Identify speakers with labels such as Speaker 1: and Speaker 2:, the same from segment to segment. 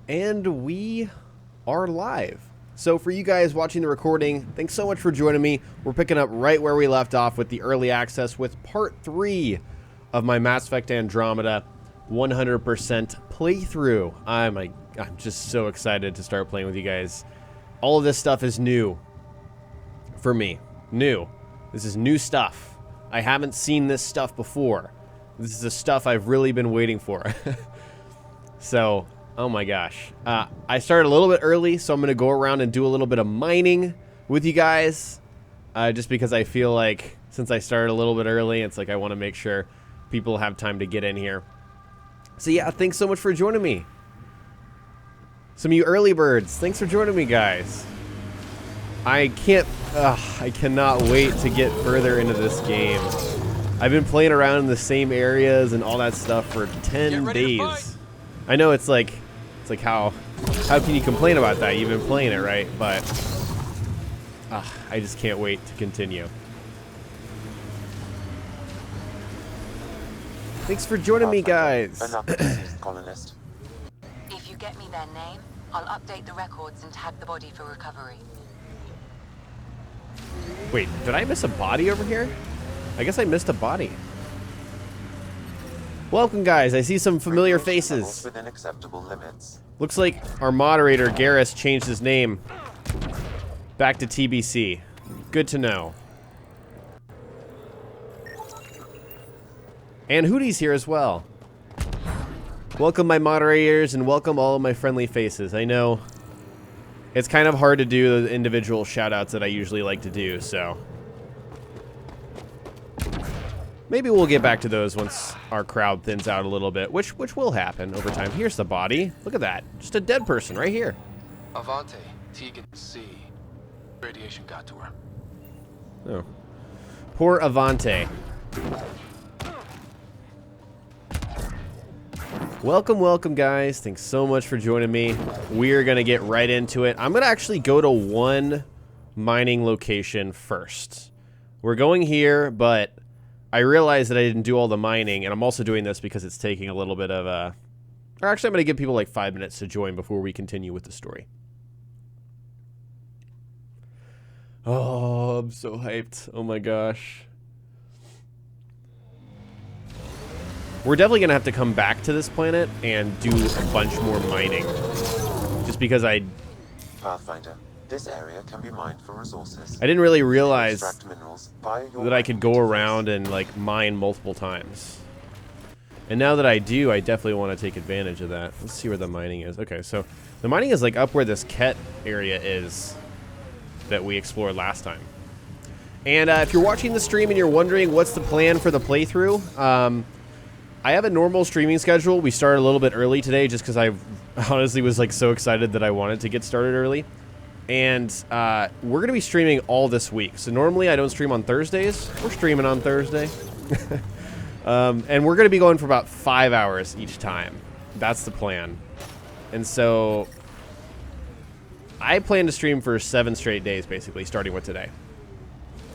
Speaker 1: And we are live. So for you guys watching the recording, thanks so much for joining me. We're picking up right where we left off with the early access with part 3 of my Mass Effect Andromeda 100% playthrough. I'm just so excited to start playing with you guys. All of this stuff is new for me. New. This is new stuff. I haven't seen this stuff before. This is the stuff I've really been waiting for. So, oh my gosh. I started a little bit early, so I'm going to go around and do a little bit of mining with you guys. Just because I feel like since I started a little bit early, it's like I want to make sure people have time to get in here. So yeah, thanks so much for joining me. Some of you early birds, thanks for joining me, guys. I cannot wait to get further into this game. I've been playing around in the same areas and all that stuff for 10 days. I know it's like how can you complain about that? You've been playing it, right? But I just can't wait to continue. Thanks for joining me, guys.
Speaker 2: Colonist. If you get me their name, I'll update the records and tag the body for recovery.
Speaker 1: Wait, did I miss a body over here? I guess I missed a body. Welcome, guys. I see some familiar faces.
Speaker 2: Within acceptable limits.
Speaker 1: Looks like our moderator, Garrus, changed his name back to TBC. Good to know. And Hootie's here as well. Welcome, my moderators, and welcome all of my friendly faces. I know it's kind of hard to do the individual shout-outs that I usually like to do, so maybe we'll get back to those once our crowd thins out a little bit, which will happen over time. Here's the body. Look at that. Just a dead person right here.
Speaker 3: Avante, Tegan C. Radiation got to her.
Speaker 1: Oh. Poor Avante. Welcome, welcome, guys. Thanks so much for joining me. We're going to get right into it. I'm going to actually go to one mining location first. We're going here, but I realized that I didn't do all the mining, and I'm also doing this because it's taking a little bit of a... Or actually, I'm going to give people like 5 minutes to join before we continue with the story. Oh, I'm so hyped. Oh my gosh. We're definitely going to have to come back to this planet and do a bunch more mining. Just because
Speaker 2: Pathfinder, this area can be mined for resources.
Speaker 1: I didn't really realize
Speaker 2: Minerals via your
Speaker 1: that I could go around and like mine multiple times. And now that I do, I definitely want to take advantage of that. Let's see where the mining is. Okay, so the mining is like up where this Ket area is that we explored last time. And if you're watching the stream and you're wondering what's the plan for the playthrough, I have a normal streaming schedule. We started a little bit early today just because I honestly was like so excited that I wanted to get started early. And we're going to be streaming all this week. So normally I don't stream on Thursdays. We're streaming on Thursday. And we're going to be going for about 5 hours each time. That's the plan. And so I plan to stream for 7 straight days, basically, starting with today.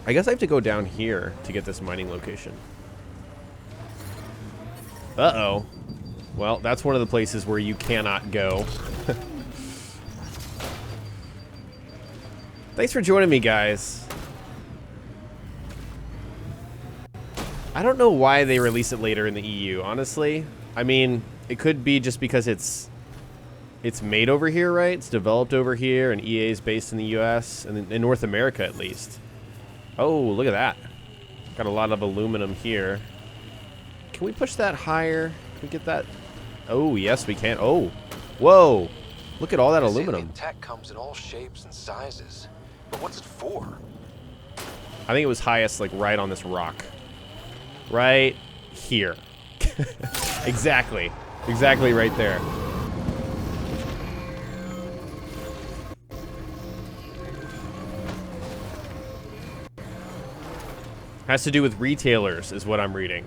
Speaker 1: I guess I have to go down here to get this mining location. Uh-oh. Well, that's one of the places where you cannot go. Thanks for joining me, guys. I don't know why they release it later in the EU, honestly. I mean, it could be just because it's made over here, right? It's developed over here, and EA is based in the US, and in North America, at least. Oh, look at that. Got a lot of aluminum here. Can we push that higher? Can we get that? Oh, yes, we can. Oh, whoa. Look at all that aluminum.
Speaker 3: Tech comes in all shapes and sizes. But what's it for?
Speaker 1: I think it was highest, like, right on this rock. Right here. Exactly. Exactly right there. Has to do with retailers, is what I'm reading.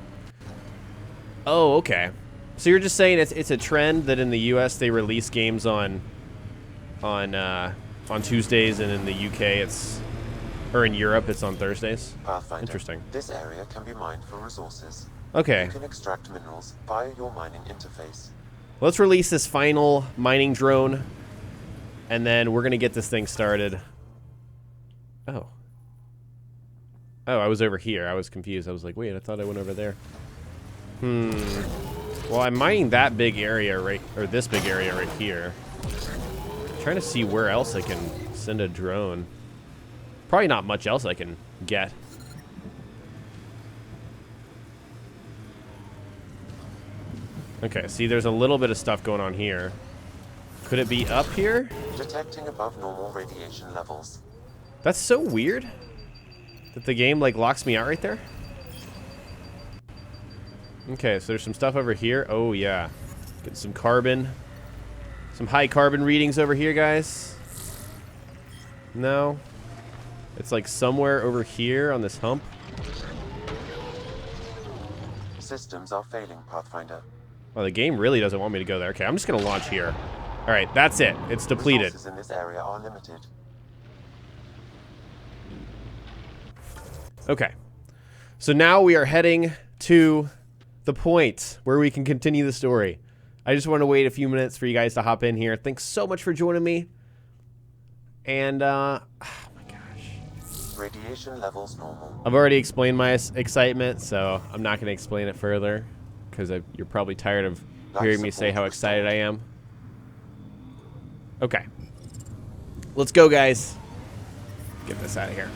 Speaker 1: Oh, okay. So you're just saying it's a trend that in the U.S. they release games on Tuesdays, and in the UK or in Europe it's on Thursdays.
Speaker 2: Pathfinder,
Speaker 1: interesting.
Speaker 2: This area can be mined for resources.
Speaker 1: Okay.
Speaker 2: You can extract minerals via your mining interface.
Speaker 1: Let's release this final mining drone, and then we're going to get this thing started. Oh. Oh, I was over here. I was confused. I was like, wait, I thought I went over there. Well, I'm mining that big area right, or this big area right here. Trying to see where else I can send a drone. Probably not much else I can get. Okay, see, there's a little bit of stuff going on here. Could it be up here?
Speaker 4: Detecting above normal radiation levels.
Speaker 1: That's so weird that the game, like, locks me out right there. Okay, so there's some stuff over here. Oh, yeah. Get some carbon. Some high carbon readings over here, guys. No. It's, like, somewhere over here on this hump.
Speaker 4: Systems are failing, Pathfinder.
Speaker 1: Well, the game really doesn't want me to go there. Okay, I'm just going to launch here. All right, that's it. It's depleted.
Speaker 4: Resources in this area are limited.
Speaker 1: Okay. So now we are heading to the point where we can continue the story. I just want to wait a few minutes for you guys to hop in here. Thanks so much for joining me. And, oh my gosh.
Speaker 4: Radiation levels normal.
Speaker 1: I've already explained my excitement, so I'm not going to explain it further. Because you're probably tired of hearing me say how excited I am. Okay. Let's go, guys. Get this out of here.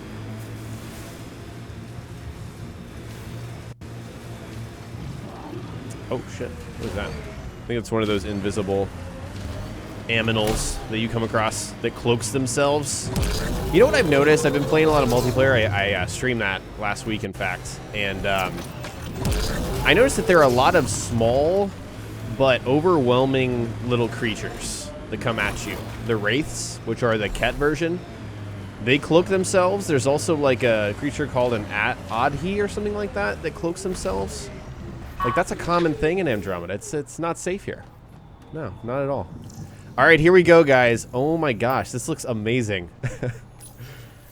Speaker 1: Oh, shit. What is that? I think it's one of those invisible aminals that you come across that cloaks themselves. You know what I've noticed? I've been playing a lot of multiplayer. I streamed that last week, in fact. And, I noticed that there are a lot of small but overwhelming little creatures that come at you. The Wraiths, which are the Ket version, they cloak themselves. There's also like a creature called an Adhi or something like that that cloaks themselves. Like, that's a common thing in Andromeda. It's not safe here. No, not at all. All right, here we go, guys. Oh my gosh, this looks amazing.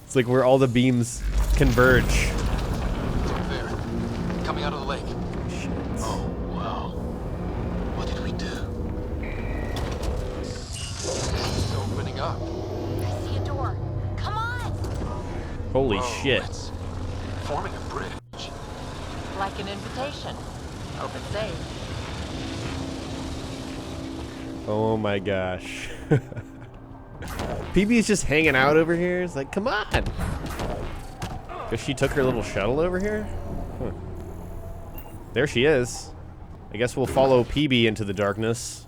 Speaker 1: It's like where all the beams converge.
Speaker 3: It's over there. Coming out of the lake. Oh, wow. What did we do? It's opening up.
Speaker 2: I see a door. Come on!
Speaker 1: Holy
Speaker 3: Whoa,
Speaker 1: shit.
Speaker 3: It's forming a bridge.
Speaker 2: Like an invitation. Hope it's safe.
Speaker 1: Oh my gosh. PB's just hanging out over here. It's like, come on. Because she took her little shuttle over here? Huh. There she is. I guess we'll follow PB into the darkness.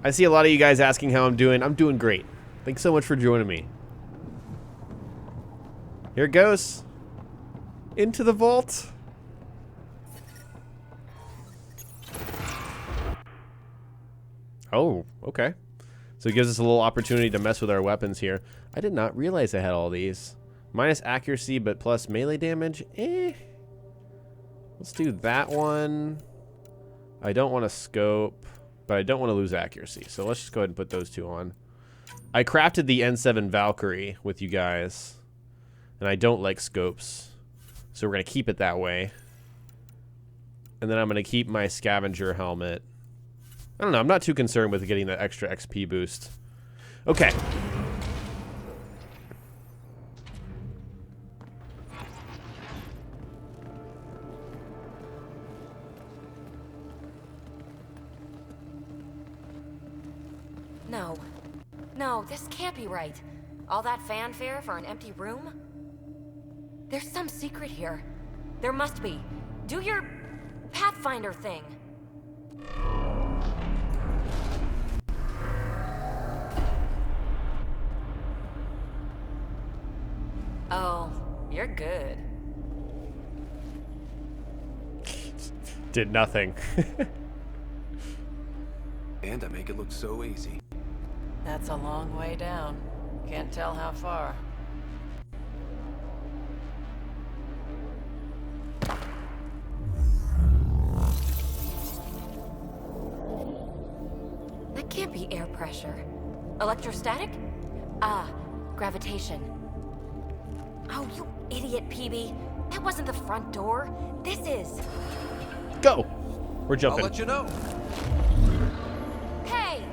Speaker 1: I see a lot of you guys asking how I'm doing. I'm doing great. Thanks so much for joining me. Here it goes. Into the vault. Oh, okay. So it gives us a little opportunity to mess with our weapons here. I did not realize I had all these. Minus accuracy, but plus melee damage. Let's do that one. I don't want to scope, but I don't want to lose accuracy. So let's just go ahead and put those two on. I crafted the N7 Valkyrie with you guys, and I don't like scopes. So we're going to keep it that way. And then I'm going to keep my scavenger helmet. I don't know. I'm not too concerned with getting that extra XP boost. Okay.
Speaker 5: No. No, this can't be right. All that fanfare for an empty room? There's some secret here. There must be. Do your Pathfinder thing. Oh, you're good.
Speaker 1: Did nothing.
Speaker 6: And I make it look so easy.
Speaker 7: That's a long way down. Can't tell how far.
Speaker 5: That can't be air pressure. Electrostatic? Ah, gravitation. Oh, you idiot, PB. That wasn't the front door. This is.
Speaker 1: go. We're
Speaker 3: I'll
Speaker 1: jumping.
Speaker 3: let you know.
Speaker 5: Hey!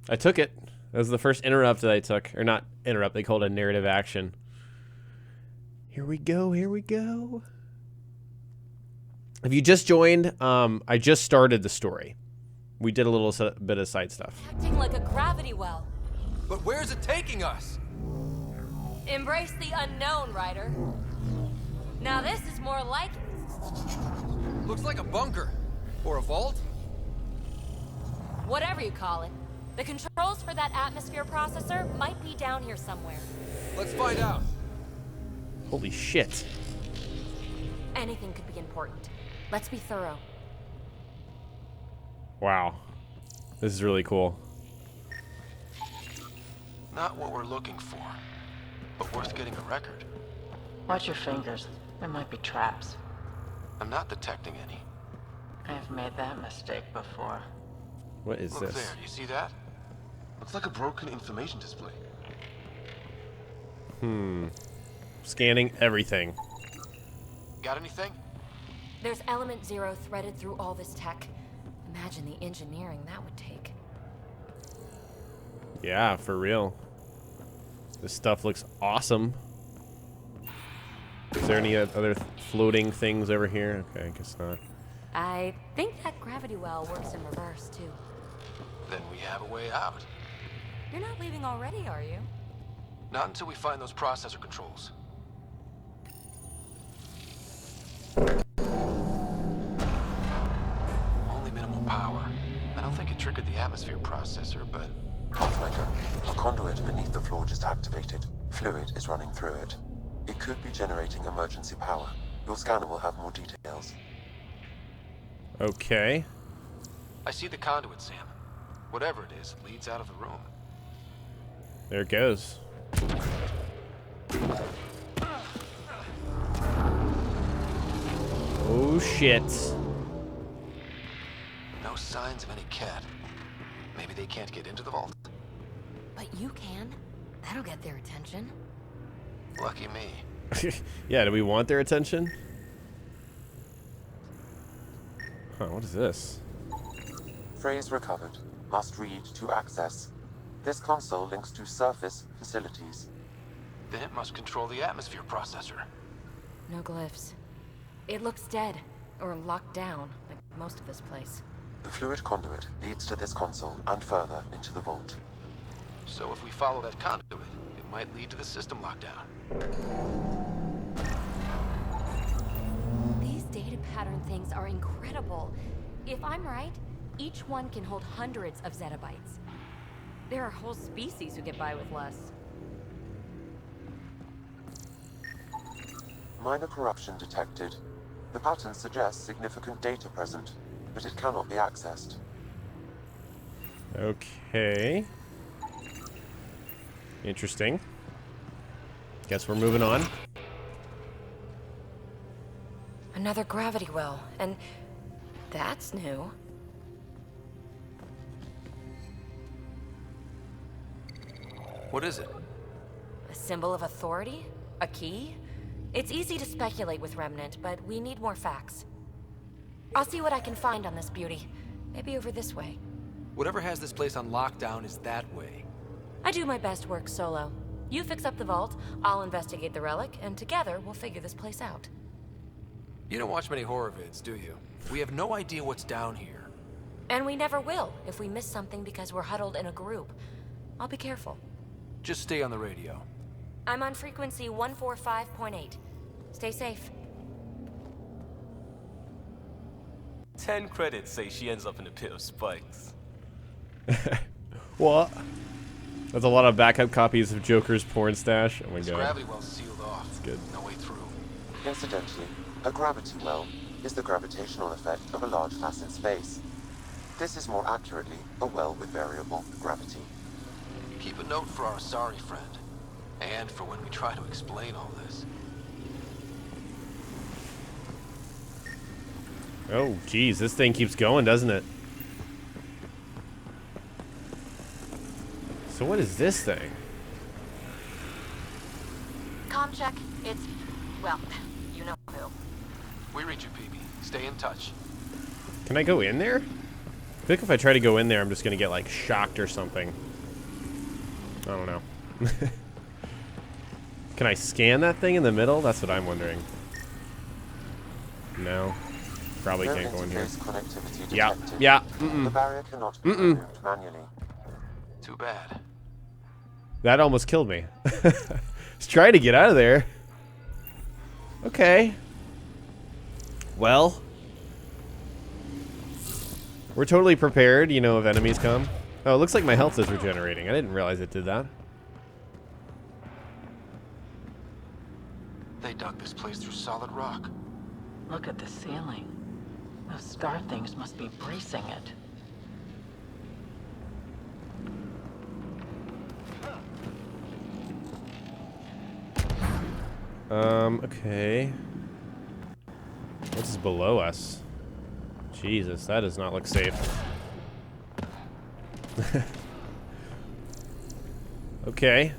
Speaker 1: I took it. That was the first interrupt that I took. Or not interrupt, they called it a narrative action. Here we go, here we go. If you just joined, I just started the story. We did a little bit of side stuff.
Speaker 5: Acting like a gravity well.
Speaker 3: But where's it taking us?
Speaker 5: Embrace the unknown, Ryder. Now this is more like it.
Speaker 3: Looks like a bunker. Or a vault?
Speaker 5: Whatever you call it. The controls for that atmosphere processor might be down here somewhere.
Speaker 3: Let's find out.
Speaker 1: Holy shit.
Speaker 5: Anything could be important. Let's be thorough.
Speaker 1: Wow. This is really cool.
Speaker 3: Not what we're looking for, but worth getting a record.
Speaker 7: Watch your fingers. There might be traps.
Speaker 3: I'm not detecting any.
Speaker 7: I've made that mistake before.
Speaker 1: What is
Speaker 3: Look
Speaker 1: this?
Speaker 3: there, you see that? Looks like a broken information display.
Speaker 1: Scanning everything.
Speaker 3: Got anything?
Speaker 5: There's element 0 threaded through all this tech. Imagine the engineering that would take.
Speaker 1: Yeah, for real. This stuff looks awesome. Is there any other floating things over here? Okay, I guess not.
Speaker 5: I think that gravity well works in reverse, too.
Speaker 3: Then we have a way out.
Speaker 5: You're not leaving already, are you?
Speaker 3: Not until we find those processor controls. Only minimal power. I don't think it triggered the atmosphere processor, but...
Speaker 4: Pathfinder, a conduit beneath the floor just activated. Fluid is running through it. It could be generating emergency power. Your scanner will have more details.
Speaker 1: Okay.
Speaker 3: I see the conduit, Sam. Whatever it is, leads out of the room.
Speaker 1: There it goes. Oh shit.
Speaker 3: No signs of any cat. Maybe they can't get into the vault.
Speaker 5: But you can. That'll get their attention.
Speaker 3: Lucky me.
Speaker 1: Yeah, do we want their attention? Huh, what is this?
Speaker 4: Phrase recovered. Must read to access. This console links to surface facilities.
Speaker 3: Then it must control the atmosphere processor.
Speaker 5: No glyphs. It looks dead, or locked down, like most of this place.
Speaker 4: The fluid conduit leads to this console and further into the vault.
Speaker 3: So if we follow that conduit, it might lead to the system lockdown.
Speaker 5: These data pattern things are incredible. If I'm right, each one can hold hundreds of zettabytes. There are whole species who get by with less.
Speaker 4: Minor corruption detected. The pattern suggests significant data present, but it cannot be accessed.
Speaker 1: Okay. Interesting. Guess we're moving on.
Speaker 5: Another gravity well, and that's new.
Speaker 3: What is it?
Speaker 5: A symbol of authority? A key? It's easy to speculate with Remnant, but we need more facts. I'll see what I can find on this beauty. Maybe over this way.
Speaker 3: Whatever has this place on lockdown is that way.
Speaker 5: I do my best work solo. You fix up the vault, I'll investigate the relic, and together we'll figure this place out.
Speaker 3: You don't watch many horror vids, do you? We have no idea what's down here.
Speaker 5: And we never will if we miss something because we're huddled in a group. I'll be careful.
Speaker 3: Just stay on the radio.
Speaker 5: I'm on frequency 145.8. Stay safe.
Speaker 8: 10 credits say she ends up in a pit of spikes.
Speaker 1: What? That's a lot of backup copies of Joker's porn stash. Oh my
Speaker 3: This
Speaker 1: god.
Speaker 3: gravity well's sealed off.
Speaker 1: That's good.
Speaker 3: No way through.
Speaker 4: Incidentally, a gravity well is the gravitational effect of a large facet space. This is more accurately a well with variable gravity.
Speaker 3: Keep a note for our sorry friend. And for when we try to explain all this.
Speaker 1: Oh, geez, this thing keeps going, doesn't it? So what is this thing?
Speaker 5: Comm check. It's, well, you know who.
Speaker 3: We read you, PB. Stay in touch.
Speaker 1: Can I go in there? I think if I try to go in there, I'm just gonna get like shocked or something. I don't know. Can I scan that thing in the middle? That's what I'm wondering. No. Probably can't go in here.
Speaker 4: Connectivity
Speaker 1: Yeah.
Speaker 4: detected.
Speaker 1: Yeah.
Speaker 4: The barrier cannot be removed manually.
Speaker 3: Too bad.
Speaker 1: That almost killed me. Just trying to get out of there. Okay. Well. We're totally prepared, you know, if enemies come. Oh, it looks like my health is regenerating. I didn't realize it did that.
Speaker 3: They dug this place through solid rock.
Speaker 7: Look at the ceiling. Those star things must be bracing it.
Speaker 1: Okay. What is below us? Jesus, that does not look safe. Okay.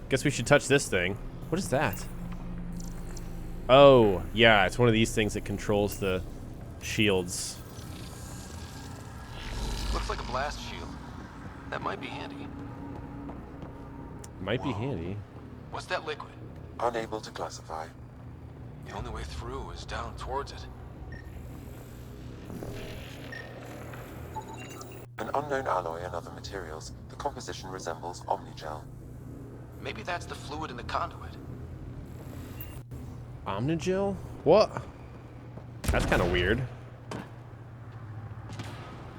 Speaker 1: Guess we should touch this thing. What is that? Oh, yeah, it's one of these things that controls the shields.
Speaker 3: Looks like a blast shield. That might be handy.
Speaker 1: Might be handy.
Speaker 3: What's that liquid?
Speaker 4: Unable to classify.
Speaker 3: The only way through is down towards it.
Speaker 4: An unknown alloy and other materials, the composition resembles Omnigel.
Speaker 3: Maybe that's the fluid in the conduit.
Speaker 1: Omnigel? What? That's kind of weird.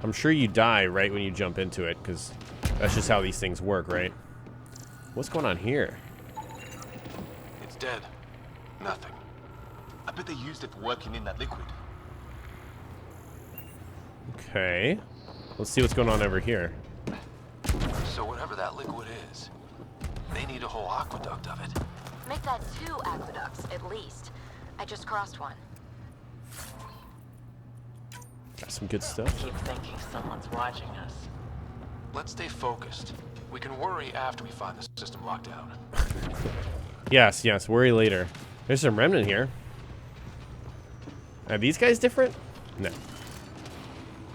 Speaker 1: I'm sure you die right when you jump into it, because that's just how these things work, right? What's going on here?
Speaker 3: It's dead. Nothing. I bet they used it for working in that liquid.
Speaker 1: Okay. Let's see what's going on over here.
Speaker 3: So whatever that liquid is, they need a whole aqueduct of it.
Speaker 5: Make that 2 aqueducts, at least. I just crossed one.
Speaker 1: Got some good stuff.
Speaker 7: Keep thinking someone's watching us.
Speaker 3: Let's stay focused. We can worry after we find the system locked down.
Speaker 1: Yes, yes, worry later. There's some remnant here. Are these guys different? No.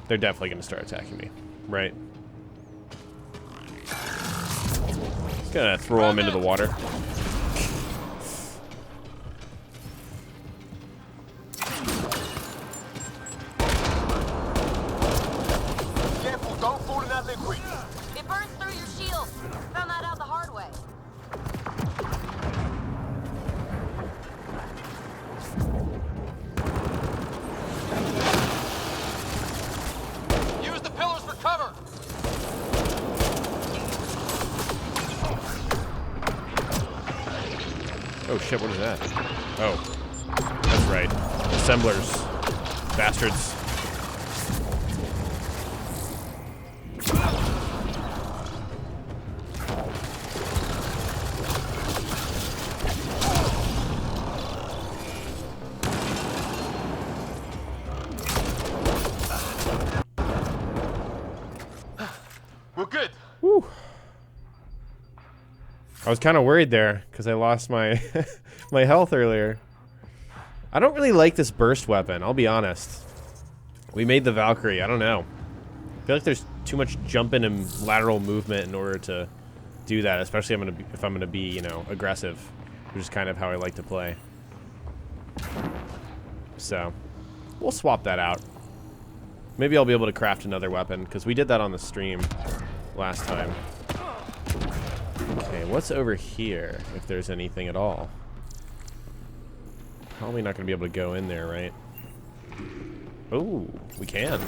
Speaker 1: They're definitely going to start attacking me, right? Just gonna throw them into the water.
Speaker 3: Careful, don't fall in that liquid.
Speaker 5: It burns through your shield. Found that out the hard way.
Speaker 3: Use the pillars for cover.
Speaker 1: Oh shit, what is that? Oh. That's right. Assemblers. Bastards.
Speaker 3: We're good.
Speaker 1: Whew. I was kind of worried there because I lost my my health earlier. I don't really like this burst weapon, I'll be honest. We made the Valkyrie, I don't know. I feel like there's too much jumping and lateral movement in order to do that, especially if I'm gonna be, you know, aggressive, which is kind of how I like to play. So, we'll swap that out. Maybe I'll be able to craft another weapon, because we did that on the stream last time. Okay, what's over here, if there's anything at all? Probably not going to be able to go in there, right? Oh, we can.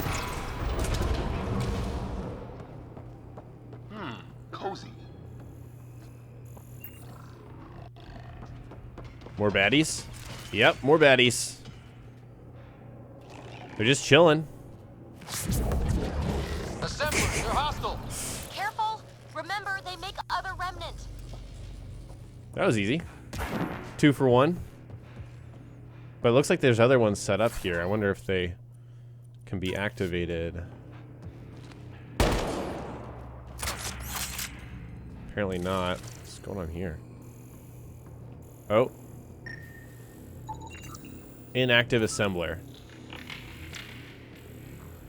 Speaker 3: Cozy.
Speaker 1: More baddies? Yep, more baddies. They're just chilling.
Speaker 3: Assemblers, they're hostile.
Speaker 5: Careful! Remember, they make other remnant.
Speaker 1: That was easy. 2 for 1. But it looks like there's other ones set up here. I wonder if they can be activated. Apparently not. What's going on here? Oh. Inactive assembler.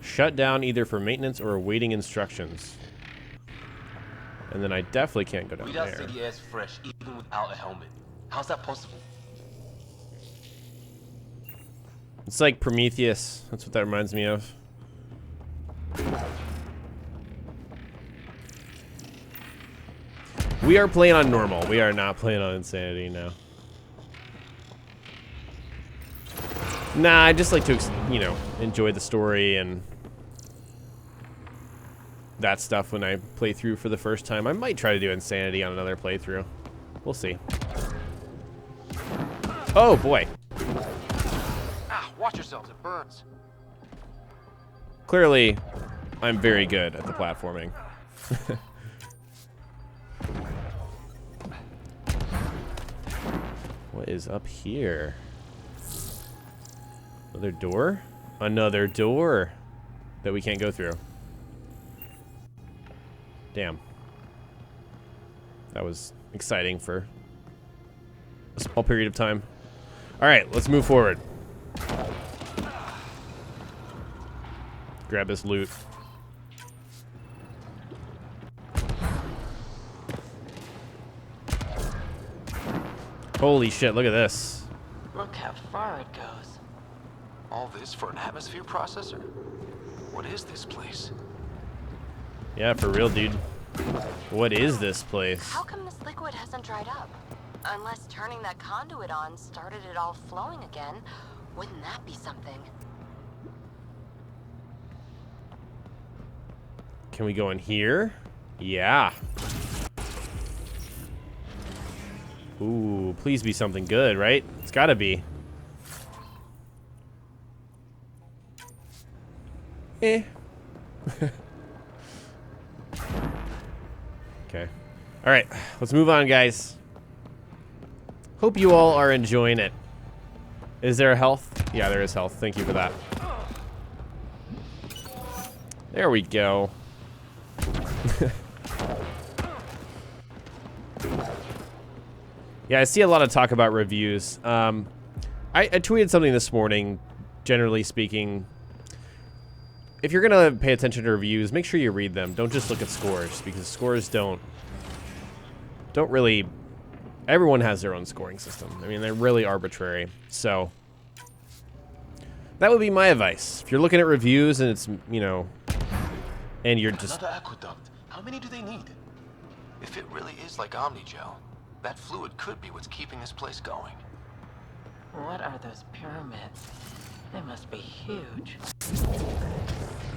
Speaker 1: Shut down either for maintenance or awaiting instructions. And then I definitely can't go down
Speaker 8: We got
Speaker 1: there.
Speaker 8: city air's fresh even without a helmet. How's that possible?
Speaker 1: It's like Prometheus. That's what that reminds me of. We are playing on normal. We are not playing on insanity now. Nah, I just like to, you know, enjoy the story and that stuff when I play through for the first time. I might try to do insanity on another playthrough. We'll see. Oh, boy.
Speaker 3: Ah, watch yourselves, it burns.
Speaker 1: Clearly, I'm very good at the platforming. What is up here? Another door? Another door that we can't go through. Damn. That was exciting for a small period of time. Alright, let's move forward. Grab this loot. Holy shit, look at this.
Speaker 7: Look how far it goes.
Speaker 3: All this for an atmosphere processor? What is this place?
Speaker 1: Yeah, for real, dude. What is this place?
Speaker 2: How come this liquid hasn't dried up? Unless turning that conduit on started it all flowing again. Wouldn't that be something?
Speaker 1: Can we go in here? Yeah. Ooh, please be something good, right? It's gotta be. Eh. Okay. Alright, let's move on, guys. Hope you all are enjoying it. Is there health? Yeah, there is health. Thank you for that. There we go. Yeah, I see a lot of talk about reviews. I tweeted something this morning, generally speaking. If you're gonna pay attention to reviews, make sure you read them. Don't just look at scores, because scores don't really... Everyone has their own scoring system. I mean, they're really arbitrary. So, that would be my advice. If you're looking at reviews and it's, you know, and you're just...
Speaker 3: Another aqueduct. How many do they need? If it really is like Omnigel, that fluid could be what's keeping this place going.
Speaker 7: What are those pyramids? They must be huge.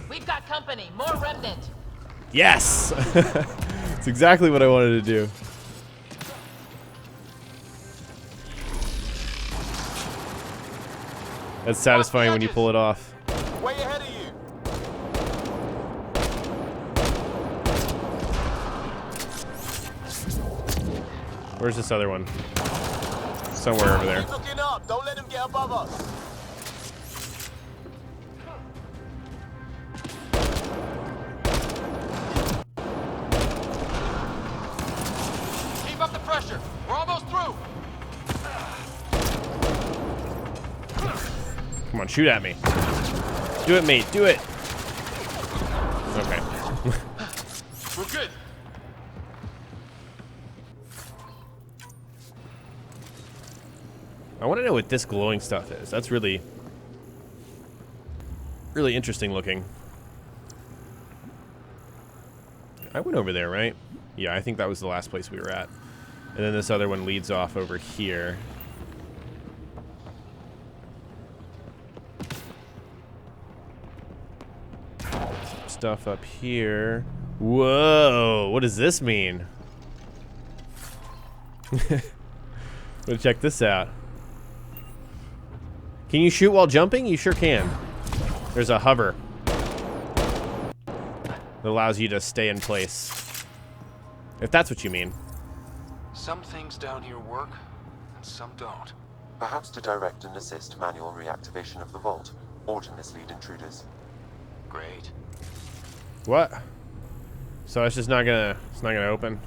Speaker 7: We've got company. More remnant.
Speaker 1: Yes! It's exactly what I wanted to do. That's satisfying when you pull it off.
Speaker 3: Way ahead of you.
Speaker 1: Where's this other one? Somewhere over there.
Speaker 3: Keep looking up. Don't let him get above us. Keep up the pressure. We're almost through.
Speaker 1: Come on, shoot at me. Do it, mate. Do it. Okay.
Speaker 3: We're good.
Speaker 1: I want to know what this glowing stuff is. That's really interesting looking. I went over there, right? Yeah, I think that was the last place we were at. And then this other one leads off over here. Some stuff up here. Whoa, what does this mean? Let's check this out. Can you shoot while jumping? You sure can. There's a hover that allows you to stay in place. If that's what you mean.
Speaker 3: Some things down here work, and some don't.
Speaker 4: Perhaps to direct and assist manual reactivation of the vault, or to mislead intruders.
Speaker 3: Great.
Speaker 1: What? So it's just not gonna, it's not gonna open?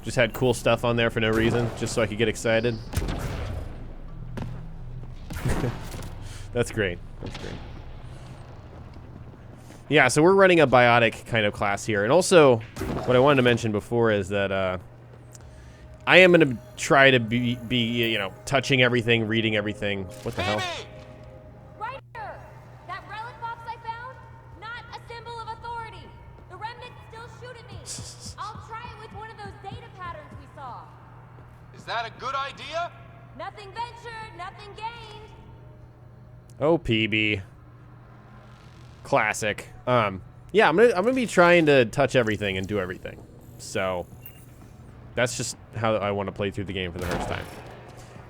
Speaker 1: Just had cool stuff on there for no reason, just so I could get excited. That's great. That's great. Yeah, so we're running a biotic kind of class here. And also, what I wanted to mention before is that I am going to try to be, you know, touching everything, reading everything. What the hell?
Speaker 5: Ryder! That relic box I found? Not a symbol of authority. The remnants still shoot at me. I'll try it with one of those data patterns we saw.
Speaker 3: Is that a good idea?
Speaker 5: Nothing ventured, nothing gained.
Speaker 1: Oh, PB. Classic. Yeah, I'm gonna be trying to touch everything and do everything. So that's just how I want to play through the game for the first time.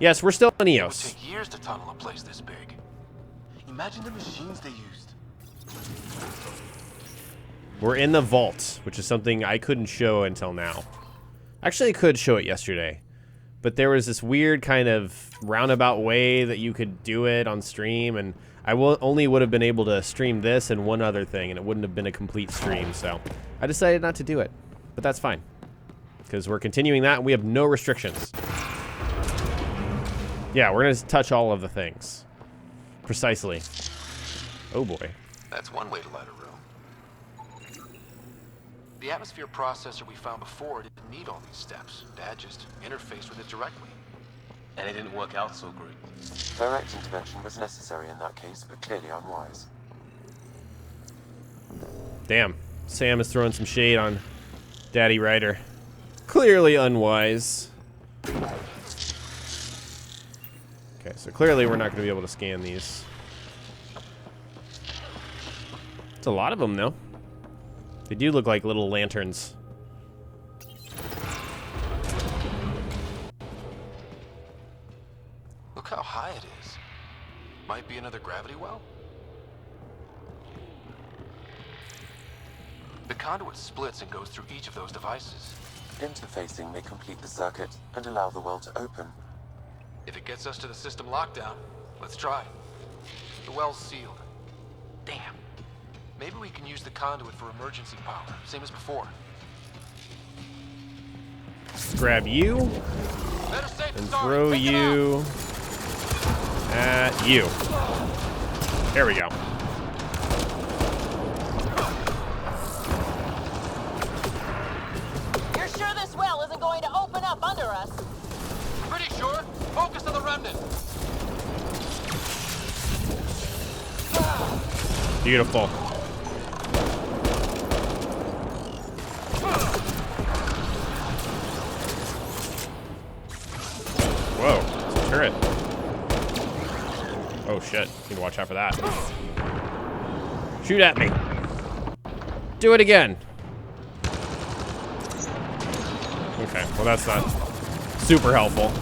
Speaker 1: Yes, we're still on
Speaker 3: It would
Speaker 1: EOS.
Speaker 3: take years to tunnel a place this big. Imagine the machines they used.
Speaker 1: We're in the vault, which is something I couldn't show until now. Actually, I could show it yesterday, but there was this weird kind of roundabout way that you could do it on stream, and I only would have been able to stream this and one other thing, and it wouldn't have been a complete stream, so I decided not to do it. But that's fine, because we're continuing that, and we have no restrictions. Yeah, we're going to touch all of the things. Precisely. Oh, boy.
Speaker 3: That's one way to light a room. The atmosphere processor we found before didn't need all these steps. Dad just interfaced with it directly.
Speaker 8: And it didn't work out so great.
Speaker 4: Direct intervention was necessary in that case, but clearly unwise.
Speaker 1: Damn. Sam is throwing some shade on Daddy Ryder. Clearly unwise. Okay, so clearly we're not going to be able to scan these. It's a lot of them, though. They do look like little lanterns.
Speaker 3: Look how high it is. Might be another gravity well? The conduit splits and goes through each of those devices.
Speaker 4: Interfacing may complete the circuit and allow the well to open.
Speaker 3: If it gets us to the system lockdown, let's try. The well's sealed. Damn. Maybe we can use the conduit for emergency power, same as before.
Speaker 1: Grab you
Speaker 3: Better safe than
Speaker 1: and
Speaker 3: sorry.
Speaker 1: throw
Speaker 3: Take it out.
Speaker 1: you at you. There we go.
Speaker 7: You're sure this well isn't going to open up under us?
Speaker 3: Pretty sure. Focus on the remnant.
Speaker 1: Beautiful. Whoa, it's a turret. Oh shit, need to watch out for that. Shoot at me. Do it again. Okay, well that's not super helpful.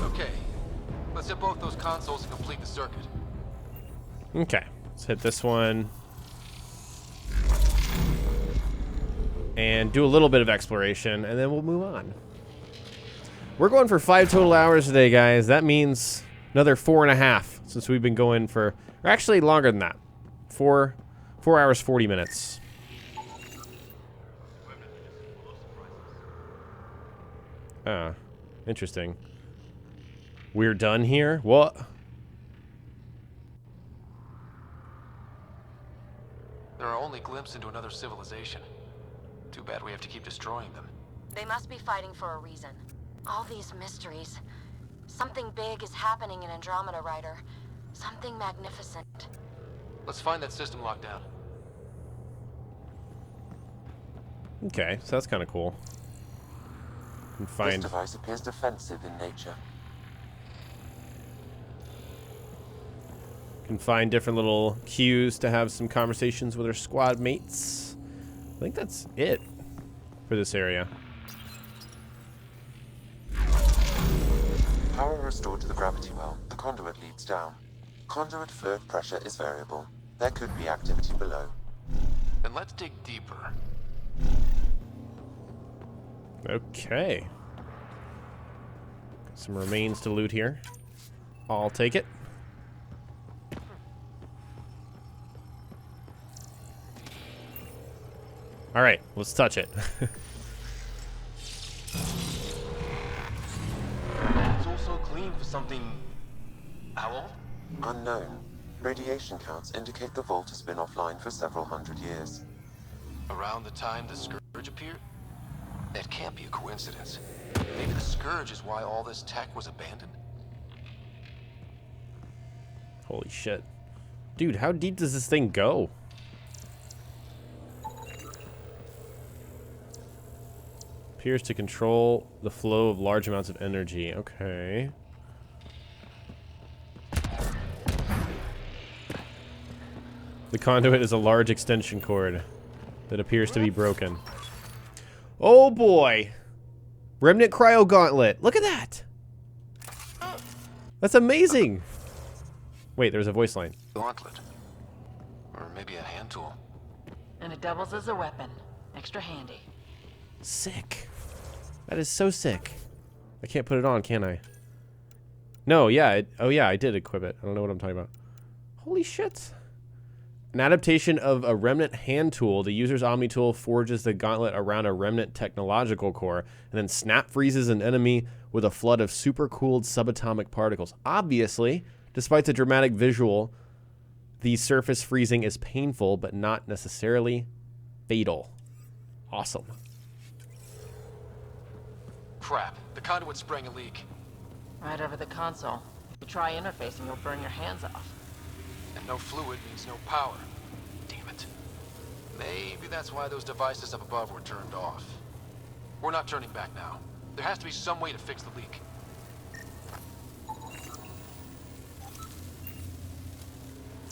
Speaker 3: Okay. Let's hit both those consoles and complete the circuit.
Speaker 1: Okay, let's hit this one. And do a little bit of exploration, and then we'll move on. We're going for 5 total hours today, guys. That means another 4.5 since we've been going for, or actually longer than that. 4 hours, 40 minutes. Ah, interesting. We're done here? What?
Speaker 3: There are only glimpses into another civilization. Too bad we have to keep destroying them.
Speaker 2: They must be fighting for a reason. All these mysteries. Something big is happening in Andromeda, Ryder. Something magnificent.
Speaker 3: Let's find that system lockdown.
Speaker 1: Okay, so that's kind of cool. Can
Speaker 4: This
Speaker 1: find
Speaker 4: device appears defensive in nature.
Speaker 1: different little cues to have some conversations with our squad mates. I think that's it for this area.
Speaker 4: Power restored to the gravity well. The conduit leads down. Conduit fluid pressure is variable. There could be activity below.
Speaker 3: Then let's dig deeper.
Speaker 1: Okay. Some remains to loot here. I'll take it. All right, let's touch it.
Speaker 3: It's also clean for something... How old?
Speaker 4: Unknown. Radiation counts indicate the vault has been offline for several hundred years.
Speaker 3: Around the time the Scourge appeared? That can't be a coincidence. Maybe the Scourge is why all this tech was abandoned?
Speaker 1: Holy shit. Dude, how deep does this thing go? Appears to control the flow of large amounts of energy. Okay. The conduit is a large extension cord that appears to be broken. Oh boy! Remnant Cryo Gauntlet. Look at that! That's amazing! Wait, there's a voice line.
Speaker 3: Gauntlet. Or maybe a hand tool.
Speaker 7: And it doubles as a weapon. Extra handy.
Speaker 1: Sick. That is so sick. I can't put it on, can I? No, yeah. Oh, yeah, I did equip it. I don't know what I'm talking about. Holy shit. An adaptation of a Remnant hand tool. The user's Omni tool forges the gauntlet around a Remnant technological core and then snap freezes an enemy with a flood of supercooled subatomic particles. Obviously, despite the dramatic visual, the surface freezing is painful but not necessarily fatal. Awesome.
Speaker 3: Crap. The conduit sprang a leak.
Speaker 7: Right over the console. If you try interfacing, you'll burn your hands off.
Speaker 3: And no fluid means no power. Damn it. Maybe that's why those devices up above were turned off. We're not turning back now. There has to be some way to fix the leak.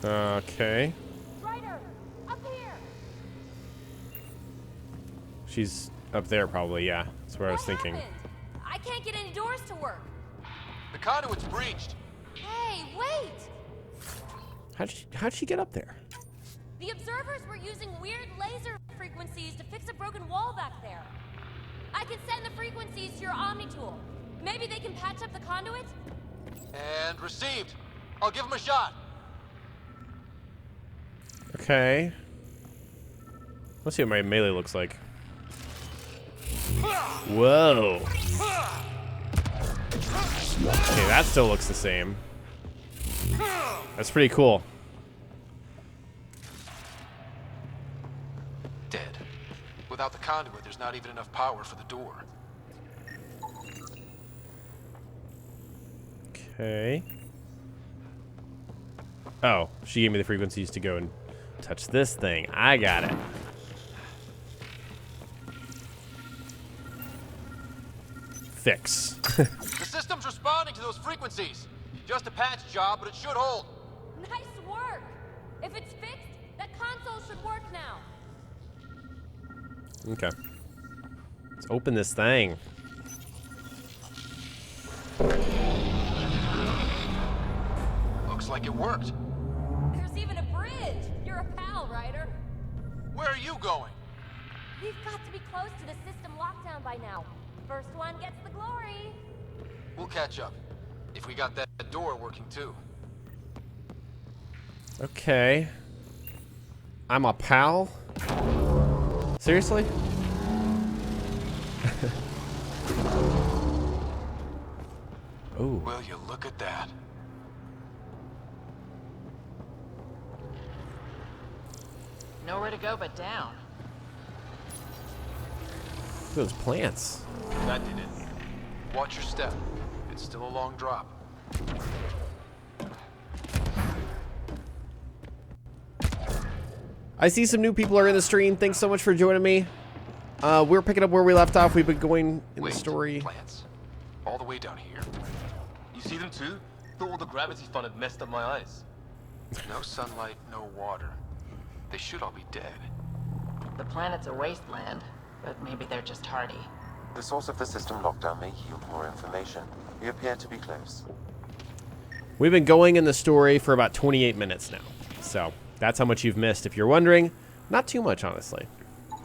Speaker 1: Okay.
Speaker 5: Ryder, up here.
Speaker 1: She's up there probably, yeah. That's what I was thinking.
Speaker 5: Happened? I can't get any doors to work.
Speaker 3: The conduit's breached.
Speaker 5: Hey, wait!
Speaker 1: How'd she get up there?
Speaker 5: The observers were using weird laser frequencies to fix a broken wall back there. I can send the frequencies to your Omni tool. Maybe they can patch up the conduit?
Speaker 3: And received. I'll give him a shot.
Speaker 1: Okay. Let's see what my melee looks like. Whoa. Okay, that still looks the same. That's pretty cool.
Speaker 3: Dead. Without the conduit, there's not even enough power for the door.
Speaker 1: Okay. Oh, she gave me the frequencies to go and touch this thing. I got it. Fix.
Speaker 3: The system's responding to those frequencies. Just a patch job, but it should hold.
Speaker 5: Nice work! If it's fixed, that console should work now.
Speaker 1: Okay. Let's open this thing.
Speaker 3: Looks like it worked.
Speaker 5: There's even a bridge. You're a pal, Ryder.
Speaker 3: Where are you going?
Speaker 5: We've got to be close to the system lockdown by now. First one gets the glory.
Speaker 3: We'll catch up. If we got that door working too.
Speaker 1: Okay. I'm a pal? Seriously? Ooh.
Speaker 3: Will you look at that?
Speaker 7: Nowhere to go but down.
Speaker 1: Look at those plants.
Speaker 3: That did it. Watch your step. It's still a long drop.
Speaker 1: I see some new people are in the stream. Thanks so much for joining me. We're picking up where we left off. We've been going in the story.
Speaker 3: Plants. All the way down here.
Speaker 8: You see them too? Thought all the gravity fun had messed up my eyes.
Speaker 3: No sunlight, no water. They should all be dead.
Speaker 7: The planet's a wasteland, but maybe they're just hardy.
Speaker 4: The source of the system lockdown may yield more information. We appear to be close.
Speaker 1: We've been going in the story for about 28 minutes now. So that's how much you've missed. If you're wondering, not too much, honestly. All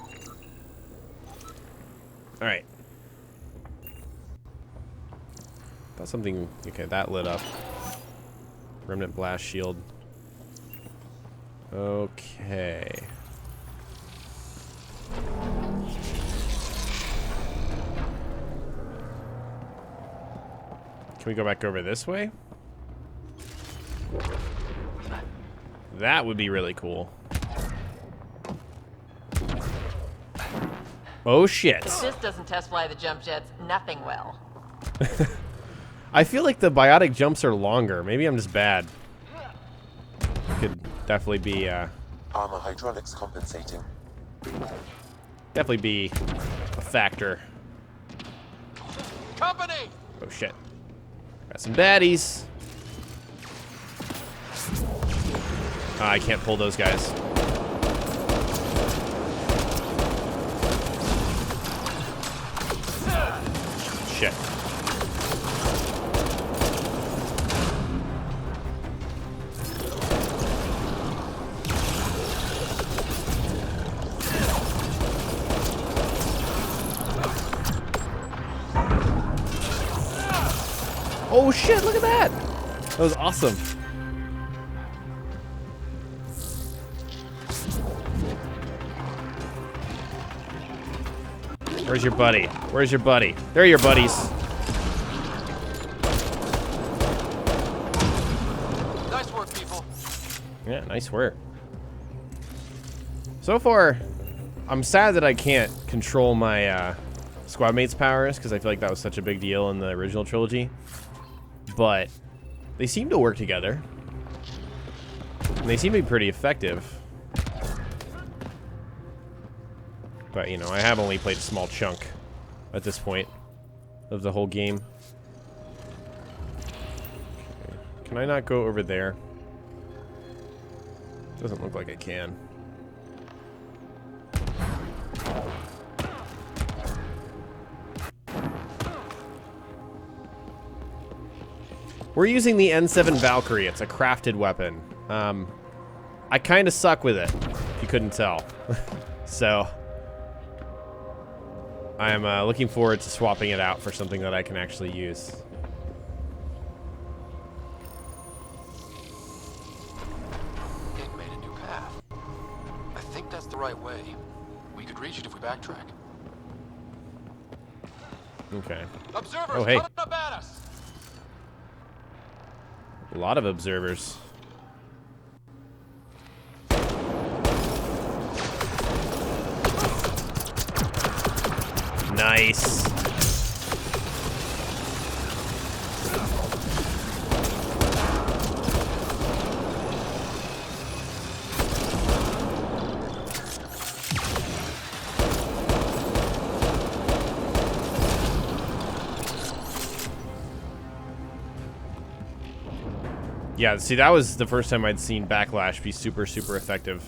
Speaker 1: right. Got something. Okay, that lit up. Remnant blast shield. Can we go back over this way? That would be really cool. Oh shit.
Speaker 7: If this doesn't test fly the jump jets, nothing will.
Speaker 1: I feel like the biotic jumps are longer. Maybe I'm just bad. Could definitely be
Speaker 4: Armor hydraulics compensating.
Speaker 1: definitely be a factor.
Speaker 3: Company!
Speaker 1: Oh shit. Got some baddies. I can't pull those guys. Shit. Oh shit, look at that! That was awesome. Where's your buddy? Where's your buddy? There are your buddies.
Speaker 3: Nice work, people.
Speaker 1: Yeah, nice work. So far, I'm sad that I can't control my squad mates' powers, because I feel like that was such a big deal in the original trilogy. But they seem to work together. And they seem to be pretty effective. But, you know, I have only played a small chunk at this point of the whole game. Okay. Can I not go over there? Doesn't look like I can. We're using the N7 Valkyrie. It's a crafted weapon. I kind of suck with it, if you couldn't tell. So I'm looking forward to swapping it out for something that I can actually use.
Speaker 3: It made a new path. I think that's the right way. We could reach it if we backtrack.
Speaker 1: Okay.
Speaker 3: Observers,
Speaker 1: Oh, hey.
Speaker 3: coming up at us!
Speaker 1: A lot of observers. Nice. Yeah, see, that was the first time I'd seen Backlash be super, super effective.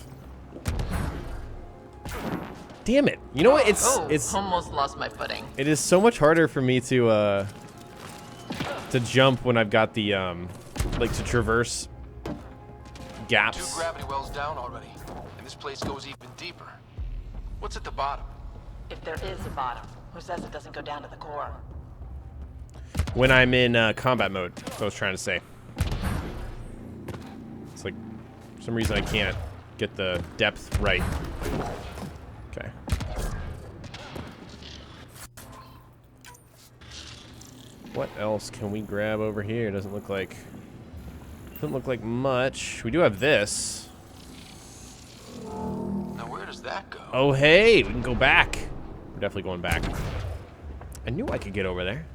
Speaker 1: Damn it! You know what? It's
Speaker 7: almost lost my footing.
Speaker 1: It is so much harder for me to jump when I've got the like to traverse gaps.
Speaker 3: 2 gravity wells down already, and this place goes even deeper. What's at the bottom?
Speaker 7: If there is a bottom, who says it doesn't go down to the core?
Speaker 1: When I'm in combat mode, that's what I was trying to say. It's like, for some reason I can't get the depth right. Okay. What else can we grab over here? Doesn't look like much. We do have this.
Speaker 3: Now where does that go?
Speaker 1: Oh hey, we can go back. We're definitely going back. I knew I could get over there.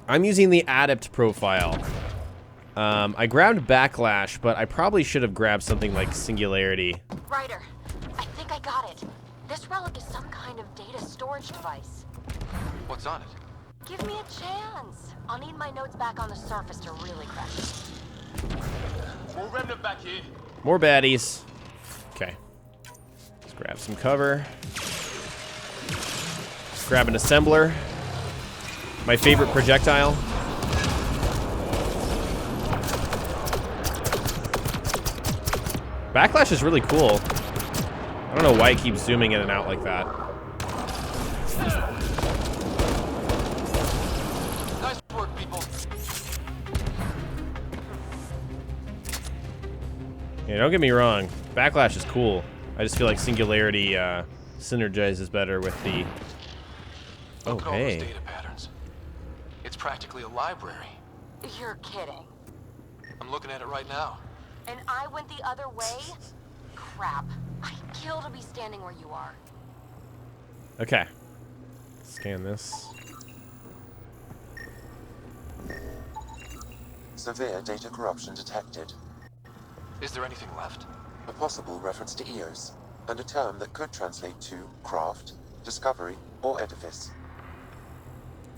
Speaker 1: I'm using the adept profile. I grabbed Backlash, but I probably should have grabbed something like Singularity.
Speaker 2: Ryder, I think I got it. This relic is some kind of data storage device.
Speaker 3: What's on it?
Speaker 2: Give me a chance. I'll need my notes back on the surface to really crack it.
Speaker 3: More remnant back here.
Speaker 1: More baddies. Okay. Let's grab some cover. Grab an assembler. My favorite projectile. Backlash is really cool. I don't know why it keeps zooming in and out like that.
Speaker 3: Nice work, people.
Speaker 1: Yeah, don't get me wrong. Backlash is cool. I just feel like Singularity synergizes better with the... Oh,
Speaker 3: Look at all those
Speaker 1: hey.
Speaker 3: data patterns. It's practically a library.
Speaker 2: You're kidding.
Speaker 3: I'm looking at it right now.
Speaker 2: And I went the other way? Crap. I'd kill to be standing where you are.
Speaker 1: Okay. Scan this.
Speaker 4: Severe data corruption detected.
Speaker 3: Is there anything left?
Speaker 4: A possible reference to Eos, and a term that could translate to craft, discovery, or edifice.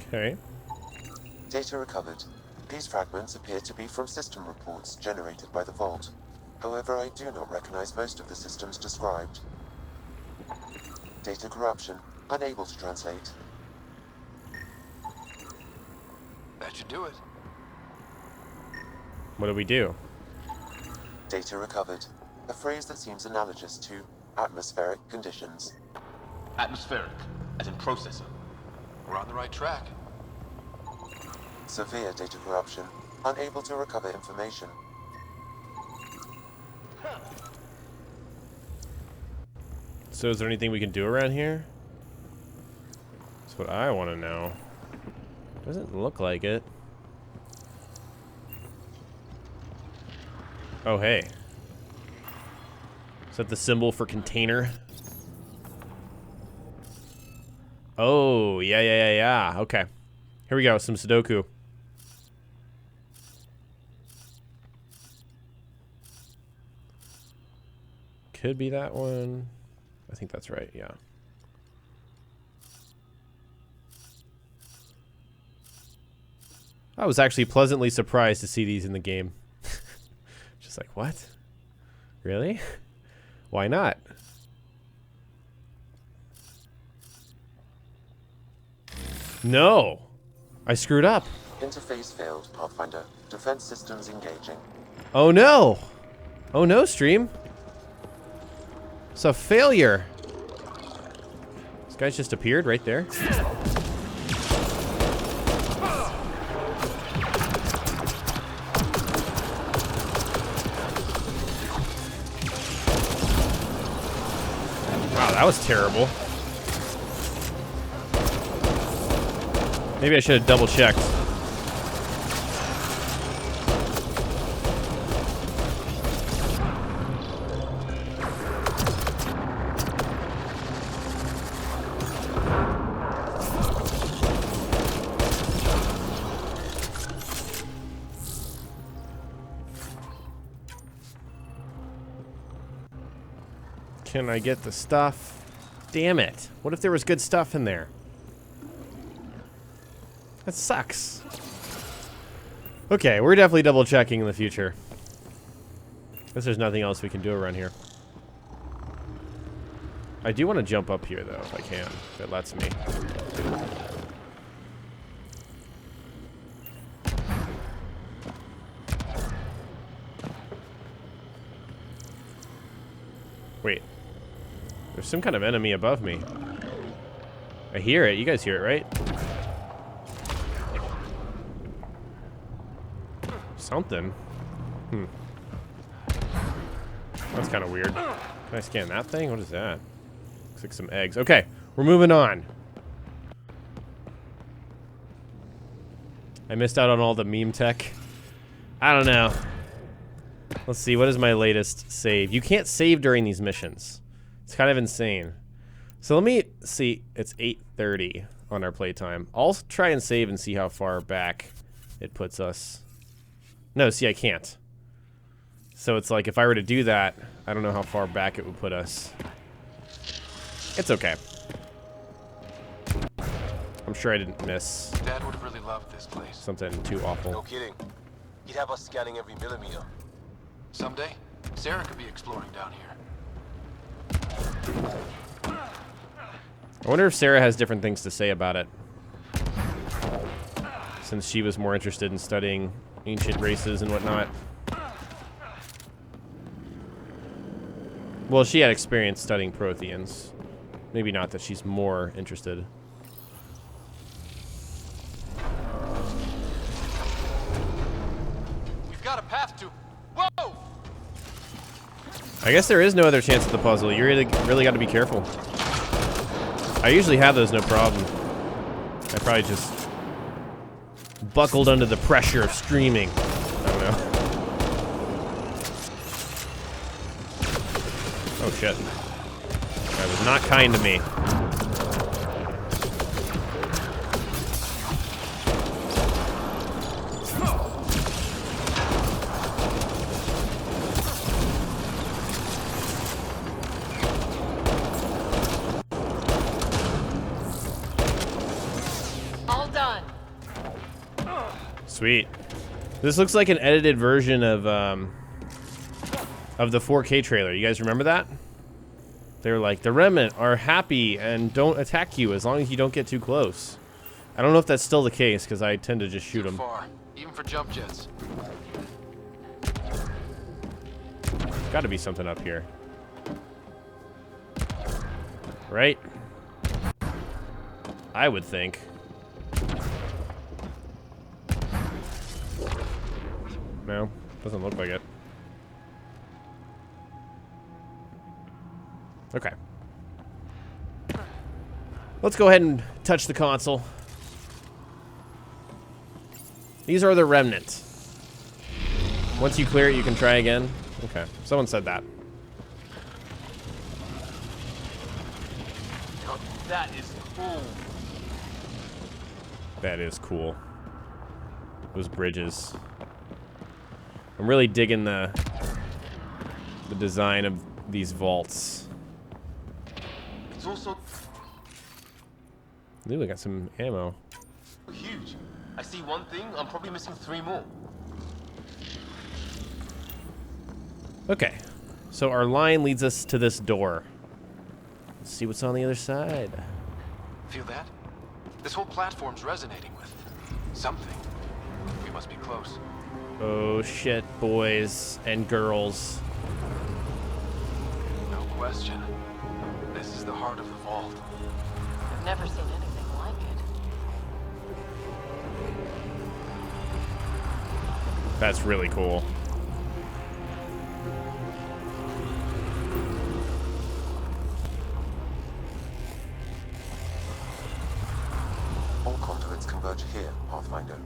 Speaker 1: Okay.
Speaker 4: Data recovered. These fragments appear to be from system reports generated by the Vault. However, I do not recognize most of the systems described. Data corruption. Unable to translate.
Speaker 3: That should do it.
Speaker 1: What do we do?
Speaker 4: Data recovered. A phrase that seems analogous to atmospheric conditions.
Speaker 8: Atmospheric, as in processor.
Speaker 3: We're on the right track.
Speaker 4: Severe data corruption. Unable to recover information.
Speaker 1: So is there anything we can do around here? That's what I want to know. Doesn't look like it. Oh, hey. Is that the symbol for container? Oh, yeah. Okay. Here we go, some Sudoku. Could be that one. I think that's right, yeah. I was actually pleasantly surprised to see these in the game. Just like, what? Really? Why not? No! I screwed up.
Speaker 4: Interface failed, Pathfinder. Defense systems engaging.
Speaker 1: Oh no! Oh no, stream. It's a failure. This guy's just appeared right there. Wow, that was terrible. Maybe I should have double checked. Can I get the stuff? Damn it. What if there was good stuff in there? That sucks. Okay, we're definitely double checking in the future. Guess there's nothing else we can do around here. I do want to jump up here though, if I can. If it lets me. Wait. There's some kind of enemy above me. I hear it. You guys hear it, right? Something. That's kind of weird. Can I scan that thing? What is that? Looks like some eggs. Okay, we're moving on. I missed out on all the meme tech. I don't know. Let's see, what is my latest save? You can't save during these missions. It's kind of insane. So let me see. It's 8:30 on our playtime. I'll try and save and see how far back it puts us. No, see, I can't. So it's like if I were to do that, I don't know how far back it would put us. It's okay. I'm sure I didn't miss
Speaker 3: Dad would have really loved this place.
Speaker 1: something too awful.
Speaker 8: No kidding. He'd have us scanning every millimeter.
Speaker 3: Someday, Sara could be exploring down here.
Speaker 1: I wonder if Sara has different things to say about it, since she was more interested in studying ancient races and whatnot. Well, she had experience studying Protheans. Maybe not that she's more interested.
Speaker 3: We've got a path to... Whoa!
Speaker 1: I guess there is no other chance at the puzzle. You really got to be careful. I usually have those no problem. I probably just buckled under the pressure of streaming. I don't know. Oh shit. That was not kind to me. Sweet. This looks like an edited version of the 4K trailer. You guys remember that? They were like, the Remnant are happy and don't attack you as long as you don't get too close. I don't know if that's still the case because I tend to just shoot them.
Speaker 3: Far, even for jump jets.
Speaker 1: Got to be something up here, right? I would think. No, doesn't look like it. Okay. Let's go ahead and touch the console. These are the remnants. Once you clear it, you can try again. Okay, someone said that.
Speaker 8: Oh, that is cool.
Speaker 1: That is cool. Those bridges. I'm really digging the design of these vaults.
Speaker 8: It's also
Speaker 1: Ooh, we got some ammo.
Speaker 8: huge. I see one thing, I'm probably missing 3 more.
Speaker 1: Okay, so our line leads us to this door. Let's see what's on the other side.
Speaker 3: Feel that? This whole platform's resonating with something. We must be close.
Speaker 1: Oh shit, boys and girls.
Speaker 3: No question. This is the heart of the vault.
Speaker 7: I've never seen anything like it.
Speaker 1: That's really cool.
Speaker 4: All conduits converge here, Pathfinder.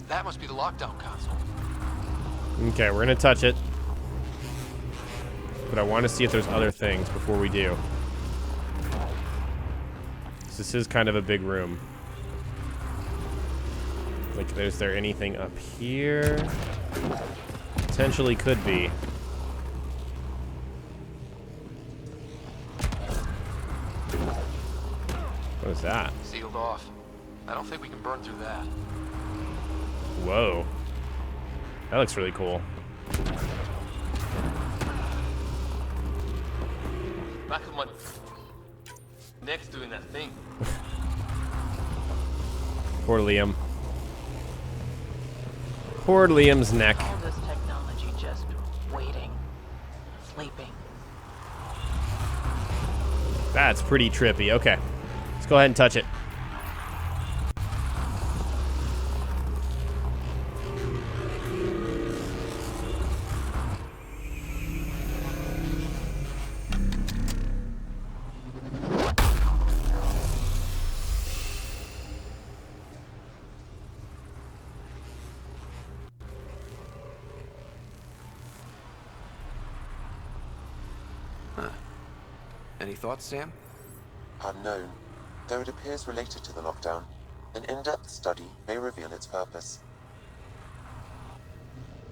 Speaker 3: That must be the lockdown console.
Speaker 1: Okay, we're gonna touch it. But I want to see if there's other things before we do. This is kind of a big room. Like, is there anything up here? Potentially could be. What is that?
Speaker 3: Sealed off. I don't think we can burn through that.
Speaker 1: Whoa. That looks really cool.
Speaker 8: Back of my neck's doing that thing.
Speaker 1: Poor Liam. Poor Liam's neck.
Speaker 7: All this technology just waiting, sleeping.
Speaker 1: That's pretty trippy. Okay. Let's go ahead and touch it.
Speaker 6: Any thoughts, Sam?
Speaker 4: Unknown, though it appears related to the lockdown. An in-depth study may reveal its purpose.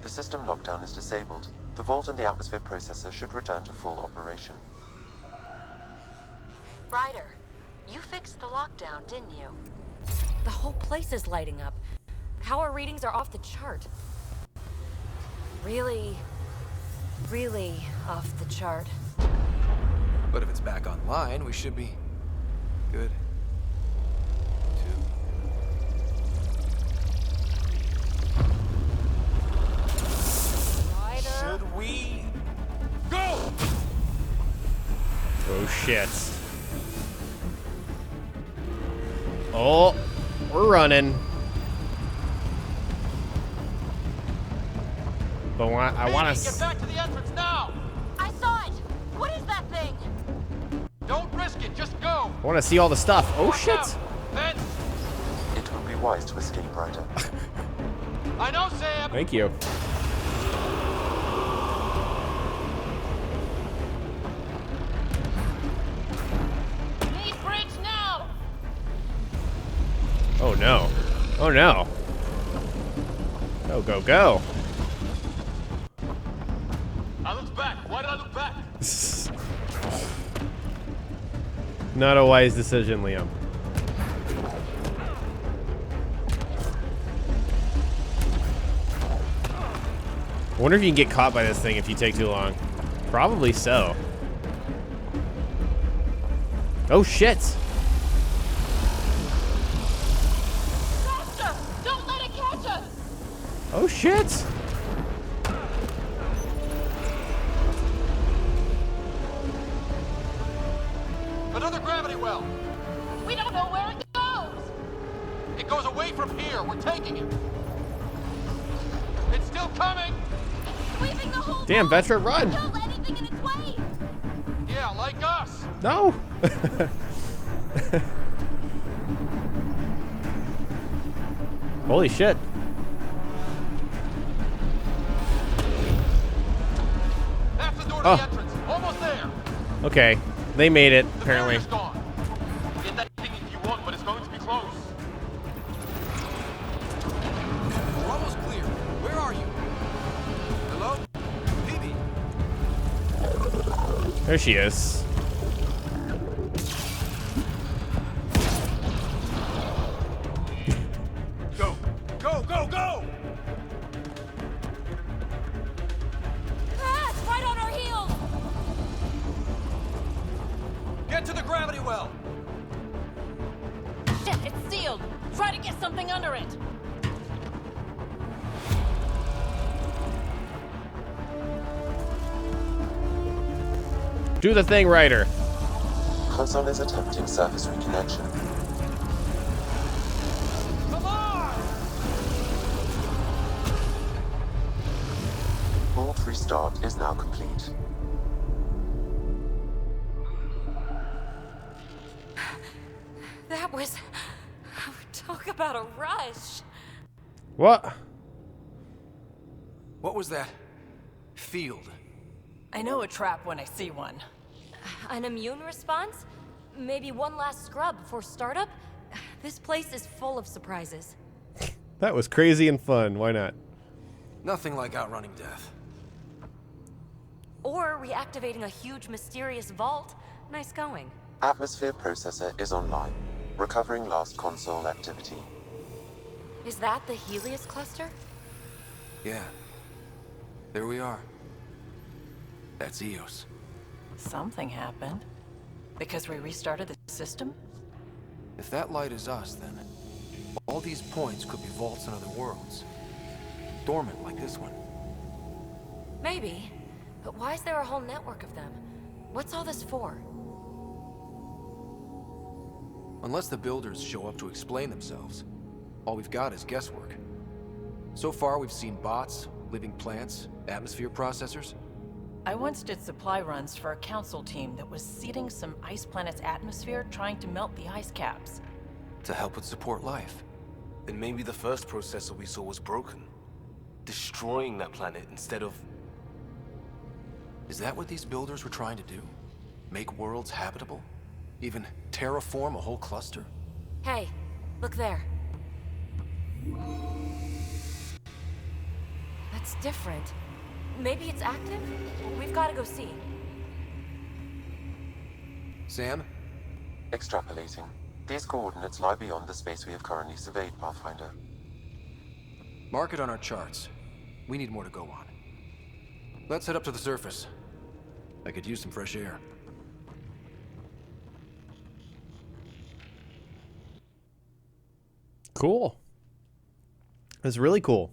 Speaker 4: The system lockdown is disabled. The vault and the atmosphere processor should return to full operation.
Speaker 2: Ryder, you fixed the lockdown, didn't you?
Speaker 5: The whole place is lighting up. Power readings are off the chart. Really, really off the chart.
Speaker 6: But if it's back online, we should be good.
Speaker 5: Ryder?
Speaker 8: Should we go?
Speaker 1: Oh, shit. Oh, we're running. But I want
Speaker 8: Get
Speaker 1: to...
Speaker 8: back to the entrance now!
Speaker 2: I
Speaker 1: I want to see all the stuff. Oh, shit.
Speaker 3: Ben!
Speaker 4: It would be wise to escape, Ryder.
Speaker 3: I know, Sam!
Speaker 1: Thank you.
Speaker 7: Need bridge now!
Speaker 1: Oh, no. Oh, no. Go, go, go.
Speaker 3: I looked back. Why did I look back?
Speaker 1: Not a wise decision, Liam. I wonder if you can get caught by this thing if you take too long. Probably so. Oh, shit.
Speaker 7: Faster! Don't let it catch us!
Speaker 1: Oh, shit.
Speaker 3: Another gravity well.
Speaker 7: We don't know where it goes!
Speaker 3: It goes away from here. We're taking it. It's still coming.
Speaker 7: Sweeping the whole
Speaker 1: Damn,
Speaker 7: wall.
Speaker 1: Vetra, run.
Speaker 7: Killed anything in its way!
Speaker 3: Yeah, like us.
Speaker 1: No. Holy shit.
Speaker 3: That's the door to
Speaker 1: Oh.
Speaker 3: the entrance. Almost there.
Speaker 1: Okay. They made it,
Speaker 3: The
Speaker 1: apparently.
Speaker 3: barrier's gone. Get that thing if you want, but it's going to be close.
Speaker 6: We're almost clear. Where are you? Hello? Phoebe?
Speaker 1: There she is.
Speaker 3: Go. Go, go, go!
Speaker 5: Ah, it's right on our heels!
Speaker 3: Get to the gravity well.
Speaker 7: Shit, it's sealed! Try to get something under it!
Speaker 1: Do the thing, Ryder.
Speaker 4: Console is attempting surface reconnection.
Speaker 3: Come on!
Speaker 4: Vault restart is now complete.
Speaker 5: That was... Talk about a rush.
Speaker 1: What?
Speaker 6: What was that? Field.
Speaker 7: I know a trap when I see one.
Speaker 5: An immune response? Maybe one last scrub before startup? This place is full of surprises.
Speaker 1: That was crazy and fun. Why not?
Speaker 6: Nothing like outrunning death.
Speaker 5: Or reactivating a huge mysterious vault. Nice going.
Speaker 4: Atmosphere processor is online. Recovering last console activity.
Speaker 5: Is that the Helios cluster?
Speaker 6: Yeah. There we are. That's Eos.
Speaker 7: Something happened. Because we restarted the system?
Speaker 6: If that light is us, then all these points could be vaults in other worlds. Dormant like this one.
Speaker 5: Maybe. But why is there a whole network of them? What's all this for?
Speaker 6: Unless the builders show up to explain themselves, all we've got is guesswork. So far, we've seen bots, living plants, atmosphere processors.
Speaker 7: I once did supply runs for a council team that was seeding some ice planet's atmosphere, trying to melt the ice caps.
Speaker 6: To help it support life.
Speaker 8: Then maybe the first processor we saw was broken. Destroying that planet instead of...
Speaker 6: Is that what these builders were trying to do? Make worlds habitable? Even terraform a whole cluster?
Speaker 5: Hey, look there. That's different. Maybe it's active? We've got to go see.
Speaker 6: Sam?
Speaker 4: Extrapolating. These coordinates lie beyond the space we have currently surveyed, Pathfinder.
Speaker 6: Mark it on our charts. We need more to go on. Let's head up to the surface. I could use some fresh air.
Speaker 1: Cool. It's really cool.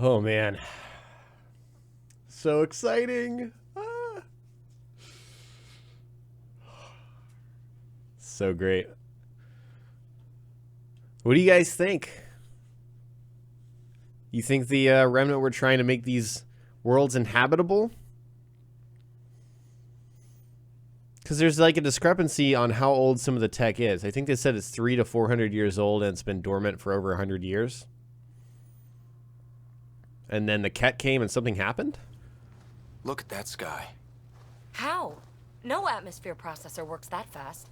Speaker 1: Oh, man. So exciting. Ah. So great. What do you guys think? You think the Remnant were trying to make these worlds inhabitable? Because there's like a discrepancy on how old some of the tech is. I think they said it's 300 to 400 years old and it's been dormant for over 100 years. And then the Ket came and something happened?
Speaker 6: Look at that sky.
Speaker 5: How? No atmosphere processor works that fast.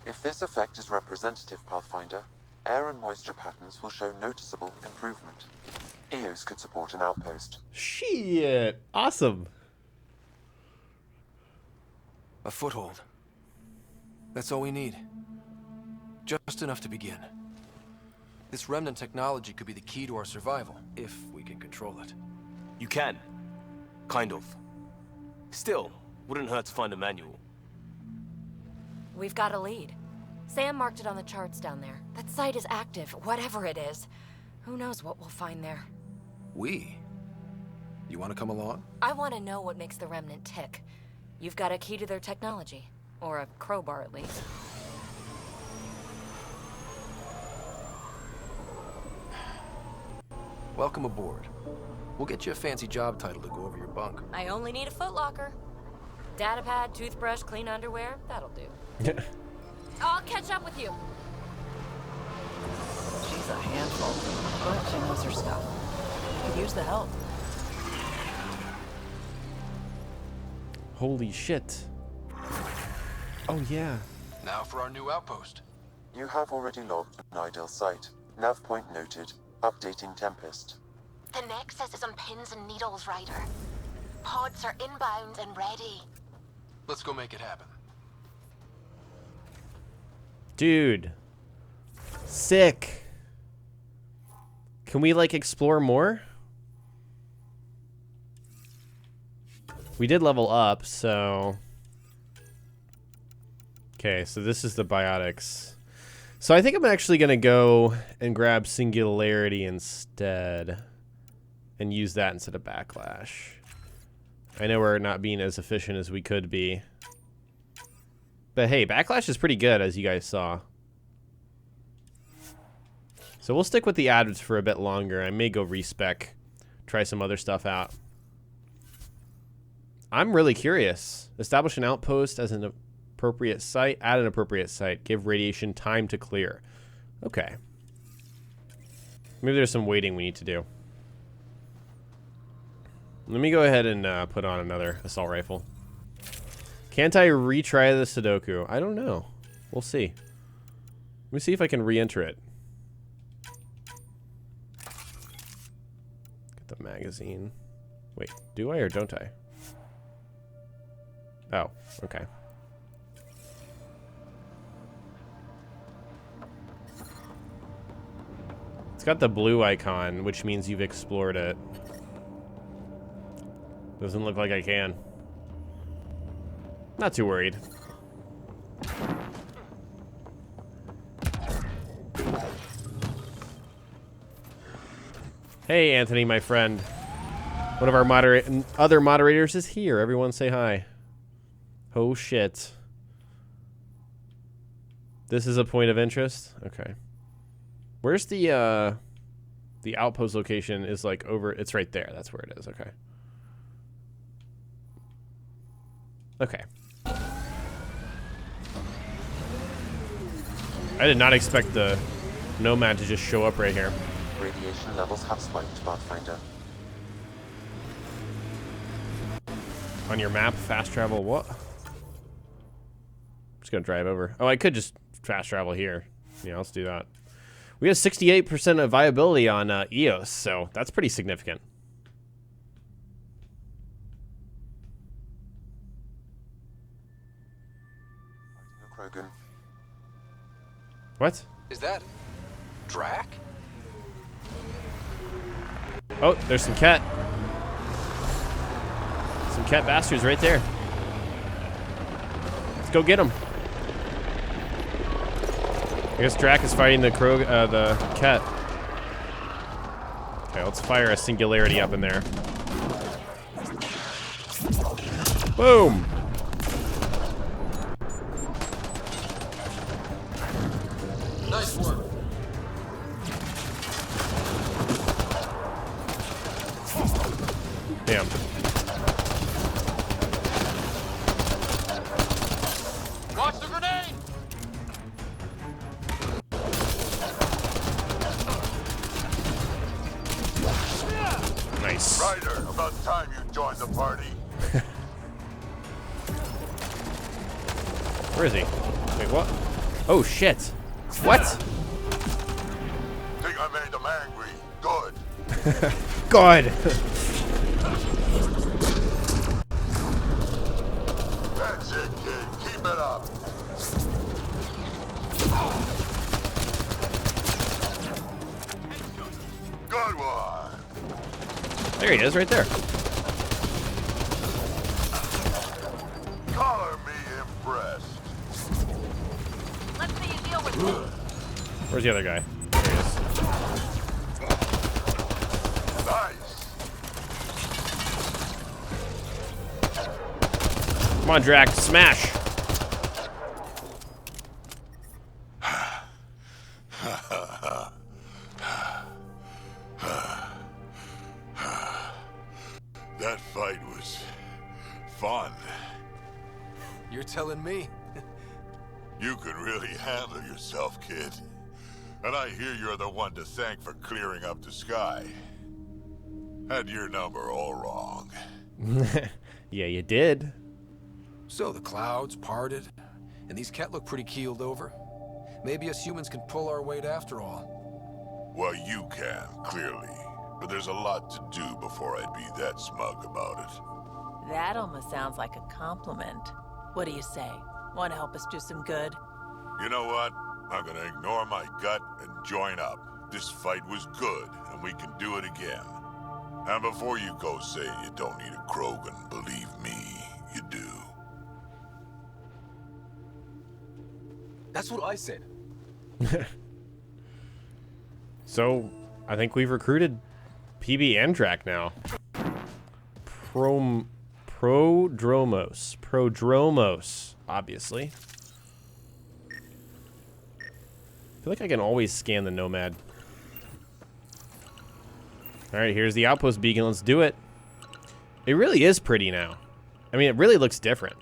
Speaker 4: If this effect is representative, Pathfinder, air and moisture patterns will show noticeable improvement. EOS could support an outpost.
Speaker 1: Shit. Awesome.
Speaker 6: A foothold. That's all we need. Just enough to begin. This remnant technology could be the key to our survival, if we can control it.
Speaker 8: You can. Kind of. Still, wouldn't hurt to find a manual.
Speaker 5: We've got a lead. Sam marked it on the charts down there. That site is active, whatever it is. Who knows what we'll find there.
Speaker 6: We? You want to come along?
Speaker 5: I want to know what makes the Remnant tick. You've got a key to their technology. Or a crowbar, at least.
Speaker 6: Welcome aboard. We'll get you a fancy job title to go over your bunk.
Speaker 5: I only need a footlocker. Datapad, toothbrush, clean underwear. That'll do. I'll catch up with you.
Speaker 7: She's a handful, but she knows her stuff. Could use the help.
Speaker 1: Holy shit. Oh, yeah.
Speaker 3: Now for our new outpost.
Speaker 4: You have already logged an ideal site. Nav point noted. Updating Tempest.
Speaker 2: The Nexus is on pins and needles, Ryder. Pods are inbound and ready.
Speaker 3: Let's go make it happen.
Speaker 1: Dude. Sick. Can we, like, explore more? We did level up, so... Okay, so this is the biotics. So I think I'm actually going to go and grab Singularity instead. And use that instead of Backlash. I know we're not being as efficient as we could be. But hey, Backlash is pretty good, as you guys saw. So we'll stick with the adds for a bit longer. I may go respec. Try some other stuff out. I'm really curious. Establish an outpost as an appropriate site. Add an appropriate site. Give radiation time to clear. Okay. Maybe there's some waiting we need to do. Let me go ahead and put on another assault rifle. Can't I retry the Sudoku? I don't know. We'll see. Let me see if I can re-enter it. Get the magazine. Wait, do I or don't I? Oh, okay. It's got the blue icon, which means you've explored it. Doesn't look like I can. Not too worried. Hey, Anthony, my friend. One of our other moderators is here. Everyone say hi. Oh, shit. This is a point of interest? Okay. Where's the outpost location is like over... It's right there. That's where it is. Okay. Okay. I did not expect the Nomad to just show up right here.
Speaker 4: Radiation levels have spiked, Pathfinder.
Speaker 1: On your map, fast travel, what? I'm just gonna drive over. Oh, I could just fast travel here. Yeah, let's do that. We have 68% of viability on EOS, so that's pretty significant. What?
Speaker 3: Is that Drac?
Speaker 1: Oh, there's some cat. Some cat bastards right there. Let's go get them. I guess Drac is fighting the cat. Okay, let's fire a Singularity up in there. Boom.
Speaker 3: Nice work.
Speaker 1: Damn. Nice.
Speaker 9: Ryder, about time you joined the party.
Speaker 1: Where is he? Wait, what? Oh, shit. What?
Speaker 9: Think I made them angry. Good.
Speaker 1: God.
Speaker 9: That's it, kid. Keep it up. Good one.
Speaker 1: There he is, right there.
Speaker 9: Color me impressed.
Speaker 7: Let's see you deal with it.
Speaker 1: Where's the other guy? There he is.
Speaker 9: Nice.
Speaker 1: Come on, Drac, smash.
Speaker 9: That fight was fun.
Speaker 6: You're telling me?
Speaker 9: You can really handle yourself, kid. And I hear you're the one to thank for clearing up the sky. Had your number all wrong.
Speaker 1: Yeah, you did.
Speaker 6: So the clouds parted, and these Ket look pretty keeled over. Maybe us humans can pull our weight after all.
Speaker 9: Well, you can, clearly. But there's a lot to do before I'd be that smug about it.
Speaker 7: That almost sounds like a compliment. What do you say? Want to help us do some good?
Speaker 9: You know what? I'm gonna ignore my gut and join up. This fight was good, and we can do it again. And before you go say you don't need a Krogan, believe me, you do.
Speaker 8: That's what I said.
Speaker 1: So, I think we've recruited PB and Drac now. Prodromos, obviously. I feel like I can always scan the Nomad. Alright, here's the Outpost beacon. Let's do it. It really is pretty now. I mean, it really looks different.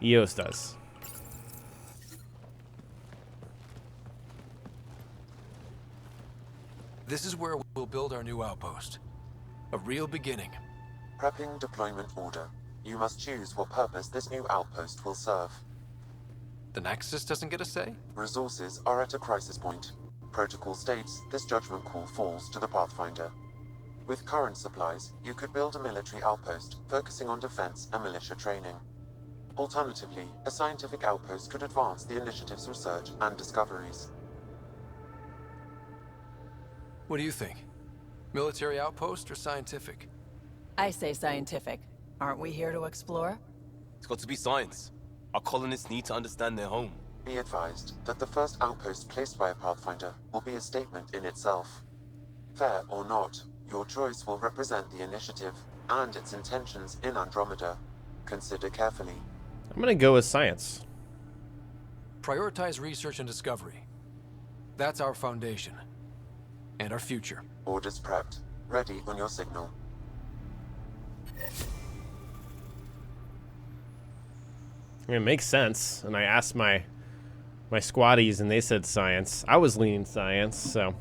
Speaker 1: EOS does.
Speaker 6: This is where we'll build our new outpost. A real beginning.
Speaker 4: Prepping deployment order. You must choose what purpose this new outpost will serve.
Speaker 6: The Nexus doesn't get a say?
Speaker 4: Resources are at a crisis point. Protocol states this judgment call falls to the Pathfinder. With current supplies, you could build a military outpost focusing on defense and militia training. Alternatively, a scientific outpost could advance the Initiative's research and discoveries.
Speaker 6: What do you think? Military outpost or scientific?
Speaker 7: I say scientific. Aren't we here to explore?
Speaker 8: It's got to be science. Our colonists need to understand their home.
Speaker 4: Be advised that the first outpost placed by a Pathfinder will be a statement in itself. Fair or not, your choice will represent the Initiative and its intentions in Andromeda. Consider carefully.
Speaker 1: I'm gonna go with science.
Speaker 6: Prioritize research and discovery. That's our foundation. And our future.
Speaker 4: Orders prepped. Ready on your signal.
Speaker 1: I mean, it makes sense. And I asked my squaddies, and they said science. I was leaning science, so.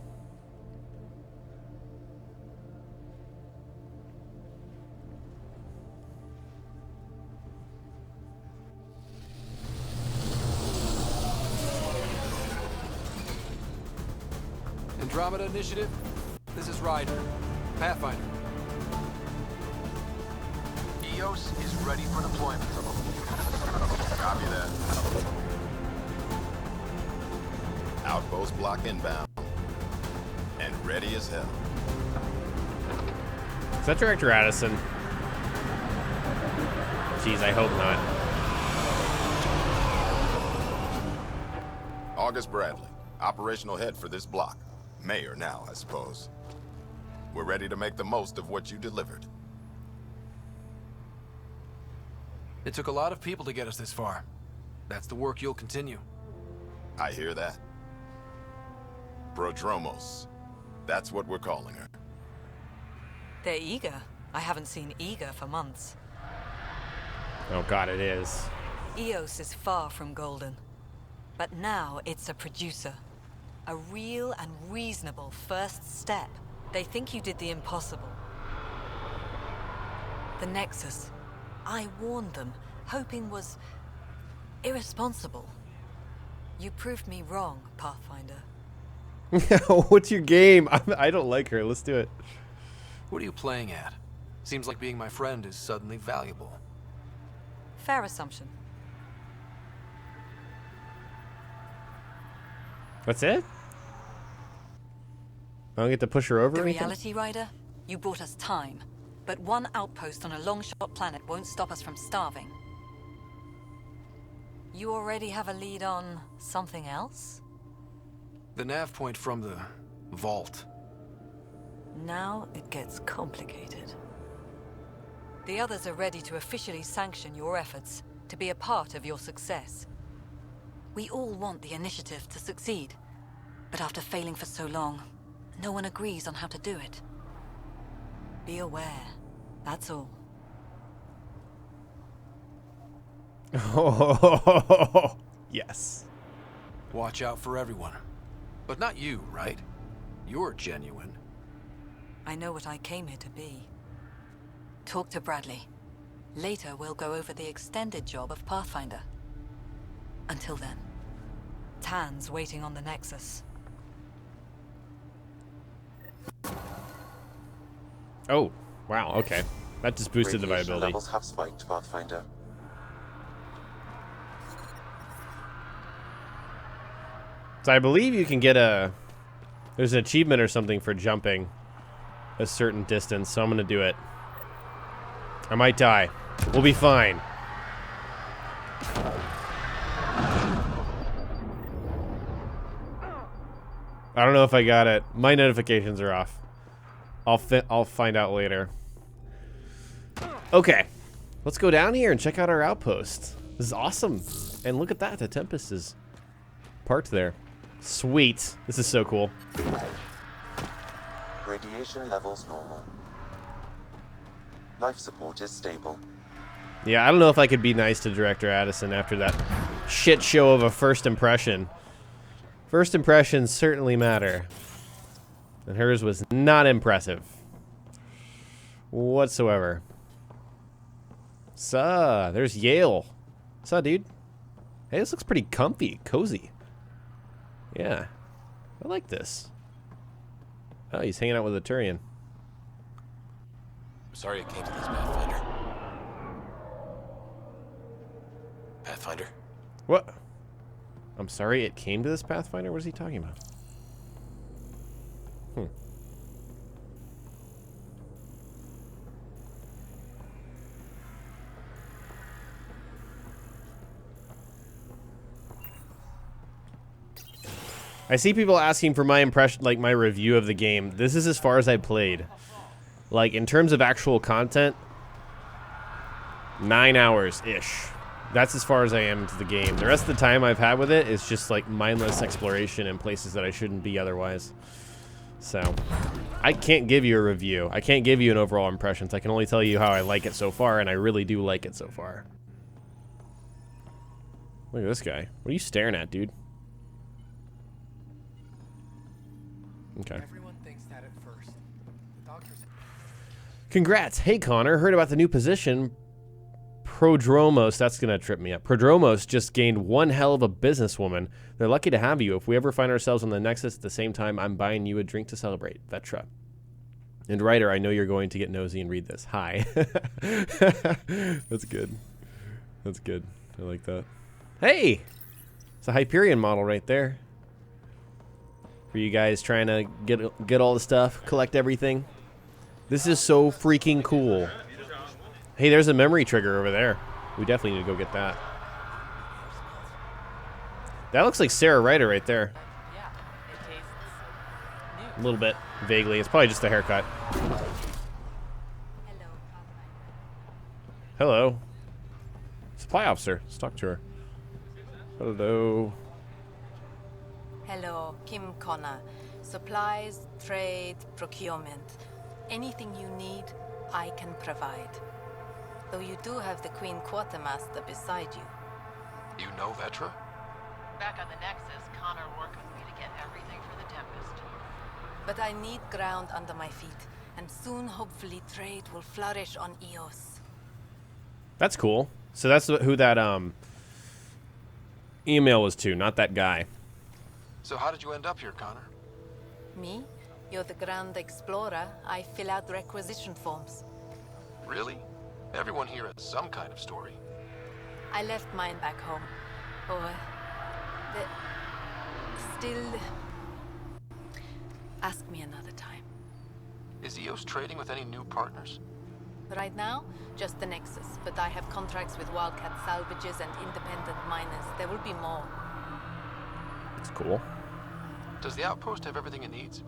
Speaker 6: Andromeda Initiative, this is Ryder. Pathfinder.
Speaker 3: EOS is ready for deployment.
Speaker 10: Copy that. Outpost block inbound. And ready as hell.
Speaker 1: Is that Director Addison? Jeez, I hope not.
Speaker 10: August Bradley, operational head for this block. Mayor now, I suppose. We're ready to make the most of what you delivered.
Speaker 6: It took a lot of people to get us this far. That's the work you'll continue.
Speaker 10: I hear that. Prodromos. That's what we're calling her.
Speaker 5: They're eager. I haven't seen eager for months.
Speaker 1: Oh god, it is.
Speaker 5: EOS is far from golden. But now it's a producer. A real and reasonable first step. They think you did the impossible.
Speaker 11: The Nexus. I warned them. Hoping was irresponsible. You proved me wrong, Pathfinder.
Speaker 1: What's your game? I don't like her. Let's do it.
Speaker 6: What are you playing at? Seems like being my friend is suddenly valuable.
Speaker 11: Fair assumption.
Speaker 1: That's it? I don't get to push her over
Speaker 11: The
Speaker 1: or anything?
Speaker 11: reality rider, you brought us time. But one outpost on a long-shot planet won't stop us from starving. You already have a lead on something else?
Speaker 6: The nav point from the vault.
Speaker 11: Now it gets complicated. The others are ready to officially sanction your efforts, to be a part of your success. We all want the initiative to succeed, but after failing for so long, no one agrees on how to do it. Be aware, that's all.
Speaker 1: Oh, yes.
Speaker 6: Watch out for everyone. But not you, right? You're genuine.
Speaker 11: I know what I came here to be. Talk to Bradley. Later, we'll go over the extended job of Pathfinder. Until then, Tan's waiting on the Nexus.
Speaker 1: Oh, wow, okay. That just boosted the
Speaker 4: Radiation
Speaker 1: viability.
Speaker 4: levels have spiked, Pathfinder.
Speaker 1: So I believe you can get there's an achievement or something for jumping a certain distance, so I'm gonna do it. I might die. We'll be fine. I don't know if I got it. My notifications are off. I'll find out later. Okay, let's go down here and check out our outpost. This is awesome. And look at that, the Tempest is parked there. Sweet. This is so cool.
Speaker 4: Radiation levels normal. Life support is stable.
Speaker 1: Yeah, I don't know if I could be nice to Director Addison after that shit show of a first impression. First impressions certainly matter. And hers was not impressive. Whatsoever. There's Yale. Dude? Hey, this looks pretty comfy, cozy. Yeah. I like this. Oh, he's hanging out with a Turian.
Speaker 8: Sorry it came to this, Pathfinder. Pathfinder?
Speaker 1: What? I'm sorry it came to this, Pathfinder? What is he talking about? I see people asking for my impression, like my review of the game. This is as far as I played. Like, in terms of actual content, 9 hours-ish. That's as far as I am into the game. The rest of the time I've had with it is just like mindless exploration in places that I shouldn't be otherwise. So, I can't give you a review. I can't give you an overall impressions. I can only tell you how I like it so far, and I really do like it so far. Look at this guy. What are you staring at, dude? Okay.
Speaker 6: Everyone thinks that at first. The doctors...
Speaker 1: Congrats. Hey, Connor. Heard about the new position. Prodromos. That's going to trip me up. Prodromos just gained one hell of a businesswoman. They're lucky to have you. If we ever find ourselves on the Nexus at the same time, I'm buying you a drink to celebrate. Vetra. And Ryder, I know you're going to get nosy and read this. Hi. That's good. That's good. I like that. Hey! It's a Hyperion model right there. For you guys trying to get all the stuff, collect everything. This is so freaking cool. Hey, there's a memory trigger over there. We definitely need to go get that. That looks like Sara Ryder right there. A little bit, vaguely. It's probably just a haircut. Hello. Supply officer. Let's talk to her. Hello.
Speaker 12: Hello, Kim Connor. Supplies, trade, procurement. Anything you need, I can provide. Though you do have the Queen Quartermaster beside you.
Speaker 3: You know Vetra?
Speaker 7: Back on the Nexus, Connor worked with me to get everything for the Tempest.
Speaker 12: But I need ground under my feet, and soon hopefully trade will flourish on Eos.
Speaker 1: That's cool. So that's who that email was to, not that guy.
Speaker 3: So how did you end up here, Connor?
Speaker 12: Me? You're the Grand Explorer. I fill out requisition forms.
Speaker 3: Really? Everyone here has some kind of story.
Speaker 12: I left mine back home. Or... Still... Ask me another time.
Speaker 3: Is EOS trading with any new partners?
Speaker 12: Right now, just the Nexus, but I have contracts with Wildcat salvages and independent miners. There will be more.
Speaker 1: That's cool.
Speaker 3: Does the Outpost have everything it needs?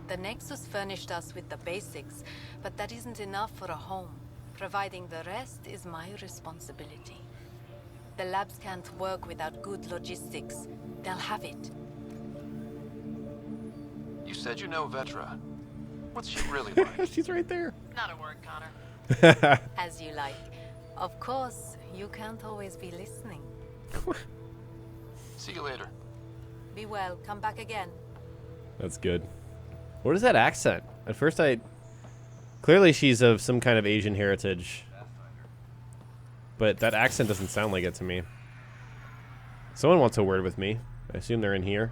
Speaker 12: The Nexus furnished us with the basics, but that isn't enough for a home. Providing the rest is my responsibility. The labs can't work without good logistics. They'll have it.
Speaker 3: You said you know Vetra. What's she really like?
Speaker 1: She's right there.
Speaker 7: Not a word, Connor.
Speaker 12: As you like. Of course, you can't always be listening.
Speaker 3: See you later.
Speaker 12: Be well. Come back again.
Speaker 1: That's good. What is that accent? At first clearly she's of some kind of Asian heritage. But that accent doesn't sound like it to me. Someone wants a word with me. I assume they're in here.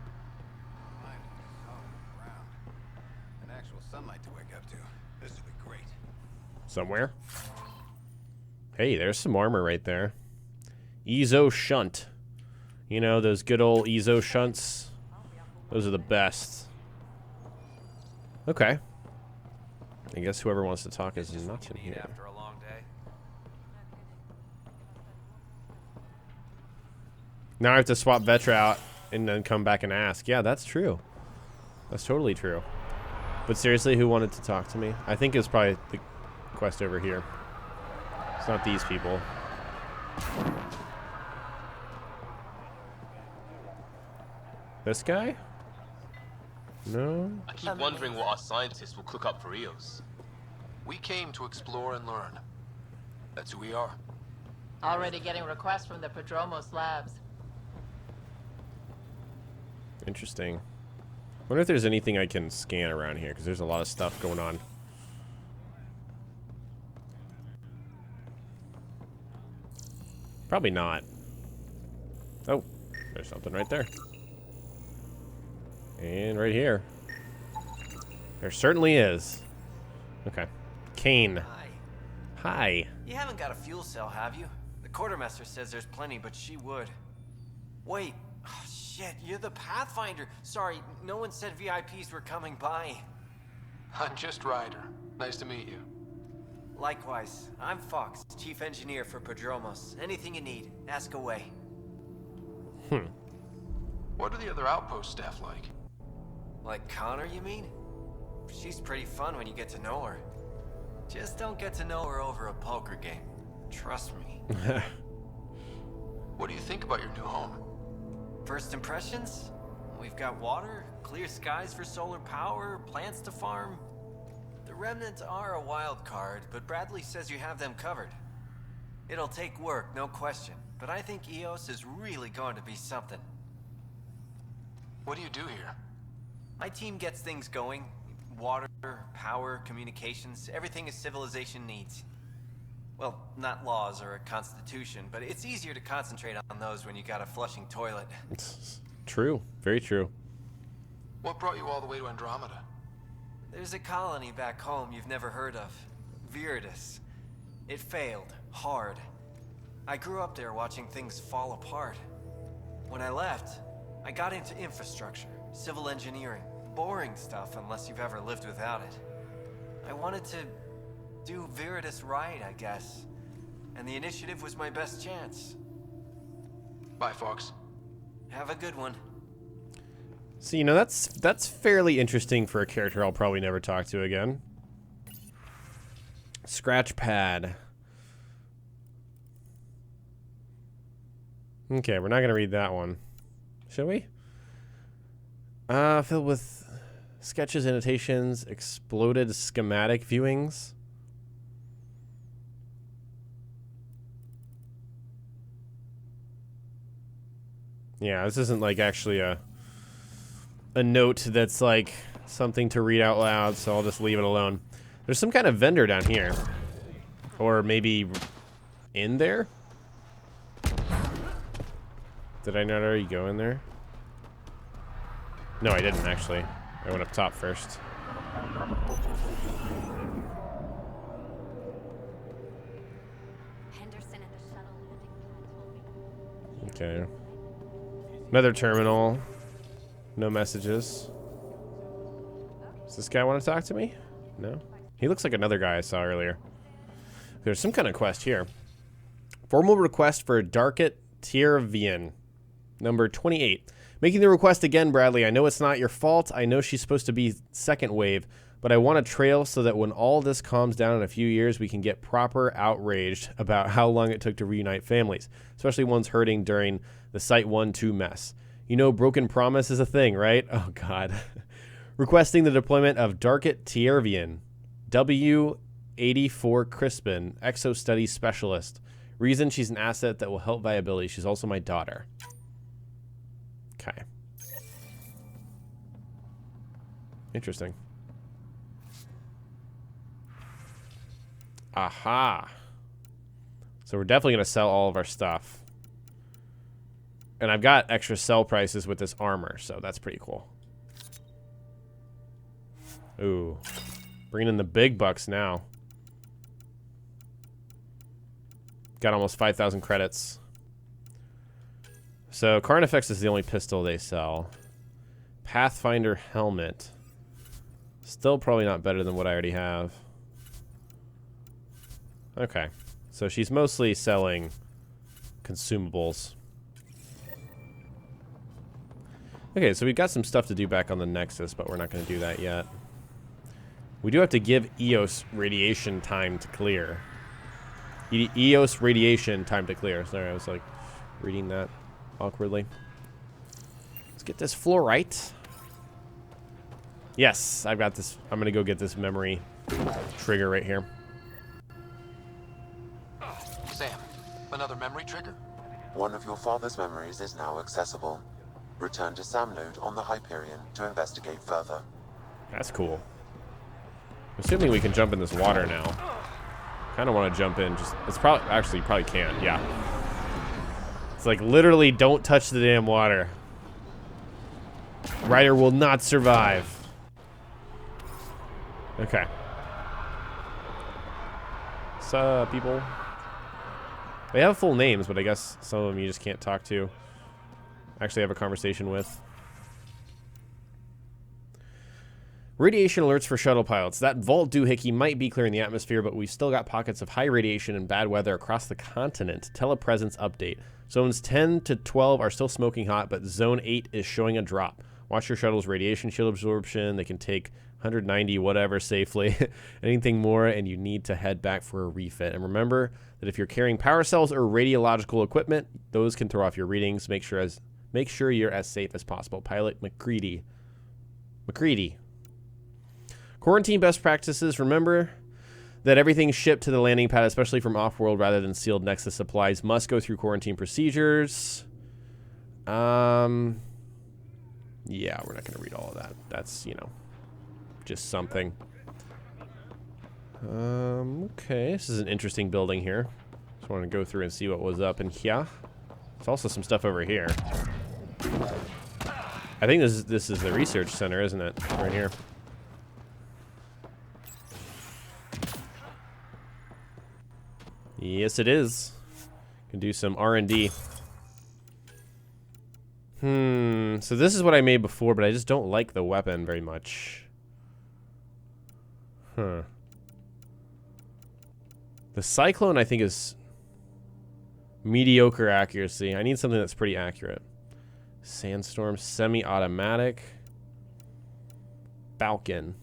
Speaker 10: An actual sunlight to wake up to. This would be great.
Speaker 1: Somewhere. Hey, there's some armor right there. Ezo shunt. You know, those good old Ezo shunts. Those are the best. Okay. I guess whoever wants to talk is not in here.
Speaker 8: After a long day.
Speaker 1: Now I have to swap Vetra out and then come back and ask. Yeah, that's true. That's totally true. But seriously, who wanted to talk to me? I think it's probably the quest over here. It's not these people. This guy? No?
Speaker 8: I keep wondering what our scientists will cook up for EOS.
Speaker 3: We came to explore and learn. That's who we are.
Speaker 7: Already getting requests from the Prodromos labs.
Speaker 1: Interesting. Wonder if there's anything I can scan around here, because there's a lot of stuff going on. Probably not. Oh, there's something right there. And right here. There certainly is. Okay. Kane.
Speaker 13: Hi.
Speaker 1: Hi.
Speaker 13: You haven't got a fuel cell, have you? The quartermaster says there's plenty, but she would. Wait. Oh, shit, you're the Pathfinder. Sorry, no one said VIPs were coming by.
Speaker 3: I'm just Ryder. Nice to meet you.
Speaker 13: Likewise. I'm Fox, chief engineer for Prodromos. Anything you need, ask away.
Speaker 3: What are the other Outpost staff like?
Speaker 13: Like Connor, you mean? She's pretty fun when you get to know her. Just don't get to know her over a poker game. Trust me.
Speaker 3: What do you think about your new home?
Speaker 13: First impressions? We've got water, clear skies for solar power, plants to farm. The Remnants are a wild card, but Bradley says you have them covered. It'll take work, no question, but I think EOS is really going to be something.
Speaker 3: What do you do here?
Speaker 13: My team gets things going. Water, power, communications, everything a civilization needs. Well, not laws or a constitution, but it's easier to concentrate on those when you got a flushing toilet.
Speaker 1: It's true. Very true.
Speaker 3: What brought you all the way to Andromeda?
Speaker 13: There's a colony back home you've never heard of. Viridis. It failed. Hard. I grew up there watching things fall apart. When I left, I got into infrastructure, civil engineering. Boring stuff unless you've ever lived without it. I wanted to do Viridis right, I guess. And the initiative was my best chance.
Speaker 3: Bye, Fox.
Speaker 13: Have a good one.
Speaker 1: So, you know, that's fairly interesting for a character I'll probably never talk to again. Scratch pad. Okay, we're not going to read that one. Shall we? Filled with sketches, annotations, exploded schematic viewings. Yeah, this isn't like actually a note that's like something to read out loud, so I'll just leave it alone. There's some kind of vendor down here. Or maybe in there? Did I not already go in there? No, I didn't actually. I went up top first. Okay. Another terminal. No messages. Does this guy want to talk to me? No? He looks like another guy I saw earlier. There's some kind of quest here. Formal request for Darket Tiervian, number 28. Making the request again, Bradley. I know it's not your fault. I know she's supposed to be second wave, but I want a trail so that when all this calms down in a few years, we can get proper outraged about how long it took to reunite families, especially ones hurting during the Site 1-2 mess. You know, broken promise is a thing, right? Oh, God. Requesting the deployment of Darket Tiervian, W84 Crispin, Exo Studies Specialist. Reason, she's an asset that will help viability. She's also my daughter. Okay. Interesting. Aha. So we're definitely going to sell all of our stuff. And I've got extra sell prices with this armor, so that's pretty cool. Ooh. Bringing in the big bucks now. Got almost 5,000 credits. So Carnifex is the only pistol they sell. Pathfinder helmet. Still probably not better than what I already have. Okay. So she's mostly selling consumables. Okay, so we've got some stuff to do back on the Nexus, but we're not going to do that yet. We do have to give EOS radiation time to clear. EOS radiation time to clear. Sorry, I was like reading that awkwardly. Let's get this fluorite. Yes, I've got this. I'm gonna go get this memory trigger right here.
Speaker 3: Sam, another memory trigger?
Speaker 4: One of your father's memories is now accessible. Return to Sam node on the Hyperion to investigate further.
Speaker 1: That's cool. Assuming we can jump in this water now. Kind of want to jump in. Just it's probably actually you probably can. Yeah. It's like literally don't touch the damn water. Ryder will not survive. Okay. What's up, people? They have full names, but I guess some of them you just can't talk to. Actually have a conversation with. Radiation alerts for shuttle pilots. That Vault doohickey might be clearing the atmosphere, but we've still got pockets of high radiation and bad weather across the continent. Telepresence update. Zones 10 to 12 are still smoking hot, but Zone 8 is showing a drop. Watch your shuttle's radiation shield absorption. They can take 190 whatever safely. Anything more, and you need to head back for a refit. And remember that if you're carrying power cells or radiological equipment, those can throw off your readings. Make sure you're as safe as possible. Pilot McCready. Quarantine best practices. Remember that everything shipped to the landing pad, especially from off-world rather than sealed Nexus supplies, must go through quarantine procedures. Yeah, we're not going to read all of that. That's, you know, just something. Okay, this is an interesting building here. Just want to go through and see what was up in here. There's also some stuff over here. I think this is the research center, isn't it? Right here. Yes, it is. Can do some R&D. So this is what I made before, but I just don't like the weapon very much. The Cyclone, I think, is mediocre accuracy. I need something that's pretty accurate. Sandstorm, semi-automatic. Falcon.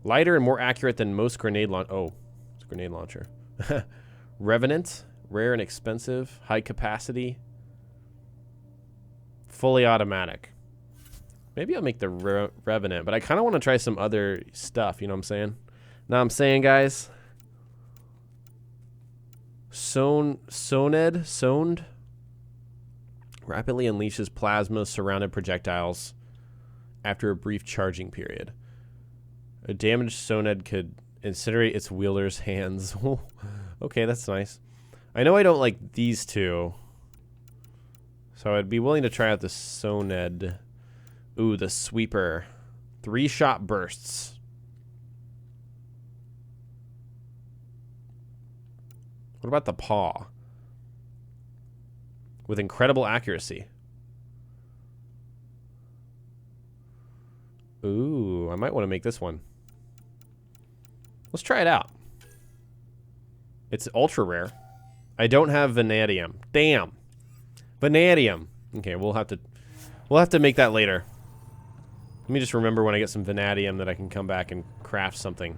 Speaker 1: Lighter and more accurate than most grenade launch. Oh, it's a grenade launcher. Revenant, rare and expensive, high capacity, fully automatic. Maybe I'll make the Revenant, but I kind of want to try some other stuff, you know what I'm saying? Know what I'm saying, guys? Soned rapidly unleashes plasma surrounded projectiles after a brief charging period. A damaged Soned could incinerate its wielder's hands. Okay, that's nice. I know I don't like these two. So I'd be willing to try out the Soned. Ooh, the Sweeper. 3-shot bursts. What about the Paw? With incredible accuracy. Ooh, I might want to make this one. Let's try it out. It's ultra rare. I don't have vanadium. Damn. Vanadium. Okay, we'll have to make that later. Let me just remember when I get some vanadium that I can come back and craft something.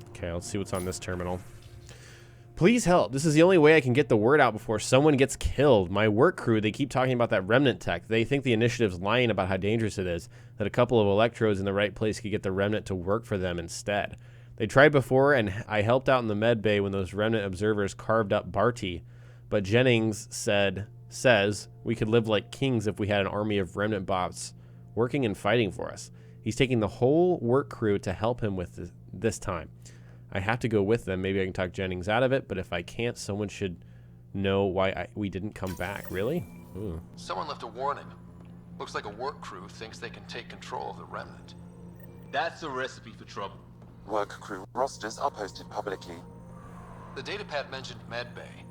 Speaker 1: Okay, let's see what's on this terminal. Please help. This is the only way I can get the word out before someone gets killed. My work crew, they keep talking about that remnant tech. They think the initiative's lying about how dangerous it is, that a couple of electrodes in the right place could get the remnant to work for them instead. They tried before, and I helped out in the med bay when those remnant observers carved up Barty. But Jennings says we could live like kings if we had an army of remnant bots working and fighting for us. He's taking the whole work crew to help him with this time. I have to go with them. Maybe I can talk Jennings out of it, but if I can't, someone should know why we didn't come back. Really? Ooh.
Speaker 3: Someone left a warning. Looks like a work crew thinks they can take control of the remnant.
Speaker 8: That's a recipe for trouble.
Speaker 4: Work crew rosters are posted publicly.
Speaker 3: The datapad mentioned medbay.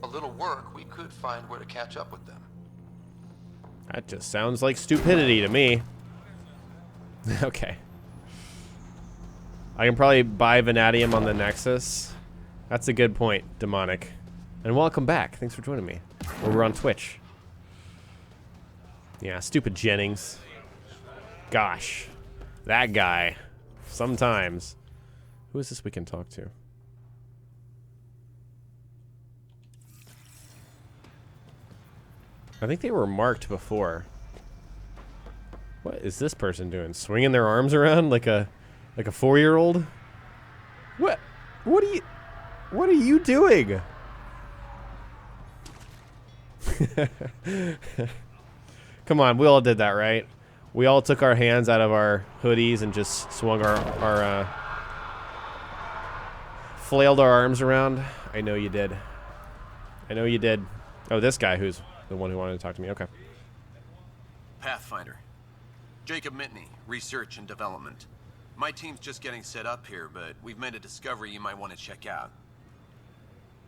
Speaker 3: A little work, we could find where to catch up with them.
Speaker 1: That just sounds like stupidity to me. Okay. I can probably buy vanadium on the Nexus. That's a good point, Demonic. And welcome back. Thanks for joining me. We're on Twitch. Yeah, stupid Jennings. Gosh. That guy. Sometimes. Who is this we can talk to? I think they were marked before. What is this person doing? Swinging their arms around like a 4-year-old? What are you doing? Come on, we all did that, right? We all took our hands out of our hoodies and just swung our flailed our arms around. I know you did. I know you did. Oh, this guy who's the one who wanted to talk to me. Okay.
Speaker 14: Pathfinder. Jacob Mitney, Research and Development. My team's just getting set up here, but we've made a discovery you might want to check out.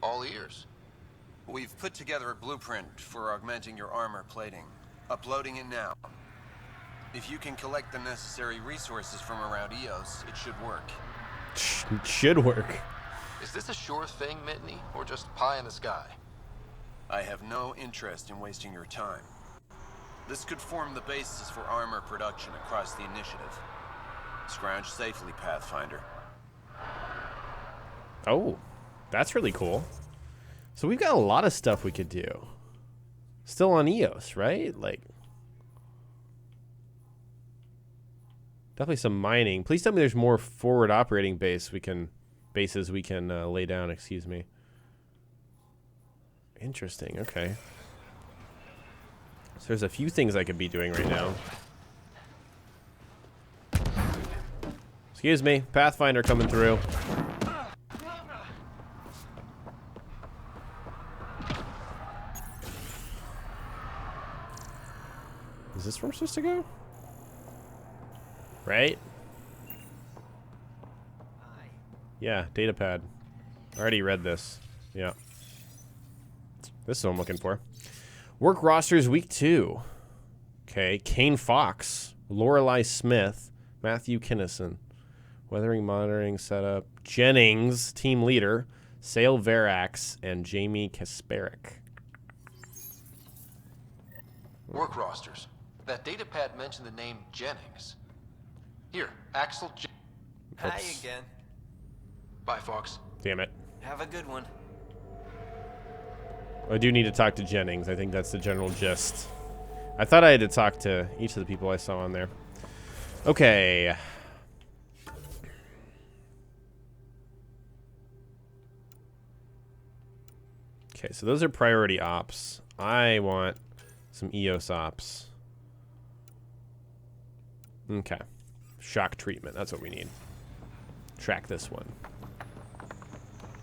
Speaker 3: All ears.
Speaker 14: We've put together a blueprint for augmenting your armor plating. Uploading it now. If you can collect the necessary resources from around EOS, it should work.
Speaker 1: Should work.
Speaker 3: Is this a sure thing, Mitney, or just pie in the sky?
Speaker 14: I have no interest in wasting your time. This could form the basis for armor production across the initiative. Scrounge safely, Pathfinder.
Speaker 1: Oh, that's really cool. So we've got a lot of stuff we could do. Still on EOS, right? Like, definitely some mining. Please tell me there's more forward operating bases we can lay down. Excuse me. Interesting. Okay. So there's a few things I could be doing right now. Excuse me, Pathfinder coming through. Is this where I'm supposed to go? Right? Yeah, datapad. I already read this. Yeah. This is what I'm looking for. Work rosters week 2. Okay, Kane Fox, Lorelei Smith, Matthew Kinnison. Weathering, monitoring, setup. Jennings, team leader. Sale Verax, and Jamie Kasperik.
Speaker 3: Work rosters. That datapad mentioned the name Jennings. Here, Axel
Speaker 13: Hi again.
Speaker 3: Bye, Fox.
Speaker 1: Damn it.
Speaker 13: Have a good one.
Speaker 1: I do need to talk to Jennings. I think that's the general gist. I thought I had to talk to each of the people I saw on there. Okay. Okay, so those are priority ops. I want some EOS ops. Okay. Shock treatment. That's what we need. Track this one.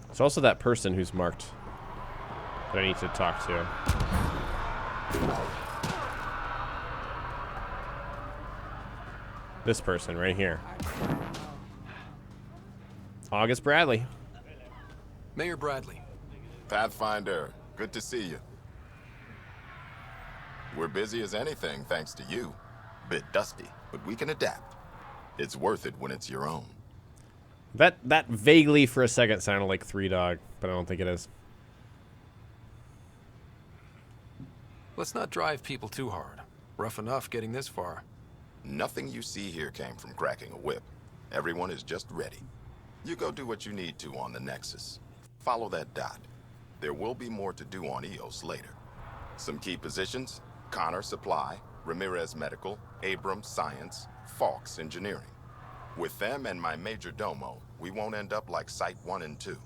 Speaker 1: It's also that person who's marked that I need to talk to. This person right here. August Bradley.
Speaker 6: Mayor Bradley.
Speaker 10: Pathfinder, good to see you. We're busy as anything thanks to you. Bit dusty, but we can adapt. It's worth it when it's your own.
Speaker 1: That vaguely for a second sounded like Three Dog, but I don't think it is.
Speaker 6: Let's not drive people too hard. Rough enough getting this far.
Speaker 10: Nothing you see here came from cracking a whip. Everyone is just ready. You go do what you need to on the Nexus. Follow that dot. There will be more to do on EOS later. Some key positions: Connor Supply, Ramirez Medical, Abrams Science, Fawkes Engineering. With them and my major domo, we won't end up like Site 1 and 2.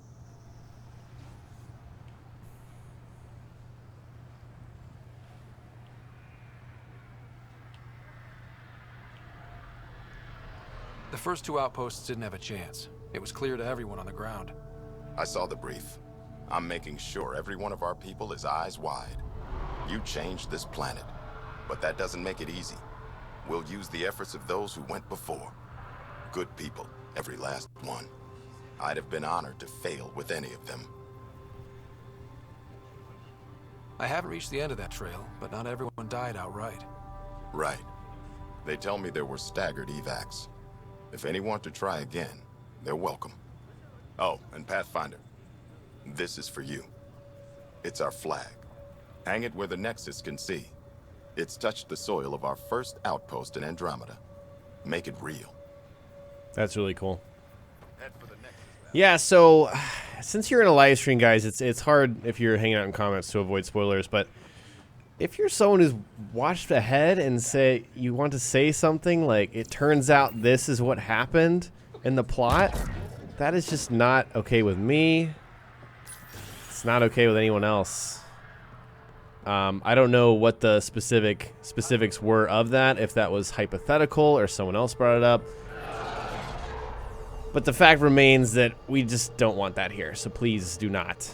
Speaker 6: The first two outposts didn't have a chance. It was clear to everyone on the ground.
Speaker 10: I saw the brief. I'm making sure every one of our people is eyes wide. You changed this planet, but that doesn't make it easy. We'll use the efforts of those who went before. Good people, every last one. I'd have been honored to fail with any of them.
Speaker 6: I haven't reached the end of that trail, but not everyone died outright.
Speaker 10: Right. They tell me there were staggered evacs. If any want to try again, they're welcome. Oh, and Pathfinder, this is for you. It's our flag. Hang it where the Nexus can see. It's touched the soil of our first outpost in Andromeda. Make it real.
Speaker 1: That's really cool. Yeah, so since you're in a live stream, guys, it's hard if you're hanging out in comments to avoid spoilers, but if you're someone who's watched ahead and say you want to say something like it turns out this is what happened in the plot, that is just not okay with me. It's not okay with anyone else. I don't know what the specifics were of that, if that was hypothetical or someone else brought it up. But the fact remains that we just don't want that here, so please do not.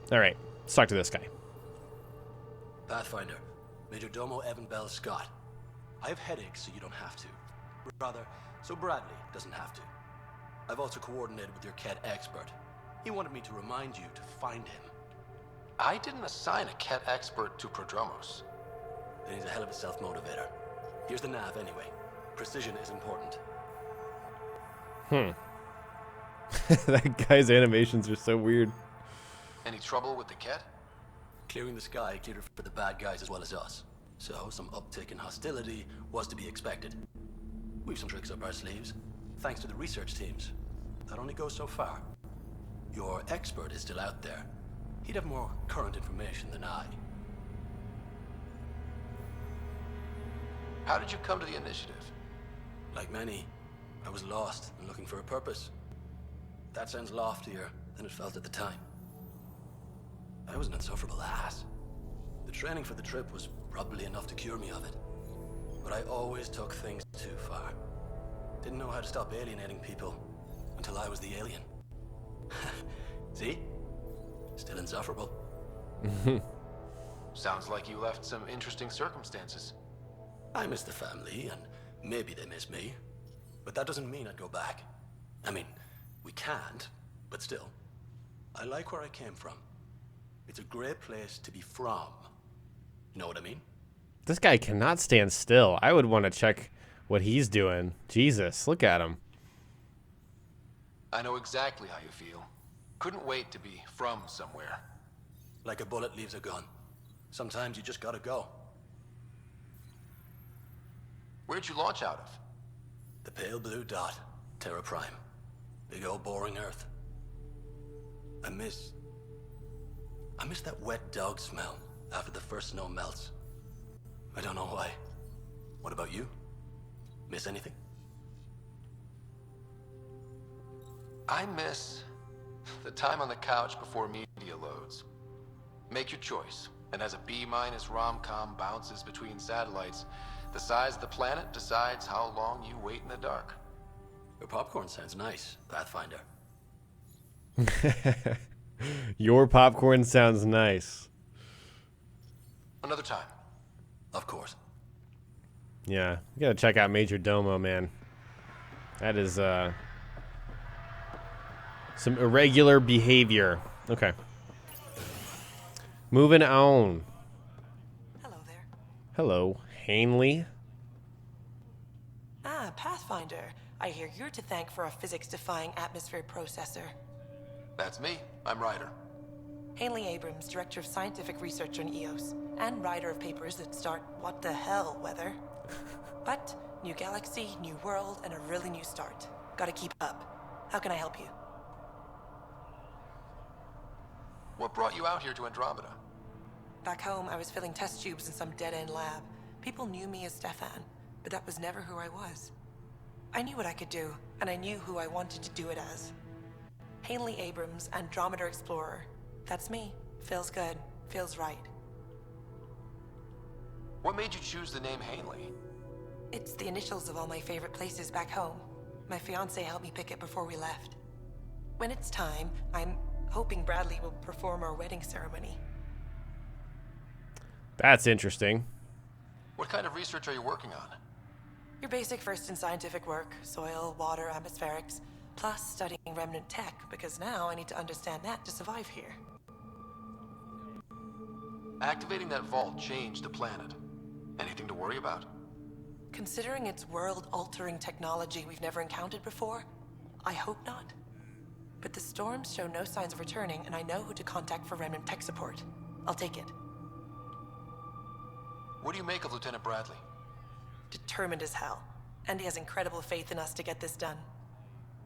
Speaker 1: Alright, let's talk to this guy.
Speaker 15: Pathfinder, Major Domo Evan Bell Scott. I have headaches, so you don't have to. Rather, so Bradley doesn't have to. I've also coordinated with your Ket expert. He wanted me to remind you to find him.
Speaker 3: I didn't assign a Ket expert to Prodromos.
Speaker 15: Then he's a hell of a self-motivator. Here's the nav anyway. Precision is important.
Speaker 1: That guy's animations are so weird.
Speaker 3: Any trouble with the Ket?
Speaker 15: Clearing the sky cleared for the bad guys as well as us. So some uptick in hostility was to be expected. We've some tricks up our sleeves, thanks to the research teams. That only goes so far. Your expert is still out there. He'd have more current information than I.
Speaker 3: How did you come to the initiative?
Speaker 15: Like many, I was lost and looking for a purpose. That sounds loftier than it felt at the time. I was an insufferable ass. The training for the trip was probably enough to cure me of it. But I always took things too far. Didn't know how to stop alienating people until I was the alien. See? Still insufferable.
Speaker 3: Sounds like you left some interesting circumstances.
Speaker 15: I miss the family, and maybe they miss me. But that doesn't mean I'd go back. I mean, we can't, but still. I like where I came from. It's a great place to be from. You know what I mean?
Speaker 1: This guy cannot stand still. I would want to check what he's doing. Jesus, look at him.
Speaker 3: I know exactly how you feel. Couldn't wait to be from somewhere.
Speaker 15: Like a bullet leaves a gun. Sometimes you just gotta go.
Speaker 3: Where'd you launch out of?
Speaker 15: The pale blue dot, Terra Prime. Big old boring Earth. I miss that wet dog smell after the first snow melts. I don't know why. What about you? Miss anything?
Speaker 3: I miss The time on the couch before media loads. Make your choice, and as a B-minus rom-com bounces between satellites, the size of the planet decides how long you wait in the dark.
Speaker 15: Your popcorn sounds nice, Pathfinder.
Speaker 1: Your popcorn sounds nice.
Speaker 3: Another time.
Speaker 15: Of course.
Speaker 1: Yeah, you gotta check out Major Domo, man. That is some irregular behavior. Okay. Moving on.
Speaker 16: Hello there.
Speaker 1: Hello, Hanley.
Speaker 16: Ah, Pathfinder. I hear you're to thank for a physics-defying atmosphere processor.
Speaker 3: That's me. I'm Ryder.
Speaker 16: Hanley Abrams, Director of Scientific Research on EOS, and writer of papers that start what the hell weather. But, new galaxy, new world, and a really new start. Gotta keep up. How can I help you?
Speaker 3: What brought you out here to Andromeda?
Speaker 16: Back home, I was filling test tubes in some dead-end lab. People knew me as Stefan, but that was never who I was. I knew what I could do, and I knew who I wanted to do it as. Hanley Abrams, Andromeda Explorer. That's me. Feels good. Feels right.
Speaker 3: What made you choose the name Hanley?
Speaker 16: It's the initials of all my favorite places back home. My fiancé helped me pick it before we left. When it's time, I'm hoping Bradley will perform our wedding ceremony.
Speaker 1: That's interesting.
Speaker 3: What kind of research are you working on?
Speaker 16: Your basic first in scientific work, soil, water, atmospherics, plus studying remnant tech, because now I need to understand that to survive here.
Speaker 3: Activating that vault changed the planet. Anything to worry about?
Speaker 16: Considering it's world-altering technology we've never encountered before, I hope not. But the storms show no signs of returning, and I know who to contact for remnant tech support. I'll take it.
Speaker 3: What do you make of Lieutenant Bradley?
Speaker 16: Determined as hell. And he has incredible faith in us to get this done.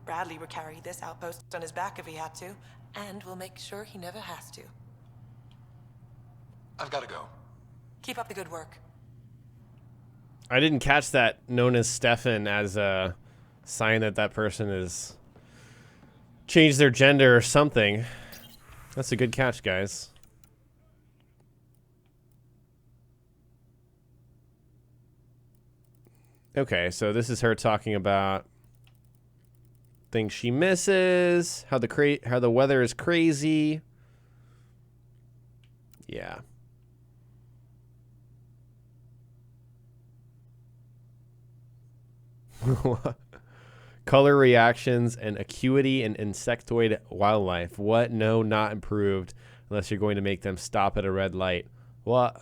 Speaker 16: Bradley would carry this outpost on his back if he had to, and we'll make sure he never has to.
Speaker 3: I've got to go.
Speaker 16: Keep up the good work.
Speaker 1: I didn't catch that known as Stefan as a sign that that person has changed their gender or something. That's a good catch, guys. Okay, so this is her talking about things she misses, how the weather is crazy. Yeah. Color reactions and acuity in insectoid wildlife. What? No, not improved unless you're going to make them stop at a red light. What?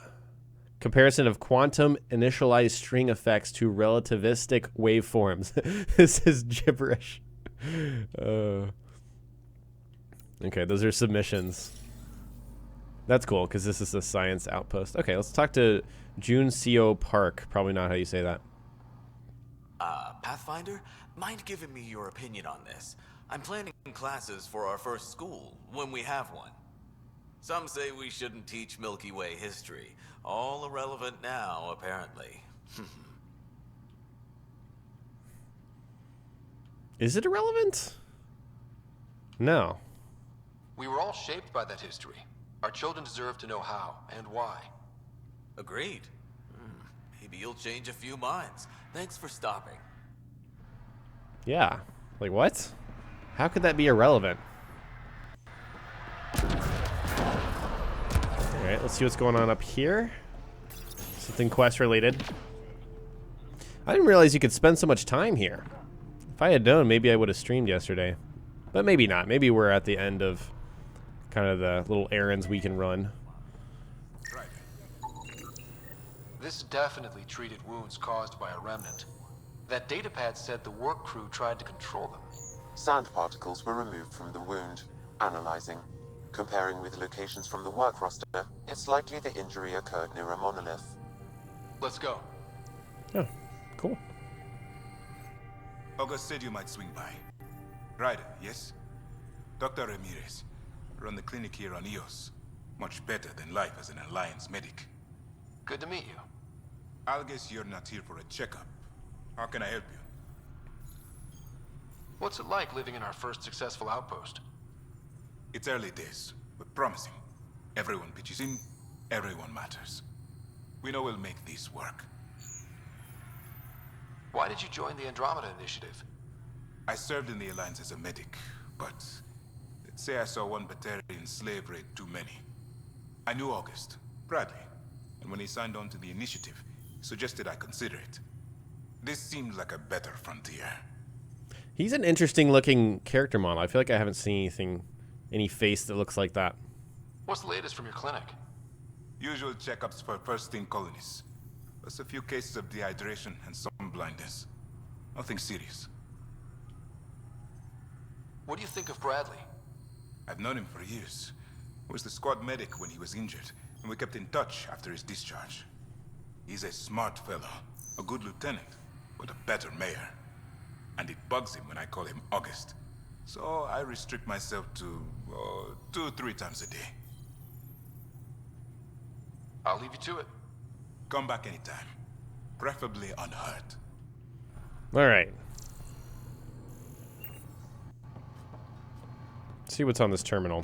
Speaker 1: Comparison of quantum initialized string effects to relativistic waveforms. This is gibberish. Okay, those are submissions. That's cool because this is a science outpost. Okay, let's talk to June C.O. Park. Probably not how you say that.
Speaker 8: Pathfinder, mind giving me your opinion on this? I'm planning classes for our first school, when we have one. Some say we shouldn't teach Milky Way history. All irrelevant now, apparently.
Speaker 1: Is it irrelevant? No.
Speaker 3: We were all shaped by that history. Our children deserve to know how and why.
Speaker 8: Agreed. Maybe you'll change a few minds. Thanks for stopping.
Speaker 1: Yeah. Like what? How could that be irrelevant? Alright, let's see what's going on up here. Something quest related. I didn't realize you could spend so much time here. If I had known, maybe I would have streamed yesterday. But maybe not. Maybe we're at the end of kind of the little errands we can run.
Speaker 3: This definitely treated wounds caused by a remnant. That datapad said the work crew tried to control them.
Speaker 4: Sand particles were removed from the wound. Analyzing. Comparing with locations from the work roster, it's likely the injury occurred near a monolith.
Speaker 3: Let's go.
Speaker 1: Oh, cool.
Speaker 17: August said you might swing by. Ryder, yes? Dr. Ramirez. Run the clinic here on EOS. Much better than life as an Alliance medic.
Speaker 3: Good to meet you.
Speaker 17: I'll guess you're not here for a checkup. How can I help you?
Speaker 3: What's it like living in our first successful outpost?
Speaker 17: It's early days, but promising. Everyone pitches in, everyone matters. We know we'll make this work.
Speaker 3: Why did you join the Andromeda Initiative?
Speaker 17: I served in the Alliance as a medic, but let's say I saw one Batarian slave raid too many. I knew August, Bradley, and when he signed on to the Initiative, he suggested I consider it. This seemed like a better frontier.
Speaker 1: He's an interesting looking character model. I feel like I haven't seen any face that looks like that.
Speaker 3: What's the latest from your clinic?
Speaker 17: Usual checkups for first-in colonies. Plus a few cases of dehydration and some blindness. Nothing serious.
Speaker 3: What do you think of Bradley?
Speaker 17: I've known him for years. He was the squad medic when he was injured, and we kept in touch after his discharge. He's a smart fellow, a good lieutenant, but a better mayor. And it bugs him when I call him August. So I restrict myself to 2-3 times a day.
Speaker 3: I'll leave you to it.
Speaker 17: Come back anytime. Preferably unhurt.
Speaker 1: All right. Let's see what's on this terminal.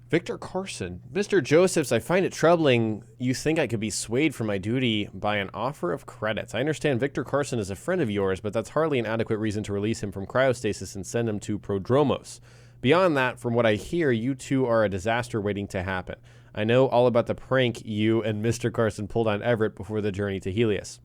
Speaker 1: Victor Carson. Mr. Josephs, I find it troubling you think I could be swayed from my duty by an offer of credits. I understand Victor Carson is a friend of yours, but that's hardly an adequate reason to release him from cryostasis and send him to Prodromos. Beyond that, from what I hear, you two are a disaster waiting to happen. I know all about the prank you and Mr. Carson pulled on Everett before the journey to Helios.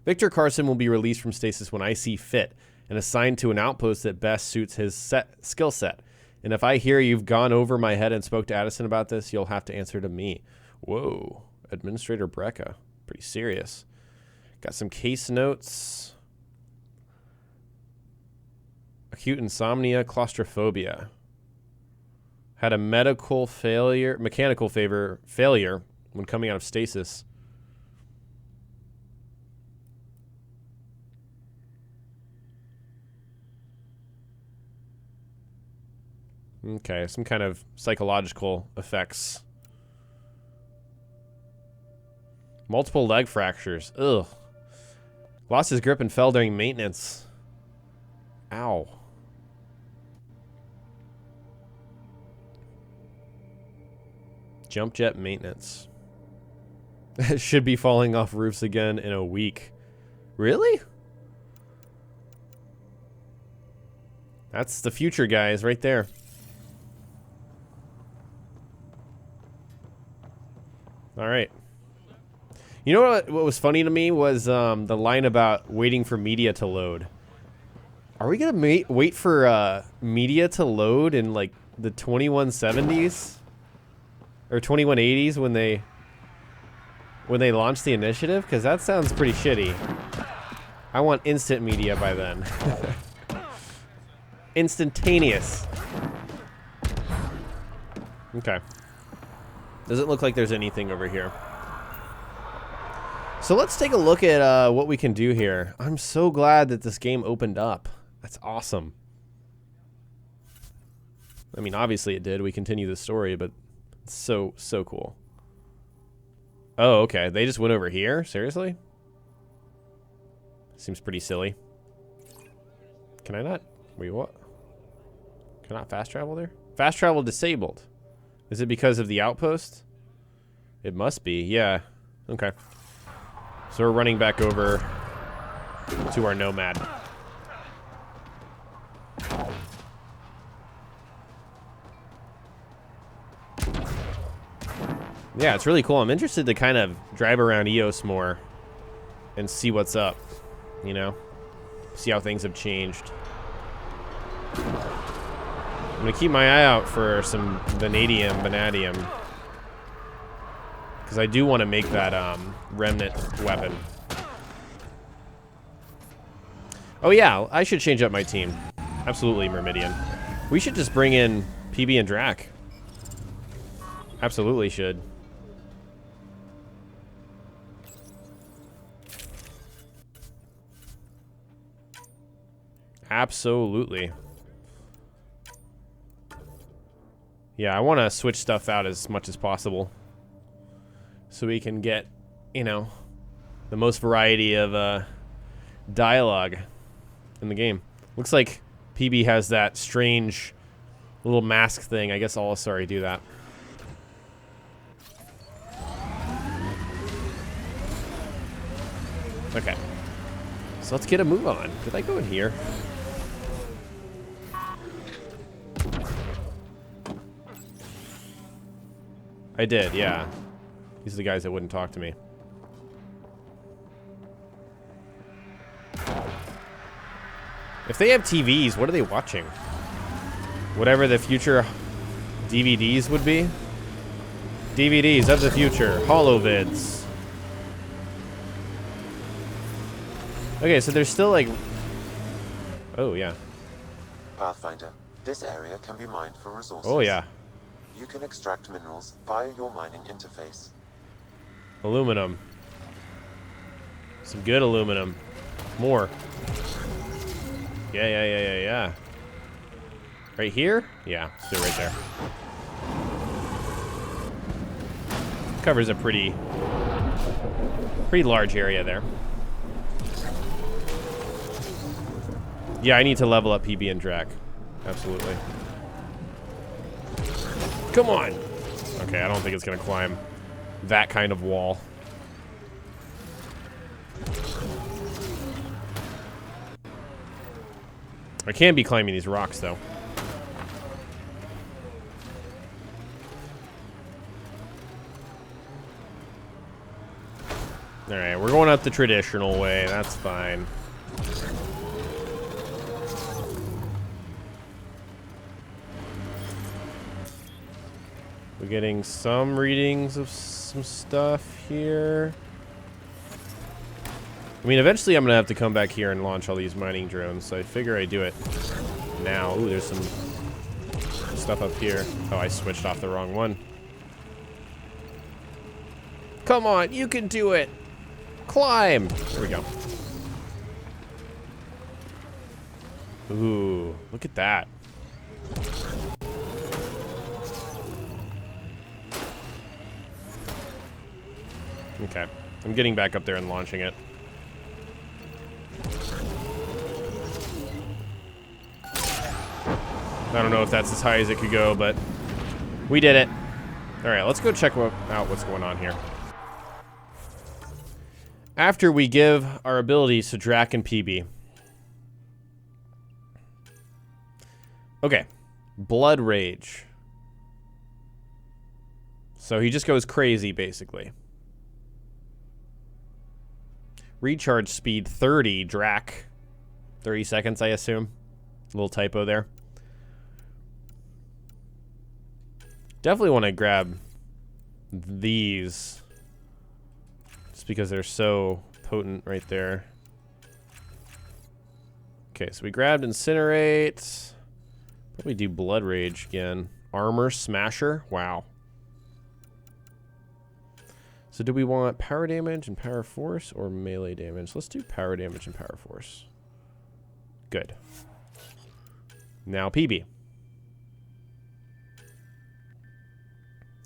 Speaker 1: Victor Carson will be released from stasis when I see fit and assigned to an outpost that best suits his skill set. And if I hear you've gone over my head and spoke to Addison about this, you'll have to answer to me. Whoa. Administrator Brecca. Pretty serious. Got some case notes. Acute insomnia, claustrophobia. Had a mechanical failure when coming out of stasis. Okay, some kind of psychological effects. Multiple leg fractures. Ugh. Lost his grip and fell during maintenance. Ow. Jump jet maintenance. Should be falling off roofs again in a week. Really? That's the future, guys, right there. All right. You know what was funny to me was the line about waiting for media to load. Are we going to wait for media to load in like the 2170s? Or 2180s when they launched the initiative? Because that sounds pretty shitty. I want instant media by then. Instantaneous. Okay. Doesn't look like there's anything over here. So let's take a look at what we can do here. I'm so glad that this game opened up. That's awesome. I mean, obviously it did. We continue the story, but it's so cool. Oh, okay. They just went over here? Seriously? Seems pretty silly. Can I not? Wait, what? Can I not fast travel there? Fast travel disabled. Is it because of the outpost? It must be, yeah. Okay. So we're running back over to our Nomad. Yeah, it's really cool. I'm interested to kind of drive around EOS more and see what's up, you know? See how things have changed. I'm going to keep my eye out for some vanadium. Because I do want to make that remnant weapon. Oh yeah, I should change up my team. Absolutely, Myrmidian. We should just bring in PB and Drac. Absolutely should. Absolutely. Yeah, I want to switch stuff out as much as possible. So we can get, you know, the most variety of dialogue in the game. Looks like PB has that strange little mask thing. I guess I'll also already do that. Okay. So let's get a move on. Did I go in here? I did, yeah. These are the guys that wouldn't talk to me. If they have TVs, what are they watching? Whatever the future DVDs would be? DVDs of the future. Holovids. Okay, so there's still like... Oh, yeah.
Speaker 4: Pathfinder, this area can be mined for resources.
Speaker 1: Oh, yeah.
Speaker 4: You can extract minerals via your mining interface.
Speaker 1: Aluminum. Some good aluminum. More. Yeah. Right here? Yeah, let's do it right there. Covers a pretty large area there. Yeah, I need to level up PB and Drac. Absolutely. Come on! Okay, I don't think it's gonna climb that kind of wall. I can be climbing these rocks, though. Alright, we're going up the traditional way. That's fine. We're getting some readings of some stuff here. I mean, eventually I'm going to have to come back here and launch all these mining drones, so I figure I do it now. Ooh, there's some stuff up here. Oh, I switched off the wrong one. Come on, you can do it! Climb! There we go. Ooh, look at that. Okay, I'm getting back up there and launching it. I don't know if that's as high as it could go, but we did it. Alright, let's go check out what's going on here. After we give our abilities to Drac and PB. Okay. Blood Rage. So he just goes crazy, basically. Recharge speed 30, Drac. 30 seconds, I assume. A little typo there. Definitely want to grab these. Just because they're so potent right there. Okay, so we grabbed Incinerate. Probably do Blood Rage again. Armor Smasher. Wow. So do we want power damage and power force or melee damage? Let's do power damage and power force. Good. Now PB.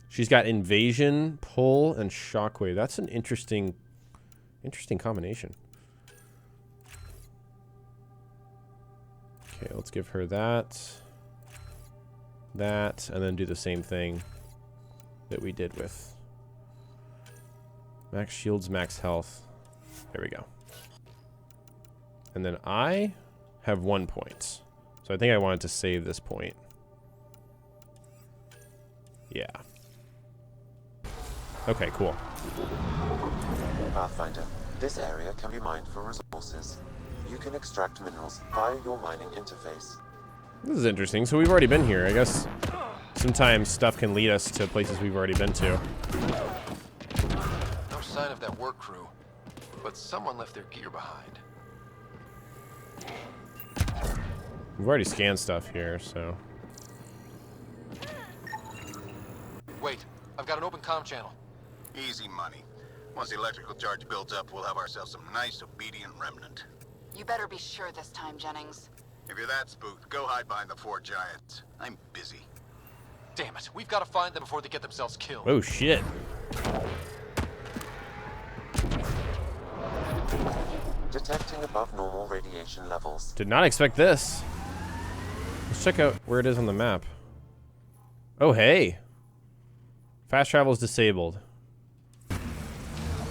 Speaker 1: She's got invasion, pull, and shockwave. That's an interesting combination. Okay, let's give her that, and then do the same thing that we did with max shields, max health. There we go. And then I have 1 point. So I think I wanted to save this point. Yeah. Okay, cool.
Speaker 4: Pathfinder, this area can be mined for resources. You can extract minerals via your mining interface.
Speaker 1: This is interesting. So we've already been here. I guess sometimes stuff can lead us to places we've already been to.
Speaker 3: No sign of that work crew, but someone left their gear behind.
Speaker 1: We've already scanned stuff here, so...
Speaker 3: Wait, I've got an open comm channel.
Speaker 18: Easy money. Once the electrical charge builds up, we'll have ourselves some nice, obedient remnant.
Speaker 2: You better be sure this time, Jennings.
Speaker 18: If you're that spooked, go hide behind the 4 giants. I'm busy.
Speaker 3: Damn it, we've got to find them before they get themselves killed.
Speaker 1: Oh, shit.
Speaker 4: Detecting above normal radiation levels.
Speaker 1: Did not expect this. Let's check out where it is on the map. Oh, hey. Fast travel is disabled.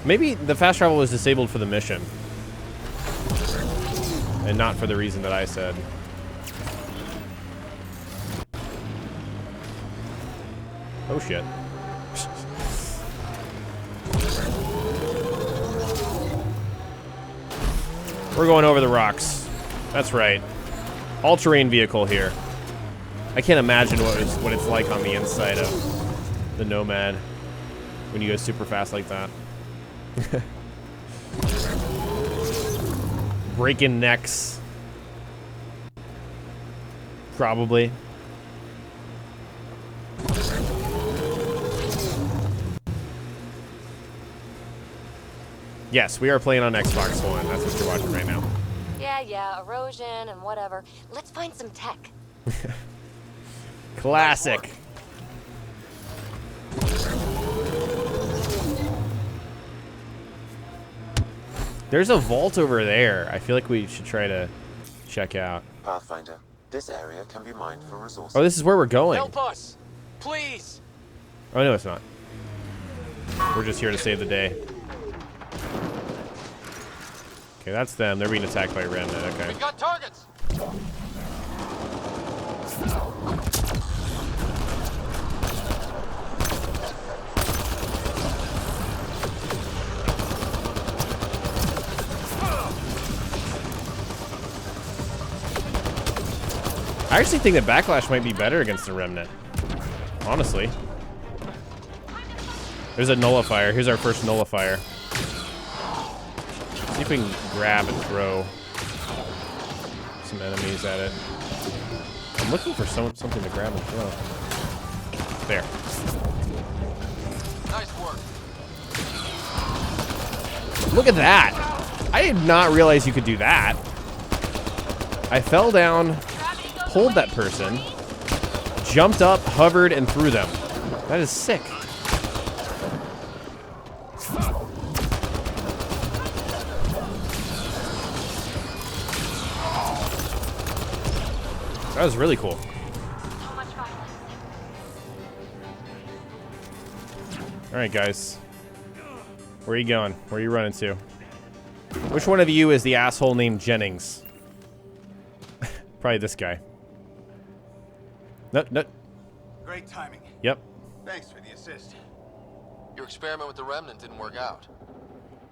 Speaker 1: Maybe the fast travel was disabled for the mission. And not for the reason that I said. Oh, shit. We're going over the rocks. That's right. All-terrain vehicle here. I can't imagine what it's like on the inside of the Nomad when you go super fast like that. Breaking necks. Probably. Yes, we are playing on Xbox One. That's what you're watching right now.
Speaker 5: Yeah, erosion and whatever. Let's find some tech.
Speaker 1: Classic. There's a vault over there. I feel like we should try to check out.
Speaker 4: Pathfinder, this area can be mined for resources.
Speaker 1: Oh, this is where we're going.
Speaker 13: Help us, please.
Speaker 1: Oh, no, it's not. We're just here to save the day. Okay, that's them. They're being attacked by Remnant. Okay.
Speaker 13: We've got targets.
Speaker 1: I actually think that Backlash might be better against the Remnant. Honestly. There's a nullifier. Here's our first nullifier. See if we can grab and throw some enemies at it. I'm looking for something to grab and throw. There.
Speaker 13: Nice work.
Speaker 1: Look at that. I did not realize you could do that. I fell down, pulled that person, jumped up, hovered, and threw them. That is sick. That was really cool. Alright, guys. Where are you going? Where are you running to? Which one of you is the asshole named Jennings? Probably this guy. No.
Speaker 18: Great timing.
Speaker 1: Yep.
Speaker 18: Thanks for the assist.
Speaker 6: Your experiment with the Remnant didn't work out.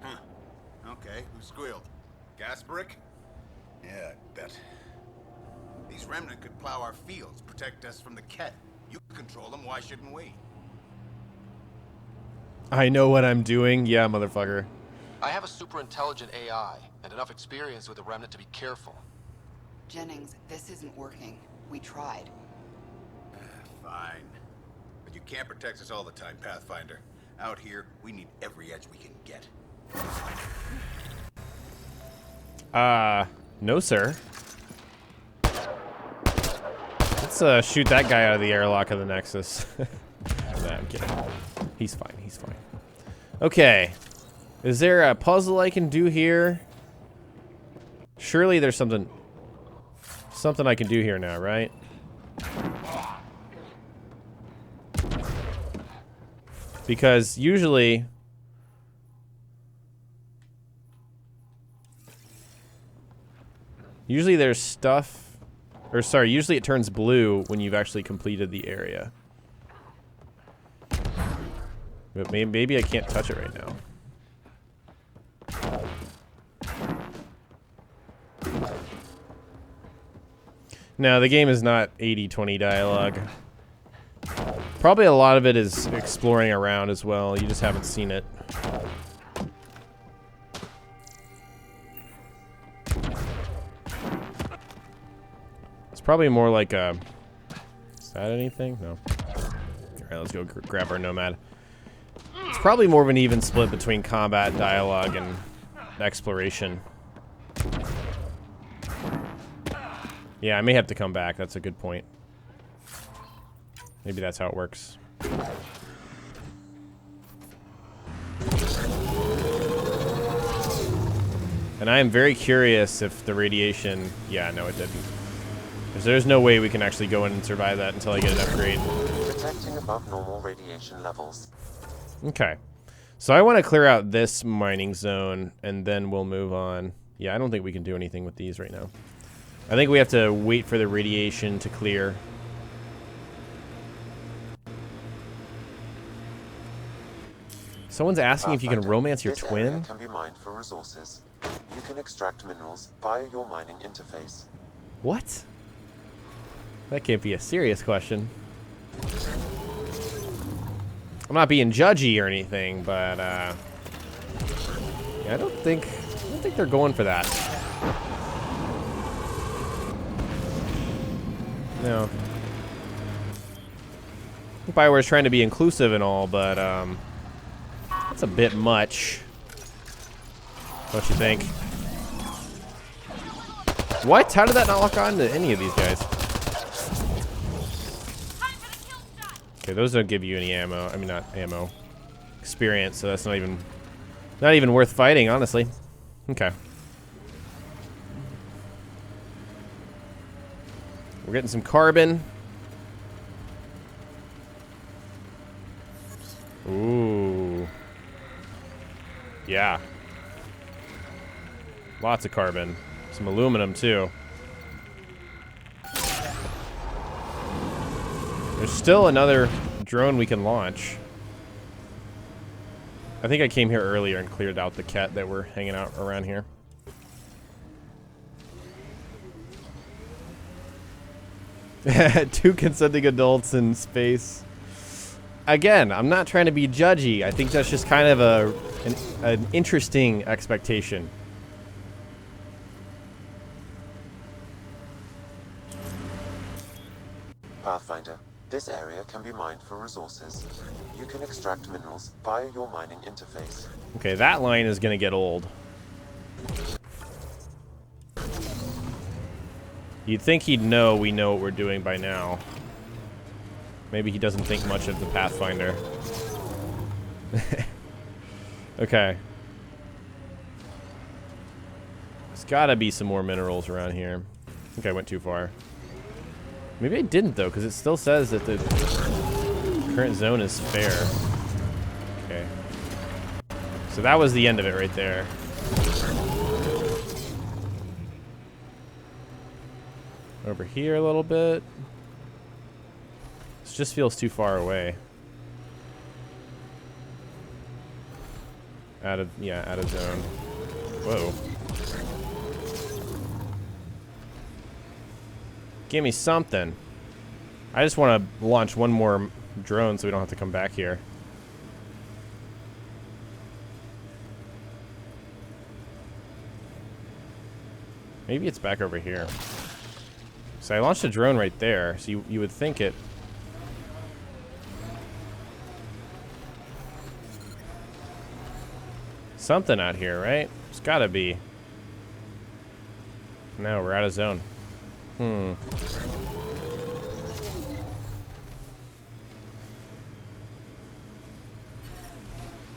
Speaker 18: Huh. Okay, who squealed? Gas brick? Yeah, I bet. These Remnant could plow our fields, protect us from the Ket. You control them, why shouldn't we?
Speaker 1: I know what I'm doing. Yeah, motherfucker.
Speaker 6: I have a super intelligent AI and enough experience with the Remnant to be careful.
Speaker 19: Jennings, this isn't working. We tried.
Speaker 18: Fine. But you can't protect us all the time, Pathfinder. Out here, we need every edge we can get.
Speaker 1: No, sir. Let's shoot that guy out of the airlock of the Nexus. Nah, I'm kidding. He's fine. He's fine. Okay. Is there a puzzle I can do here? Surely there's something I can do here now, right? Because usually there's stuff, or sorry, usually it turns blue when you've actually completed the area. But maybe I can't touch it right now. No, the game is not 80-20 dialogue. Probably a lot of it is exploring around as well. You just haven't seen it. It's probably more like a... Is that anything? No. Alright, let's go grab our Nomad. It's probably more of an even split between combat, dialogue, and exploration. Yeah, I may have to come back. That's a good point. Maybe that's how it works. And I am very curious if the radiation... Yeah, no, it didn't. Because there's no way we can actually go in and survive that until I get an upgrade.
Speaker 4: Detecting above normal radiation levels.
Speaker 1: Okay. So I want to clear out this mining zone, and then we'll move on. Yeah, I don't think we can do anything with these right now. I think we have to wait for the radiation to clear. Someone's asking if you can romance your twin?
Speaker 4: This area can be mined for resources. You can extract minerals via your mining interface.
Speaker 1: What? That can't be a serious question. I'm not being judgy or anything, but yeah, I don't think they're going for that. No. BioWare's trying to be inclusive and all, but that's a bit much. Don't you think? What? How did that not lock on to any of these guys? Okay, those don't give you any ammo. I mean, not ammo. Experience, so that's not even worth fighting, honestly. Okay. We're getting some carbon. Ooh. Yeah. Lots of carbon. Some aluminum, too. There's still another drone we can launch. I think I came here earlier and cleared out the cat that were hanging out around here. Two consenting adults in space. Again, I'm not trying to be judgy. I think that's just kind of an interesting expectation.
Speaker 4: Pathfinder, this area can be mined for resources. You can extract minerals via your mining interface.
Speaker 1: Okay, that line is going to get old. You'd think he'd know we know what we're doing by now. Maybe he doesn't think much of the Pathfinder. Okay. There's gotta be some more minerals around here. I think I went too far. Maybe I didn't, though, because it still says that the current zone is fair. Okay. So that was the end of it right there. Over here a little bit. This just feels too far away. Out of zone. Whoa. Give me something. I just want to launch one more drone so we don't have to come back here. Maybe it's back over here. So I launched a drone right there, so you would think it... Something out here, right? It's gotta be. No, we're out of zone.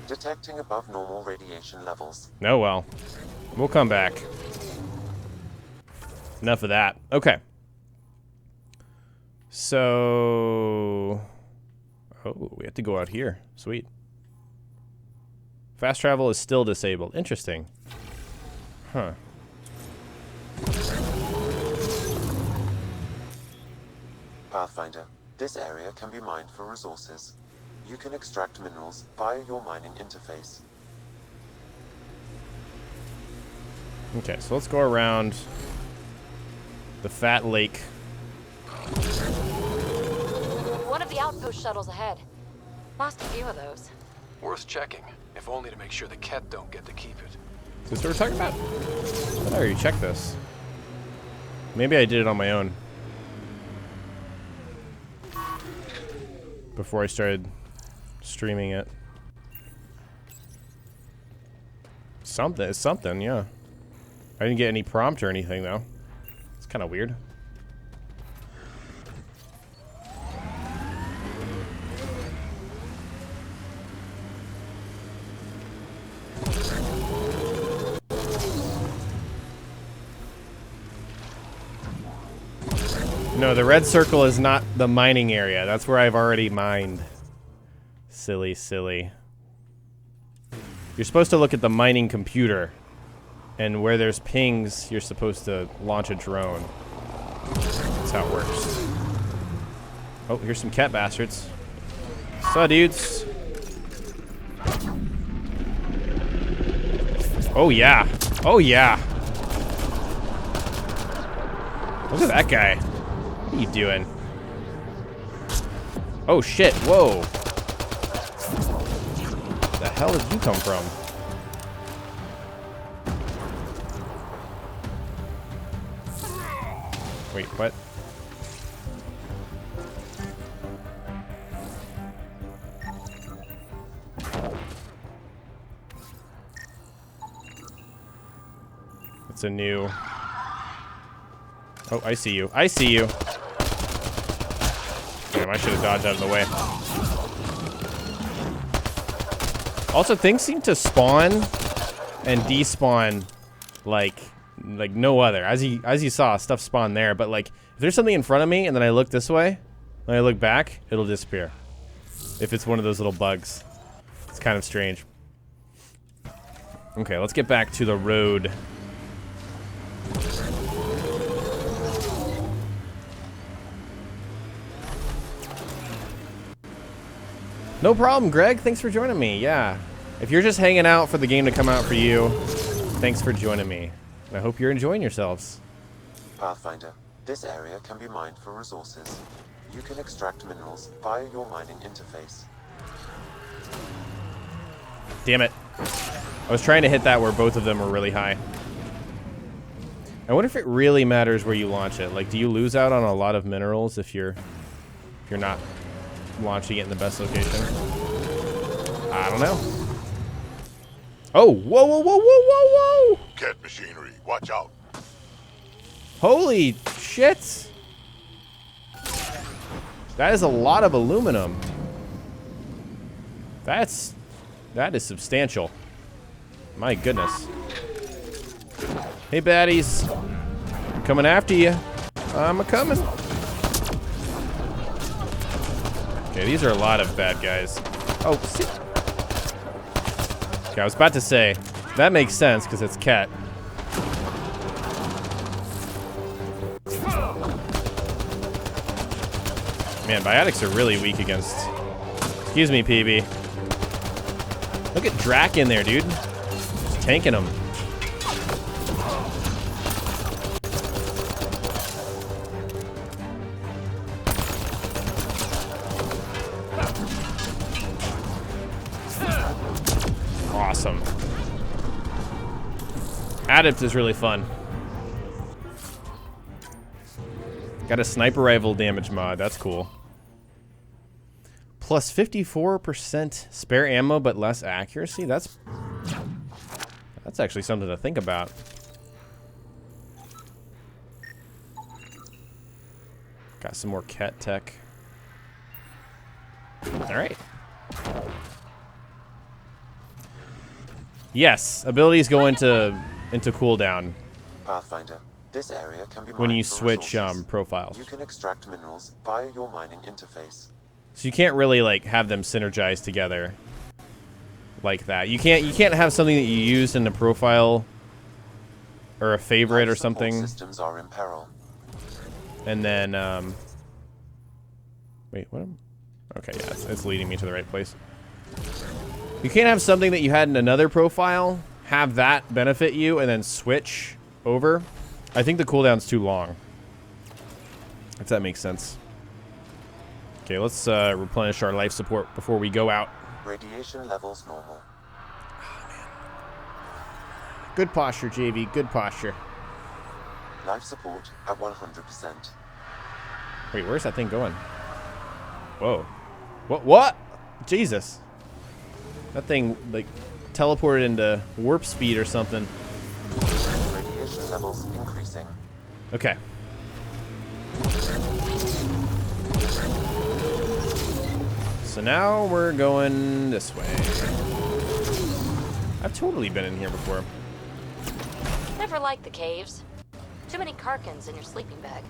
Speaker 4: Detecting above normal radiation levels.
Speaker 1: Oh well. We'll come back. Enough of that. Okay. So... Oh, we have to go out here. Sweet. Fast travel is still disabled. Interesting. Huh.
Speaker 4: Pathfinder, this area can be mined for resources. You can extract minerals via your mining interface.
Speaker 1: Okay, so let's go around the Fat Lake.
Speaker 5: One of the outpost shuttles ahead. Lost a few of those.
Speaker 6: Worth checking, if only to make sure the Ket don't get to keep it.
Speaker 1: Is this what we're talking about? I thought I already checked this. Maybe I did it on my own. Before I started streaming it. Something, it's something, yeah. I didn't get any prompt or anything, though. It's kind of weird. No, the red circle is not the mining area. That's where I've already mined. Silly, silly. You're supposed to look at the mining computer. And where there's pings, you're supposed to launch a drone. That's how it works. Oh, here's some cat bastards. So, dudes. Oh, yeah. Oh, yeah. Look at that guy. What are you doing? Oh, shit. Whoa. Where the hell did you come from? Wait, what? It's a new... Oh, I see you. I see you. Damn, I should have dodged out of the way. Also, things seem to spawn and despawn like no other. As you saw, stuff spawn there, but like if there's something in front of me and then I look this way, when I look back, it'll disappear. If it's one of those little bugs. It's kind of strange. Okay, let's get back to the road. No problem, Greg. Thanks for joining me. Yeah. If you're just hanging out for the game to come out for you, thanks for joining me. I hope you're enjoying yourselves.
Speaker 4: Pathfinder, this area can be mined for resources. You can extract minerals via your mining interface.
Speaker 1: Damn it. I was trying to hit that where both of them were really high. I wonder if it really matters where you launch it. Like, do you lose out on a lot of minerals if you're not launching it in the best location? I don't know. Oh, whoa, whoa, whoa, whoa, whoa, whoa!
Speaker 9: Cat machinery, watch out.
Speaker 1: Holy shit! That is a lot of aluminum. That is substantial. My goodness. Hey, baddies. I'm coming after you. I'm a-coming. Okay, these are a lot of bad guys. Oh, shit. Okay, I was about to say, that makes sense because it's cat. Man, biotics are really weak against... Excuse me, PB. Look at Drac in there, dude. Just tanking him. Awesome. Adept is really fun. Got a sniper rifle damage mod. That's cool. Plus 54% spare ammo, but less accuracy. That's actually something to think about. Got some more cat tech. All right. Yes, abilities go into cooldown.
Speaker 4: Pathfinder, this area can be
Speaker 1: when you
Speaker 4: mined for
Speaker 1: switch
Speaker 4: resources.
Speaker 1: profiles.
Speaker 4: You can extract minerals via your mining interface.
Speaker 1: So you can't really like have them synergize together like that. You can't have something that you used in the profile or a favorite or something.
Speaker 4: Systems are in peril.
Speaker 1: And then wait, what? Okay, yeah, it's leading me to the right place. You can't have something that you had in another profile, have that benefit you, and then switch over. I think the cooldown's too long. If that makes sense. Okay, let's replenish our life support before we go out.
Speaker 4: Radiation levels normal.
Speaker 1: Oh, man. Good posture, JV. Good posture.
Speaker 4: Life support at 100%.
Speaker 1: Wait, where's that thing going? Whoa. What? Jesus. That thing, like, teleported into warp speed or something.
Speaker 4: Radiation levels increasing.
Speaker 1: Okay. So now we're going this way. I've totally been in here before.
Speaker 5: Never liked the caves. Too many Karkins in your sleeping bag.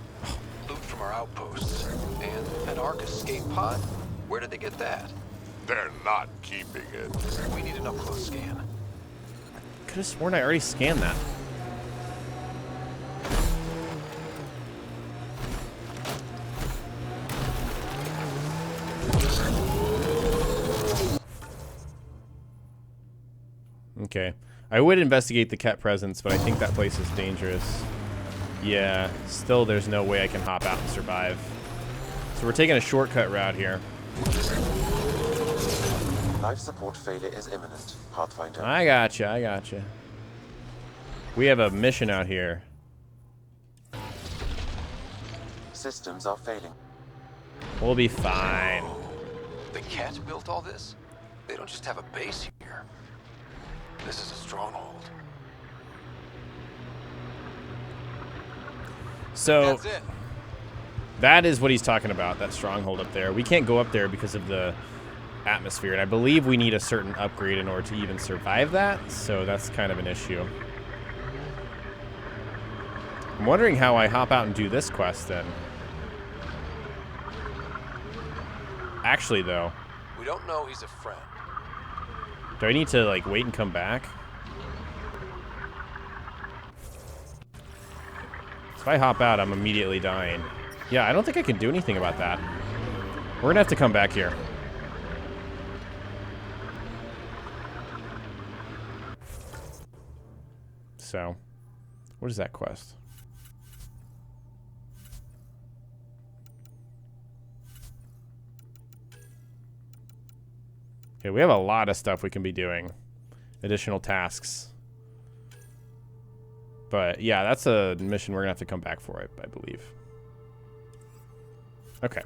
Speaker 6: Loot from our outposts. And an Ark escape pod? Where did they get that?
Speaker 9: They're not keeping it.
Speaker 6: We need an up-close scan.
Speaker 1: Could have sworn I already scanned that. Okay. I would investigate the Ket presence, but I think that place is dangerous. Yeah, still there's no way I can hop out and survive. So we're taking a shortcut route here.
Speaker 4: Life support failure is imminent, Pathfinder.
Speaker 1: I gotcha, I gotcha. We have a mission out here.
Speaker 4: Systems are failing.
Speaker 1: We'll be fine.
Speaker 6: The Ket built all this? They don't just have a base here. This is a stronghold.
Speaker 1: So
Speaker 6: That's it.
Speaker 1: that is what he's talking about, that stronghold up there. We can't go up there because of the atmosphere, and I believe we need a certain upgrade in order to even survive that, so that's kind of an issue. I'm wondering how I hop out and do this quest then. Actually, though,
Speaker 6: We don't know he's a friend.
Speaker 1: do I need to, like, wait and come back? If I hop out, I'm immediately dying. Yeah, I don't think I can do anything about that. We're gonna have to come back here. So, what is that quest? Okay, we have a lot of stuff we can be doing. Additional tasks. But yeah, that's a mission we're gonna have to come back for it, I believe. Okay.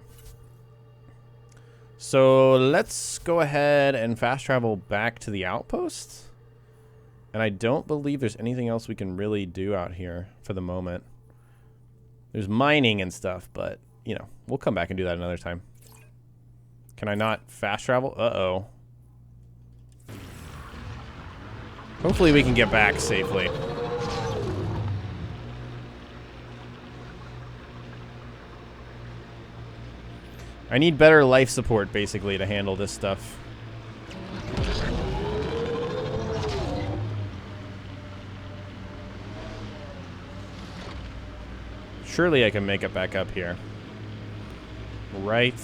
Speaker 1: So let's go ahead and fast travel back to the outpost. And I don't believe there's anything else we can really do out here for the moment. There's mining and stuff, but, you know, we'll come back and do that another time. Can I not fast travel? Uh-oh. Hopefully we can get back safely. I need better life support, basically, to handle this stuff. Surely I can make it back up here. Right.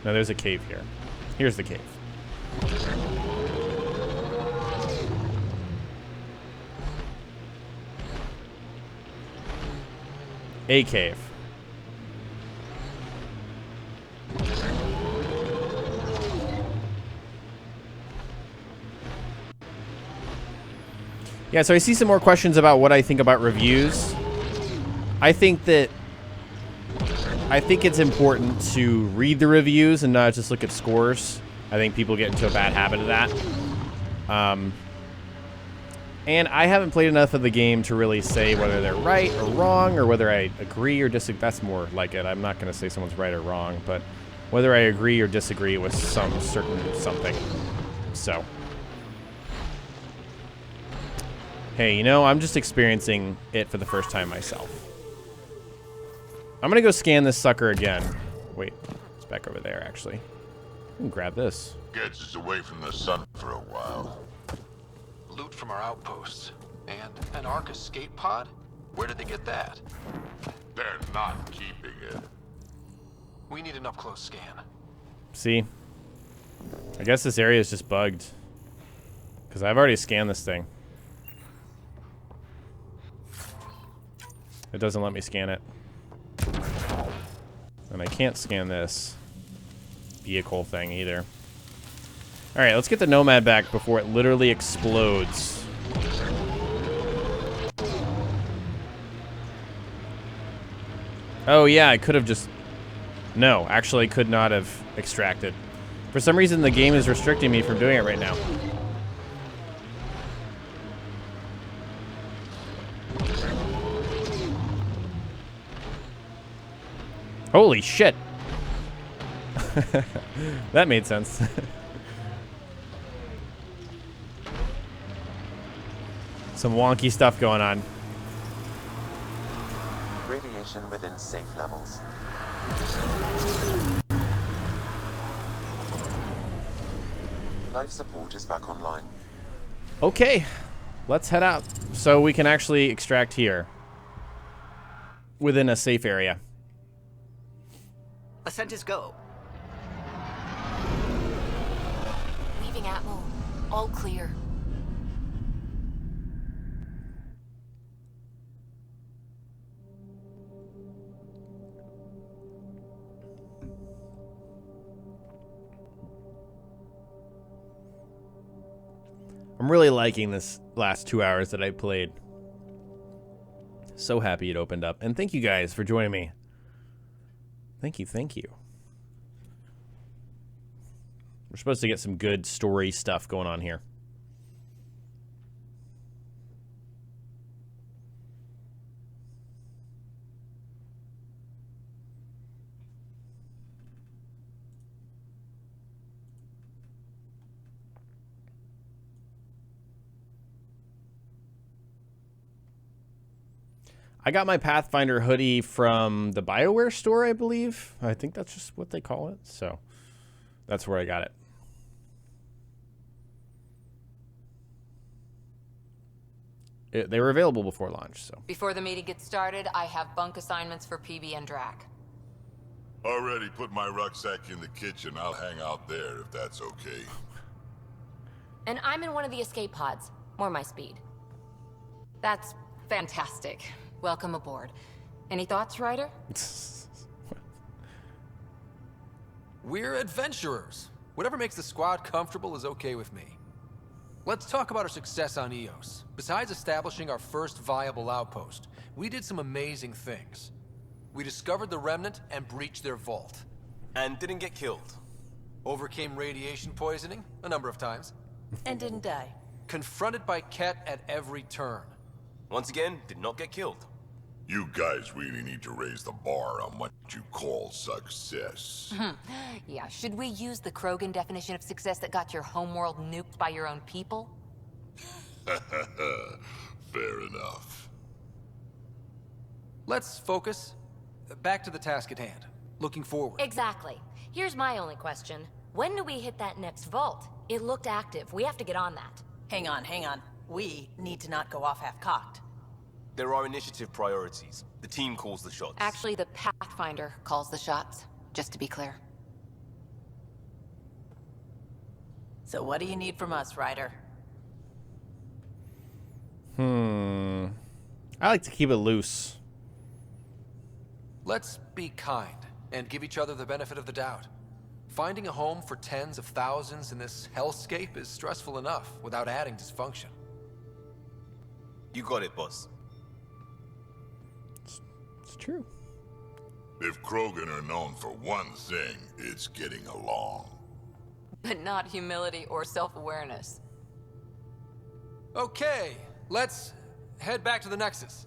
Speaker 1: No, there's a cave here. Here's the cave. A cave. Yeah, so I see some more questions about what I think about reviews. I think it's important to read the reviews and not just look at scores. I think people get into a bad habit of that. And I haven't played enough of the game to really say whether they're right or wrong, or whether I agree or disagree. That's more like it. I'm not going to say someone's right or wrong, but whether I agree or disagree with some certain something. So, hey, you know, I'm just experiencing it for the first time myself. I'm going to go scan this sucker again. Wait, it's back over there, actually. I can grab this.
Speaker 9: Gets us away from the sun for a while.
Speaker 6: Loot from our outposts. And an Ark escape pod? Where did they get that?
Speaker 9: They're not keeping it.
Speaker 6: We need an up-close scan.
Speaker 1: See? I guess this area is just bugged. Because I've already scanned this thing. It doesn't let me scan it. And I can't scan this vehicle thing either. Alright, let's get the Nomad back before it literally explodes. Oh yeah, I could have just... No, actually I could not have extracted. For some reason the game is restricting me from doing it right now. Holy shit! That made sense. Some wonky stuff going on.
Speaker 4: Radiation within safe levels. Life support is back online.
Speaker 1: Okay, let's head out so we can actually extract here within a safe area.
Speaker 20: Ascent is go.
Speaker 5: Leaving Atmo. All clear.
Speaker 1: I'm really liking this last 2 hours that I played. So happy it opened up. And thank you guys for joining me. Thank you, thank you. We're supposed to get some good story stuff going on here. I got my Pathfinder hoodie from the BioWare store, I believe. I think that's just what they call it. So that's where I got it. They were available before launch, so.
Speaker 5: Before the meeting gets started, I have bunk assignments for PB and Drac.
Speaker 9: Already put my rucksack in the kitchen. I'll hang out there if that's okay.
Speaker 5: And I'm in one of the escape pods. More my speed. That's fantastic. Welcome aboard. Any thoughts, Ryder?
Speaker 6: We're adventurers. Whatever makes the squad comfortable is okay with me. Let's talk about our success on Eos. Besides establishing our first viable outpost, we did some amazing things. We discovered the Remnant and breached their vault.
Speaker 21: And didn't get killed.
Speaker 6: Overcame radiation poisoning a number of times.
Speaker 7: And didn't die.
Speaker 6: Confronted by Ket at every turn.
Speaker 21: Once again, did not get killed.
Speaker 9: You guys really need to raise the bar on what you call success.
Speaker 5: Yeah, should we use the Krogan definition of success that got your homeworld nuked by your own people?
Speaker 9: Fair enough.
Speaker 6: Let's focus. Back to the task at hand. Looking forward.
Speaker 5: Exactly. Here's my only question. When do we hit that next vault? It looked active. We have to get on that.
Speaker 7: Hang on. We need to not go off half-cocked.
Speaker 21: There are initiative priorities. The team calls the shots.
Speaker 5: Actually, the Pathfinder calls the shots, just to be clear.
Speaker 7: So what do you need from us, Ryder?
Speaker 1: I like to keep it loose.
Speaker 6: Let's be kind and give each other the benefit of the doubt. Finding a home for tens of thousands in this hellscape is stressful enough without adding dysfunction.
Speaker 21: You got it, boss.
Speaker 1: It's true.
Speaker 9: If Krogan are known for one thing, it's getting along.
Speaker 5: But not humility or self-awareness.
Speaker 6: Okay, let's head back to the Nexus.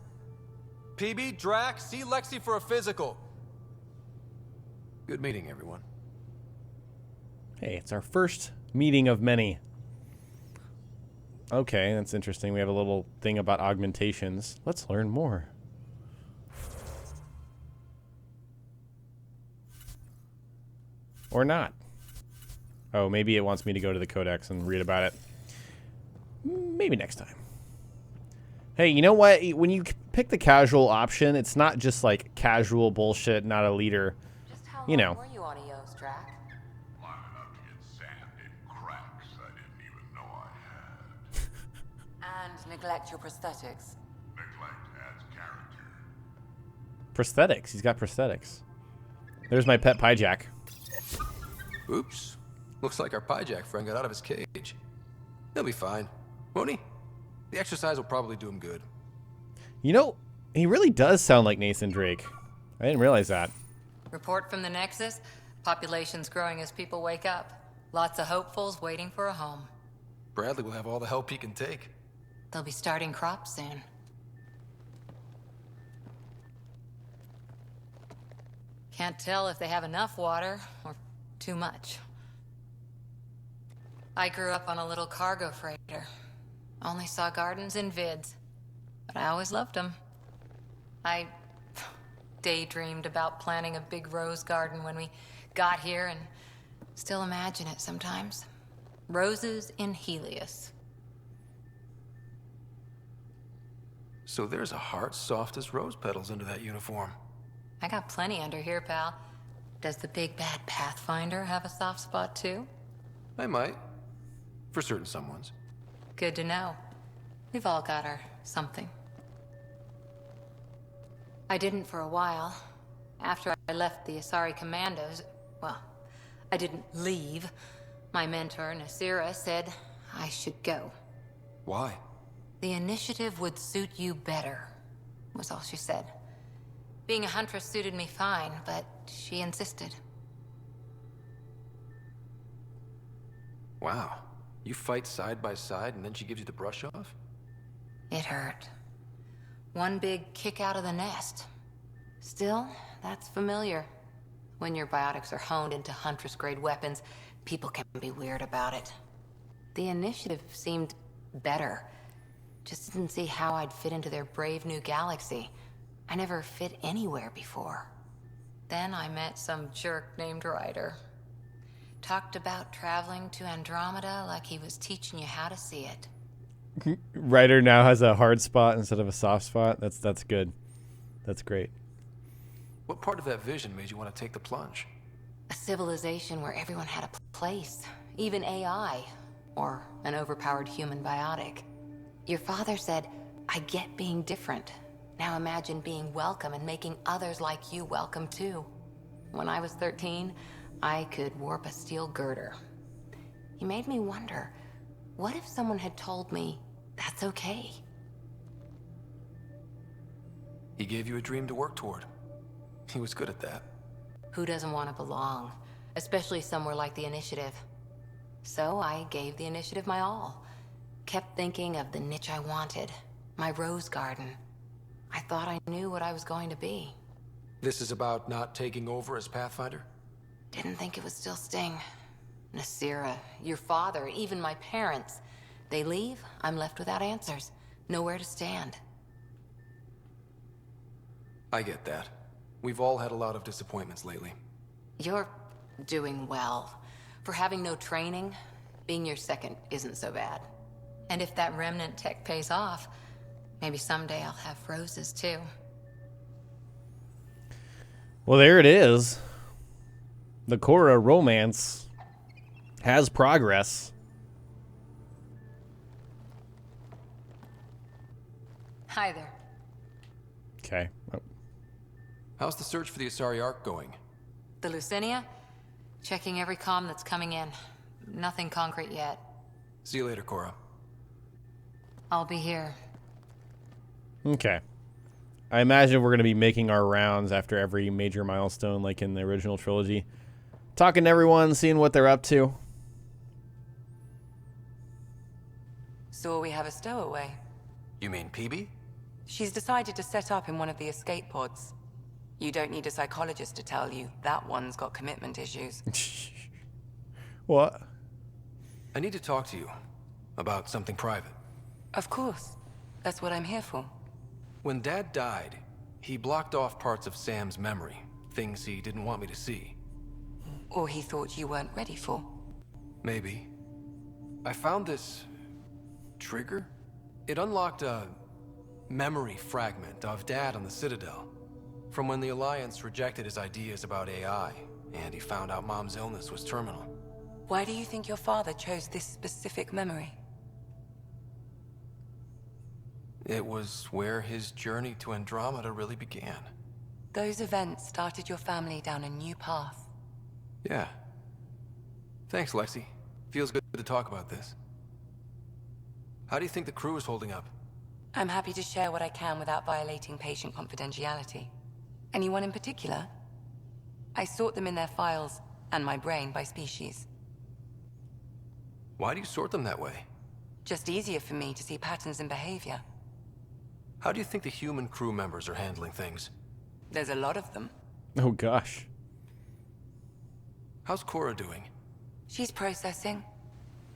Speaker 6: PB, Drac, see Lexi for a physical. Good meeting, everyone.
Speaker 1: Hey, it's our first meeting of many. Okay, that's interesting. We have a little thing about augmentations. Let's learn more. Or not. Oh, maybe it wants me to go to the Codex and read about it. Maybe next time. Hey, you know what? When you pick the casual option, it's not just like casual bullshit, not a leader.
Speaker 5: Just how
Speaker 1: you know.
Speaker 5: long were you on Eos, Drac?
Speaker 9: Long enough to get sand in cracks I didn't even know I had.
Speaker 12: And neglect your prosthetics.
Speaker 9: Neglect adds character.
Speaker 1: Prosthetics. He's got prosthetics. There's my pet Pyjack.
Speaker 6: Oops. Looks like our Pyjack friend got out of his cage. He'll be fine, won't he? The exercise will probably do him good.
Speaker 1: You know, he really does sound like Nathan Drake. I didn't realize that.
Speaker 5: Report from the Nexus. Population's growing as people wake up. Lots of hopefuls waiting for a home.
Speaker 6: Bradley will have all the help he can take.
Speaker 5: They'll be starting crops soon. Can't tell if they have enough water or too much. I grew up on a little cargo freighter. Only saw gardens in vids, but I always loved them. I
Speaker 12: Daydreamed about planting a big rose garden when we got here and still imagine it sometimes. Roses in Helios.
Speaker 6: So there's a heart soft as rose petals under that uniform.
Speaker 12: I got plenty under here, pal. Does the big bad Pathfinder have a soft spot too?
Speaker 6: I might. For certain someones.
Speaker 12: Good to know. We've all got our something. I didn't for a while. After I left the Asari Commandos, well, I didn't leave. My mentor, Sara, said I should go.
Speaker 6: Why?
Speaker 12: The initiative would suit you better, was all she said. Being a huntress suited me fine, but she insisted.
Speaker 6: Wow. You fight side by side and then she gives you the brush off?
Speaker 12: It hurt. One big kick out of the nest. Still, that's familiar. When your biotics are honed into Huntress-grade weapons, people can be weird about it. The initiative seemed better. Just didn't see how I'd fit into their brave new galaxy. I never fit anywhere before. Then I met some jerk named Ryder. Talked about traveling to Andromeda like he was teaching you how to see it.
Speaker 1: Ryder now has a hard spot instead of a soft spot. That's good. That's great.
Speaker 6: What part of that vision made you want to take the plunge?
Speaker 12: A civilization where everyone had a place, even AI, or an overpowered human biotic. Your father said, I get being different. Now imagine being welcome and making others like you welcome too. When I was 13, I could warp a steel girder. He made me wonder, what if someone had told me that's okay?
Speaker 6: He gave you a dream to work toward. He was good at that.
Speaker 12: Who doesn't want to belong? Especially somewhere like the Initiative. So I gave the Initiative my all. Kept thinking of the niche I wanted. My rose garden. I thought I knew what I was going to be.
Speaker 6: This is about not taking over as Pathfinder?
Speaker 12: Didn't think it would still sting. Sara, your father, even my parents. They leave, I'm left without answers. Nowhere to stand.
Speaker 6: I get that. We've all had a lot of disappointments lately.
Speaker 12: You're doing well. For having no training, being your second isn't so bad. And if that remnant tech pays off, maybe someday I'll have roses too.
Speaker 1: Well, there it is. The Cora romance has progress.
Speaker 12: Hi there.
Speaker 1: Okay. Oh.
Speaker 6: How's the search for the Asari Ark going?
Speaker 12: The Lucinia? Checking every comm that's coming in. Nothing concrete yet.
Speaker 6: See you later, Cora.
Speaker 12: I'll be here.
Speaker 1: Okay. I imagine we're going to be making our rounds after every major milestone like in the original trilogy. Talking to everyone, seeing what they're up to.
Speaker 20: So we have a stowaway.
Speaker 6: You mean PB?
Speaker 20: She's decided to set up in one of the escape pods. You don't need a psychologist to tell you that one's got commitment issues.
Speaker 1: What?
Speaker 6: I need to talk to you about something private.
Speaker 20: Of course. That's what I'm here for.
Speaker 6: When Dad died, he blocked off parts of Sam's memory, things he didn't want me to see.
Speaker 20: Or he thought you weren't ready for.
Speaker 6: Maybe. I found this trigger. It unlocked a memory fragment of Dad on the Citadel, from when the Alliance rejected his ideas about AI, and he found out Mom's illness was terminal.
Speaker 20: Why do you think your father chose this specific memory?
Speaker 6: It was where his journey to Andromeda really began.
Speaker 20: Those events started your family down a new path.
Speaker 6: Yeah. Thanks, Lexi. Feels good to talk about this. How do you think the crew is holding up?
Speaker 20: I'm happy to share what I can without violating patient confidentiality. Anyone in particular? I sort them in their files and my brain by species.
Speaker 6: Why do you sort them that way?
Speaker 20: Just easier for me to see patterns in behavior.
Speaker 6: How do you think the human crew members are handling things?
Speaker 20: There's a lot of them.
Speaker 1: Oh, gosh.
Speaker 6: How's Cora doing?
Speaker 20: She's processing.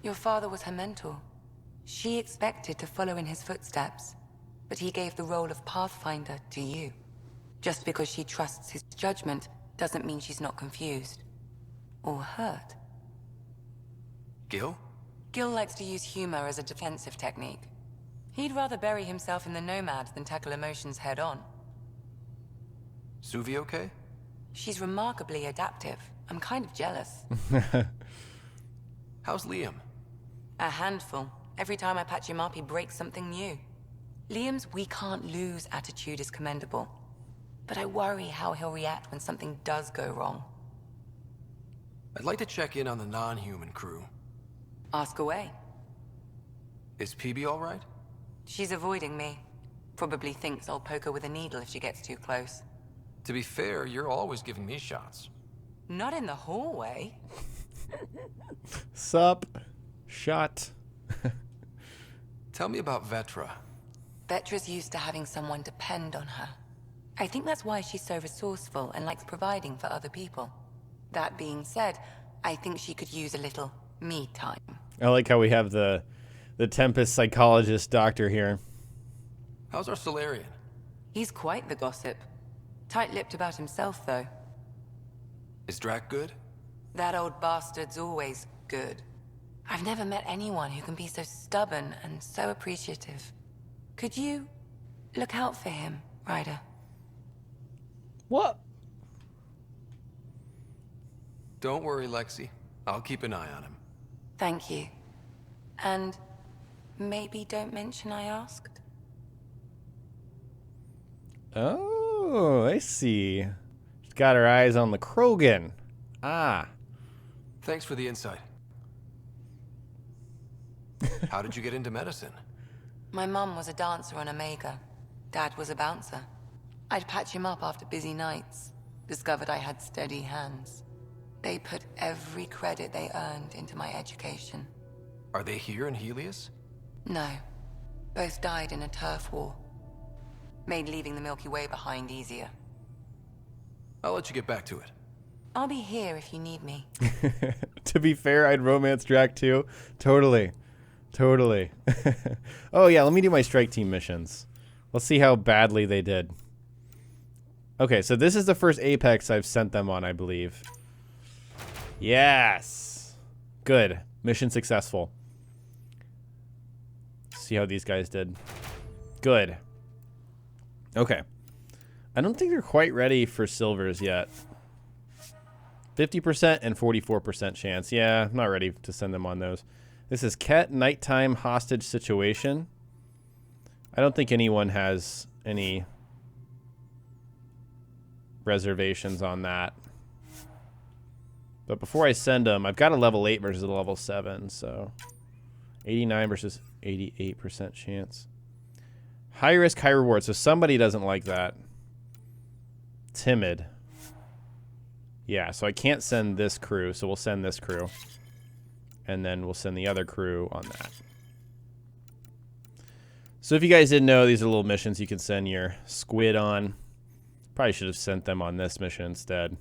Speaker 20: Your father was her mentor. She expected to follow in his footsteps, but he gave the role of Pathfinder to you. Just because she trusts his judgment doesn't mean she's not confused. Or hurt.
Speaker 6: Gil?
Speaker 20: Gil likes to use humor as a defensive technique. He'd rather bury himself in the Nomad than tackle emotions head-on.
Speaker 6: Suvi okay?
Speaker 20: She's remarkably adaptive. I'm kind of jealous.
Speaker 6: How's Liam?
Speaker 20: A handful. Every time I patch him up, he breaks something new. Liam's we can't lose attitude is commendable. But I worry how he'll react when something does go wrong.
Speaker 6: I'd like to check in on the non-human crew.
Speaker 20: Ask away.
Speaker 6: Is PB all right?
Speaker 20: She's avoiding me. Probably thinks I'll poke her with a needle if she gets too close.
Speaker 6: To be fair, you're always giving me shots.
Speaker 20: Not in the hallway.
Speaker 1: Sup? Shot.
Speaker 6: Tell me about Vetra.
Speaker 20: Vetra's used to having someone depend on her. I think that's why she's so resourceful and likes providing for other people. That being said, I think she could use a little me time.
Speaker 1: I like how we have the Tempest psychologist doctor here.
Speaker 6: How's our Solarian?
Speaker 20: He's quite the gossip. Tight-lipped about himself, though.
Speaker 6: Is Drac good?
Speaker 20: That old bastard's always good. I've never met anyone who can be so stubborn and so appreciative. Could you look out for him, Ryder?
Speaker 1: What?
Speaker 6: Don't worry, Lexi. I'll keep an eye on him.
Speaker 20: Thank you. And maybe don't mention I asked?
Speaker 1: Oh, I see. She's got her eyes on the Krogan. Ah.
Speaker 6: Thanks for the insight. How did you get into medicine?
Speaker 20: My mum was a dancer on Omega. Dad was a bouncer. I'd patch him up after busy nights. Discovered I had steady hands. They put every credit they earned into my education.
Speaker 6: Are they here in Helios?
Speaker 20: No. Both died in a turf war. Made leaving the Milky Way behind easier.
Speaker 6: I'll let you get back to it.
Speaker 20: I'll be here if you need me.
Speaker 1: To be fair, I'd romance Drac too. Totally. Totally. Oh yeah, let me do my strike team missions. Let's see how badly they did. Okay, so this is the first Apex I've sent them on, I believe. Yes. Good. Mission successful. See how these guys did. Good. Okay. I don't think they're quite ready for silvers yet. 50% and 44% chance. Yeah, I'm not ready to send them on those. This is Ket nighttime hostage situation. I don't think anyone has any reservations on that. But before I send them, I've got a level 8 versus a level 7, so 89 versus 88% chance. High risk, high reward. So somebody doesn't like that. Timid. Yeah, so I can't send this crew, so we'll send this crew. And then we'll send the other crew on that. So if you guys didn't know, these are little missions you can send your squid on. Probably should have sent them on this mission instead.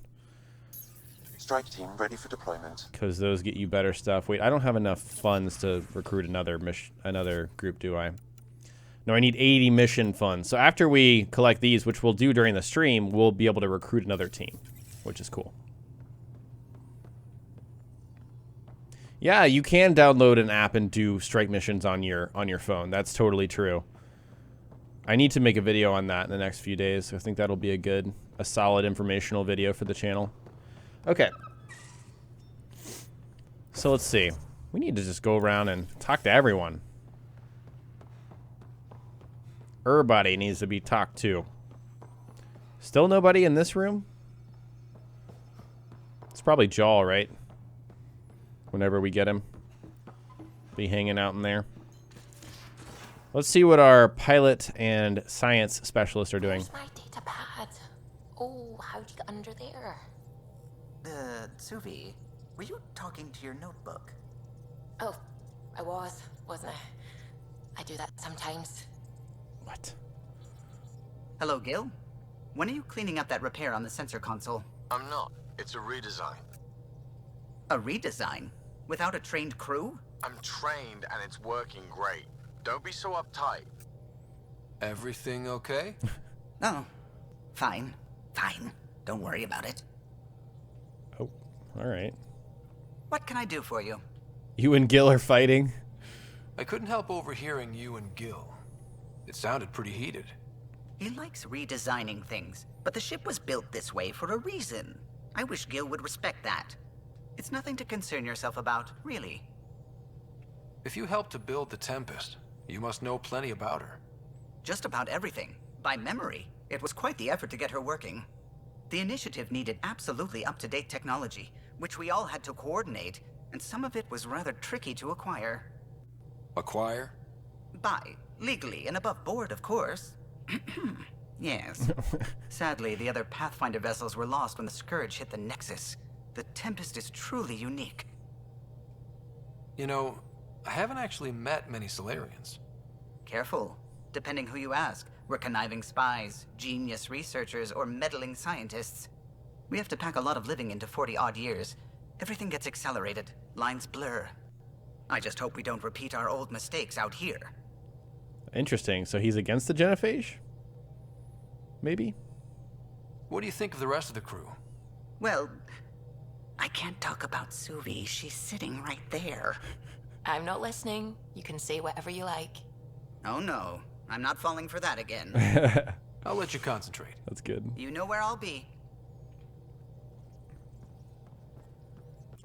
Speaker 4: Strike team ready for deployment.
Speaker 1: Because those get you better stuff. Wait, I don't have enough funds to recruit another group, do I? No, I need 80 mission funds. So after we collect these, which we'll do during the stream, we'll be able to recruit another team, which is cool. Yeah, you can download an app and do strike missions on your phone. That's totally true. I need to make a video on that in the next few days. I think that'll be a solid informational video for the channel. Okay. So let's see. We need to just go around and talk to everyone. Everybody needs to be talked to. Still nobody in this room? It's probably Jaw, right? Whenever we get him. Be hanging out in there. Let's see what our pilot and science specialists are doing.
Speaker 2: Where's my data pad? Oh, how'd you get under there?
Speaker 11: Suvi, were you talking to your notebook?
Speaker 2: Oh, I wasn't I? I do that sometimes.
Speaker 1: What?
Speaker 11: Hello, Gil. When are you cleaning up that repair on the sensor console?
Speaker 10: I'm not. It's a redesign.
Speaker 11: A redesign? Without a trained crew?
Speaker 10: I'm trained and it's working great. Don't be so uptight.
Speaker 6: Everything okay?
Speaker 11: No.
Speaker 14: Fine. Fine. Don't worry about it.
Speaker 1: Oh, all right.
Speaker 14: What can I do for you?
Speaker 1: You and Gil are fighting?
Speaker 6: I couldn't help overhearing you and Gil. It sounded pretty heated.
Speaker 14: He likes redesigning things, but the ship was built this way for a reason. I wish Gil would respect that. It's nothing to concern yourself about, really.
Speaker 6: If you helped to build the Tempest, you must know plenty about her.
Speaker 14: Just about everything. By memory. It was quite the effort to get her working. The initiative needed absolutely up-to-date technology, which we all had to coordinate, and some of it was rather tricky to acquire.
Speaker 6: Acquire?
Speaker 14: Buy. Legally and above board, of course. Yes. Sadly, the other Pathfinder vessels were lost when the Scourge hit the Nexus. The Tempest is truly unique.
Speaker 6: You know, I haven't actually met many Solarians.
Speaker 14: Careful. Depending who you ask, we're conniving spies, genius researchers, or meddling scientists. We have to pack a lot of living into 40-odd years. Everything gets accelerated. Lines blur. I just hope we don't repeat our old mistakes out here.
Speaker 1: Interesting. So he's against the genophage? Maybe?
Speaker 6: What do you think of the rest of the crew?
Speaker 14: Well, I can't talk about Suvi. She's sitting right there.
Speaker 5: I'm not listening. You can say whatever you like.
Speaker 14: Oh no, I'm not falling for that again.
Speaker 6: I'll let you concentrate.
Speaker 1: That's good.
Speaker 14: You know where I'll be.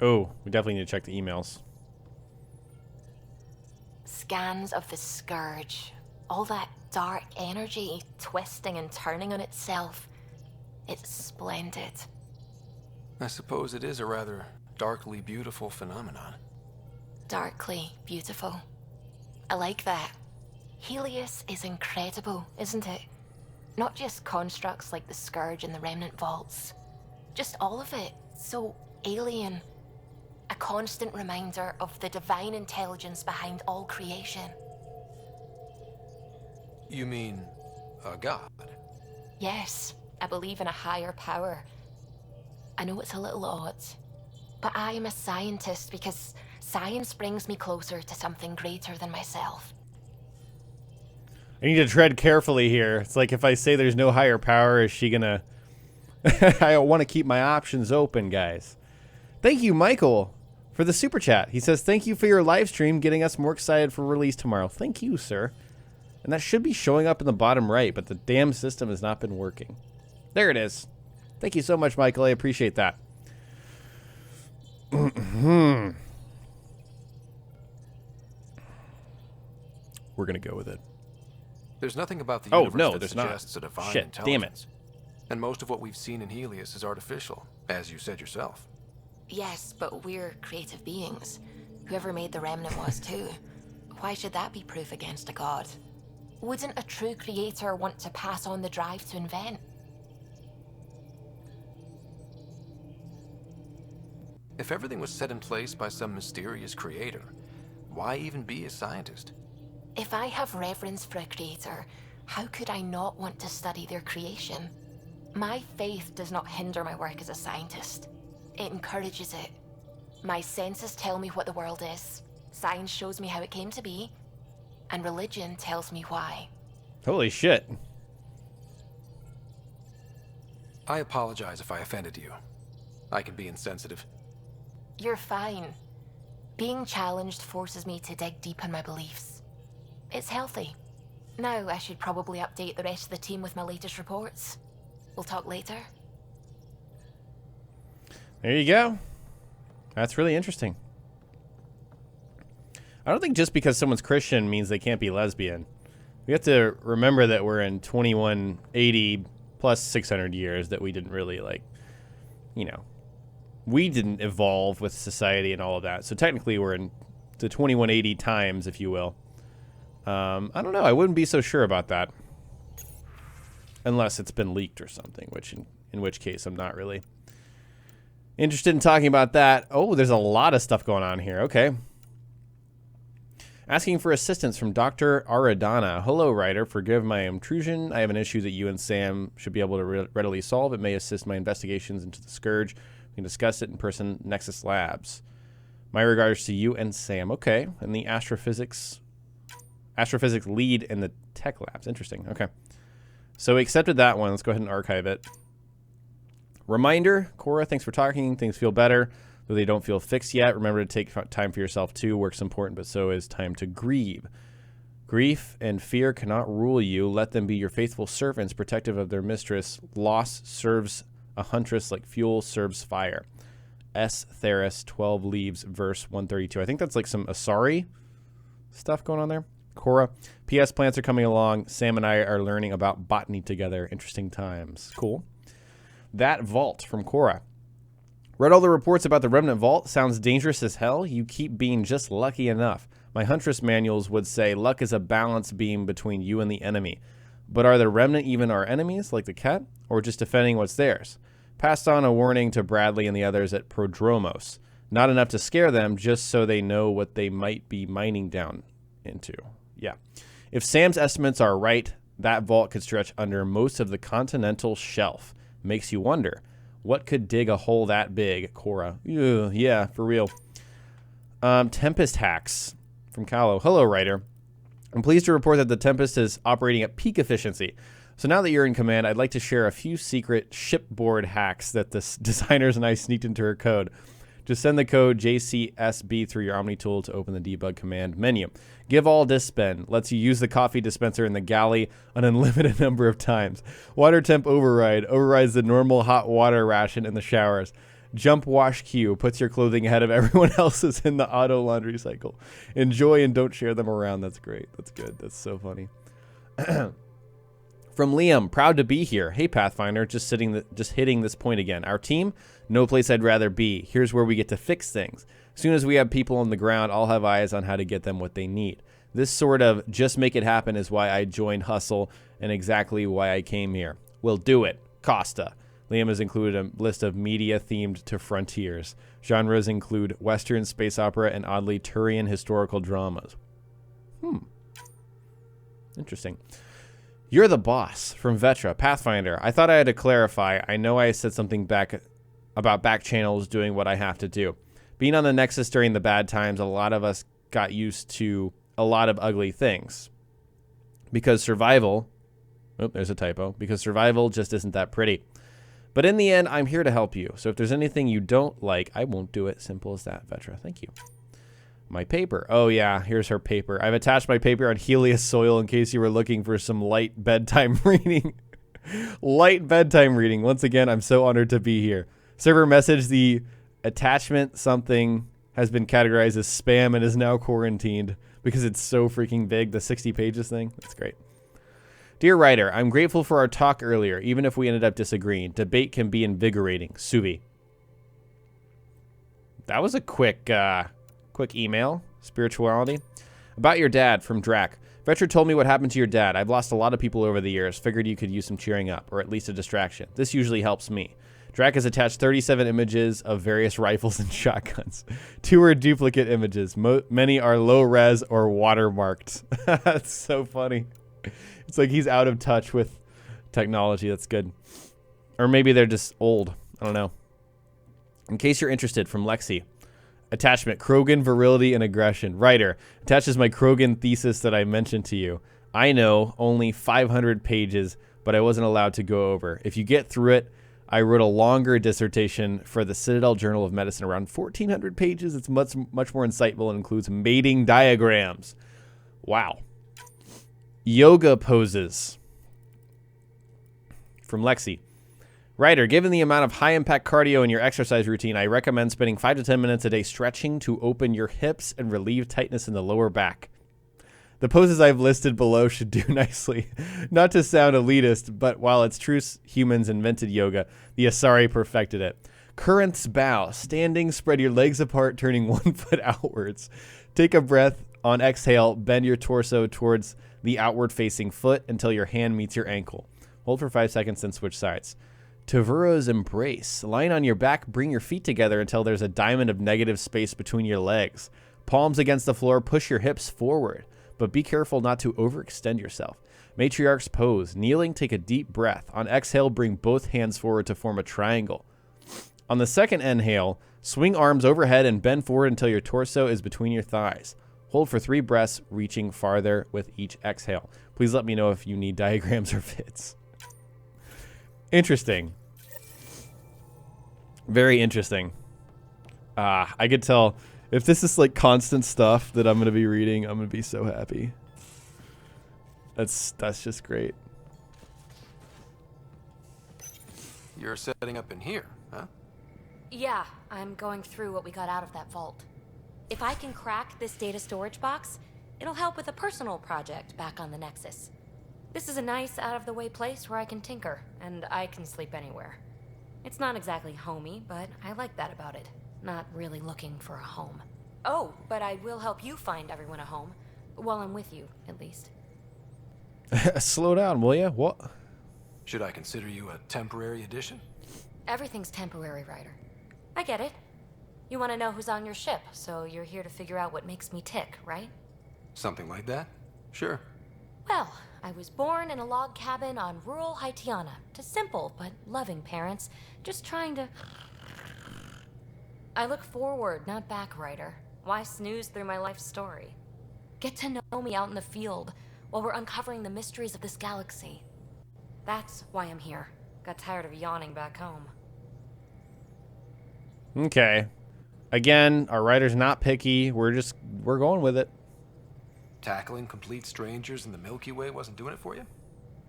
Speaker 1: Oh, we definitely need to check the emails.
Speaker 5: Scans of the Scourge. All that dark energy twisting and turning on itself. It's splendid.
Speaker 6: I suppose it is a rather darkly beautiful phenomenon.
Speaker 5: Darkly beautiful. I like that. Helios is incredible, isn't it? Not just constructs like the Scourge and the Remnant Vaults. Just all of it. So alien. A constant reminder of the divine intelligence behind all creation.
Speaker 6: You mean a god?
Speaker 5: Yes, I believe in a higher power. I know it's a little odd, but I am a scientist because science brings me closer to something greater than myself.
Speaker 1: I need to tread carefully here. It's like if I say there's no higher power, is she gonna... I want to keep my options open, guys. Thank you, Michael, for the super chat. He says, thank you for your live stream, getting us more excited for release tomorrow. Thank you, sir. And that should be showing up in the bottom right, but the damn system has not been working. There it is. Thank you so much, Michael. I appreciate that. We're going to go with it.
Speaker 6: There's nothing about the universe that suggests a divine
Speaker 1: Shit,
Speaker 6: intelligence.
Speaker 1: damn it.
Speaker 6: And most of what we've seen in Helios is artificial, as you said yourself.
Speaker 5: Yes, but we're creative beings. Whoever made the Remnant was too. Why should that be proof against a god? Wouldn't a true creator want to pass on the drive to invent?
Speaker 6: If everything was set in place by some mysterious creator, why even be a scientist?
Speaker 5: If I have reverence for a creator, how could I not want to study their creation? My faith does not hinder my work as a scientist. It encourages it. My senses tell me what the world is. Science shows me how it came to be. And religion tells me why.
Speaker 1: Holy shit.
Speaker 6: I apologize if I offended you. I can be insensitive.
Speaker 5: You're fine. Being challenged forces me to dig deep in my beliefs. It's healthy. Now I should probably update the rest of the team with my latest reports. We'll talk later.
Speaker 1: There you go. That's really interesting. I don't think just because someone's Christian means they can't be lesbian. We have to remember that we're in 2180 plus 600 years that we didn't really, like, you know, we didn't evolve with society and all of that. So technically we're in the 2180 times, if you will. I don't know. I wouldn't be so sure about that. Unless it's been leaked or something, which in which case I'm not really interested in talking about that. Oh, there's a lot of stuff going on here. Okay. Asking for assistance from Dr. Aradana. Hello, Ryder. Forgive my intrusion. I have an issue that you and Sam should be able to readily solve. It may assist my investigations into the Scourge. We can discuss it in person, Nexus Labs. My regards to you and Sam. Okay. And the astrophysics lead in the tech labs. Interesting. Okay. So we accepted that one. Let's go ahead and archive it. Reminder, Cora, thanks for talking. Things feel better, though they don't feel fixed yet. Remember to take time for yourself too. Work's important, but so is time to grieve. Grief and fear cannot rule you. Let them be your faithful servants, protective of their mistress. Loss serves a huntress like fuel serves fire. S. Theris, 12 Leaves, verse 132. I think that's like some Asari stuff going on there. Cora, P.S. plants are coming along. Sam and I are learning about botany together. Interesting times. Cool. That vault from Cora. Read all the reports about the Remnant Vault. Sounds dangerous as hell. You keep being just lucky enough. My Huntress manuals would say luck is a balance beam between you and the enemy. But are the Remnant even our enemies, like the Ket, or just defending what's theirs? Passed on a warning to Bradley and the others at Prodromos. Not enough to scare them, just so they know what they might be mining down into. Yeah. If Sam's estimates are right, that vault could stretch under most of the continental shelf. Makes you wonder, what could dig a hole that big, Cora? Ew, yeah, for real. Tempest hacks from Callow. Hello, Ryder. I'm pleased to report that the Tempest is operating at peak efficiency. So now that you're in command, I'd like to share a few secret shipboard hacks that the designers and I sneaked into her code. Just send the code JCSB through your Omni tool to open the debug command menu. Give all dispen lets you use the coffee dispenser in the galley an unlimited number of times. Water temp override overrides the normal hot water ration in the showers. Jump wash queue puts your clothing ahead of everyone else's in the auto laundry cycle. Enjoy and don't share them around. That's great. That's good. That's so funny. From Liam, proud to be here. Hey, Pathfinder, just hitting this point again. Our team, no place I'd rather be. Here's where we get to fix things. As soon as we have people on the ground, I'll have eyes on how to get them what they need. This sort of just make it happen is why I joined Hustle and exactly why I came here. We'll do it. Costa. Liam has included a list of media themed to Frontiers. Genres include Western, space opera, and oddly Turian historical dramas. Interesting. You're the boss from Vetra, Pathfinder. I thought I had to clarify. I know I said something back about back channels doing what I have to do. Being on the Nexus during the bad times, a lot of us got used to a lot of ugly things. Because survival... Oh, there's a typo. Because survival just isn't that pretty. But in the end, I'm here to help you. So if there's anything you don't like, I won't do it. Simple as that, Vetra. Thank you. My paper. Oh, yeah. Here's her paper. I've attached my paper on Helios soil in case you were looking for some light bedtime reading. Light bedtime reading. Once again, I'm so honored to be here. Server message, the attachment something has been categorized as spam and is now quarantined because it's so freaking big, the 60 pages thing. That's great. Dear Ryder, I'm grateful for our talk earlier, even if we ended up disagreeing. Debate can be invigorating. Subi. That was a quick email. Spirituality. About your dad from Drac. Vetra told me what happened to your dad. I've lost a lot of people over the years. Figured you could use some cheering up, or at least a distraction. This usually helps me. Drac has attached 37 images of various rifles and shotguns. 2 are duplicate images. Many are low res or watermarked. That's so funny. It's like he's out of touch with technology. That's good. Or maybe they're just old. I don't know. In case you're interested, from Lexi. Attachment, Krogan, virility, and aggression. Writer, attaches my Krogan thesis that I mentioned to you. I know, only 500 pages, but I wasn't allowed to go over. If you get through it, I wrote a longer dissertation for the Citadel Journal of Medicine, around 1,400 pages. It's much more insightful and includes mating diagrams. Wow. Yoga poses. From Lexi. Ryder, given the amount of high-impact cardio in your exercise routine, I recommend spending 5 to 10 minutes a day stretching to open your hips and relieve tightness in the lower back. The poses I've listed below should do nicely. Not to sound elitist, but while it's true humans invented yoga, the Asari perfected it. Current's bow. Standing, spread your legs apart, turning 1 foot outwards. Take a breath. On exhale, bend your torso towards the outward-facing foot until your hand meets your ankle. Hold for 5 seconds, then switch sides. Tavuro's embrace. Lying on your back, bring your feet together until there's a diamond of negative space between your legs. Palms against the floor, push your hips forward, but be careful not to overextend yourself. Matriarch's pose. Kneeling, take a deep breath. On exhale, bring both hands forward to form a triangle. On the second inhale, swing arms overhead and bend forward until your torso is between your thighs. Hold for 3 breaths, reaching farther with each exhale. Please let me know if you need diagrams or fits. Interesting. Very interesting. I could tell if this is like constant stuff that I'm going to be reading, I'm going to be so happy. That's just great.
Speaker 6: You're setting up in here, huh?
Speaker 5: Yeah, I'm going through what we got out of that vault. If I can crack this data storage box, it'll help with a personal project back on the Nexus. This is a nice, out-of-the-way place where I can tinker, and I can sleep anywhere. It's not exactly homey, but I like that about it. Not really looking for a home. Oh, but I will help you find everyone a home. While I'm with you, at least.
Speaker 1: Slow down, will ya? What?
Speaker 6: Should I consider you a temporary addition?
Speaker 5: Everything's temporary, Ryder. I get it. You want to know who's on your ship, so you're here to figure out what makes me tick, right?
Speaker 6: Something like that? Sure.
Speaker 5: Well, I was born in a log cabin on rural Haitiana to simple but loving parents, just trying to... I look forward, not back, Ryder. Why snooze through my life story? Get to know me out in the field while we're uncovering the mysteries of this galaxy. That's why I'm here. Got tired of yawning back home.
Speaker 1: Okay. Again, our writer's not picky. We're going with it.
Speaker 6: Tackling complete strangers in the Milky Way wasn't doing it for you?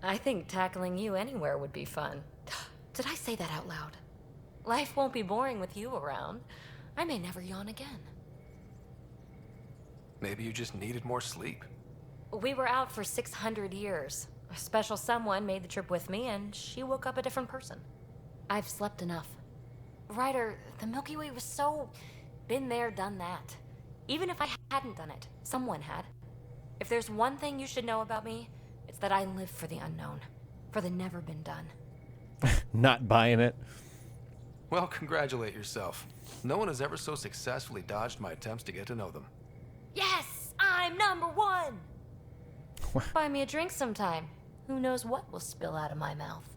Speaker 5: I think tackling you anywhere would be fun. Did I say that out loud? Life won't be boring with you around. I may never yawn again.
Speaker 6: Maybe you just needed more sleep.
Speaker 5: We were out for 600 years. A special someone made the trip with me, and she woke up a different person. I've slept enough. Ryder, the Milky Way was so... been there, done that. Even if I hadn't done it, someone had. If there's one thing you should know about me, it's that I live for the unknown. For the never been done.
Speaker 1: Not buying it.
Speaker 6: Well, congratulate yourself. No one has ever so successfully dodged my attempts to get to know them.
Speaker 5: Yes! I'm #1! Buy me a drink sometime. Who knows what will spill out of my mouth.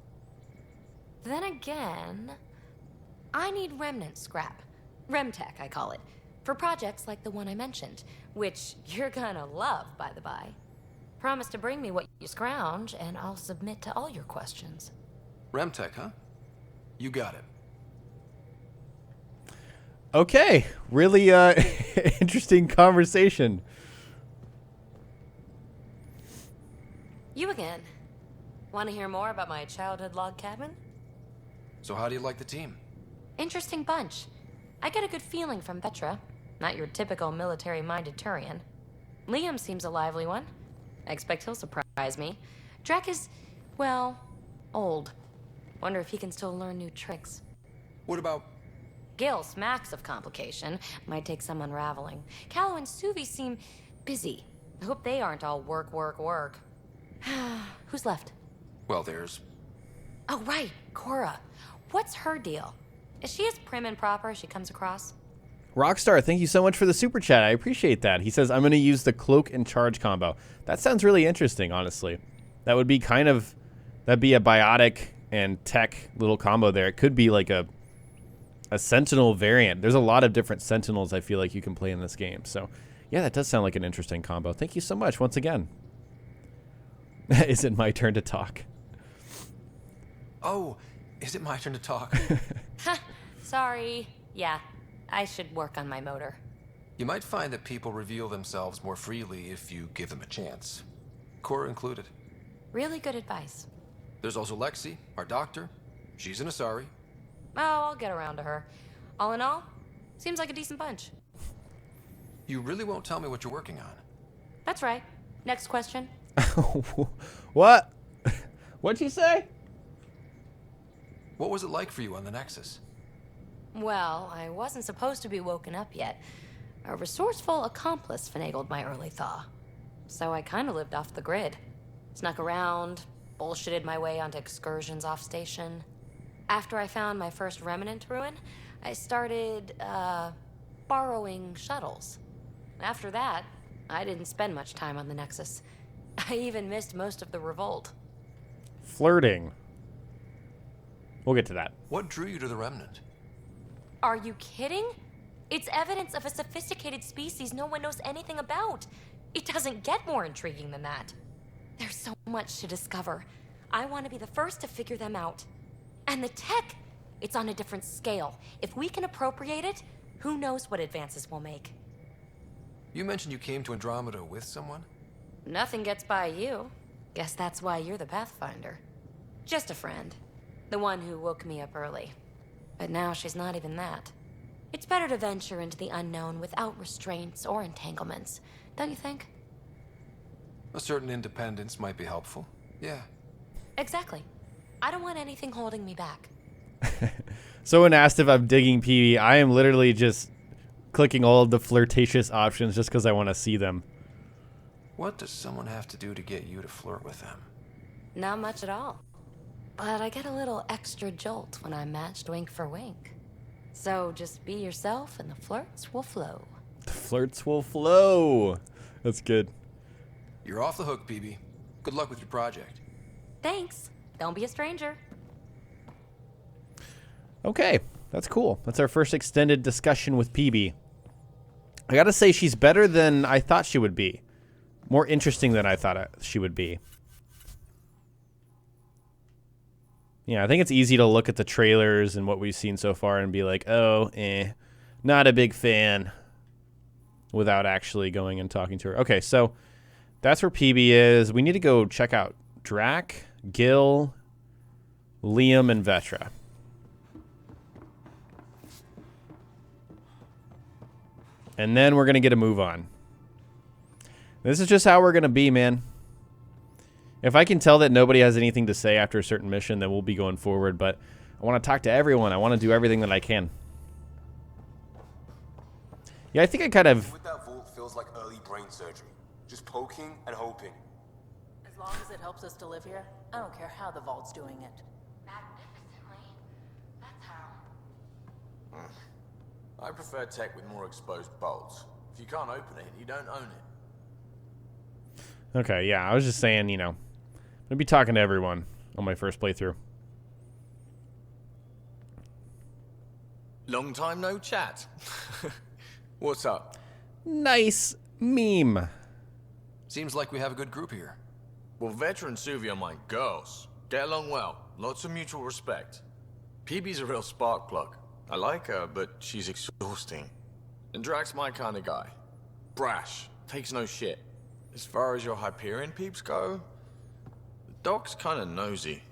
Speaker 5: Then again, I need remnant scrap. Remtech, I call it. For projects like the one I mentioned, which you're gonna love, by the by. Promise to bring me what you scrounge, and I'll submit to all your questions.
Speaker 6: Remtech, huh? You got it.
Speaker 1: Okay. Really interesting conversation.
Speaker 5: You again. Want to hear more about my childhood log cabin?
Speaker 6: So how do you like the team?
Speaker 5: Interesting bunch. I get a good feeling from Petra. Not your typical military-minded Turian. Liam seems a lively one. I expect he'll surprise me. Drek is, well, old. Wonder if he can still learn new tricks.
Speaker 6: What about...
Speaker 5: Gil smacks of complication. Might take some unraveling. Callow and Suvi seem busy. I hope they aren't all work, work, work. Who's left?
Speaker 6: Well, there's...
Speaker 5: Oh, right. Cora. What's her deal? Is she as prim and proper as she comes across?
Speaker 1: Rockstar, thank you so much for the super chat. I appreciate that. He says, I'm going to use the cloak and charge combo. That sounds really interesting, honestly. That would be that'd be a biotic and tech little combo there. It could be like a sentinel variant. There's a lot of different sentinels I feel like you can play in this game. So, yeah, that does sound like an interesting combo. Thank you so much once again. Is it my turn to talk?
Speaker 6: Oh, is it my turn to talk?
Speaker 5: Sorry. Yeah, I should work on my motor.
Speaker 6: You might find that people reveal themselves more freely if you give them a chance. Cora included.
Speaker 5: Really good advice.
Speaker 6: There's also Lexi, our doctor. She's an Asari.
Speaker 5: Oh, I'll get around to her. All in all, seems like a decent bunch.
Speaker 6: You really won't tell me what you're working on?
Speaker 5: That's right. Next question.
Speaker 1: What? What'd you say?
Speaker 6: What was it like for you on the Nexus?
Speaker 5: Well, I wasn't supposed to be woken up yet. A resourceful accomplice finagled my early thaw. So I kind of lived off the grid. Snuck around, bullshitted my way onto excursions off station. After I found my first remnant ruin, I started, borrowing shuttles. After that, I didn't spend much time on the Nexus. I even missed most of the revolt.
Speaker 1: Flirting. We'll get to that.
Speaker 6: What drew you to the remnant?
Speaker 5: Are you kidding? It's evidence of a sophisticated species no one knows anything about. It doesn't get more intriguing than that. There's so much to discover. I want to be the first to figure them out. And the tech, it's on a different scale. If we can appropriate it, who knows what advances we'll make.
Speaker 6: You mentioned you came to Andromeda with someone?
Speaker 5: Nothing gets by you. Guess that's why you're the Pathfinder. Just a friend. The one who woke me up early. But now she's not even that. It's better to venture into the unknown without restraints or entanglements, don't you think?
Speaker 6: A certain independence might be helpful. Yeah.
Speaker 5: Exactly. I don't want anything holding me back.
Speaker 1: So when asked if I'm digging PB, I am literally just clicking all of the flirtatious options just because I want to see them.
Speaker 6: What does someone have to do to get you to flirt with them?
Speaker 5: Not much at all. But I get a little extra jolt when I'm matched wink for wink. So just be yourself and the flirts will flow.
Speaker 1: The flirts will flow. That's good.
Speaker 6: You're off the hook, PB. Good luck with your project.
Speaker 5: Thanks. Don't be a stranger.
Speaker 1: Okay, that's cool. That's our first extended discussion with PB. I gotta say, she's better than I thought she would be. More interesting than I thought she would be. Yeah, I think it's easy to look at the trailers and what we've seen so far and be like, oh, not a big fan, without actually going and talking to her. Okay, so that's where PB is. We need to go check out Drac, Gil, Liam, and Vetra. And then we're going to get a move on. This is just how we're going to be, man. If I can tell that nobody has anything to say after a certain mission, then we'll be going forward. But I want to talk to everyone. I want to do everything that I can. Yeah, I think I kind of...
Speaker 21: With that vault feels like early brain surgery. Just poking and hoping.
Speaker 7: As long as it helps us to live here, I don't care how the vault's doing it.
Speaker 2: Magnificently. That's how.
Speaker 8: I prefer tech with more exposed bolts. If you can't open it, you don't own it.
Speaker 1: Okay, yeah, I was just saying, you know, I'm going to be talking to everyone on my first playthrough.
Speaker 8: Long time no chat. What's up?
Speaker 1: Nice meme.
Speaker 6: Seems like we have a good group here.
Speaker 8: Well, Vetra and Suvi are my girls. Get along well. Lots of mutual respect. PB's a real spark plug. I like her, but she's exhausting. And Drac's my kind of guy. Brash. Takes no shit. As far as your Hyperion peeps go, the doc's kind of nosy.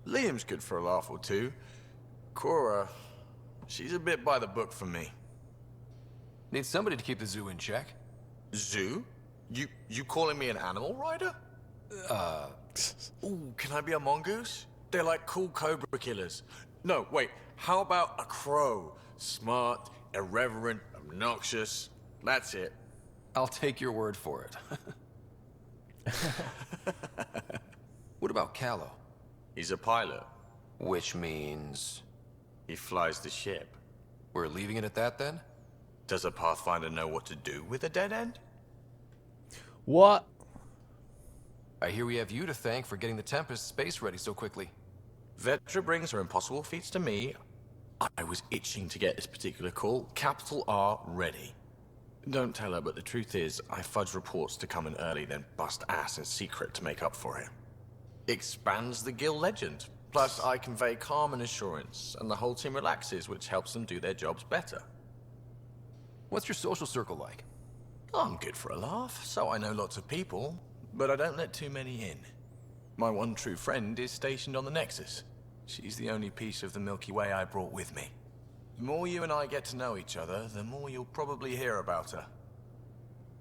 Speaker 8: Liam's good for a laugh or two. Cora, she's a bit by the book for me.
Speaker 6: Need somebody to keep the zoo in check.
Speaker 8: Zoo? You calling me an animal rider? Ooh, can I be a mongoose? They're like cool cobra killers. No, wait, how about a crow? Smart, irreverent, obnoxious. That's it.
Speaker 6: I'll take your word for it. What about Callow?
Speaker 8: He's a pilot.
Speaker 6: Which means...
Speaker 8: he flies the ship.
Speaker 6: We're leaving it at that, then?
Speaker 8: Does a Pathfinder know what to do with a dead end?
Speaker 1: What?
Speaker 6: I hear we have you to thank for getting the Tempest space ready so quickly.
Speaker 8: Vetra brings her impossible feats to me. I was itching to get this particular call. Capital R ready. Don't tell her, but the truth is, I fudge reports to come in early, then bust ass in secret to make up for it. Expands the guild legend. Plus, I convey calm and assurance, and the whole team relaxes, which helps them do their jobs better.
Speaker 6: What's your social circle like?
Speaker 8: I'm good for a laugh, so I know lots of people, but I don't let too many in. My one true friend is stationed on the Nexus. She's the only piece of the Milky Way I brought with me. The more you and I get to know each other, the more you'll probably hear about her.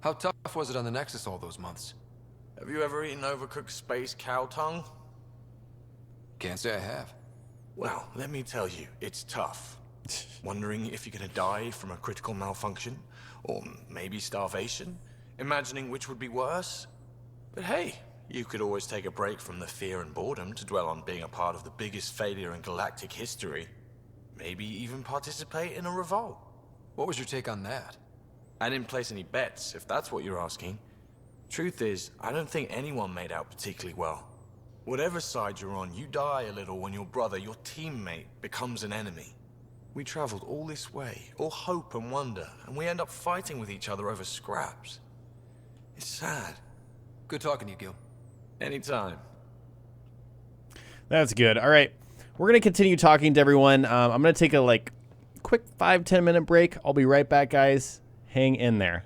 Speaker 6: How tough was it on the Nexus all those months?
Speaker 8: Have you ever eaten overcooked space cow tongue?
Speaker 6: Can't say I have.
Speaker 8: Well, let me tell you, it's tough. Wondering if you're gonna die from a critical malfunction, or maybe starvation, imagining which would be worse. But hey, you could always take a break from the fear and boredom to dwell on being a part of the biggest failure in galactic history. Maybe even participate in a revolt.
Speaker 6: What was your take on that?
Speaker 8: I didn't place any bets, if that's what you're asking. Truth is, I don't think anyone made out particularly well. Whatever side you're on, you die a little when your brother, your teammate, becomes an enemy. We traveled all this way, all hope and wonder, and we end up fighting with each other over scraps. It's sad.
Speaker 6: Good talking to you, Gil.
Speaker 8: Anytime.
Speaker 1: That's good. All right. we're going to continue talking to everyone. I'm going to take a like quick 5-10 minute break. I'll be right back, guys. Hang in there.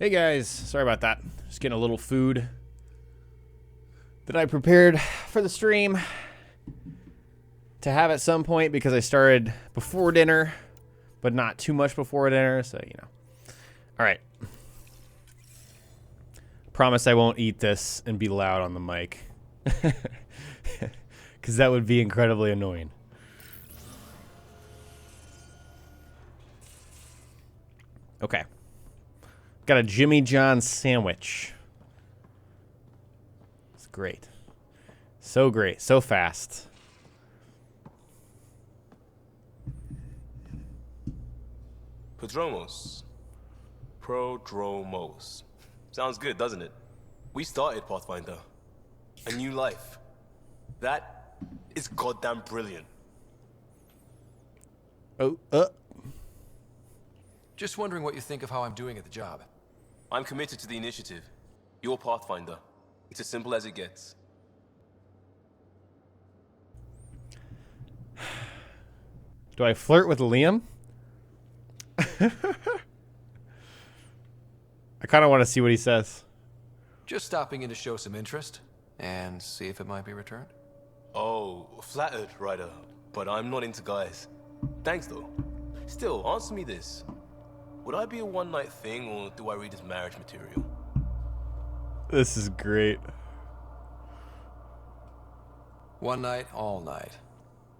Speaker 1: Hey guys, sorry about that. Just getting a little food that I prepared for the stream to have at some point because I started before dinner, but not too much before dinner, so you know. All right. Promise I won't eat this and be loud on the mic. Because that would be incredibly annoying. Okay. Got a Jimmy John's sandwich. It's great. So great. So fast.
Speaker 21: Prodromos. Prodromos. Sounds good, doesn't it? We started Pathfinder. A new life. That is goddamn brilliant.
Speaker 6: Just wondering what you think of how I'm doing at the job.
Speaker 21: I'm committed to the initiative. You're Pathfinder. It's as simple as it gets.
Speaker 1: Do I flirt with Liam? I kind of want to see what he says.
Speaker 6: Just stopping in to show some interest and see if it might be returned.
Speaker 21: Oh, flattered, Ryder. But I'm not into guys. Thanks, though. Still, answer me this. Would I be a one-night thing, or do I read as marriage material?
Speaker 1: This is great.
Speaker 6: One night, all night.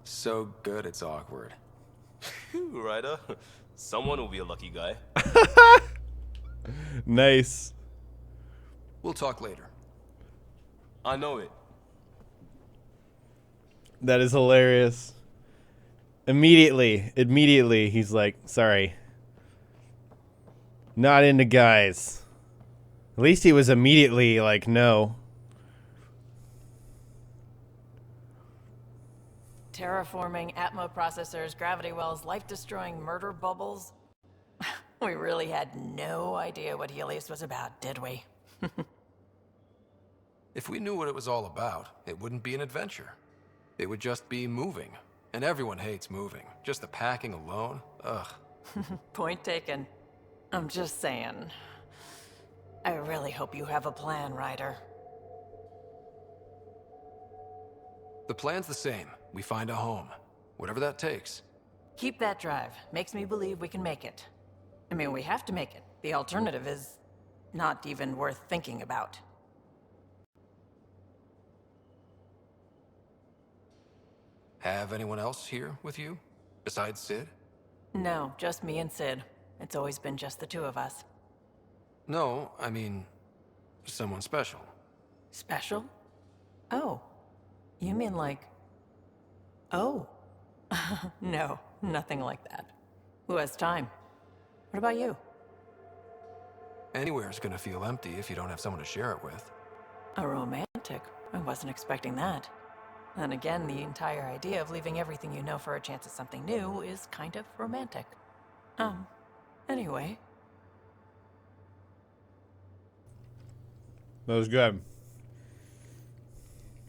Speaker 6: So good it's awkward.
Speaker 21: Phew, Ryder. Someone will be a lucky guy.
Speaker 1: Nice.
Speaker 6: We'll talk later.
Speaker 21: I know it.
Speaker 1: That is hilarious. Immediately, he's like, sorry. Not into guys. At least he was immediately like, no.
Speaker 7: Terraforming, Atmo processors, gravity wells, life-destroying murder bubbles. We really had no idea what Helios was about, did we?
Speaker 6: If we knew what it was all about, it wouldn't be an adventure. It would just be moving. And everyone hates moving. Just the packing alone, ugh.
Speaker 7: Point taken. I'm just saying. I really hope you have a plan, Ryder.
Speaker 6: The plan's the same. We find a home. Whatever that takes.
Speaker 7: Keep that drive. Makes me believe we can make it. I mean, we have to make it. The alternative is not even worth thinking about.
Speaker 6: Have anyone else here with you? Besides Sid?
Speaker 7: No, just me and Sid. It's always been just the two of us.
Speaker 6: No, I mean, someone special.
Speaker 7: Special? Oh. You mean like... Oh. No, nothing like that. Who has time? What about you?
Speaker 6: Anywhere's gonna feel empty if you don't have someone to share it with.
Speaker 7: A romantic? I wasn't expecting that. And again, the entire idea of leaving everything you know for a chance at something new is kind of romantic. Anyway.
Speaker 1: That was good.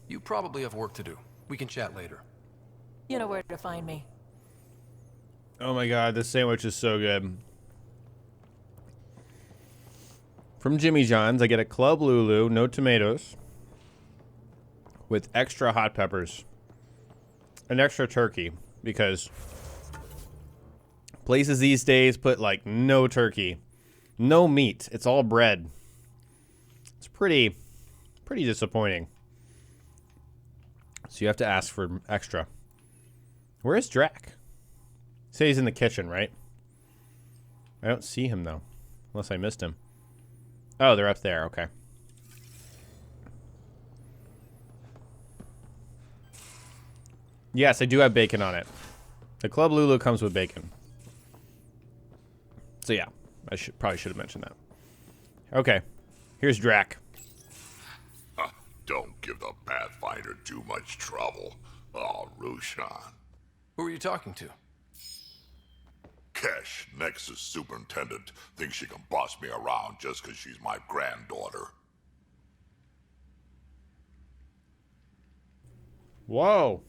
Speaker 6: You probably have work to do. We can chat later.
Speaker 7: You know where to find me.
Speaker 1: Oh my god, this sandwich is so good. From Jimmy John's, I get a Club Lulu, no tomatoes, with extra hot peppers and extra turkey, because places these days put like no turkey, no meat. It's all bread. It's pretty disappointing. So you have to ask for extra. Where is Drac? Say he's in the kitchen, right? I don't see him though, unless I missed him. Oh, they're up there. Okay. Yes, I do have bacon on it. The Club Lulu comes with bacon. So yeah, I probably should have mentioned that. Okay, here's Drac.
Speaker 9: Don't give the Pathfinder too much trouble. Oh, Roshan.
Speaker 6: Who are you talking to?
Speaker 9: Kesh, Nexus Superintendent, thinks she can boss me around just because she's my granddaughter.
Speaker 1: Whoa.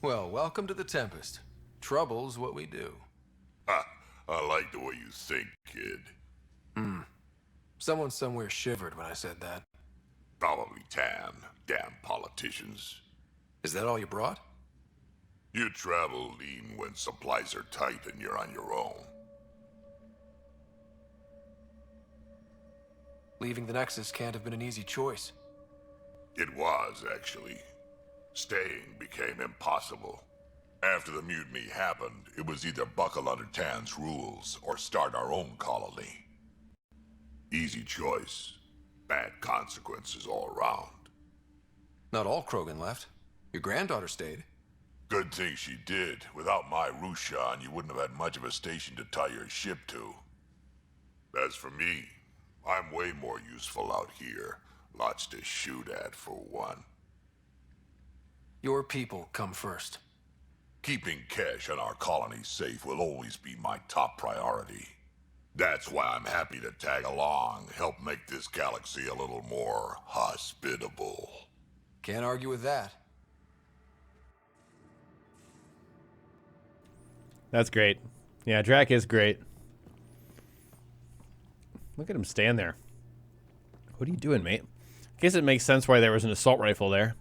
Speaker 6: Well, welcome to the Tempest. Trouble's what we do.
Speaker 9: I like the way you think, kid.
Speaker 6: Someone somewhere shivered when I said that.
Speaker 9: Probably Tan. Damn politicians.
Speaker 6: Is that all you brought?
Speaker 9: You travel lean when supplies are tight and you're on your own.
Speaker 6: Leaving the Nexus can't have been an easy choice.
Speaker 9: It was, actually. Staying became impossible. After the mutiny happened, it was either buckle under Tan's rules or start our own colony. Easy choice. Bad consequences all around.
Speaker 6: Not all Krogan left. Your granddaughter stayed.
Speaker 9: Good thing she did. Without my Rushan, you wouldn't have had much of a station to tie your ship to. As for me, I'm way more useful out here. Lots to shoot at, for one.
Speaker 6: Your people come first.
Speaker 9: Keeping Kesh and our colony safe will always be my top priority. That's why I'm happy to tag along, help make this galaxy a little more hospitable.
Speaker 6: Can't argue with that.
Speaker 1: That's great. Yeah, Drac is great. Look at him stand there. What are you doing, mate? I guess it makes sense why there was an assault rifle there.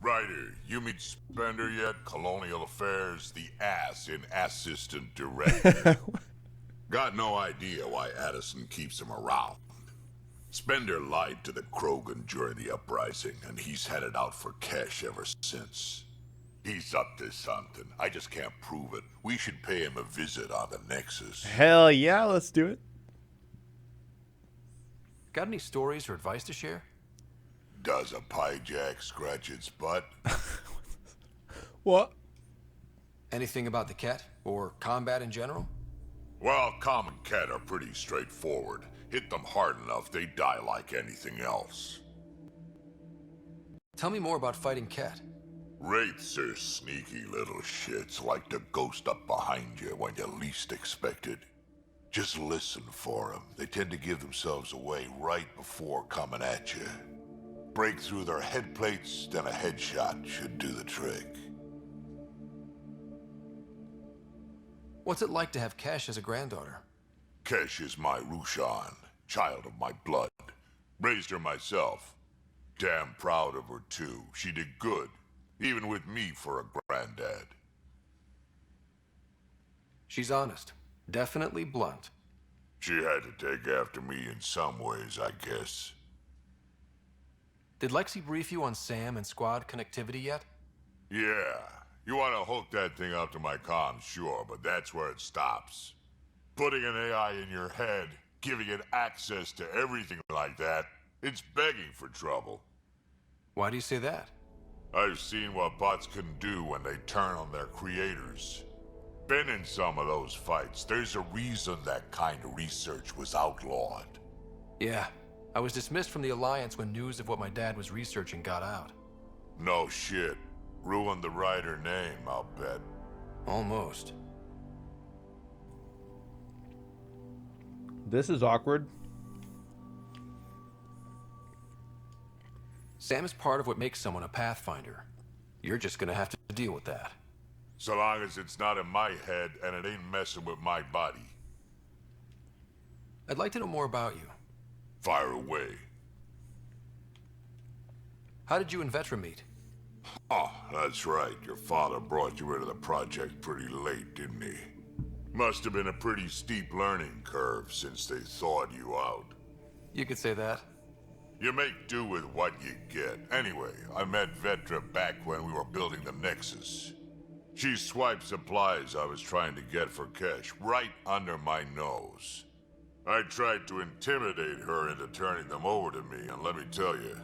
Speaker 9: Ryder, you meet Spender yet? Colonial Affairs, the ass in Assistant Director. Got no idea why Addison keeps him around. Spender lied to the Krogan during the uprising, and he's headed out for Kesh ever since. He's up to something. I just can't prove it. We should pay him a visit on the Nexus.
Speaker 1: Hell yeah, let's do it.
Speaker 6: Got any stories or advice to share?
Speaker 9: Does a piejack scratch its butt?
Speaker 1: What?
Speaker 6: Anything about the Ket? Or combat in general?
Speaker 9: Well, common Ket are pretty straightforward. Hit them hard enough, they die like anything else.
Speaker 6: Tell me more about fighting Ket.
Speaker 9: Wraiths are sneaky little shits, like to ghost up behind you when you least expect it. Just listen for them. They tend to give themselves away right before coming at you. Break through their head plates, then a headshot should do the trick.
Speaker 6: What's it like to have Kesh as a granddaughter?
Speaker 9: Kesh is my Rushan, child of my blood. Raised her myself. Damn proud of her too. She did good, even with me for a granddad.
Speaker 6: She's honest. Definitely blunt.
Speaker 9: She had to take after me in some ways, I guess.
Speaker 6: Did Lexi brief you on SAM and squad connectivity yet?
Speaker 9: Yeah. You want to hook that thing up to my comms, sure, but that's where it stops. Putting an AI in your head, giving it access to everything like that, it's begging for trouble.
Speaker 6: Why do you say that?
Speaker 9: I've seen what bots can do when they turn on their creators. Been in some of those fights. There's a reason that kind of research was outlawed.
Speaker 6: Yeah. I was dismissed from the Alliance when news of what my dad was researching got out.
Speaker 9: No shit. Ruined the Ryder name, I'll bet.
Speaker 6: Almost.
Speaker 1: This is awkward.
Speaker 6: Sam is part of what makes someone a Pathfinder. You're just gonna have to deal with that.
Speaker 9: So long as it's not in my head and it ain't messing with my body.
Speaker 6: I'd like to know more about you.
Speaker 9: Fire away.
Speaker 6: How did you and Vetra meet?
Speaker 9: Oh, that's right. Your father brought you into the project pretty late, didn't he? Must have been a pretty steep learning curve since they thawed you out.
Speaker 6: You could say that.
Speaker 9: You make do with what you get. Anyway, I met Vetra back when we were building the Nexus. She swiped supplies I was trying to get for Kesh right under my nose. I tried to intimidate her into turning them over to me, and let me tell you,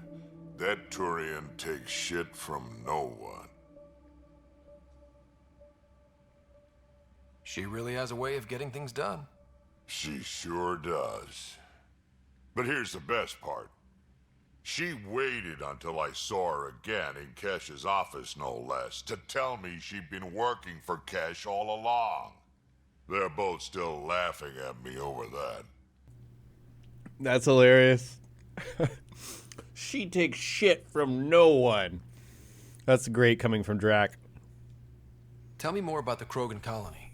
Speaker 9: that Turian takes shit from no one.
Speaker 6: She really has a way of getting things done.
Speaker 9: She sure does. But here's the best part. She waited until I saw her again in Kesh's office, no less, to tell me she'd been working for Kesh all along. They're both still laughing at me over that.
Speaker 1: That's hilarious. She takes shit from no one. That's great coming from Drac.
Speaker 6: Tell me more about the Krogan colony.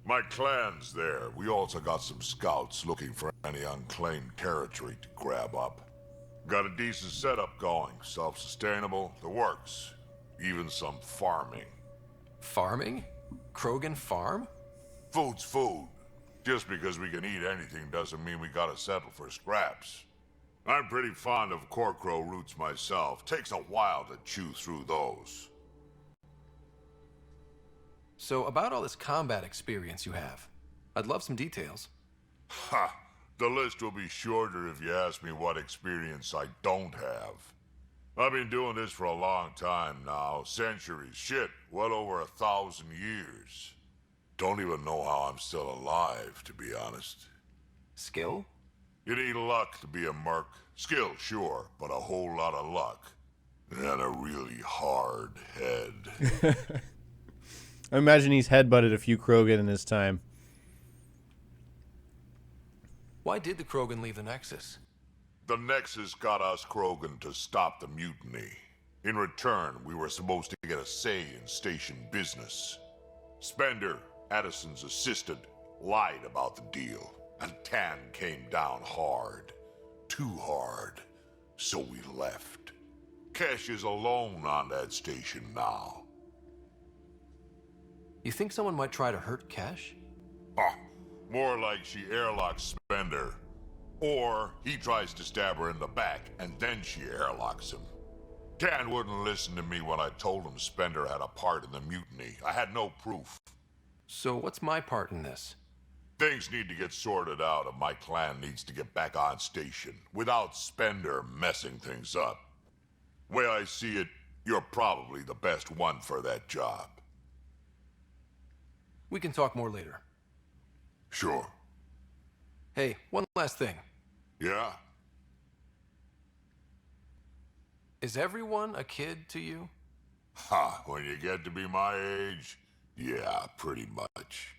Speaker 9: My clan's there. We also got some scouts looking for any unclaimed territory to grab up. Got a decent setup going. Self-sustainable, the works. Even some farming.
Speaker 6: Farming? Krogan farm?
Speaker 9: Food's food. Just because we can eat anything doesn't mean we gotta settle for scraps. I'm pretty fond of Corcrow roots myself. Takes a while to chew through those.
Speaker 6: So, about all this combat experience you have, I'd love some details.
Speaker 9: Ha! The list will be shorter if you ask me what experience I don't have. I've been doing this for a long time now. Centuries. Shit, well over 1,000 years. Don't even know how I'm still alive, to be honest.
Speaker 6: Skill?
Speaker 9: You need luck to be a merc. Skill, sure, but a whole lot of luck. And a really hard head.
Speaker 1: I imagine he's headbutted a few Krogan in his time.
Speaker 6: Why did the Krogan leave the Nexus?
Speaker 9: The Nexus got us Krogan to stop the mutiny. In return, we were supposed to get a say in station business. Spender, Addison's assistant, lied about the deal, and Tan came down hard. Too hard. So we left. Kesh is alone on that station now.
Speaker 6: You think someone might try to hurt Kesh?
Speaker 9: More like she airlocks Spender. Or he tries to stab her in the back, and then she airlocks him. Tan wouldn't listen to me when I told him Spender had a part in the mutiny. I had no proof.
Speaker 6: So what's my part in this?
Speaker 9: Things need to get sorted out, and my clan needs to get back on station, without Spender messing things up. Way I see it, you're probably the best one for that job.
Speaker 6: We can talk more later.
Speaker 9: Sure.
Speaker 6: Hey, one last thing.
Speaker 9: Yeah?
Speaker 6: Is everyone a kid to you?
Speaker 9: Ha, when you get to be my age, yeah, pretty much.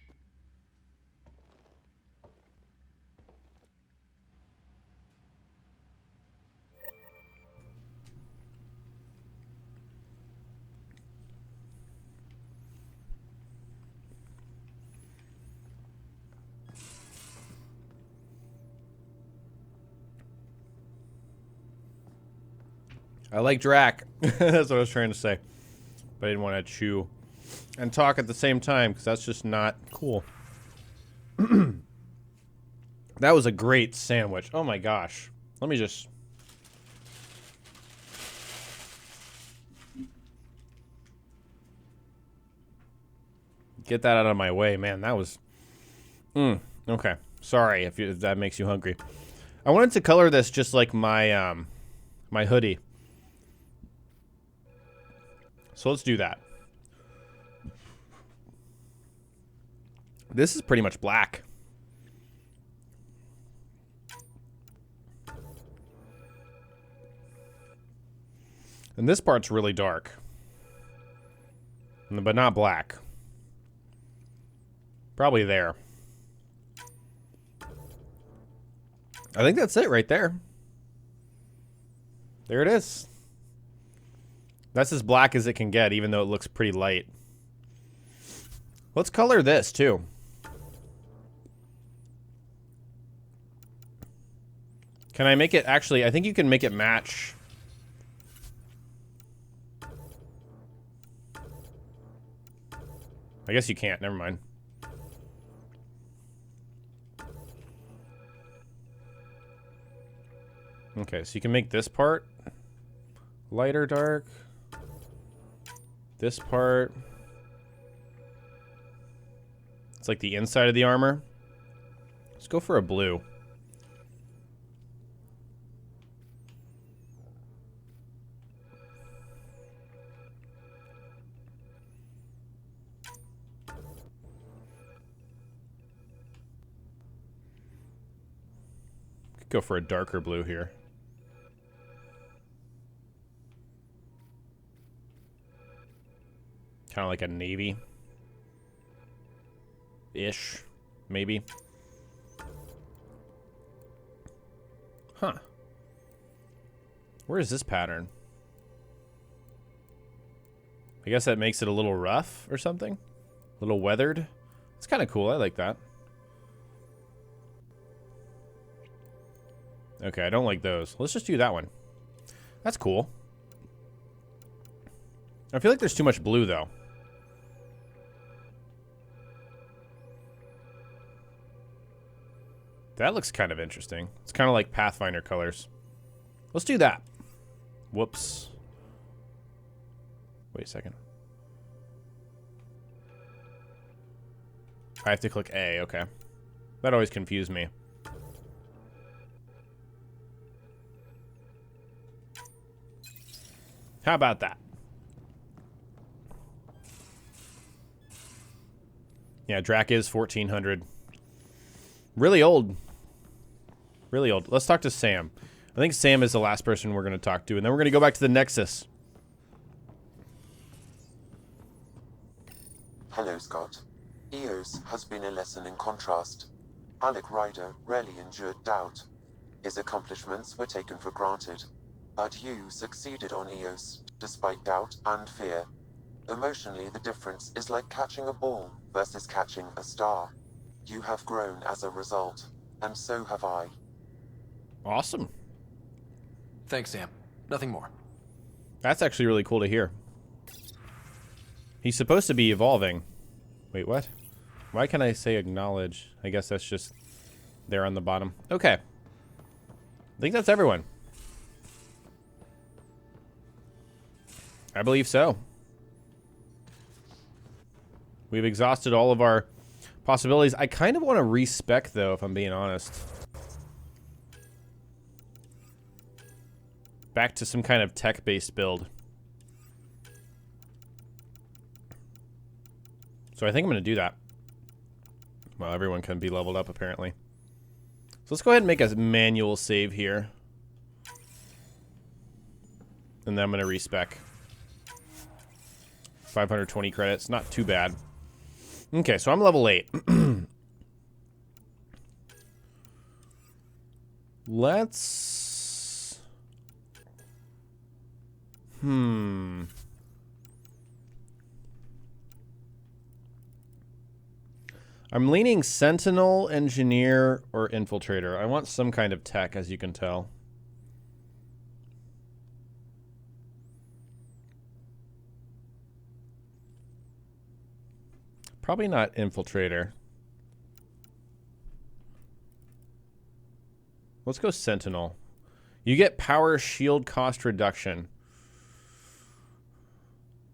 Speaker 1: I like Drac. That's what I was trying to say. But I didn't want to chew and talk at the same time, because that's just not cool. That was a great sandwich. Oh my gosh. Let me just... get that out of my way. Man, that was... okay. Sorry if that makes you hungry. I wanted to color this just like my, my hoodie. So let's do that. This is pretty much black. And this part's really dark. But not black. Probably there. I think that's it right there. There it is. That's as black as it can get, even though it looks pretty light. Let's color this, too. Can I make it... Actually, I think you can make it match. I guess you can't. Never mind. Okay, so you can make this part light or dark. This part, it's like the inside of the armor. Let's go for a blue. Could go for a darker blue here. Kind of like a navy-ish, maybe. Huh. Where is this pattern? I guess that makes it a little rough or something. Little weathered. It's kind of cool. I like that. Okay, I don't like those. Let's just do that one. That's cool. I feel like there's too much blue, though. That looks kind of interesting. It's kind of like Pathfinder colors. Let's do that. Whoops. Wait a second. I have to click A, okay. That always confused me. How about that? Yeah, Drac is 1400. Really old. Really old. Let's talk to Sam. I think Sam is the last person we're going to talk to, and then we're going to go back to the Nexus.
Speaker 4: Hello, Scott. Eos has been a lesson in contrast. Alec Ryder rarely endured doubt. His accomplishments were taken for granted. But you succeeded on Eos, despite doubt and fear. Emotionally, the difference is like catching a ball versus catching a star. You have grown as a result, and so have I.
Speaker 1: Awesome.
Speaker 6: Thanks, Sam. Nothing more.
Speaker 1: That's actually really cool to hear. He's supposed to be evolving. Wait, what? Why can I say acknowledge? I guess that's just there on the bottom. Okay. I think that's everyone. I believe so. We've exhausted all of our possibilities. I kind of want to respec, though, if I'm being honest. Back to some kind of tech-based build. So I think I'm going to do that. Well, everyone can be leveled up, apparently. So let's go ahead and make a manual save here. And then I'm going to respec. 520 credits. Not too bad. Okay, so I'm level 8. Let's... I'm leaning Sentinel, Engineer, or Infiltrator. I want some kind of tech, as you can tell. Probably not Infiltrator. Let's go Sentinel. You get power shield cost reduction.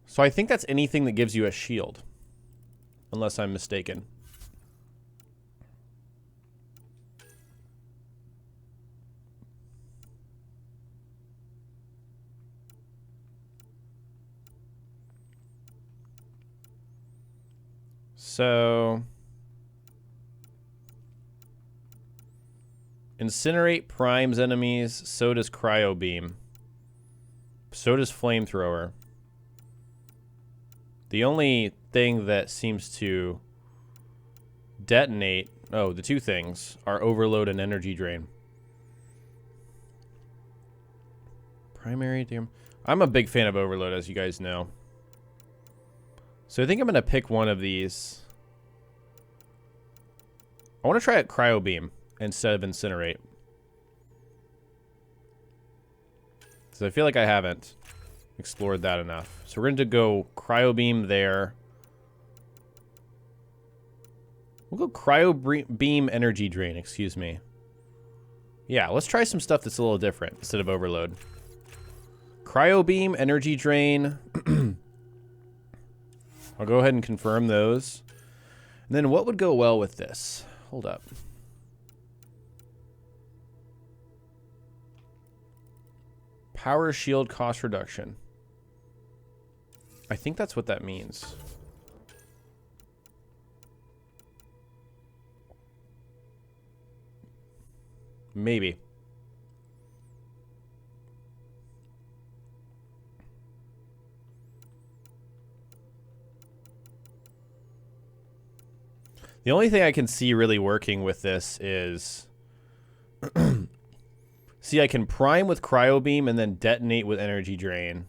Speaker 1: So I think that's anything that gives you a shield. Unless I'm mistaken. So, Incinerate primes enemies, so does Cryo Beam. So does Flamethrower. The only thing that seems to detonate, oh, the two things, are Overload and Energy Drain. Primary Doom. I'm a big fan of Overload, as you guys know. So I think I'm going to pick one of these. I want to try out Cryo Beam instead of Incinerate. Because I feel like I haven't explored that enough. So we're going to go Cryo Beam there. We'll go Cryo Beam Energy Drain, excuse me. Yeah, let's try some stuff that's a little different instead of Overload. Cryo Beam, Energy Drain. I'll go ahead and confirm those. And then what would go well with this? Hold up. Power shield cost reduction. I think that's what that means. Maybe. The only thing I can see really working with this is... See, I can prime with Cryo Beam and then detonate with Energy Drain.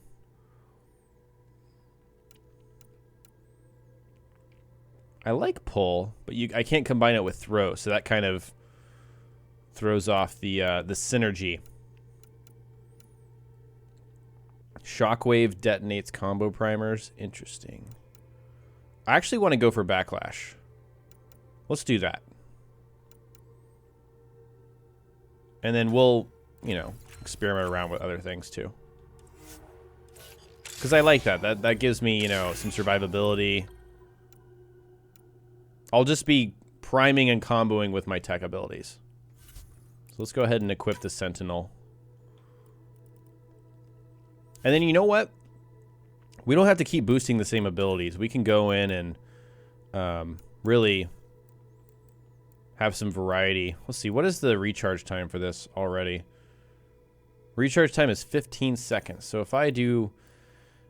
Speaker 1: I like pull, but I can't combine it with throw, so that kind of throws off the synergy. Shockwave detonates combo primers. Interesting. I actually want to go for backlash. Let's do that. And then we'll, you know, experiment around with other things too. Because I like that. That gives me, you know, some survivability. I'll just be priming and comboing with my tech abilities. So let's go ahead and equip the Sentinel. And then you know what? We don't have to keep boosting the same abilities. We can go in and really have some variety. Let's see. What is the recharge time for this already? Recharge time is 15 seconds. So if I do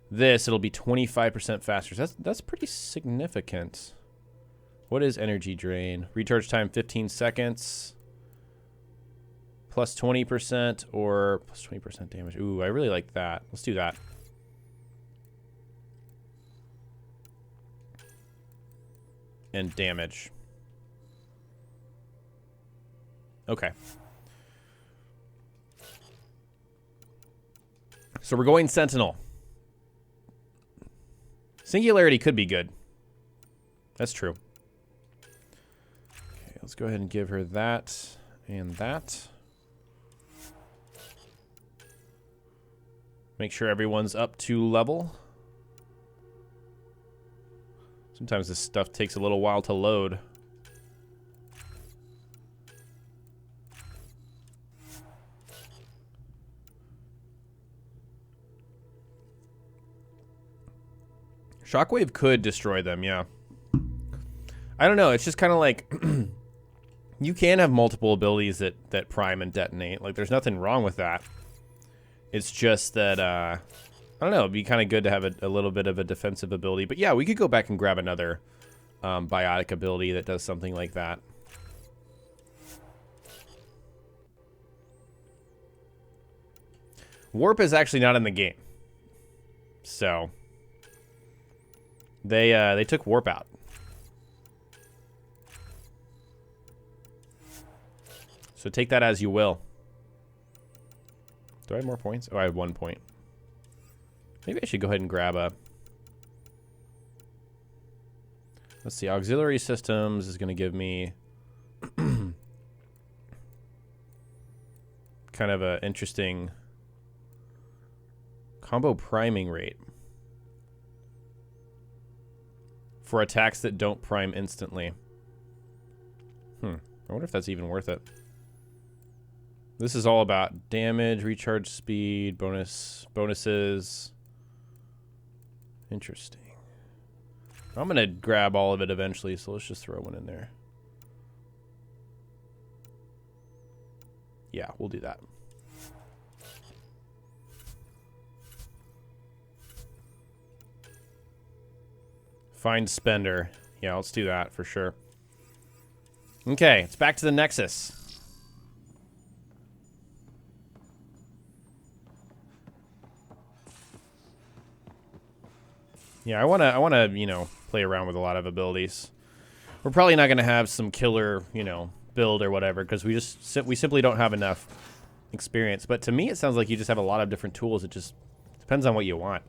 Speaker 1: this, it'll be 25% faster. So that's pretty significant. What is energy drain? Recharge time 15 seconds. Plus 20% or plus 20% damage. Ooh, I really like that. Let's do that. And damage. Okay. So we're going Sentinel. Singularity could be good. That's true. Okay, let's go ahead and give her that and that. Make sure everyone's up to level. Sometimes this stuff takes a little while to load. Shockwave could destroy them, yeah. I don't know, it's just kind of like you can have multiple abilities that prime and detonate. Like, there's nothing wrong with that. It's just that, I don't know, it'd be kind of good to have a little bit of a defensive ability. But yeah, we could go back and grab another biotic ability that does something like that. Warp is actually not in the game. So they took Warp out. So take that as you will. Do I have more points? Oh, I have 1 point. Maybe I should go ahead and grab a... Let's see. Auxiliary systems is going to give me kind of an interesting combo priming rate for attacks that don't prime instantly. I wonder if that's even worth it. This is all about damage, recharge speed, bonuses. Interesting. I'm going to grab all of it eventually, so let's just throw one in there. Yeah, we'll do that. Find spender. Yeah, let's do that for sure. Okay, it's back to the Nexus. Yeah, I wanna, you know, play around with a lot of abilities. We're probably not gonna have some killer, you know, build or whatever, because we simply don't have enough experience. But to me, it sounds like you just have a lot of different tools. It just depends on what you want.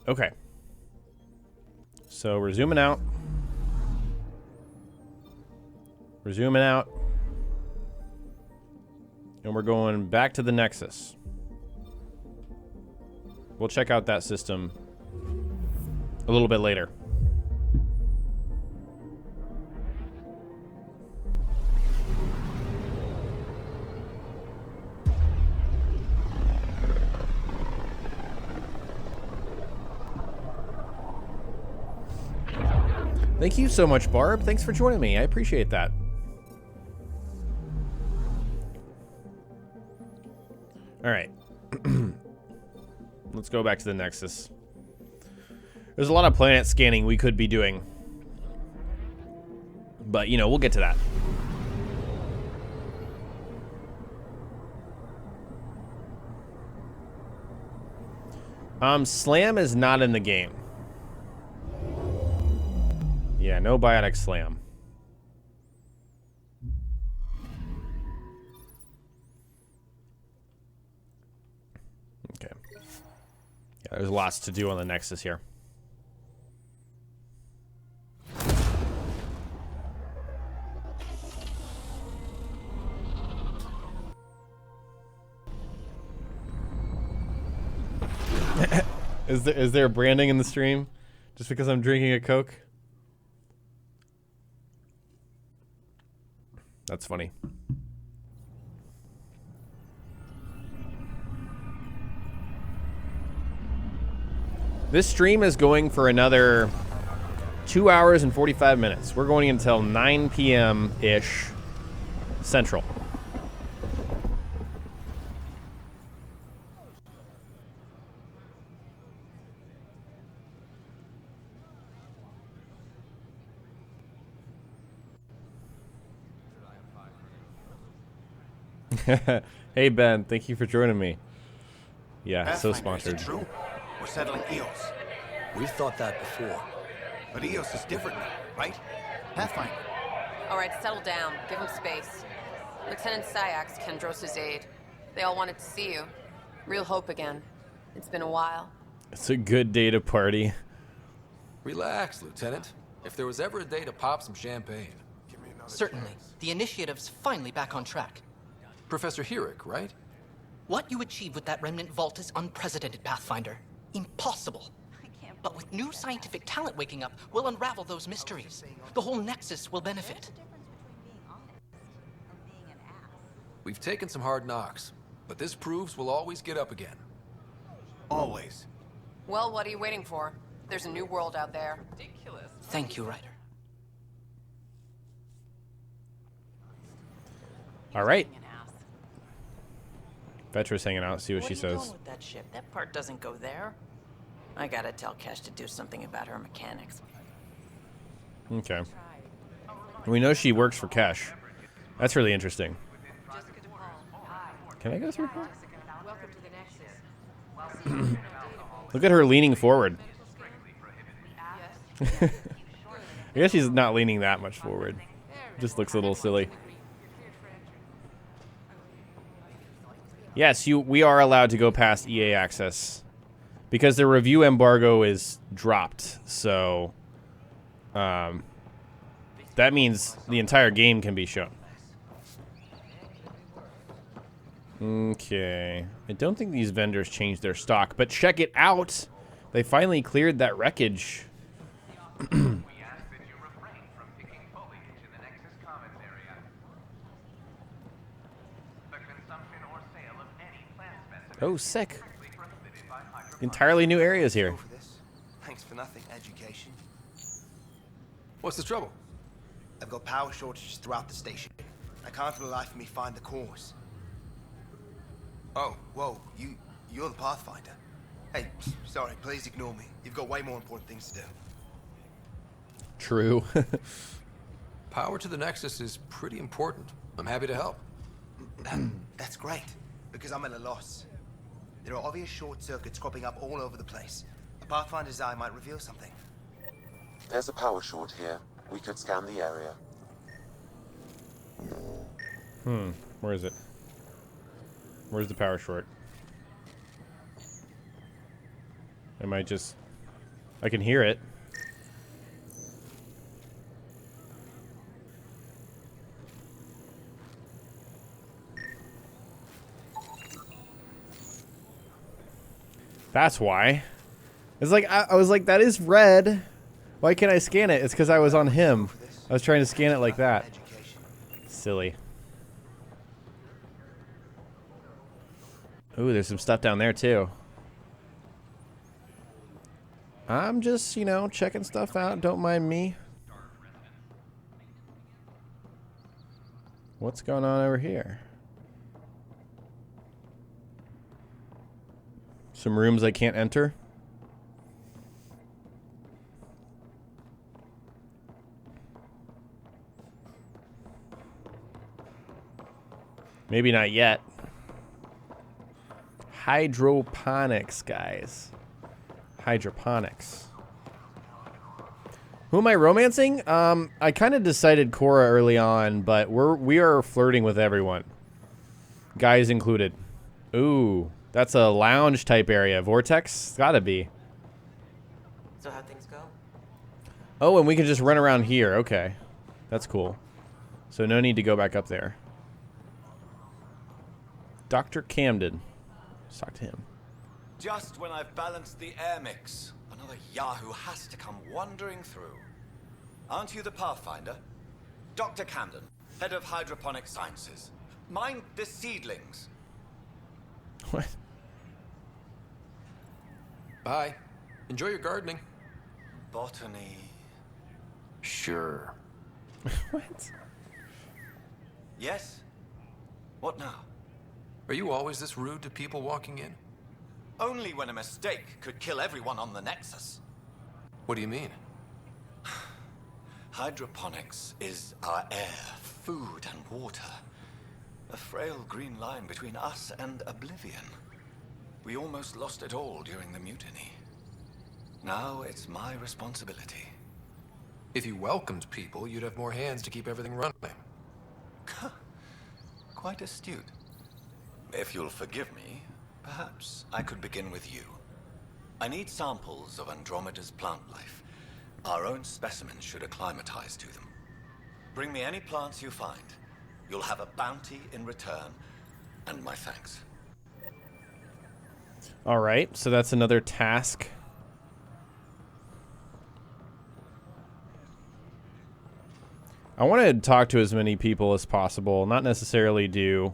Speaker 1: Okay. So we're zooming out. We're zooming out. And we're going back to the Nexus. We'll check out that system a little bit later. Thank you so much, Barb. Thanks for joining me. I appreciate that. All right. Let's go back to the Nexus. There's a lot of planet scanning we could be doing. But, you know, we'll get to that. Slam is not in the game. Yeah, no biotic slam. Okay. Yeah, there's lots to do on the Nexus here. Is there branding in the stream? Just because I'm drinking a Coke? That's funny. This stream is going for another 2 hours and 45 minutes. We're going until 9 p.m.-ish Central. Hey Ben, thank you for joining me. Yeah, so sponsored.
Speaker 15: Is it true? We're settling Eos. We've thought that before. But Eos is different now, right? Pathfinder.
Speaker 22: All right, settle down. Give him space. Lieutenant Syax, Kendros' aide. They all wanted to see you. Real hope again. It's been a while.
Speaker 1: It's a good day to party.
Speaker 6: Relax, Lieutenant. If there was ever a day to pop some champagne.
Speaker 23: Certainly. The initiative's finally back on track.
Speaker 6: Professor Herrick, right?
Speaker 23: What you achieved with that remnant vault is unprecedented, Pathfinder. Impossible. But with new scientific talent waking up, we'll unravel those mysteries. The whole Nexus will benefit.
Speaker 6: We've taken some hard knocks, but this proves we'll always get up again.
Speaker 15: Always.
Speaker 22: Well, what are you waiting for? There's a new world out there. Ridiculous.
Speaker 23: Thank you, Ryder.
Speaker 1: All right. Vetra's hanging out. See what she
Speaker 7: What are you
Speaker 1: says.
Speaker 7: doing with that ship? That part doesn't go there. I gotta tell Kesh to do something about her mechanics.
Speaker 1: Okay. We know she works for Kesh. That's really interesting. Can I go through here? Look at her leaning forward. I guess she's not leaning that much forward. Just looks a little silly. Yes, we are allowed to go past EA access because the review embargo is dropped. So that means the entire game can be shown. Okay. I don't think these vendors changed their stock, but check it out. They finally cleared that wreckage. Oh, sick. Entirely new areas here.
Speaker 15: Thanks for nothing, education.
Speaker 6: What's the trouble?
Speaker 15: I've got power shortages throughout the station. I can't for the life of me find the cause. Oh, whoa, you're the Pathfinder. Hey, sorry, please ignore me. You've got way more important things to do.
Speaker 1: True.
Speaker 6: Power to the Nexus is pretty important. I'm happy to help.
Speaker 15: That's great, because I'm at a loss. There are obvious short circuits cropping up all over the place. A Pathfinder's eye might reveal something.
Speaker 4: There's a power short here. We could scan the area.
Speaker 1: Where is it? Where's the power short? Am I just... I can hear it. That's why. It's like, I was like, that is red. Why can't I scan it? It's because I was on him. I was trying to scan it like that. Silly. Ooh, there's some stuff down there too. I'm just, you know, checking stuff out. Don't mind me. What's going on over here? Some rooms I can't enter. Maybe not yet. Hydroponics, guys. Hydroponics. Who am I romancing? I kind of decided Cora early on, but we are flirting with everyone. Guys included. Ooh, that's a lounge type area. Vortex? It's gotta be.
Speaker 13: So how things go?
Speaker 1: Oh, and we can just run around here. Okay. That's cool. So no need to go back up there. Dr. Camden. Let's talk to him.
Speaker 3: Just when I've balanced the air mix, another Yahoo has to come wandering through. Aren't you the Pathfinder? Dr. Camden, head of hydroponic sciences. Mind the seedlings.
Speaker 1: What?
Speaker 6: Bye. Enjoy your gardening.
Speaker 3: Botany.
Speaker 6: Sure.
Speaker 1: What?
Speaker 3: Yes? What now?
Speaker 6: Are you always this rude to people walking in?
Speaker 3: Only when a mistake could kill everyone on the Nexus.
Speaker 6: What do you mean?
Speaker 3: Hydroponics is our air, food, and water. A frail green line between us and oblivion. We almost lost it all during the mutiny. Now it's my responsibility.
Speaker 6: If you welcomed people, you'd have more hands to keep everything running.
Speaker 3: Quite astute. If you'll forgive me, perhaps I could begin with you. I need samples of Andromeda's plant life. Our own specimens should acclimatize to them. Bring me any plants you find. You'll have a bounty in return, and my thanks.
Speaker 1: All right, so that's another task. I want to talk to as many people as possible, not necessarily do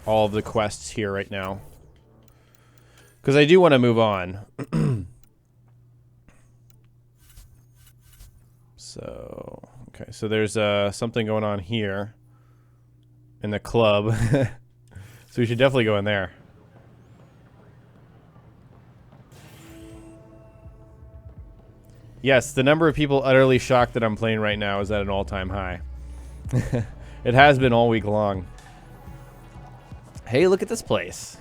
Speaker 1: all of the quests here right now. Because I do want to move on. So, okay, so there's something going on here in the club. So we should definitely go in there. Yes, the number of people utterly shocked that I'm playing right now is at an all-time high. It has been all week long. Hey, look at this place.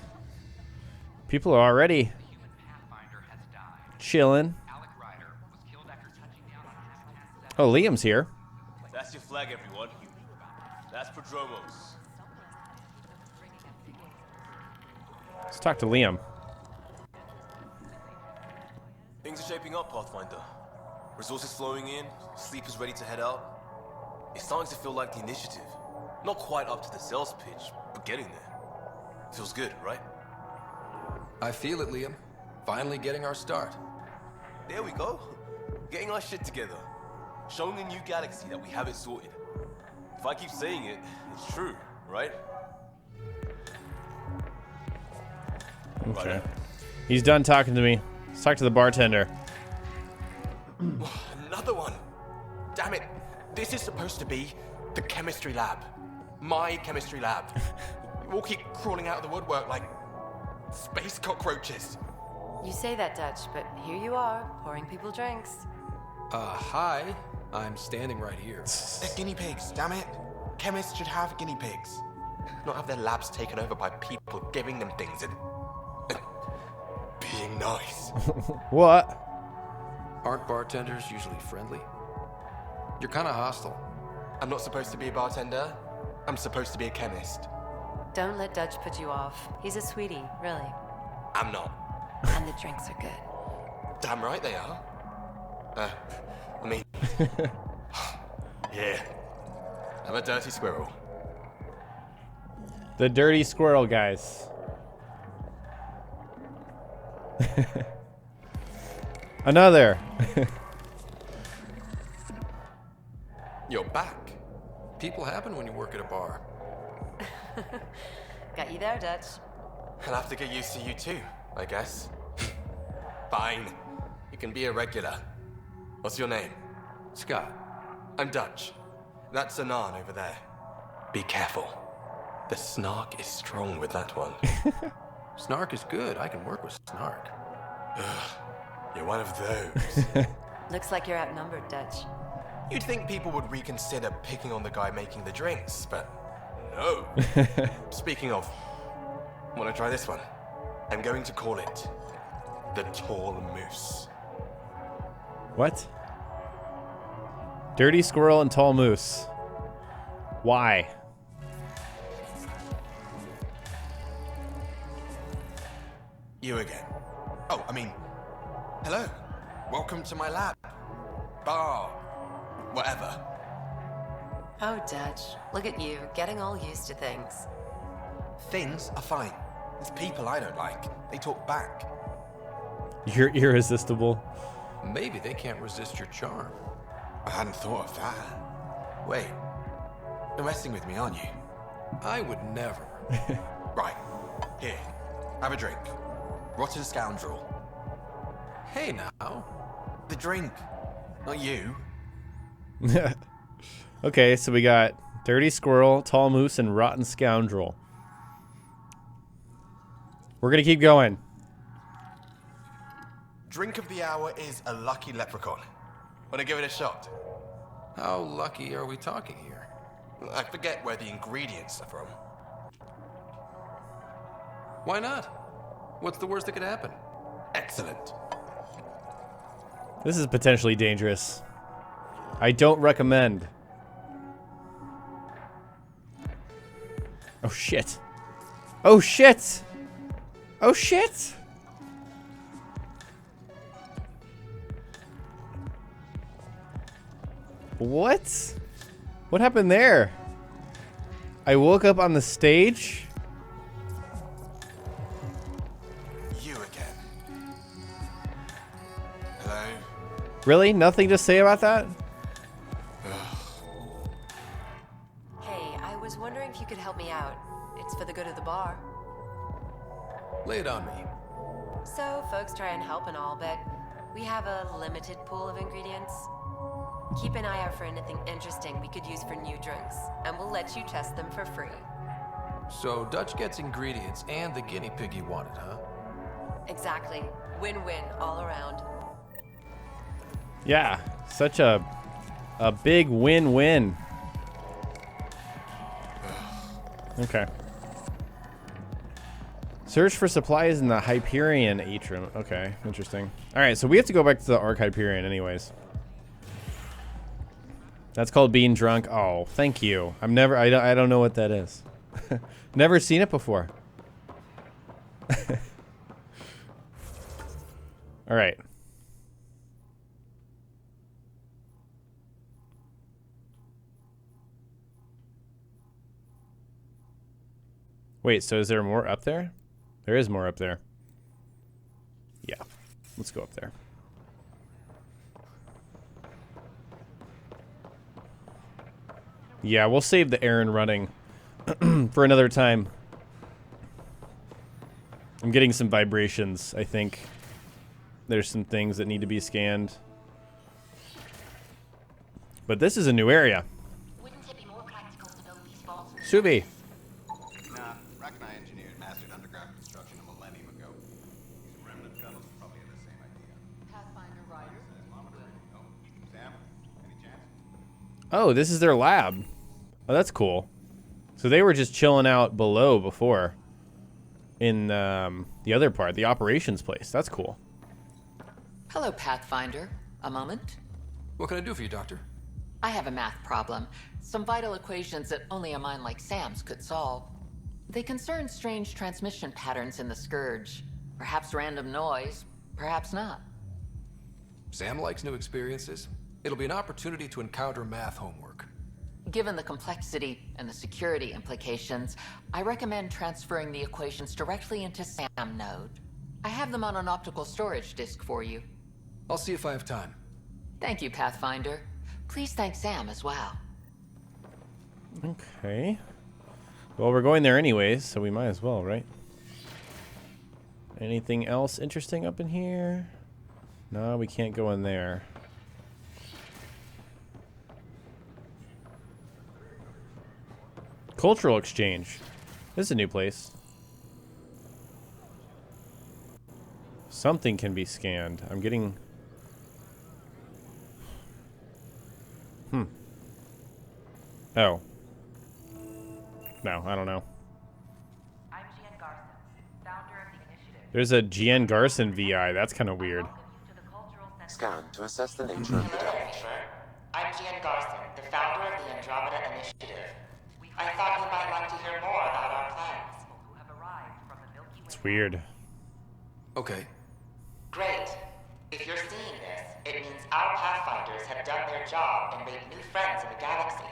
Speaker 1: People are already chilling. Oh, Liam's here.
Speaker 21: That's your flag, everyone. That's Prodromos.
Speaker 1: Let's talk to Liam.
Speaker 21: Things are shaping up, Pathfinder. Resources flowing in, sleepers ready to head out. It's starting to feel like the initiative. Not quite up to the sales pitch, but getting there. Feels good, right?
Speaker 6: I feel it, Liam. Finally getting our start.
Speaker 21: There we go. Getting our shit together. Showing the new galaxy that we have it sorted. If I keep saying it, it's true, right?
Speaker 1: Okay. He's done talking to me. Let's talk to the bartender.
Speaker 16: Another one. Damn it. This is supposed to be the chemistry lab. My chemistry lab. You all keep crawling out of the woodwork like space cockroaches.
Speaker 5: You say that, Dutch, but here you are, pouring people drinks.
Speaker 6: Hi. I'm standing right here.
Speaker 16: They're guinea pigs, damn it. Chemists should have guinea pigs. Not have their labs taken over by people giving them things and being nice.
Speaker 1: What?
Speaker 6: Aren't bartenders usually friendly? You're kind of hostile.
Speaker 16: I'm not supposed to be a bartender. I'm supposed to be a chemist.
Speaker 5: Don't let Dutch put you off. He's a sweetie, really.
Speaker 16: I'm not.
Speaker 5: And the drinks are good.
Speaker 16: Damn right they are. I mean... yeah. I'm a dirty squirrel.
Speaker 1: The dirty squirrel, guys. Another.
Speaker 6: You're back. People happen when you work at a bar.
Speaker 5: Got you there, Dutch.
Speaker 16: I'll have to get used to you too, I guess. Fine. You can be a regular. What's your name?
Speaker 6: Scott.
Speaker 16: I'm Dutch. That's Anan over there. Be careful. The snark is strong with that one.
Speaker 6: Snark is good. I can work with snark.
Speaker 16: You're one of those.
Speaker 5: Looks like you're outnumbered, Dutch.
Speaker 16: You'd think people would reconsider picking on the guy making the drinks, but no. Speaking of, want to try this one? I'm going to call it The tall moose.
Speaker 1: What? Dirty squirrel and tall moose. Why?
Speaker 16: You again. Oh, I mean, hello. Welcome to my lab. Bar. Whatever.
Speaker 22: Oh, Dutch. Look at you, getting all used to things.
Speaker 16: Things are fine. It's people I don't like. They talk back.
Speaker 1: You're irresistible.
Speaker 6: Maybe they can't resist your charm.
Speaker 16: I hadn't thought of that. Wait. You're messing with me, aren't you?
Speaker 6: I would never.
Speaker 16: Right. Here. Have a drink. Rotten scoundrel.
Speaker 6: Hey now.
Speaker 16: The drink. Not you.
Speaker 1: Okay, so we got dirty squirrel, tall moose, and rotten scoundrel. We're gonna keep going.
Speaker 16: Drink of the hour is a lucky leprechaun. Wanna give it a shot?
Speaker 6: How lucky are we talking here?
Speaker 16: I forget where the ingredients are from.
Speaker 6: Why not? What's the worst that could happen?
Speaker 16: Excellent.
Speaker 1: This is potentially dangerous. I don't recommend. Oh shit. Oh shit! Oh shit! What? What happened there? I woke up on the stage?
Speaker 16: You again. Hello?
Speaker 1: Really? Nothing to say about that?
Speaker 5: Hey, I was wondering if you could help me out. It's for the good of the bar.
Speaker 6: Lay it on me.
Speaker 5: So, folks try and help and all, but we have a limited pool of ingredients. Keep an eye out for anything interesting we could use for new drinks, and we'll let you test them for free.
Speaker 6: So Dutch gets ingredients and the guinea pig you wanted, huh?
Speaker 5: Exactly. Win-win all around.
Speaker 1: Yeah, such a big win-win. Okay. Search for supplies in the Hyperion atrium. Okay, interesting. All right, so we have to go back to the Arc Hyperion anyways. That's called being drunk. Oh, thank you. I don't know what that is. Never seen it before. All right. Wait, so is there more up there? There is more up there. Yeah. Let's go up there. Yeah, we'll save the errand running for another time. I'm getting some vibrations, I think. There's some things that need to be scanned. But this is a new area. Subi.
Speaker 10: Nah, Rack and I engineered and mastered underground construction a millennium ago. These remnant gunnels probably had the same idea.
Speaker 12: Pathfinder Ryder.
Speaker 10: Sam, any chance?
Speaker 1: Oh, this is their lab. Oh, that's cool. So they were just chilling out below before. In the other part, the operations place. That's cool.
Speaker 7: Hello, Pathfinder. A moment?
Speaker 6: What can I do for you, Doctor?
Speaker 7: I have a math problem. Some vital equations that only a mind like Sam's could solve. They concern strange transmission patterns in the Scourge. Perhaps random noise, perhaps not.
Speaker 6: Sam likes new experiences. It'll be an opportunity to encounter math homework.
Speaker 7: Given the complexity and the security implications, I recommend transferring the equations directly into SAM node. I have them on an optical storage disk for you.
Speaker 6: I'll see if I have time.
Speaker 7: Thank you, Pathfinder. Please thank Sam as well.
Speaker 1: Okay. Well, we're going there anyways, so we might as well, right? Anything else interesting up in here? No, we can't go in there. Cultural exchange. This is a new place. Something can be scanned. I'm getting... Oh. No, I don't know.
Speaker 17: I'm Garson, founder of the Initiative.
Speaker 1: There's a Gian Garson VI. That's kind of weird.
Speaker 4: Scan to assess the nature of the damage.
Speaker 17: I'm Gian Garson, the founder of the Andromeda Initiative. I thought you might like to hear more about our plans.
Speaker 1: It's weird.
Speaker 6: Okay.
Speaker 17: Great. If you're seeing this, it means our Pathfinders have done their job and made new friends in the galaxy.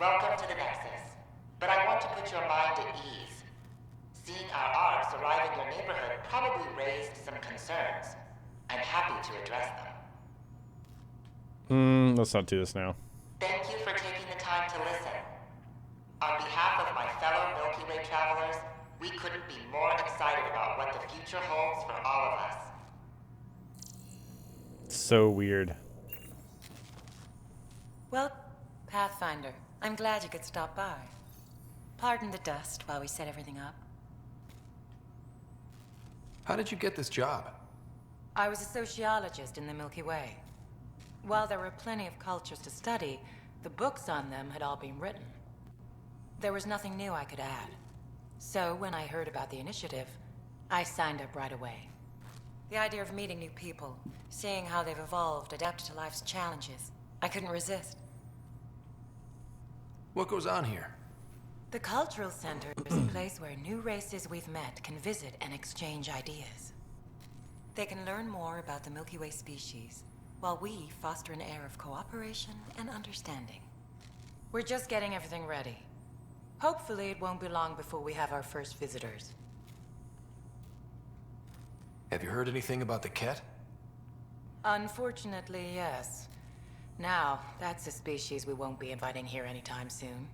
Speaker 17: Welcome to the Nexus. But I want to put your mind at ease. Seeing our arcs arrive in your neighborhood probably raised some concerns. I'm happy to address them.
Speaker 1: Let's not do this now.
Speaker 17: Thank you for taking the time to listen. On behalf of my fellow Milky Way travelers, we couldn't be more excited about what the future holds for all of us.
Speaker 1: So weird.
Speaker 5: Well, Pathfinder, I'm glad you could stop by. Pardon the dust while we set everything up.
Speaker 6: How did you get this job?
Speaker 5: I was a sociologist in the Milky Way. While there were plenty of cultures to study, the books on them had all been written. There was nothing new I could add. So when I heard about the initiative, I signed up right away. The idea of meeting new people, seeing how they've evolved, adapt to life's challenges, I couldn't resist.
Speaker 6: What goes on here?
Speaker 5: The Cultural Center is a place where new races we've met can visit and exchange ideas. They can learn more about the Milky Way species, while we foster an air of cooperation and understanding. We're just getting everything ready. Hopefully it won't be long before we have our first visitors.
Speaker 6: Have you heard anything about the Ket?
Speaker 5: Unfortunately, yes. Now, that's a species we won't be inviting here anytime soon.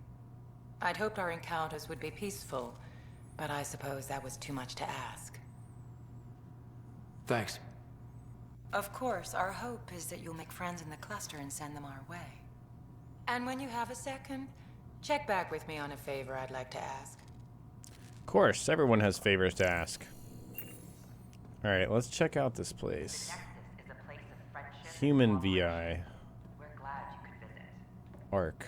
Speaker 5: I'd hoped our encounters would be peaceful, but I suppose that was too much to ask.
Speaker 6: Thanks.
Speaker 5: Of course, our hope is that you'll make friends in the cluster and send them our way. And when you have a second, check back with me on a favor I'd like to ask.
Speaker 1: Of course, everyone has favors to ask. Alright, let's check out this place. Human VI. Arc.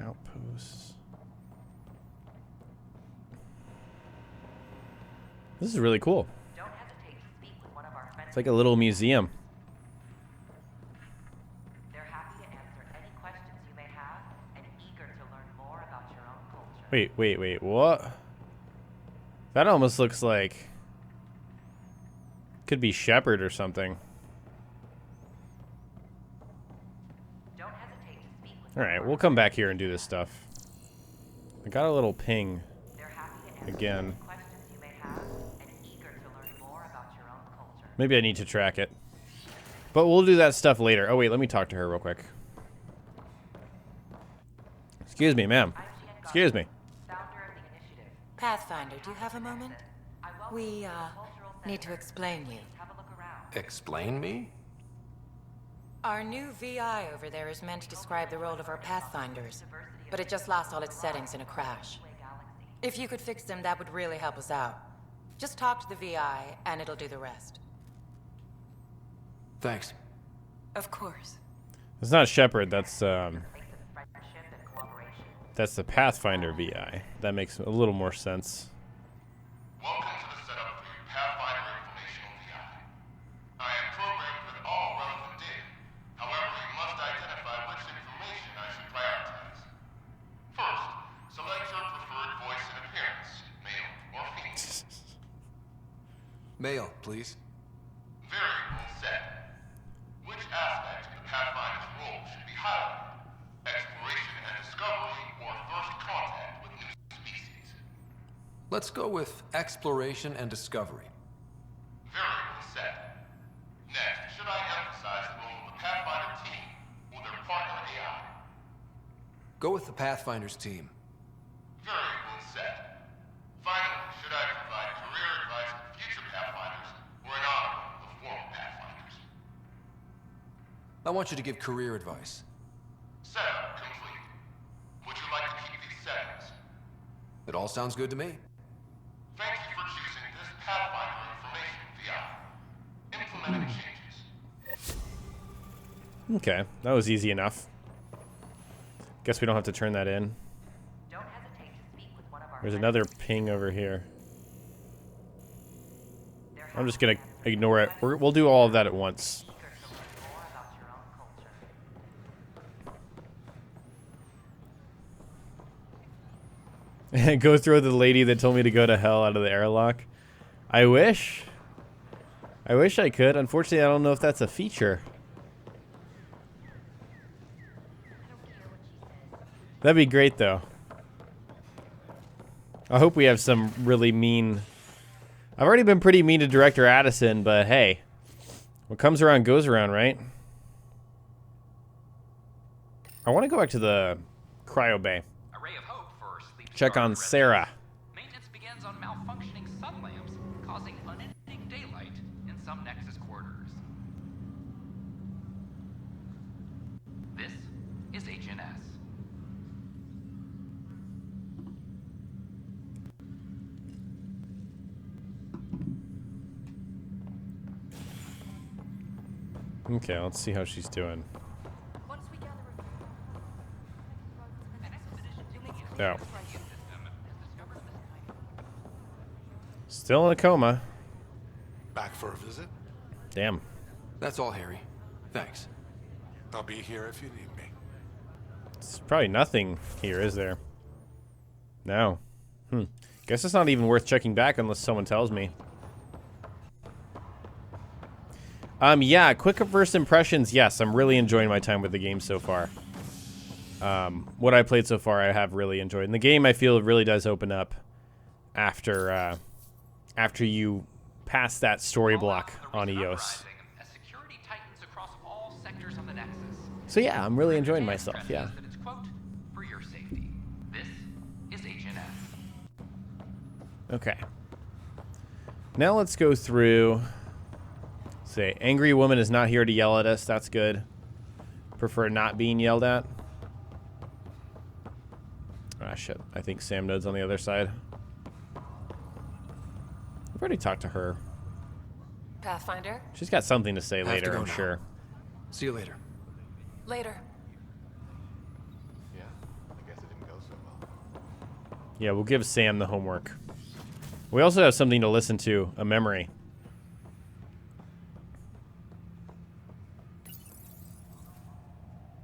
Speaker 1: Outpost. This is really cool. It's like a little museum. Wait, what? That almost looks like could be Shepard or something. Alright, we'll come back here and do this stuff. I got a little ping again. Maybe I need to track it. But we'll do that stuff later. Oh wait, let me talk to her real quick. Excuse me, ma'am. Excuse me.
Speaker 5: Pathfinder, do you have a moment? We, need to explain you.
Speaker 6: Explain me?
Speaker 5: Our new VI over there is meant to describe the role of our Pathfinders, but it just lost all its settings in a crash. If you could fix them, that would really help us out. Just talk to the VI, and it'll do the rest.
Speaker 6: Thanks.
Speaker 5: Of course.
Speaker 1: It's not Shepard, that's the Pathfinder VI. That makes a little more sense.
Speaker 9: Welcome to the setup for your Pathfinder Informational VI. I am programmed with all relevant data. However, you must identify which information I should prioritize. First, select your preferred voice and appearance, male or female.
Speaker 6: Male, please.
Speaker 9: Variable set. Which aspect of the Pathfinder's role should be highlighted? Exploration and discovery or first contact with new species?
Speaker 6: Let's go with exploration and discovery.
Speaker 9: Variable set. Next, should I emphasize the role of the Pathfinder team or their partner AI?
Speaker 6: Go with the Pathfinder's team.
Speaker 9: Variable set. Finally, should I provide career advice to future Pathfinders or an honor of former Pathfinders?
Speaker 6: I want you to give career advice.
Speaker 9: Setup complete. Would you like to keep these settings?
Speaker 6: It all sounds good to me.
Speaker 9: Thank you for choosing this Pathfinder Information VI. Implementing changes.
Speaker 1: Okay, that was easy enough. Guess we don't have to turn that in. There's another ping over here. I'm just gonna ignore it. We'll do all of that at once. Go throw the lady that told me to go to hell out of the airlock. I wish. I wish I could. Unfortunately, I don't know if that's a feature. That'd be great, though. I hope we have some really mean... I've already been pretty mean to Director Addison, but hey. What comes around goes around, right? I want to go back to the cryo bay. Check on Sara.
Speaker 18: Maintenance begins on malfunctioning sun lamps, causing unending daylight in some Nexus quarters. This is HNS.
Speaker 1: Okay, let's see how she's doing. Oh. Still in a coma.
Speaker 9: Back for a visit?
Speaker 1: Damn.
Speaker 6: That's all, Harry. Thanks.
Speaker 9: I'll be here if you need me.
Speaker 1: It's probably nothing here, is there? No. Guess it's not even worth checking back unless someone tells me. Yeah, quick first impressions. Yes, I'm really enjoying my time with the game so far. What I played so far, I have really enjoyed. And the game, I feel, really does open up after after you pass that story block on EOS. So yeah, I'm really enjoying myself. Yeah. Okay. Now let's go through. Say, angry woman is not here to yell at us. That's good. Prefer not being yelled at. Ah, shit. I think Sam Node's on the other side. I've already talked to her.
Speaker 5: Pathfinder?
Speaker 1: She's got something to say later, I'm sure.
Speaker 6: See you later.
Speaker 5: Later.
Speaker 10: Yeah, I guess it didn't go so well.
Speaker 1: Yeah, we'll give Sam the homework. We also have something to listen to, a memory.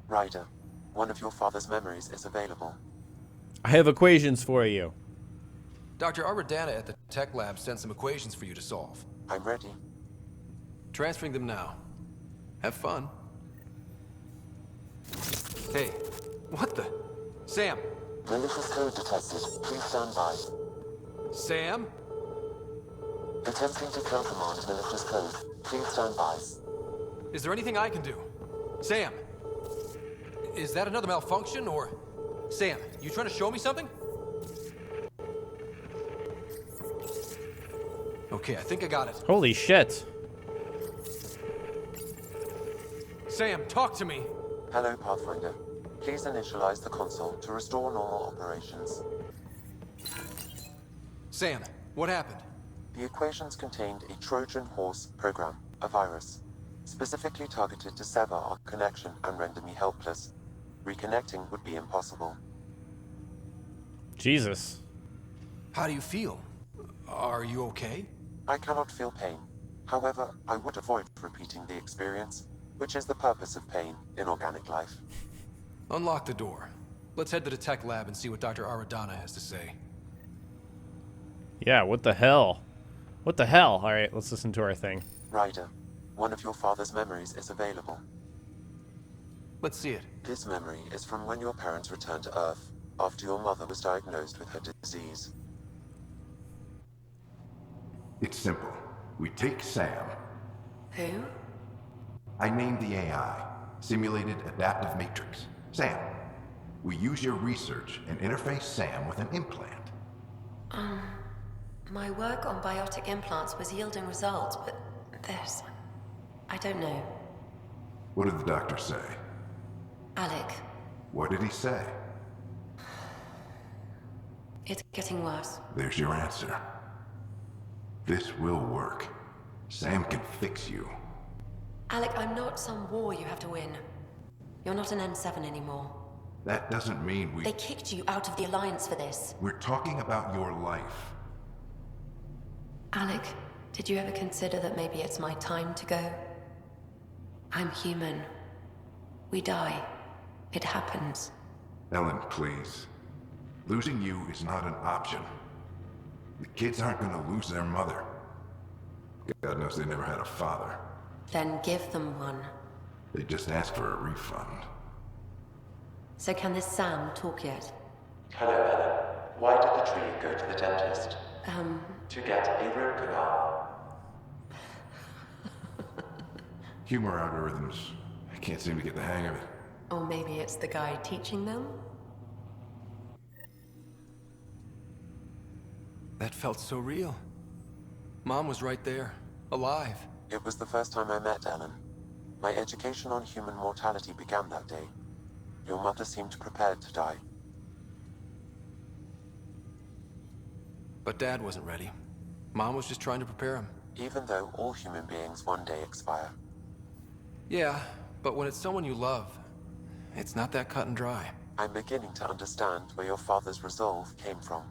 Speaker 4: Ryder, one of your father's memories is available.
Speaker 1: I have equations for you.
Speaker 6: Dr. Aradana at the tech lab sent some equations for you to solve.
Speaker 4: I'm ready.
Speaker 6: Transferring them now. Have fun. Hey, what the? Sam!
Speaker 4: Malicious code detected. Please stand by.
Speaker 6: Sam?
Speaker 4: Attempting to countermand malicious code. Please stand by.
Speaker 6: Is there anything I can do? Sam! Is that another malfunction, or... Sam, you trying to show me something? Okay, I think I got it.
Speaker 1: Holy shit.
Speaker 6: Sam, talk to me.
Speaker 4: Hello, Pathfinder. Please initialize the console to restore normal operations.
Speaker 6: Sam, what happened?
Speaker 4: The equations contained a Trojan horse program, a virus, specifically targeted to sever our connection and render me helpless. Reconnecting would be impossible.
Speaker 1: Jesus.
Speaker 6: How do you feel? Are you okay?
Speaker 4: I cannot feel pain. However, I would avoid repeating the experience, which is the purpose of pain in organic life.
Speaker 6: Unlock the door. Let's head to the tech lab and see what Dr. Aradana has to say.
Speaker 1: Yeah, what the hell? What the hell? Alright, let's listen to our thing.
Speaker 4: Ryder, one of your father's memories is available.
Speaker 6: Let's see it.
Speaker 4: This memory is from when your parents returned to Earth, after your mother was diagnosed with her disease.
Speaker 19: It's simple. We take Sam.
Speaker 5: Who?
Speaker 19: I named the AI, Simulated Adaptive Matrix. Sam. We use your research and interface Sam with an implant.
Speaker 5: My work on biotic implants was yielding results, but this... I don't know.
Speaker 19: What did the doctor say?
Speaker 5: Alec,
Speaker 19: What did he say?
Speaker 5: it's getting worse.
Speaker 19: There's your answer. This will work. Sam can fix you.
Speaker 5: Alec, I'm not some war you have to win. You're not an N7 anymore.
Speaker 19: That doesn't mean we...
Speaker 5: They kicked you out of the Alliance for this.
Speaker 19: We're talking about your life.
Speaker 5: Alec, Did you ever consider that maybe it's my time to go? I'm human. We die. It happens.
Speaker 19: Ellen, please. Losing you is not an option. The kids aren't gonna lose their mother. God knows they never had a father.
Speaker 5: Then give them one.
Speaker 19: They just asked for a refund.
Speaker 5: So can this Sam talk yet?
Speaker 4: Hello, Ellen. Why did the tree go to the dentist?
Speaker 5: To
Speaker 4: get a root canal.
Speaker 19: Humor algorithms. I can't seem to get the hang of it.
Speaker 5: Or maybe it's the guy teaching them?
Speaker 6: That felt so real. Mom was right there, alive.
Speaker 4: It was the first time I met Ellen. My education on human mortality began that day. Your mother seemed prepared to die.
Speaker 6: But Dad wasn't ready. Mom was just trying to prepare him.
Speaker 4: Even though all human beings one day expire.
Speaker 6: Yeah, but when it's someone you love, it's not that cut and dry.
Speaker 4: I'm beginning to understand where your father's resolve came from.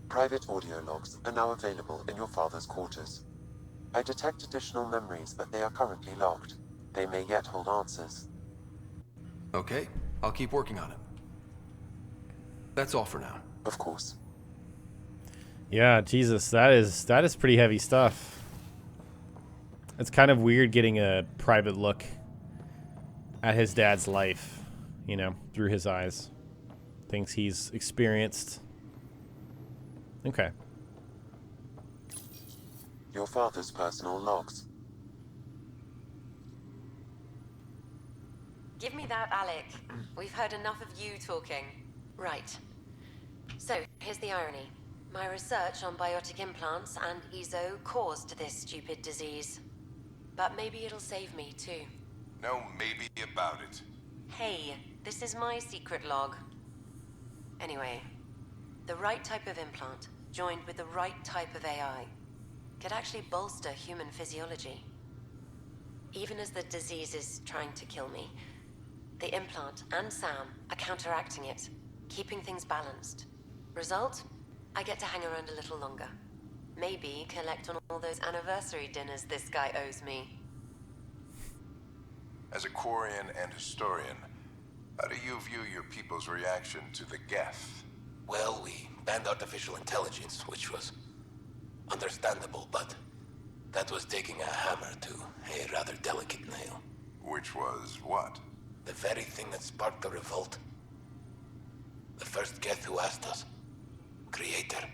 Speaker 4: Private audio logs are now available in your father's quarters. I detect additional memories, but they are currently locked. They may yet hold answers.
Speaker 6: Okay, I'll keep working on it. That's all for now.
Speaker 4: Of course.
Speaker 1: Yeah, Jesus, that is pretty heavy stuff. It's kind of weird getting a private look at his dad's life, you know, through his eyes. Things he's experienced. Okay.
Speaker 4: Your father's personal logs.
Speaker 5: Give me that, Alec. We've heard enough of you talking. Right. So, here's the irony. My research on biotic implants and EZO caused this stupid disease. But maybe it'll save me, too.
Speaker 9: No maybe about it.
Speaker 5: Hey, this is my secret log. Anyway, the right type of implant, joined with the right type of AI, could actually bolster human physiology. Even as the disease is trying to kill me, the implant and Sam are counteracting it, keeping things balanced. Result? I get to hang around a little longer. Maybe collect on all those anniversary dinners this guy owes me.
Speaker 9: As a Quarian and historian, how do you view your people's reaction to the Geth?
Speaker 11: Well, we banned artificial intelligence, which was understandable, but that was taking a hammer to a rather delicate nail.
Speaker 9: Which was what?
Speaker 11: The very thing that sparked the revolt. The first Geth who asked us, Creator,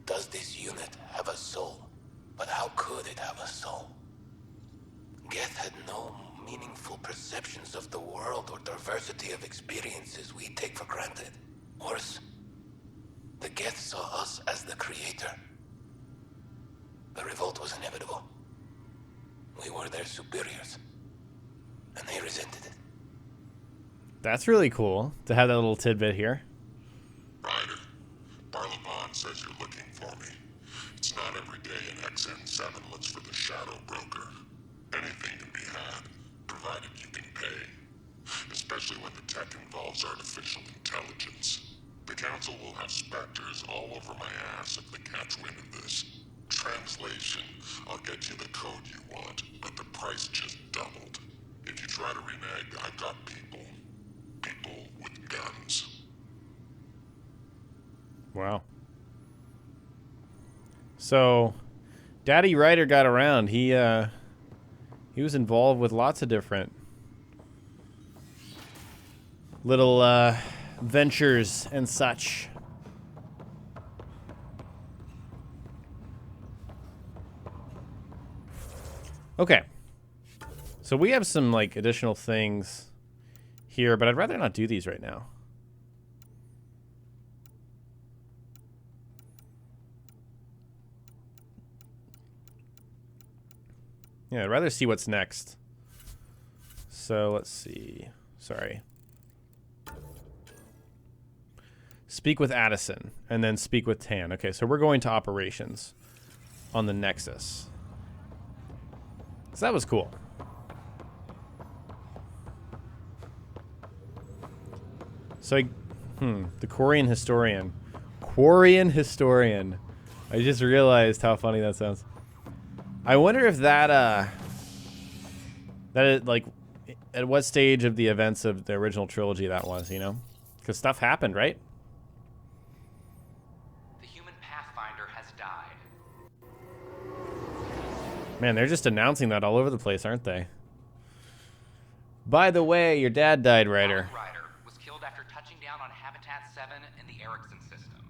Speaker 11: does this unit have a soul? But how could it have a soul? Geth had no meaningful perceptions of the world or diversity of experiences we take for granted. Worse, the Geth saw us as the Creator. The revolt was inevitable. We were their superiors, and they resented it.
Speaker 1: That's really cool to have that little tidbit here.
Speaker 14: Ryder, Barlabon says you're looking for me. It's not every day an XN7 looks for the Shadow Broker. Anything can be had, provided you can pay. Especially when the tech involves artificial intelligence. The Council will have specters all over my ass if they catch wind of this. Translation, I'll get you the code you want, but the price just doubled. If you try to renege, I've got people with guns.
Speaker 1: Wow. So, Daddy Ryder got around. He was involved with lots of different little ventures and such. Okay. So we have some like additional things here, but I'd rather not do these right now. Yeah, I'd rather see what's next. So let's see. Sorry. Speak with Addison and then speak with Tan. Okay, so we're going to operations on the Nexus. So that was cool. So the Quarian historian. Quarian historian. I just realized how funny that sounds. I wonder if that like, at what stage of the events of the original trilogy that was, you know? Because stuff happened, right?
Speaker 18: The human Pathfinder has died.
Speaker 1: Man, they're just announcing that all over the place, aren't they? By the way, your dad died, Ryder.
Speaker 18: Ryder was killed after touching down on Habitat 7 in the Erickson system.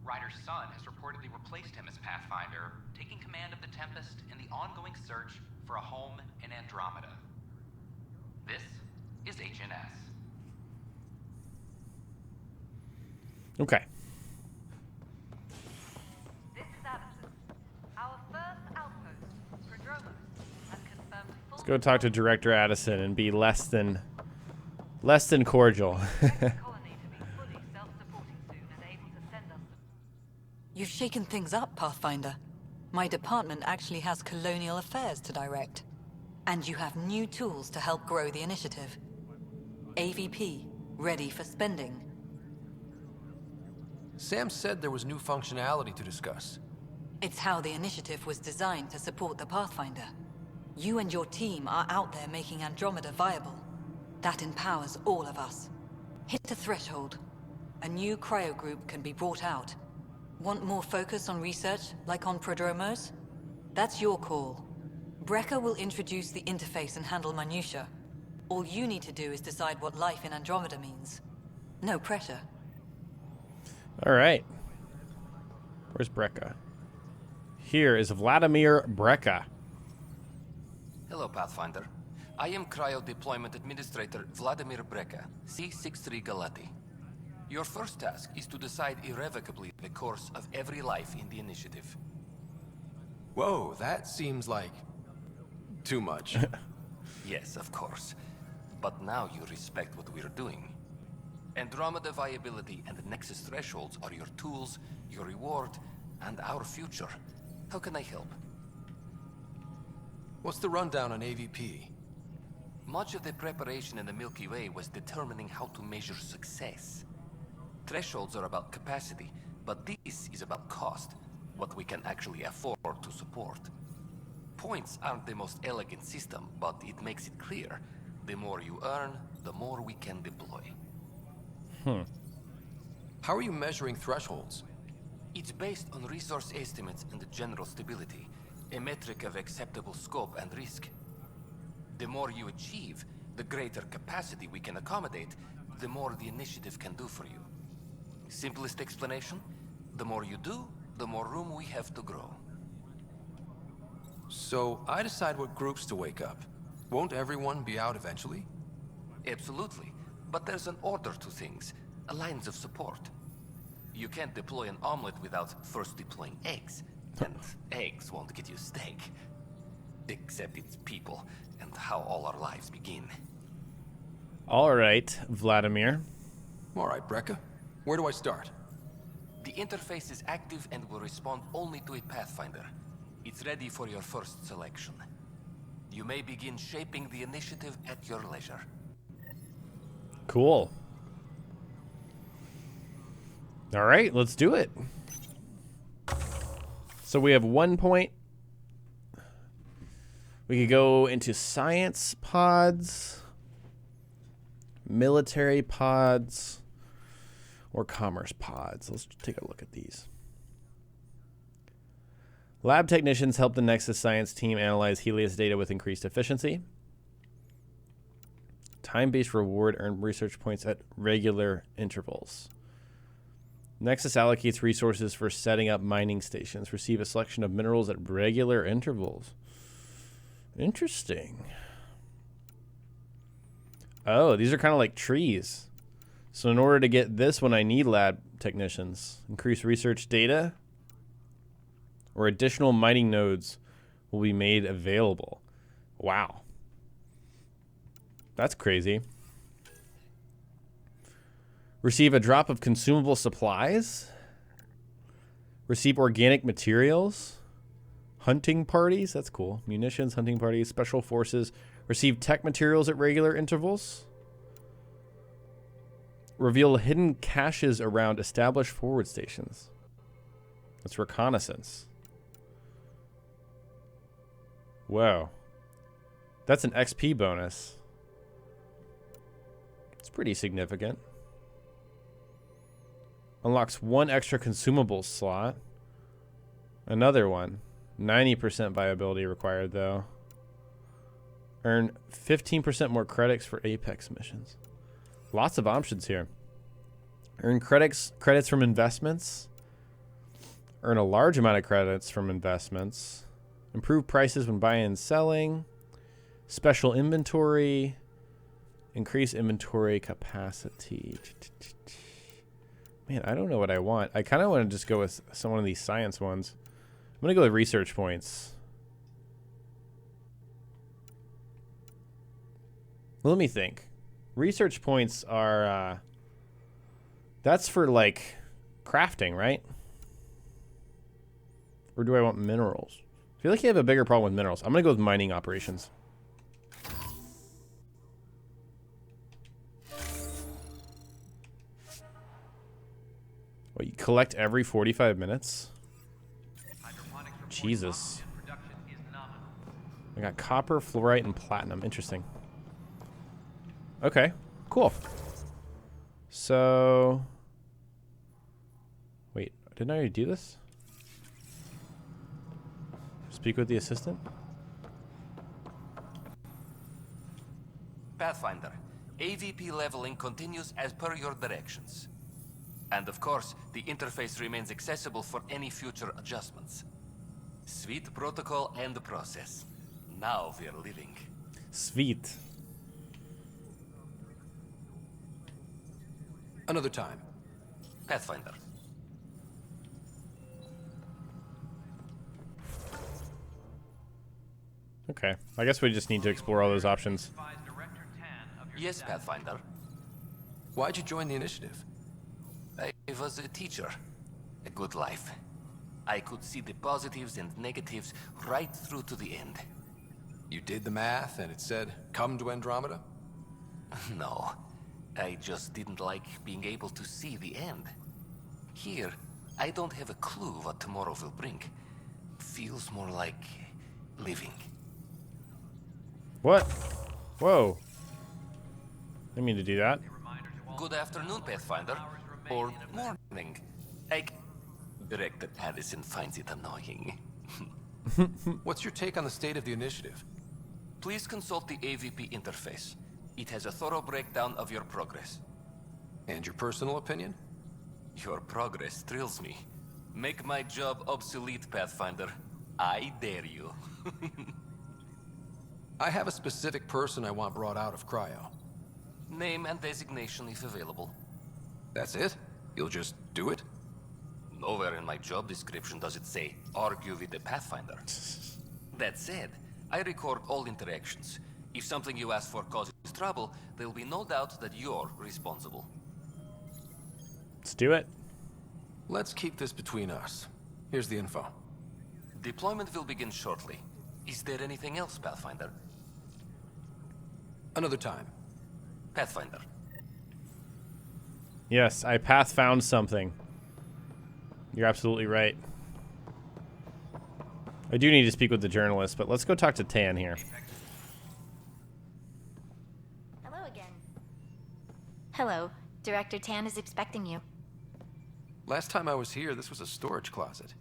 Speaker 18: Ryder's son has reportedly replaced him as Pathfinder, taking command of the Tempest in the ongoing search for a home in Andromeda. This is HNS.
Speaker 1: Okay.
Speaker 2: This is Addison. Our first outpost, Prodromos, has confirmed
Speaker 1: Let's go talk to Director Addison and be less than cordial.
Speaker 8: You've shaken things up, Pathfinder. My department actually has colonial affairs to direct. And you have new tools to help grow the initiative. AVP, ready for spending.
Speaker 6: Sam said there was new functionality to discuss.
Speaker 8: It's how the initiative was designed to support the Pathfinder. You and your team are out there making Andromeda viable. That empowers all of us. Hit the threshold. A new cryo group can be brought out. Want more focus on research, like on Prodromos? That's your call. Brecker will introduce the interface and handle minutiae. All you need to do is decide what life in Andromeda means. No pressure.
Speaker 1: All right. Where's Breca? Here is Vladimir Breca.
Speaker 20: Hello, Pathfinder. I am Cryo Deployment Administrator Vladimir Breca, C-63 Galati. Your first task is to decide irrevocably the course of every life in the initiative.
Speaker 6: Whoa, that seems like too much.
Speaker 20: Yes, of course. But now you respect what we're doing. Andromeda viability and Nexus thresholds are your tools, your reward, and our future. How can I help?
Speaker 6: What's the rundown on AVP?
Speaker 20: Much of the preparation in the Milky Way was determining how to measure success. Thresholds are about capacity, but this is about cost, what we can actually afford to support. Points aren't the most elegant system, but it makes it clear. The more you earn, the more we can deploy.
Speaker 6: How are you measuring thresholds?
Speaker 20: It's based on resource estimates and general stability, a metric of acceptable scope and risk. The more you achieve, the greater capacity we can accommodate, the more the initiative can do for you. Simplest explanation, the more you do, the more room we have to grow.
Speaker 6: So I decide what groups to wake up. Won't everyone be out eventually?
Speaker 20: Absolutely. But there's an order to things, a lines of support. You can't deploy an omelet without first deploying eggs. And eggs won't get you steak. Except it's people, and how all our lives begin.
Speaker 1: All right, Vladimir.
Speaker 6: All right, Breca. Where do I start?
Speaker 20: The interface is active and will respond only to a Pathfinder. It's ready for your first selection. You may begin shaping the initiative at your leisure.
Speaker 1: Cool. All right, let's do it. So we have 1 point. We could go into science pods, military pods, or commerce pods. Let's take a look at these. Lab technicians help the Nexus science team analyze Helios data with increased efficiency. Time-based reward, earn research points at regular intervals. Nexus allocates resources for setting up mining stations. Receive a selection of minerals at regular intervals. Interesting. Oh, these are kind of like trees. So in order to get this one, I need lab technicians. Increase research data, or additional mining nodes will be made available. Wow. That's crazy. Receive a drop of consumable supplies. Receive organic materials. Hunting parties. That's cool. Munitions, hunting parties, special forces. Receive tech materials at regular intervals. Reveal hidden caches around established forward stations. That's reconnaissance. Whoa. That's an XP bonus. It's pretty significant. Unlocks 1 extra consumable slot. Another one. 90% viability required, though. Earn 15% more credits for Apex missions. Lots of options here. Earn credits from investments. Earn a large amount of credits from investments. Improve prices when buying and selling. Special inventory. Increase inventory capacity. Man, I don't know what I want. I kind of want to just go with some one of these science ones. I'm going to go with research points. Well, let me think. Research points are... that's for, like, crafting, right? Or do I want minerals? I feel like you have a bigger problem with minerals. I'm going to go with mining operations. Well, you collect every 45 minutes? Jesus. I got copper, fluorite, and platinum. Interesting. Okay, cool. So... wait, didn't I already do this? Speak with the assistant?
Speaker 20: Pathfinder, AVP leveling continues as per your directions. And of course, the interface remains accessible for any future adjustments. Sweet protocol and process. Now we're living.
Speaker 1: Sweet.
Speaker 6: Another time.
Speaker 20: Pathfinder.
Speaker 1: Okay, I guess we just need to explore all those options.
Speaker 20: Yes, Pathfinder.
Speaker 6: Why'd you join the initiative?
Speaker 20: I was a teacher. A good life. I could see the positives and negatives right through to the end.
Speaker 6: You did the math and it said, come to Andromeda?
Speaker 20: No. I just didn't like being able to see the end. Here, I don't have a clue what tomorrow will bring. Feels more like living.
Speaker 1: What? Whoa. I mean to do that.
Speaker 20: Good afternoon, Pathfinder. Or morning. Director Addison finds it annoying.
Speaker 6: What's your take on the state of the initiative?
Speaker 20: Please consult the AVP interface. It has a thorough breakdown of your progress.
Speaker 6: And your personal opinion?
Speaker 20: Your progress thrills me. Make my job obsolete, Pathfinder. I dare you.
Speaker 6: I have a specific person I want brought out of cryo.
Speaker 20: Name and designation if available.
Speaker 6: That's it? You'll just do it?
Speaker 20: Nowhere in my job description does it say, argue with the Pathfinder. That said, I record all interactions. If something you ask for causes trouble, there will be no doubt that you're responsible.
Speaker 1: Let's do it.
Speaker 6: Let's keep this between us. Here's the info.
Speaker 20: Deployment will begin shortly. Is there anything else, Pathfinder?
Speaker 6: Another time.
Speaker 20: Pathfinder.
Speaker 1: Yes, I path found something. You're absolutely right. I do need to speak with the journalist, but let's go talk to Tan here.
Speaker 13: Hello again. Hello. Director Tan is expecting you.
Speaker 6: Last time I was here, this was a storage closet.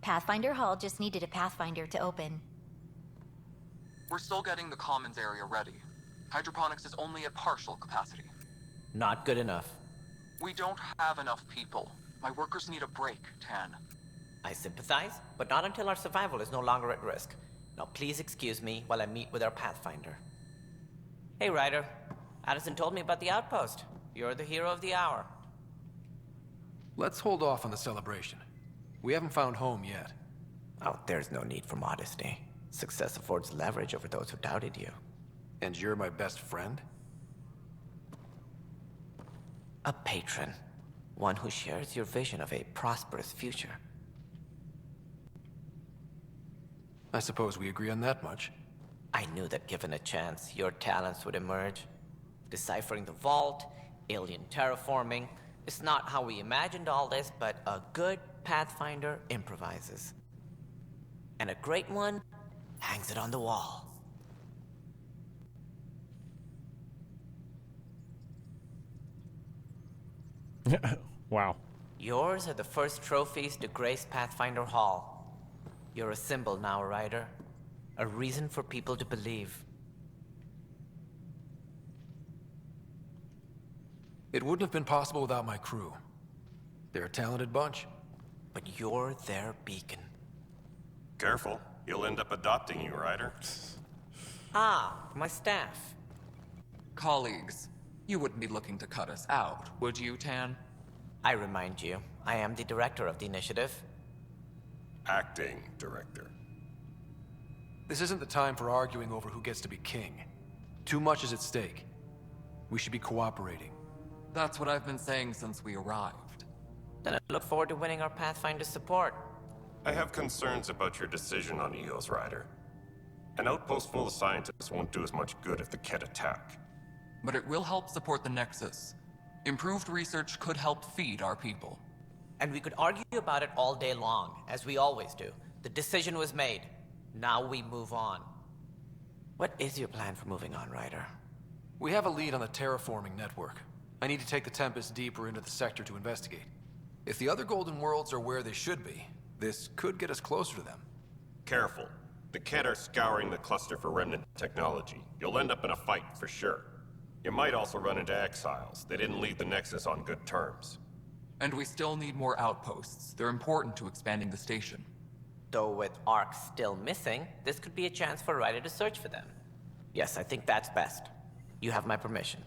Speaker 13: Pathfinder Hall just needed a Pathfinder to open.
Speaker 15: We're still getting the commons area ready. Hydroponics is only at partial capacity.
Speaker 23: Not good enough.
Speaker 15: We don't have enough people. My workers need a break, Tan.
Speaker 23: I sympathize, but not until our survival is no longer at risk. Now please excuse me while I meet with our Pathfinder. Hey, Ryder. Addison told me about the Outpost. You're the hero of the hour.
Speaker 6: Let's hold off on the celebration. We haven't found home yet.
Speaker 23: Oh, there's no need for modesty. Success affords leverage over those who doubted you.
Speaker 6: And you're my best friend?
Speaker 23: A patron. One who shares your vision of a prosperous future.
Speaker 6: I suppose we agree on that much.
Speaker 23: I knew that given a chance, your talents would emerge. Deciphering the vault, alien terraforming. It's not how we imagined all this, but a good Pathfinder improvises. And a great one hangs it on the wall.
Speaker 1: Wow.
Speaker 23: Yours are the first trophies to grace Pathfinder Hall. You're a symbol now, Ryder. A reason for people to believe.
Speaker 6: It wouldn't have been possible without my crew. They're a talented bunch.
Speaker 23: But you're their beacon.
Speaker 3: Careful. He'll end up adopting you, Ryder.
Speaker 23: Ah, my staff.
Speaker 15: Colleagues, you wouldn't be looking to cut us out, would you, Tan?
Speaker 23: I remind you, I am the director of the initiative.
Speaker 3: Acting director.
Speaker 6: This isn't the time for arguing over who gets to be king. Too much is at stake. We should be cooperating.
Speaker 15: That's what I've been saying since we arrived.
Speaker 23: Then I look forward to winning our Pathfinder's support.
Speaker 3: I have concerns about your decision on EOS, Ryder. An outpost full of scientists won't do as much good if the Kett attack.
Speaker 15: But it will help support the Nexus. Improved research could help feed our people.
Speaker 23: And we could argue about it all day long, as we always do. The decision was made. Now we move on. What is your plan for moving on, Ryder?
Speaker 6: We have a lead on the terraforming network. I need to take the Tempest deeper into the sector to investigate. If the other Golden Worlds are where they should be, this could get us closer to them.
Speaker 3: Careful. The Kett are scouring the cluster for remnant technology. You'll end up in a fight, for sure. You might also run into exiles. They didn't leave the Nexus on good terms.
Speaker 15: And we still need more outposts. They're important to expanding the station.
Speaker 23: Though with Ark still missing, this could be a chance for Ryder to search for them. Yes, I think that's best. You have my permission.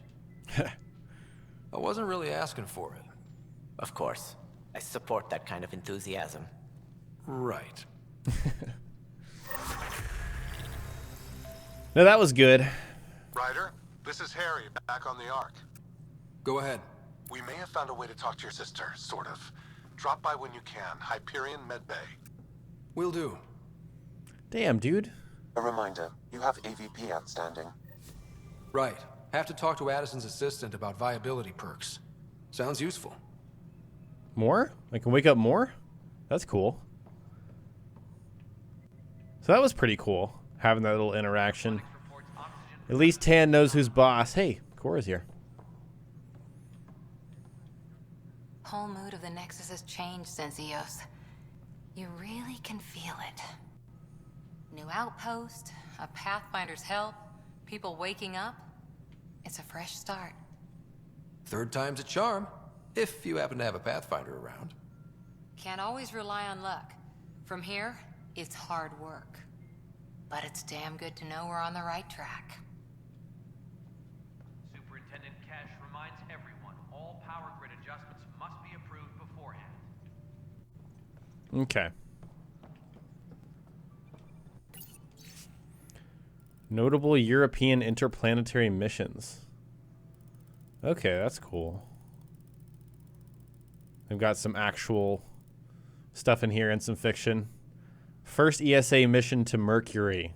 Speaker 6: I wasn't really asking for it.
Speaker 23: Of course. I support that kind of enthusiasm.
Speaker 6: Right.
Speaker 1: No, that was good.
Speaker 21: Ryder, this is Harry, back on the Ark.
Speaker 6: Go ahead.
Speaker 21: We may have found a way to talk to your sister, sort of. Drop by when you can. Hyperion Medbay.
Speaker 6: Will do.
Speaker 1: Damn, dude.
Speaker 4: A reminder, you have AVP outstanding.
Speaker 6: Right. Have to talk to Addison's assistant about viability perks. Sounds useful.
Speaker 1: More? I can wake up more? That's cool. So that was pretty cool, having that little interaction. At least Tan knows who's boss. Hey, Cora's here.
Speaker 12: Whole mood of the Nexus has changed since EOS. You really can feel it. New outpost, a Pathfinder's help, people waking up. It's a fresh start.
Speaker 6: Third time's a charm, if you happen to have a Pathfinder around.
Speaker 12: Can't always rely on luck. From here, it's hard work. But it's damn good to know we're on the right track.
Speaker 18: Superintendent Kesh reminds everyone all power grid adjustments must be approved beforehand.
Speaker 1: Okay. Notable European interplanetary missions. Okay, that's cool. We've got some actual stuff in here and some fiction. First ESA mission to Mercury.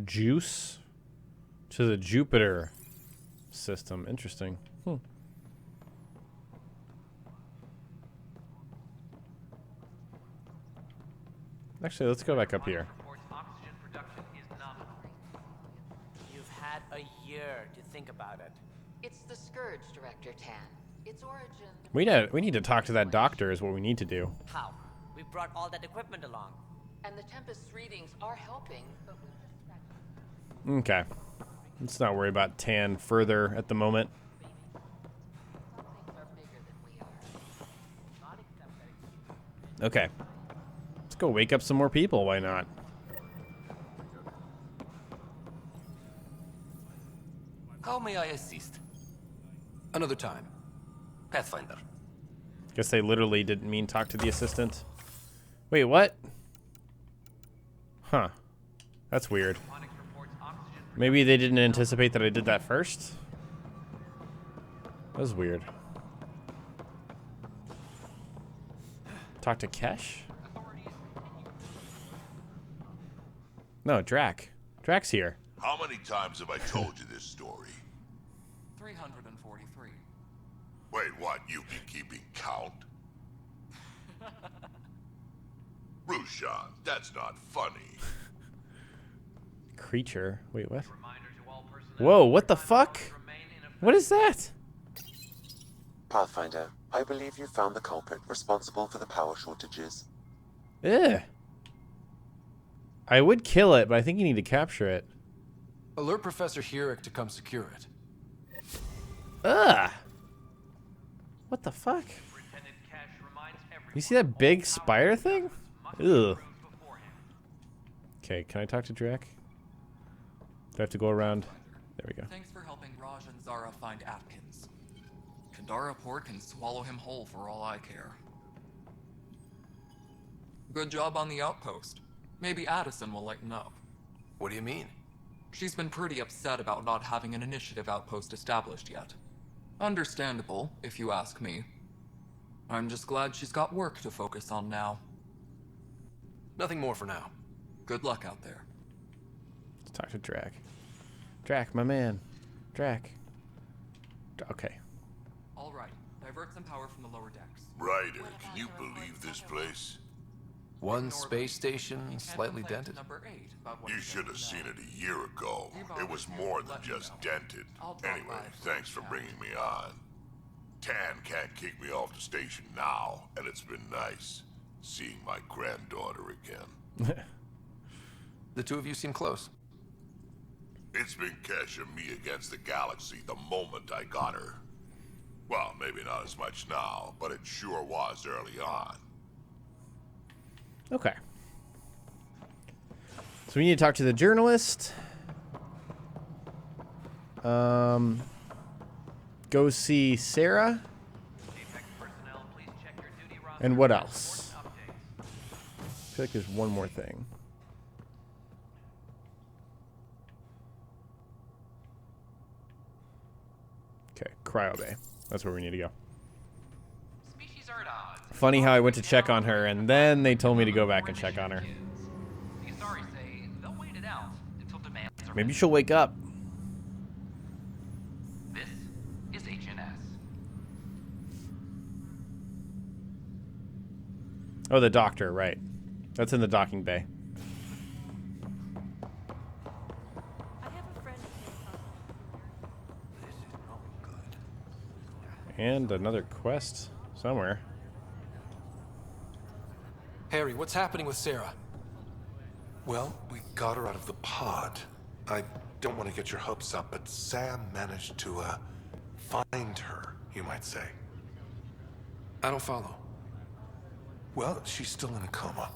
Speaker 1: Juice to the Jupiter system. Interesting. Actually, let's go back up here.
Speaker 23: You've had a year to think about it.
Speaker 7: It's the Scourge, Director Tan. Its origin...
Speaker 1: We need to talk to that doctor is what we need to do.
Speaker 23: How? We brought all that equipment along.
Speaker 7: And the Tempest's readings are helping, but
Speaker 1: Okay. Let's not worry about Tan further at the moment. Okay. Let's go wake up some more people. Why not?
Speaker 20: How may I assist?
Speaker 6: Another time.
Speaker 20: Pathfinder.
Speaker 1: Guess they literally didn't mean talk to the assistant. Wait, what? Huh. That's weird. Maybe they didn't anticipate that I did that first? That was weird. Talk to Kesh? No, Drac. Drac's here.
Speaker 9: How many times have I told you this story?
Speaker 15: 343.
Speaker 9: Wait, what? You've been keeping count? Lucian, that's not funny.
Speaker 1: Creature. Wait, what? Whoa, what the fuck? What is that?
Speaker 4: Pathfinder, I believe you found the culprit responsible for the power shortages.
Speaker 1: Ugh. I would kill it, but I think you need to capture it.
Speaker 6: Alert Professor Hurek to come secure it.
Speaker 1: Ugh. What the fuck? You see that big spider thing? Ugh. Okay, can I talk to Drac? Do I have to go around? There we go.
Speaker 16: Thanks for helping Raj and Sara find Atkins. Kandara Port can swallow him whole for all I care. Good job on the outpost. Maybe Addison will lighten up.
Speaker 6: What do you mean?
Speaker 16: She's been pretty upset about not having an initiative outpost established yet. Understandable, if you ask me. I'm just glad she's got work to focus on now.
Speaker 6: Nothing more for now.
Speaker 16: Good luck out there.
Speaker 1: Let's talk to Drac. Drac, my man. Drac. Okay.
Speaker 16: All right, divert some power from the lower decks.
Speaker 9: Ryder, can you believe this place?
Speaker 6: One space station, slightly dented.
Speaker 9: You should have seen it a year ago. It was more than just dented. Anyway, thanks for bringing me on. Tan can't kick me off the station now, and it's been nice seeing my granddaughter again.
Speaker 6: The two of you seem close.
Speaker 9: It's been Kesh and me against the galaxy the moment I got her. Well, maybe not as much now, but it sure was early on.
Speaker 1: Okay. So we need to talk to the journalist. Go see Sara. And what else? I feel like there's one more thing. Okay, Cryo Bay. That's where we need to go. Funny how I went to check on her, and then they told me to go back and check on her. Maybe she'll wake up.
Speaker 18: This is HNS.
Speaker 1: Oh, the doctor, right. That's in the docking bay. And another quest somewhere.
Speaker 6: Harry, what's happening with Sara?
Speaker 17: Well, we got her out of the pod. I don't want to get your hopes up, but Sam managed to, find her, you might say.
Speaker 6: I don't follow.
Speaker 17: Well, she's still in a coma.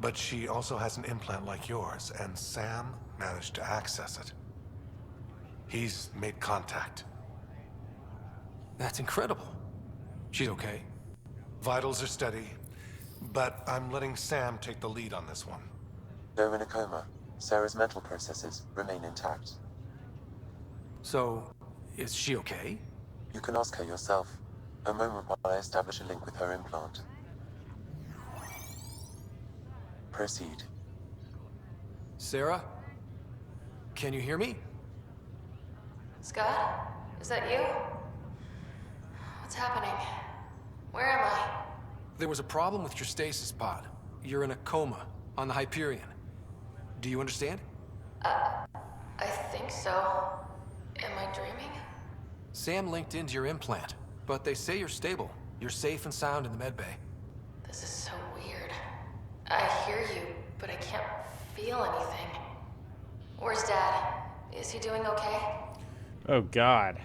Speaker 17: But she also has an implant like yours, and Sam managed to access it. He's made contact.
Speaker 6: That's incredible. She's okay.
Speaker 17: Vitals are steady, but I'm letting Sam take the lead on this one.
Speaker 4: Though in a coma, Sarah's mental processes remain intact.
Speaker 6: So, is she okay?
Speaker 4: You can ask her yourself. A moment while I establish a link with her implant. Proceed.
Speaker 6: Sara? Can you hear me?
Speaker 5: Scott? Is that you? What's happening? Where am I?
Speaker 6: There was a problem with your stasis pod. You're in a coma on the Hyperion. Do you understand?
Speaker 5: I think so. Am I dreaming?
Speaker 6: Sam linked into your implant, but they say you're stable. You're safe and sound in the medbay.
Speaker 5: This is so weird. I hear you, but I can't feel anything. Where's Dad? Is he doing okay?
Speaker 1: Oh, God.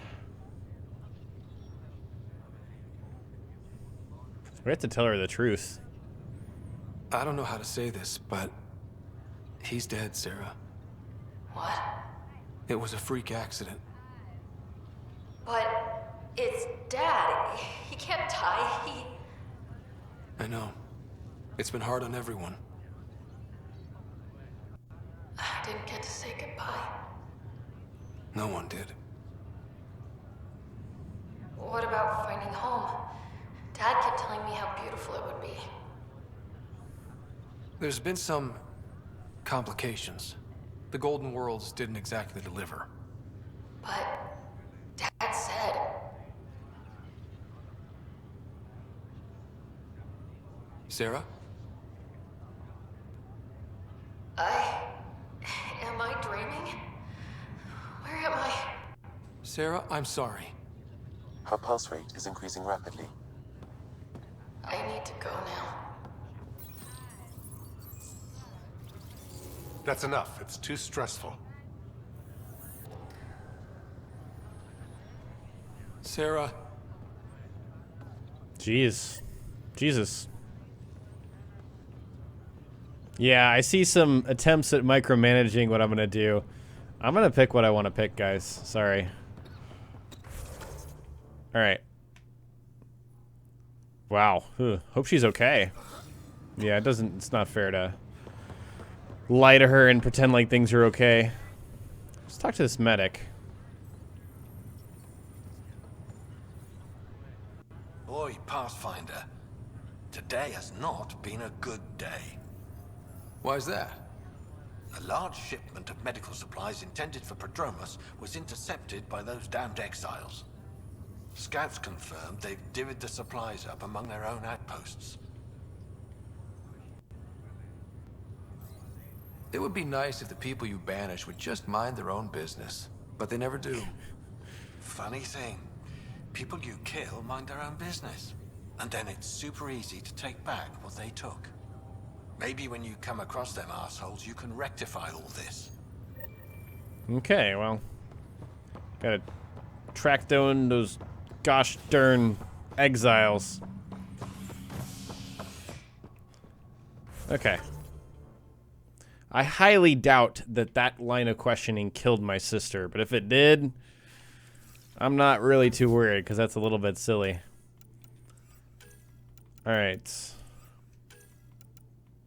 Speaker 1: We have to tell her the truth.
Speaker 6: I don't know how to say this, but he's dead, Sara.
Speaker 5: What?
Speaker 6: It was a freak accident.
Speaker 5: But it's Dad. He can't die.
Speaker 6: I know. It's been hard on everyone.
Speaker 5: I didn't get to say goodbye.
Speaker 6: No one did.
Speaker 5: What about finding home? Dad kept telling me how beautiful it would be.
Speaker 6: There's been some complications. The Golden Worlds didn't exactly deliver.
Speaker 5: But Dad said...
Speaker 6: Sara? Sara, I'm sorry.
Speaker 4: Her pulse rate is increasing rapidly.
Speaker 7: I need to go now.
Speaker 17: That's enough. It's too stressful.
Speaker 6: Sara.
Speaker 1: Jeez. Jesus. Yeah, I see some attempts at micromanaging what I'm going to do. I'm going to pick what I want to pick, guys. Sorry. All right. Wow. Hope she's okay. Yeah, it's not fair to lie to her and pretend like things are okay. Let's talk to this medic.
Speaker 10: Boy, Pathfinder, today has not been a good day.
Speaker 6: Why's that?
Speaker 10: A large shipment of medical supplies intended for Prodromus was intercepted by those damned exiles. Scouts confirmed they've divvied the supplies up among their own outposts.
Speaker 6: It would be nice if the people you banish would just mind their own business, but they never do.
Speaker 10: Funny thing, people you kill mind their own business, and then it's super easy to take back what they took. Maybe when you come across them assholes, you can rectify all this.
Speaker 1: Okay, well, gotta track down those gosh darn exiles. Okay. I highly doubt that that line of questioning killed my sister, but if it did, I'm not really too worried because that's a little bit silly. All right.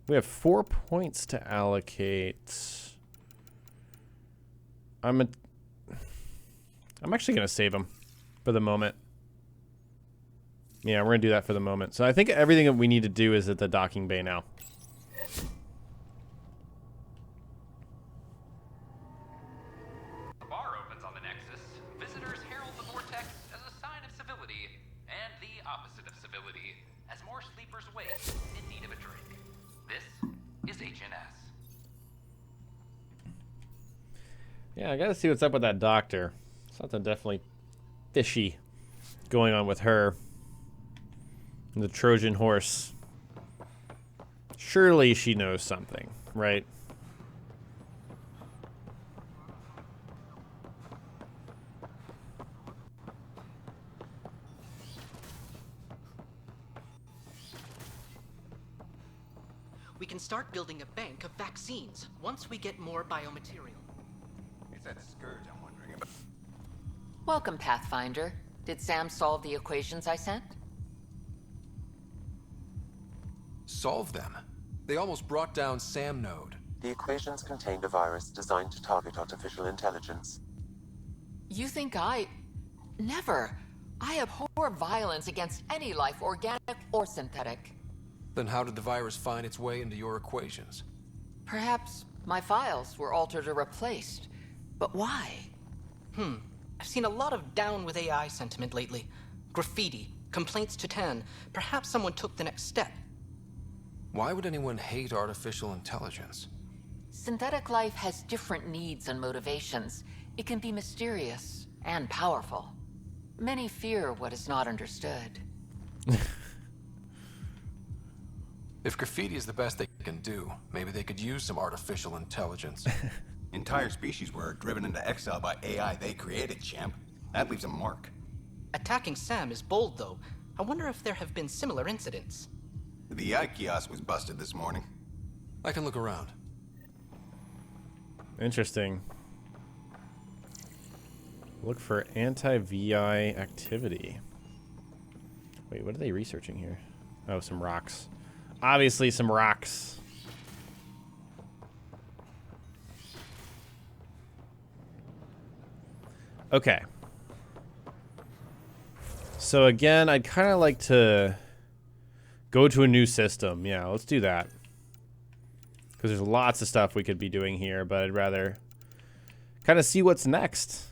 Speaker 1: We have 4 points to allocate. I'm actually going to save them for the moment. Yeah, we're going to do that for the moment. So I think everything that we need to do is at the docking bay now.
Speaker 18: The bar opens on the Nexus. Visitors herald the vortex as a sign of civility, and the opposite of civility, as more sleepers wake in need of a drink. This is HNS.
Speaker 1: Yeah, I got to see what's up with that doctor. Something definitely fishy going on with her. And the Trojan horse. Surely she knows something, right?
Speaker 19: We can start building a bank of vaccines once we get more biomaterial.
Speaker 10: It's that scourge I'm wondering about.
Speaker 7: Welcome, Pathfinder. Did Sam solve the equations I sent?
Speaker 6: Solve them? They almost brought down Sam Node.
Speaker 4: The equations contained a virus designed to target artificial intelligence.
Speaker 7: You think Never. I abhor violence against any life, organic or synthetic.
Speaker 6: Then how did the virus find its way into your equations?
Speaker 7: Perhaps my files were altered or replaced. But why?
Speaker 19: I've seen a lot of down with AI sentiment lately. Graffiti, complaints to 10. Perhaps someone took the next step.
Speaker 6: Why would anyone hate artificial intelligence?
Speaker 7: Synthetic life has different needs and motivations. It can be mysterious and powerful. Many fear what is not understood.
Speaker 6: If graffiti is the best they can do, maybe they could use some artificial intelligence.
Speaker 22: Entire species were driven into exile by AI they created, champ. That leaves a mark.
Speaker 19: Attacking Sam is bold, though. I wonder if there have been similar incidents.
Speaker 22: The AI kiosk was busted this morning.
Speaker 6: I can look around.
Speaker 1: Interesting. Look for anti-VI activity. Wait, what are they researching here? Oh, some rocks. Obviously some rocks. Okay. So again, I'd kind of like to go to a new system. Yeah, let's do that. Because there's lots of stuff we could be doing here, but I'd rather kind of see what's next.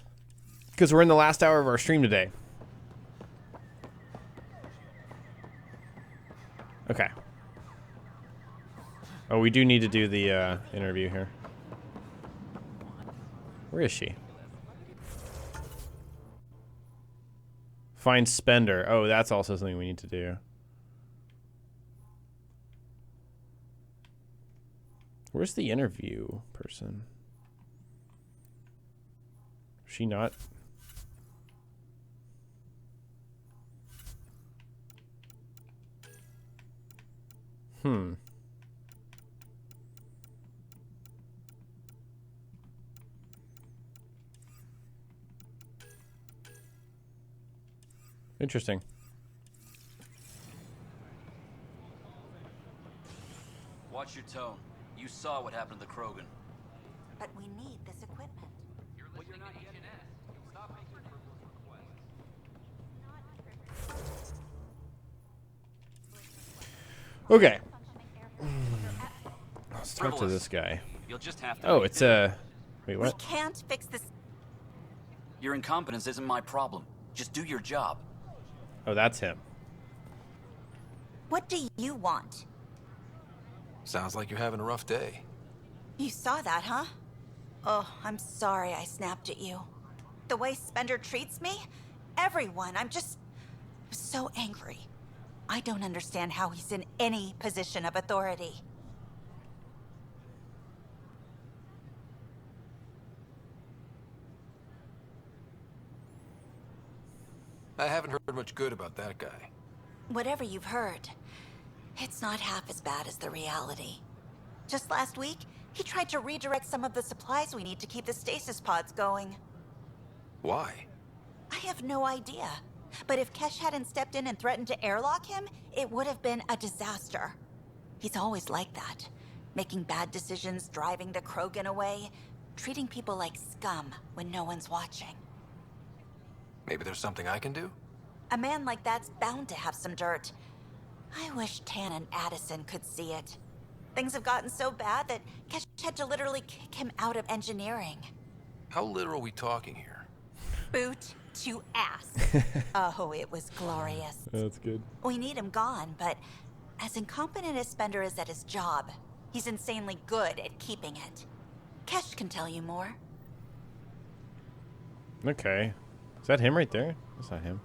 Speaker 1: Because we're in the last hour of our stream today. Okay. Oh, we do need to do the interview here. Where is she? Find Spender. Oh, that's also something we need to do. Where's the interview person? Is she not? Interesting.
Speaker 2: Watch your tone. You saw what happened to the Krogan.
Speaker 11: But we need this equipment.
Speaker 18: You're listening to HNS. Stop making frivolous requests.
Speaker 1: Okay. Let's talk to this guy.
Speaker 2: You'll just have to.
Speaker 1: Oh, it's a. Wait, what?
Speaker 11: We can't fix this.
Speaker 2: Your incompetence isn't my problem. Just do your job.
Speaker 1: Oh, that's him.
Speaker 11: What do you want?
Speaker 6: Sounds like you're having a rough day.
Speaker 11: You saw that, huh? Oh, I'm sorry I snapped at you. The way Spender treats me? Everyone, I'm so angry. I don't understand how he's in any position of authority.
Speaker 6: I haven't heard much good about that guy.
Speaker 11: Whatever you've heard, it's not half as bad as the reality. Just last week, he tried to redirect some of the supplies we need to keep the stasis pods going.
Speaker 6: Why?
Speaker 11: I have no idea. But if Kesh hadn't stepped in and threatened to airlock him, it would have been a disaster. He's always like that. Making bad decisions, driving the Krogan away, treating people like scum when no one's watching.
Speaker 6: Maybe there's something I can do?
Speaker 11: A man like that's bound to have some dirt. I wish Tan and Addison could see it. Things have gotten so bad that Kesh had to literally kick him out of engineering.
Speaker 6: How literal are we talking here?
Speaker 11: Boot to ass. Oh, it was glorious.
Speaker 1: That's good.
Speaker 11: We need him gone, but as incompetent as Spender is at his job, he's insanely good at keeping it. Kesh can tell you more.
Speaker 1: Okay. Is that him right there? That's not him.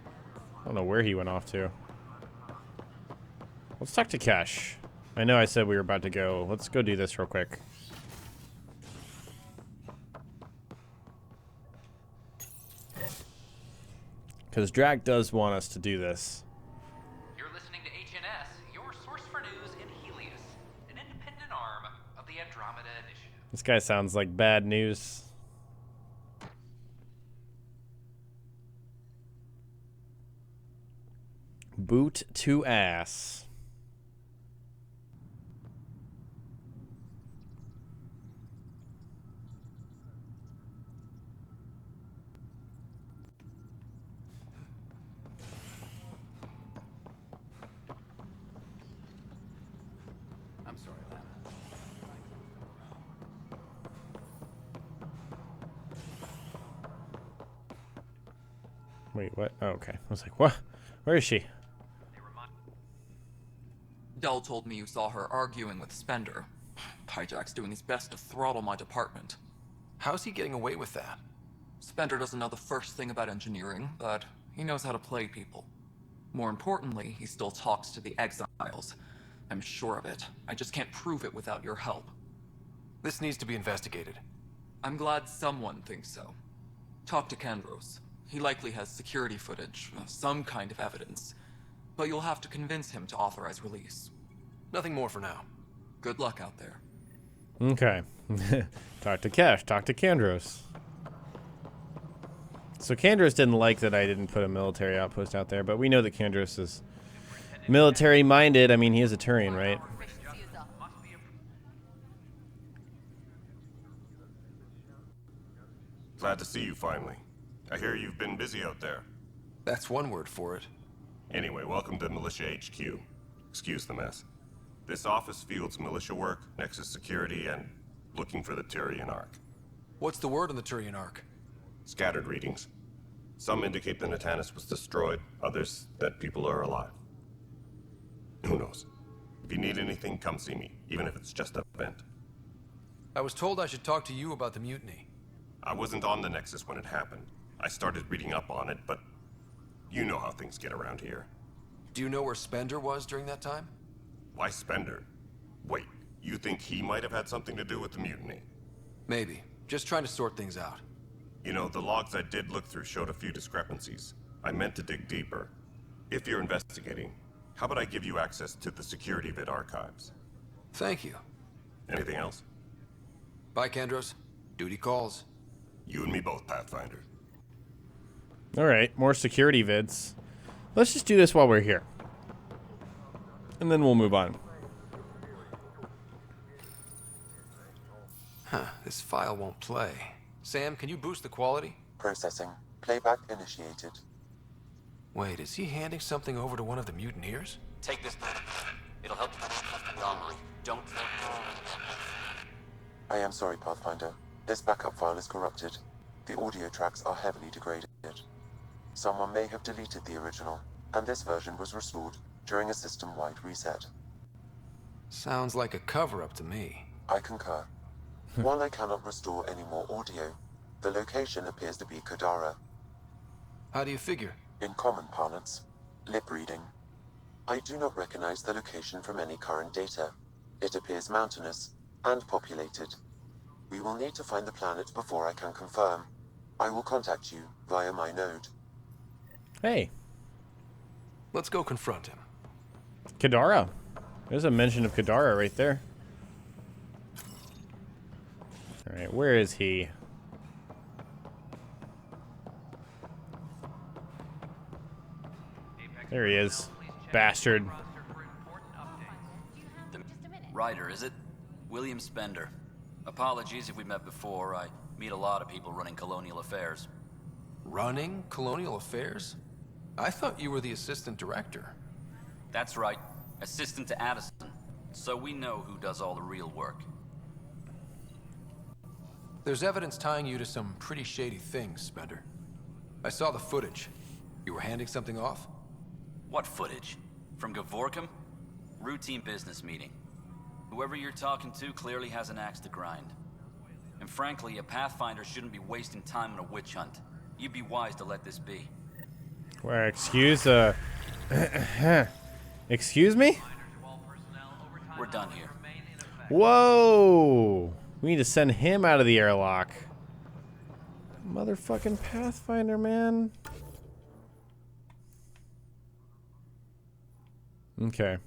Speaker 1: I don't know where he went off to. Let's talk to Kesh. I know I said we were about to go. Let's go do this real quick. Because Drag does want us to do this.
Speaker 18: You're listening to HNS, your source for news in Helios, an independent arm of the Andromeda Initiative.
Speaker 1: This guy sounds like bad news. Boot to ass.
Speaker 2: I'm sorry, Lana.
Speaker 1: Wait, what? Oh, okay. I was like, what? Where is she?
Speaker 16: Dell told me you saw her arguing with Spender. Hijack's doing his best to throttle my department.
Speaker 6: How's he getting away with that?
Speaker 16: Spender doesn't know the first thing about engineering, but he knows how to play people. More importantly, he still talks to the exiles. I'm sure of it. I just can't prove it without your help.
Speaker 6: This needs to be investigated.
Speaker 16: I'm glad someone thinks so. Talk to Kandros. He likely has security footage, some kind of evidence. But you'll have to convince him to authorize release.
Speaker 6: Nothing more for now.
Speaker 16: Good luck out there.
Speaker 1: Okay. Talk to Kesh. Talk to Kandros. So Kandros didn't like that I didn't put a military outpost out there, but we know that Kandros is military-minded. I mean, he is a Turian, right?
Speaker 3: Glad to see you finally. I hear you've been busy out there.
Speaker 6: That's one word for it.
Speaker 3: Anyway, welcome to Militia HQ. Excuse the mess. This office fields militia work, Nexus security, and looking for the Turian Ark.
Speaker 6: What's the word on the Turian Ark?
Speaker 3: Scattered readings. Some indicate the Natanus was destroyed, others that people are alive. Who knows? If you need anything, come see me, even if it's just a vent.
Speaker 6: I was told I should talk to you about the mutiny.
Speaker 3: I wasn't on the Nexus when it happened. I started reading up on it, but You know how things get around here.
Speaker 6: Do you know where Spender was during that time?
Speaker 3: Why Spender? Wait, you think he might have had something to do with the mutiny?
Speaker 6: Maybe. Just trying to sort things out.
Speaker 3: You know, the logs I did look through showed a few discrepancies. I meant to dig deeper. If you're investigating, how about I give you access to the security vid archives?
Speaker 6: Thank you.
Speaker 3: Anything else?
Speaker 6: Bye, Kandros. Duty calls.
Speaker 3: You and me both, Pathfinder.
Speaker 1: Alright, more security vids. Let's just do this while we're here. And then we'll move on.
Speaker 6: Huh, this file won't play. Sam, can you boost the quality?
Speaker 4: Processing. Playback initiated.
Speaker 6: Wait, is he handing something over to one of the mutineers?
Speaker 20: Take this. It'll help you the armory. Don't.
Speaker 4: I am sorry, Pathfinder. This backup file is corrupted. The audio tracks are heavily degraded. Someone may have deleted the original, and this version was restored during a system-wide reset.
Speaker 6: Sounds like a cover-up to me.
Speaker 4: I concur. While I cannot restore any more audio, the location appears to be Kadara.
Speaker 6: How do you figure?
Speaker 4: In common parlance, lip reading. I do not recognize the location from any current data. It appears mountainous and populated. We will need to find the planet before I can confirm. I will contact you via my node.
Speaker 1: Hey.
Speaker 6: Let's go confront him.
Speaker 1: Kadara. There's a mention of Kadara right there. Alright, where is he? There he is. Bastard.
Speaker 2: Ryder, is it? William Spender. Apologies if we met before. I meet a lot of people running colonial affairs.
Speaker 6: Running colonial affairs? I thought you were the assistant director.
Speaker 2: That's right. Assistant to Addison. So we know who does all the real work.
Speaker 6: There's evidence tying you to some pretty shady things, Spender. I saw the footage. You were handing something off?
Speaker 2: What footage? From Gavorkum? Routine business meeting. Whoever you're talking to clearly has an axe to grind. And frankly, a Pathfinder shouldn't be wasting time on a witch hunt. You'd be wise to let this be.
Speaker 1: Where, excuse me?
Speaker 2: We're done here.
Speaker 1: Whoa! We need to send him out of the airlock. Motherfucking Pathfinder, man. Okay.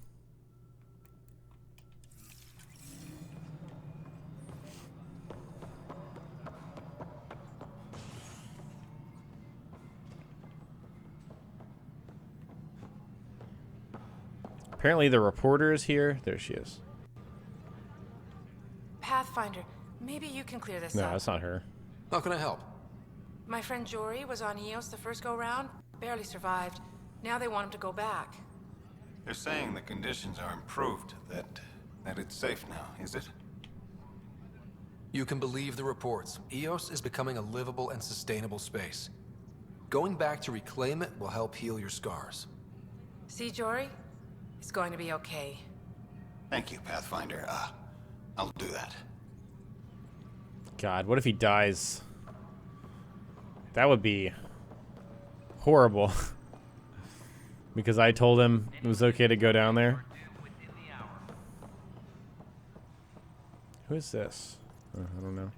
Speaker 1: Apparently the reporter is here. There she is.
Speaker 8: Pathfinder, maybe you can clear this
Speaker 1: No,
Speaker 8: up.
Speaker 1: that's not her.
Speaker 6: How can I help?
Speaker 8: My friend Jory was on Eos the first go-round, barely survived. Now they want him to go back.
Speaker 22: They're saying the conditions are improved, that it's safe now, is it?
Speaker 6: You can believe the reports. Eos is becoming a livable and sustainable space. Going back to reclaim it will help heal your scars.
Speaker 8: See, Jory? It's going to be okay.
Speaker 22: Thank you, Pathfinder. I'll do that.
Speaker 1: God, what if he dies? That would be horrible. Because I told him it was okay to go down there. Who is this? I don't know.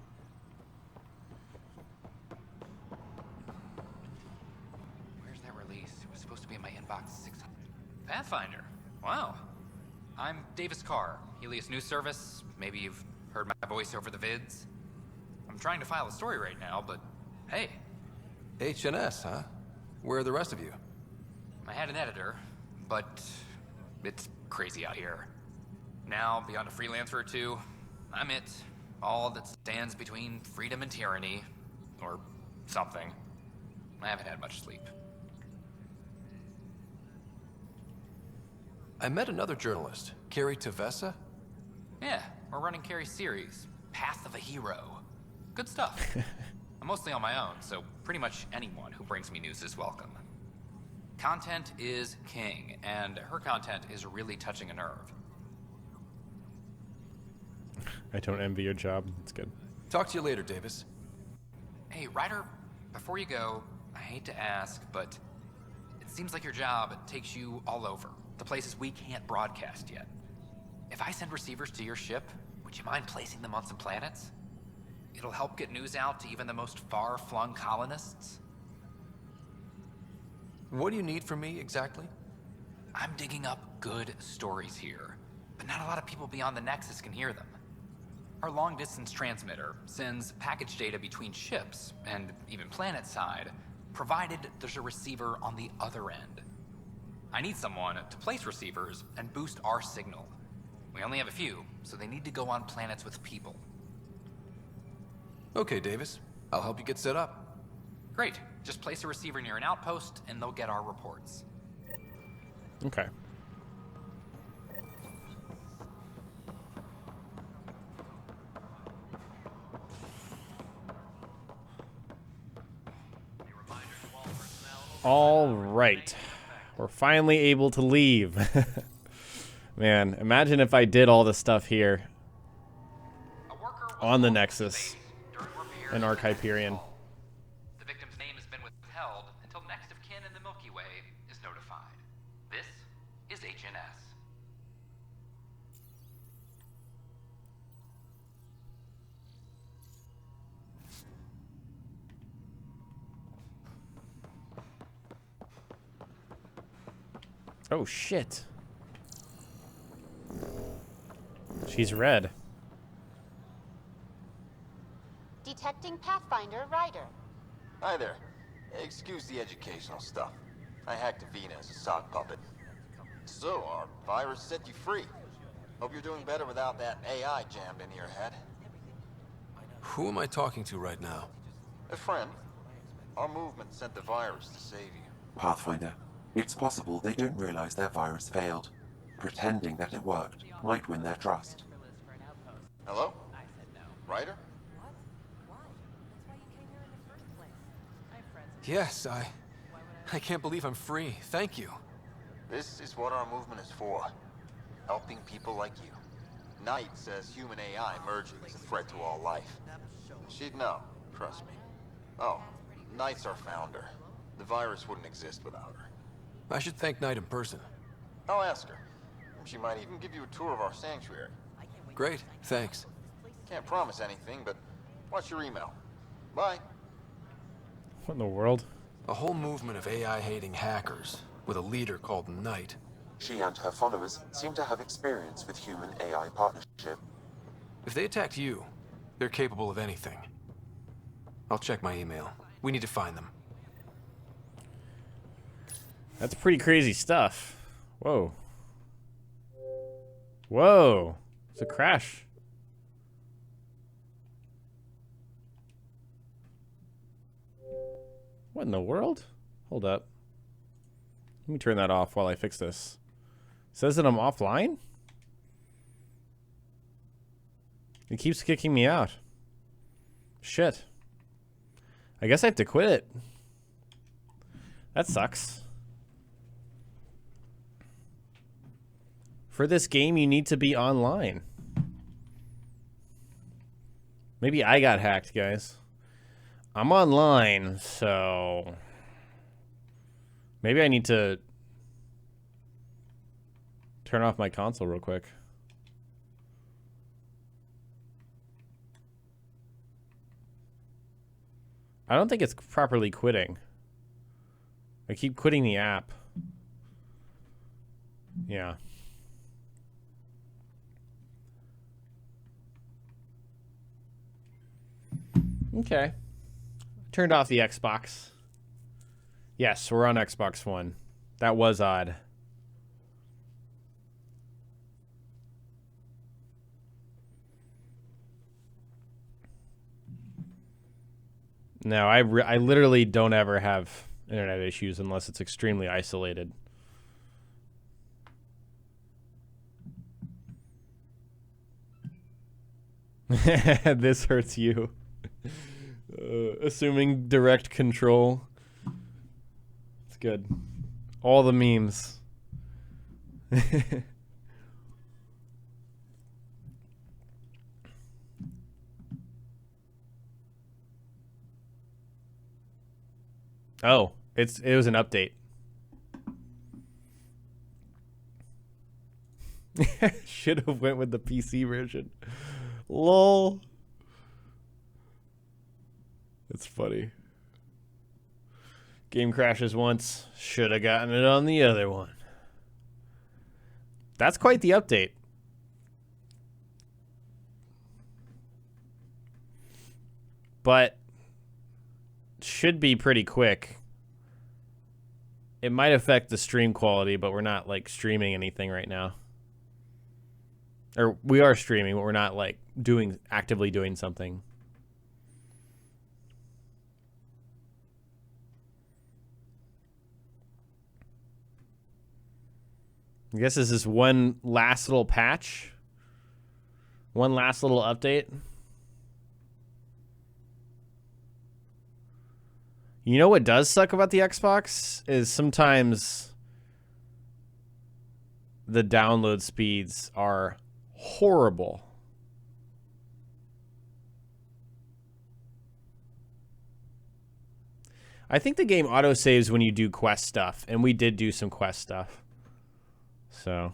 Speaker 18: Where's that release? It was supposed to be in my inbox 600. Pathfinder. Wow. I'm Davis Carr, Helios News Service. Maybe you've heard my voice over the vids. I'm trying to file a story right now, but hey.
Speaker 6: HNS, huh? Where are the rest of you?
Speaker 18: I had an editor, but it's crazy out here. Now, beyond a freelancer or two, I'm it. All that stands between freedom and tyranny. Or something. I haven't had much sleep.
Speaker 6: I met another journalist, Carrie Tavessa.
Speaker 18: Yeah, we're running Carrie's series, Path of a Hero. Good stuff. I'm mostly on my own, so pretty much anyone who brings me news is welcome. Content is king, and her content is really touching a nerve.
Speaker 1: I don't envy your job. It's good.
Speaker 6: Talk to you later, Davis.
Speaker 18: Hey, Ryder, before you go, I hate to ask, but seems like your job takes you all over, the places we can't broadcast yet. If I send receivers to your ship, would you mind placing them on some planets? It'll help get news out to even the most far-flung colonists.
Speaker 6: What do you need from me, exactly?
Speaker 18: I'm digging up good stories here, but not a lot of people beyond the Nexus can hear them. Our long-distance transmitter sends package data between ships, and even planet-side, provided there's a receiver on the other end. I need someone to place receivers and boost our signal. We only have a few, so they need to go on planets with people.
Speaker 6: Okay, Davis. I'll help you get set up.
Speaker 18: Great. Just place a receiver near an outpost, and they'll get our reports.
Speaker 1: Okay. All right. We're finally able to leave. Man, imagine if I did all this stuff here on the Nexus in Arch-Hyperion.
Speaker 18: The victim's name has been withheld until next of kin in the Milky Way is notified. This is HNS.
Speaker 1: Oh, shit. She's red.
Speaker 13: Detecting Pathfinder Ryder.
Speaker 14: Hi there. Excuse the educational stuff. I hacked Avina as a sock puppet. So, our virus set you free. Hope you're doing better without that AI jammed into your head.
Speaker 6: Who am I talking to right now?
Speaker 14: A friend. Our movement sent the virus to save you.
Speaker 4: Pathfinder, it's possible they don't realize their virus failed. Pretending that it worked might win their trust.
Speaker 14: Hello? Ryder?
Speaker 6: Yes, I can't believe I'm free. Thank you.
Speaker 14: This is what our movement is for. Helping people like you. Knight says human AI merging is a threat to all life. She'd know, trust me. Oh, Knight's our founder. The virus wouldn't exist without her.
Speaker 6: I should thank Knight in person.
Speaker 14: I'll ask her. She might even give you a tour of our sanctuary.
Speaker 6: Great, thanks.
Speaker 14: Can't promise anything, but watch your email. Bye.
Speaker 1: What in the world?
Speaker 6: A whole movement of AI-hating hackers with a leader called Knight.
Speaker 4: She and her followers seem to have experience with human-AI partnership.
Speaker 6: If they attacked you, they're capable of anything. I'll check my email. We need to find them.
Speaker 1: That's pretty crazy stuff. Whoa. Whoa. It's a crash. What in the world? Hold up. Let me turn that off while I fix this. It says that I'm offline? It keeps kicking me out. Shit. I guess I have to quit it. That sucks. For this game, you need to be online. Maybe I got hacked, guys. I'm online, so maybe I need to turn off my console real quick. I don't think it's properly quitting. I keep quitting the app. Yeah. Okay. Turned off the Xbox. Yes, we're on Xbox One. That was odd. No, I literally don't ever have internet issues unless it's extremely isolated. This hurts you. Assuming direct control. It's good. All the memes. Oh, it was an update. Should have went with the PC version. Lol. It's funny. Game crashes once. Should have gotten it on the other one. That's quite the update. But should be pretty quick. It might affect the stream quality, but we're not like streaming anything right now. Or we are streaming, but we're not like actively doing something. I guess this is one last little patch. One last little update. You know what does suck about the Xbox is sometimes the download speeds are horrible. I think the game autosaves when you do quest stuff, and we did do some quest stuff. So.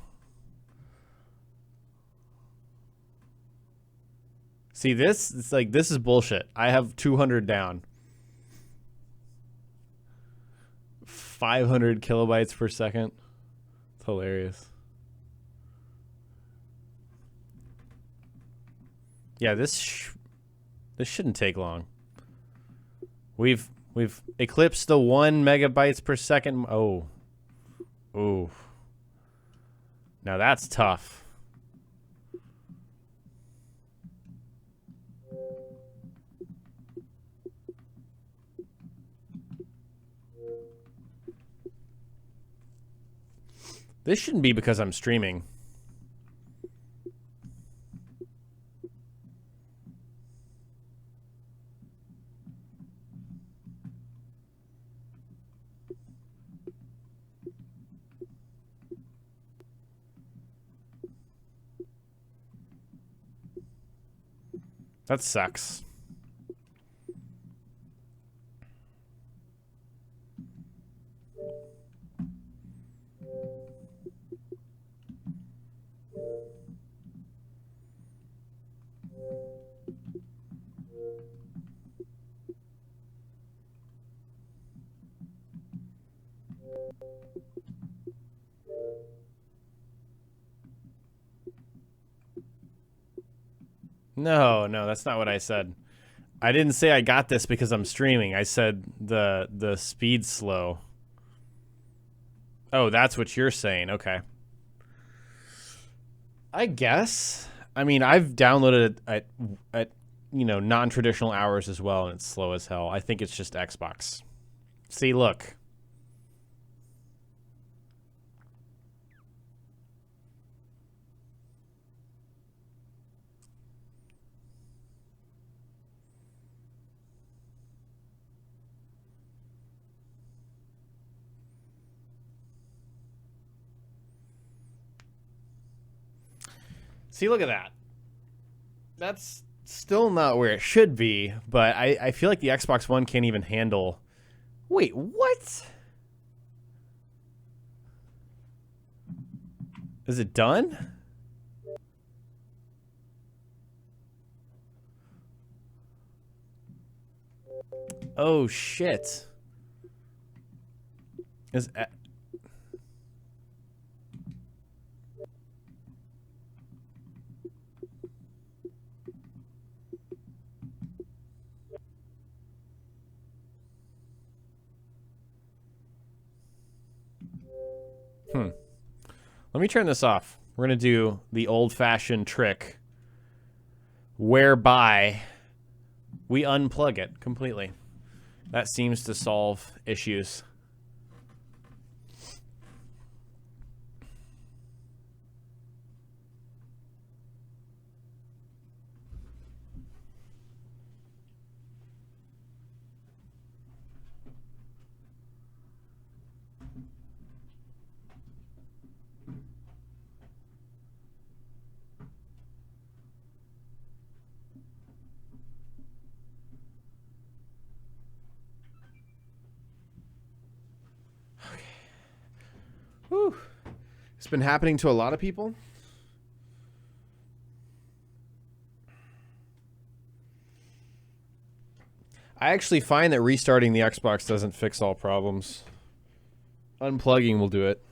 Speaker 1: See this? It's like, this is bullshit. I have 200 down. 500 kilobytes per second. It's hilarious. Yeah, this shouldn't take long. We've eclipsed the 1 megabytes per second. Oh. Ooh. Now that's tough. This shouldn't be because I'm streaming. That sucks. No, that's not what I said. I didn't say I got this because I'm streaming. I said the speed's slow. Oh, that's what you're saying. Okay. I guess. I mean, I've downloaded it at non-traditional hours as well, and it's slow as hell. I think it's just Xbox. See, look. See, look at that. That's still not where it should be, but I feel like the Xbox One can't even handle... Wait, what? Is it done? Oh, shit. Is... Let me turn this off. We're going to do the old-fashioned trick whereby we unplug it completely. That seems to solve issues. Whew. It's been happening to a lot of people. I actually find that restarting the Xbox doesn't fix all problems. Unplugging will do it.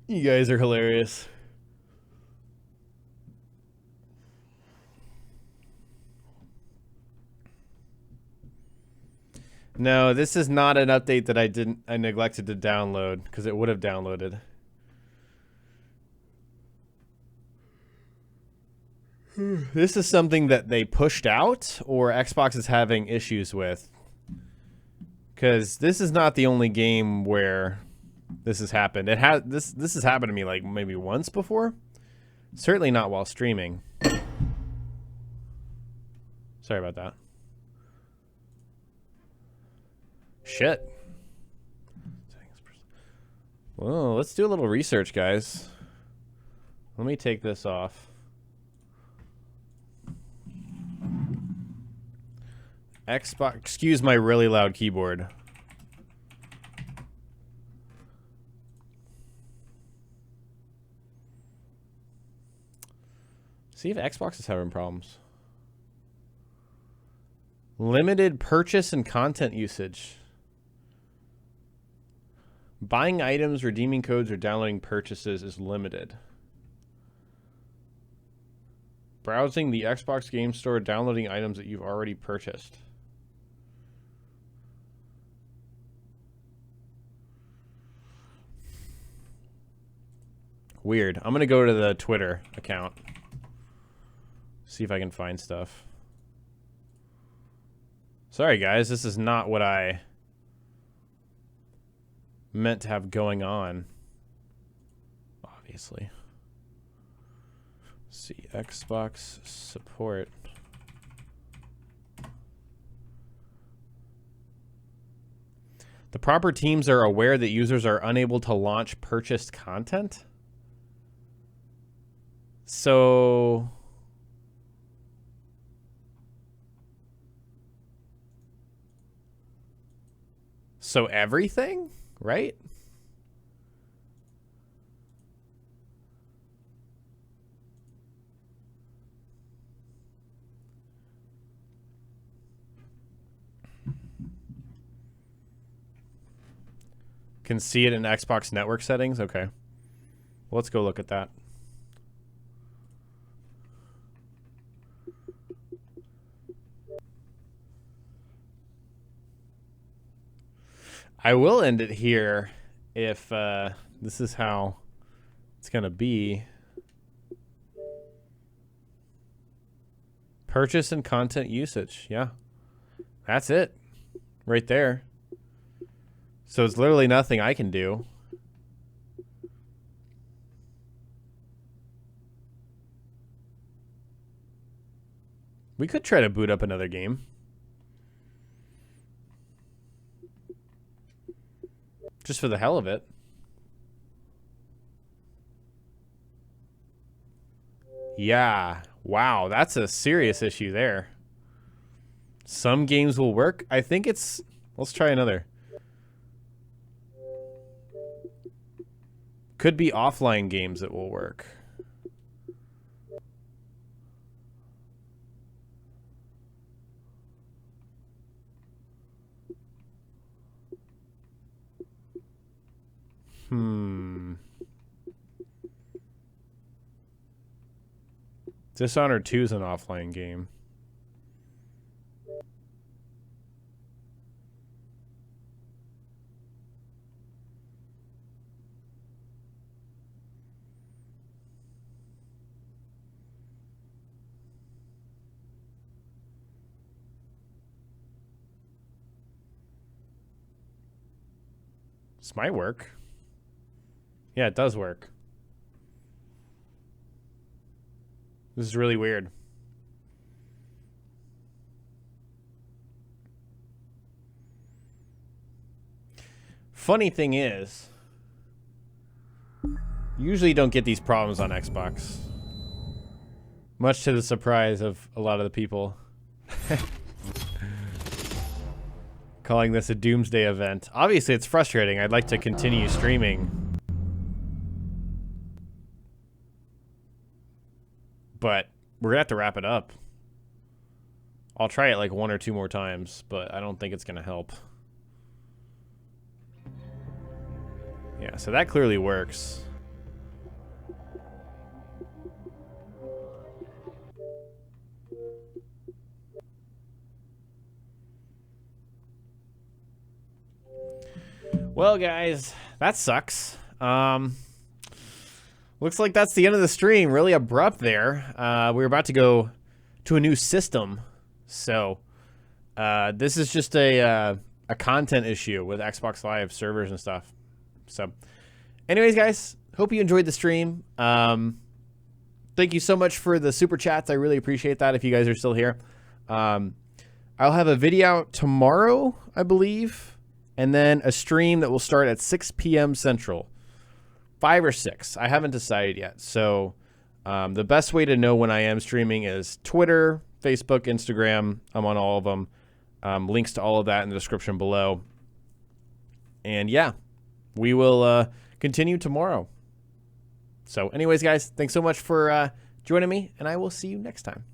Speaker 1: You guys are hilarious. No, this is not an update that I neglected to download because it would have downloaded. This is something that they pushed out or Xbox is having issues with. Because this is not the only game where this has happened. This has happened to me like maybe once before. Certainly not while streaming. Sorry about that. Shit. Well, let's do a little research, guys. Let me take this off. Xbox, excuse my really loud keyboard. See if Xbox is having problems. Limited purchase and content usage. Buying items, redeeming codes, or downloading purchases is limited. Browsing the Xbox Game Store, downloading items that you've already purchased. Weird. I'm going to go to the Twitter account. See if I can find stuff. Sorry, guys. This is not what I meant to have going on. Obviously. Let's see. Xbox support. The proper teams are aware that users are unable to launch purchased content. So everything, right? Can see it in Xbox network settings. Okay. Well, let's go look at that. I will end it here if this is how it's going to be. Purchase and content usage. Yeah. That's it. Right there. So it's literally nothing I can do. We could try to boot up another game. Just for the hell of it. Yeah. Wow, that's a serious issue there. Some games will work. I think it's... Let's try another. Could be offline games that will work. Dishonored 2 is an offline game. This might work. Yeah, it does work. This is really weird. Funny thing is, usually you don't get these problems on Xbox. Much to the surprise of a lot of the people. Calling this a doomsday event. Obviously, it's frustrating. I'd like to continue streaming. But we're going to have to wrap it up. I'll try it like 1 or 2 more times, but I don't think it's going to help. Yeah, so that clearly works. Well, guys, that sucks. Looks like that's the end of the stream. Really abrupt there. We're about to go to a new system. So, this is just a content issue with Xbox Live servers and stuff. So, anyways, guys, hope you enjoyed the stream. Thank you so much for the super chats. I really appreciate that if you guys are still here. I'll have a video out tomorrow, I believe. And then a stream that will start at 6 p.m. Central. 5 or 6. I haven't decided yet. So the best way to know when I am streaming is Twitter, Facebook, Instagram. I'm on all of them. Links to all of that in the description below. And yeah, we will continue tomorrow. So anyways, guys, thanks so much for joining me, and I will see you next time.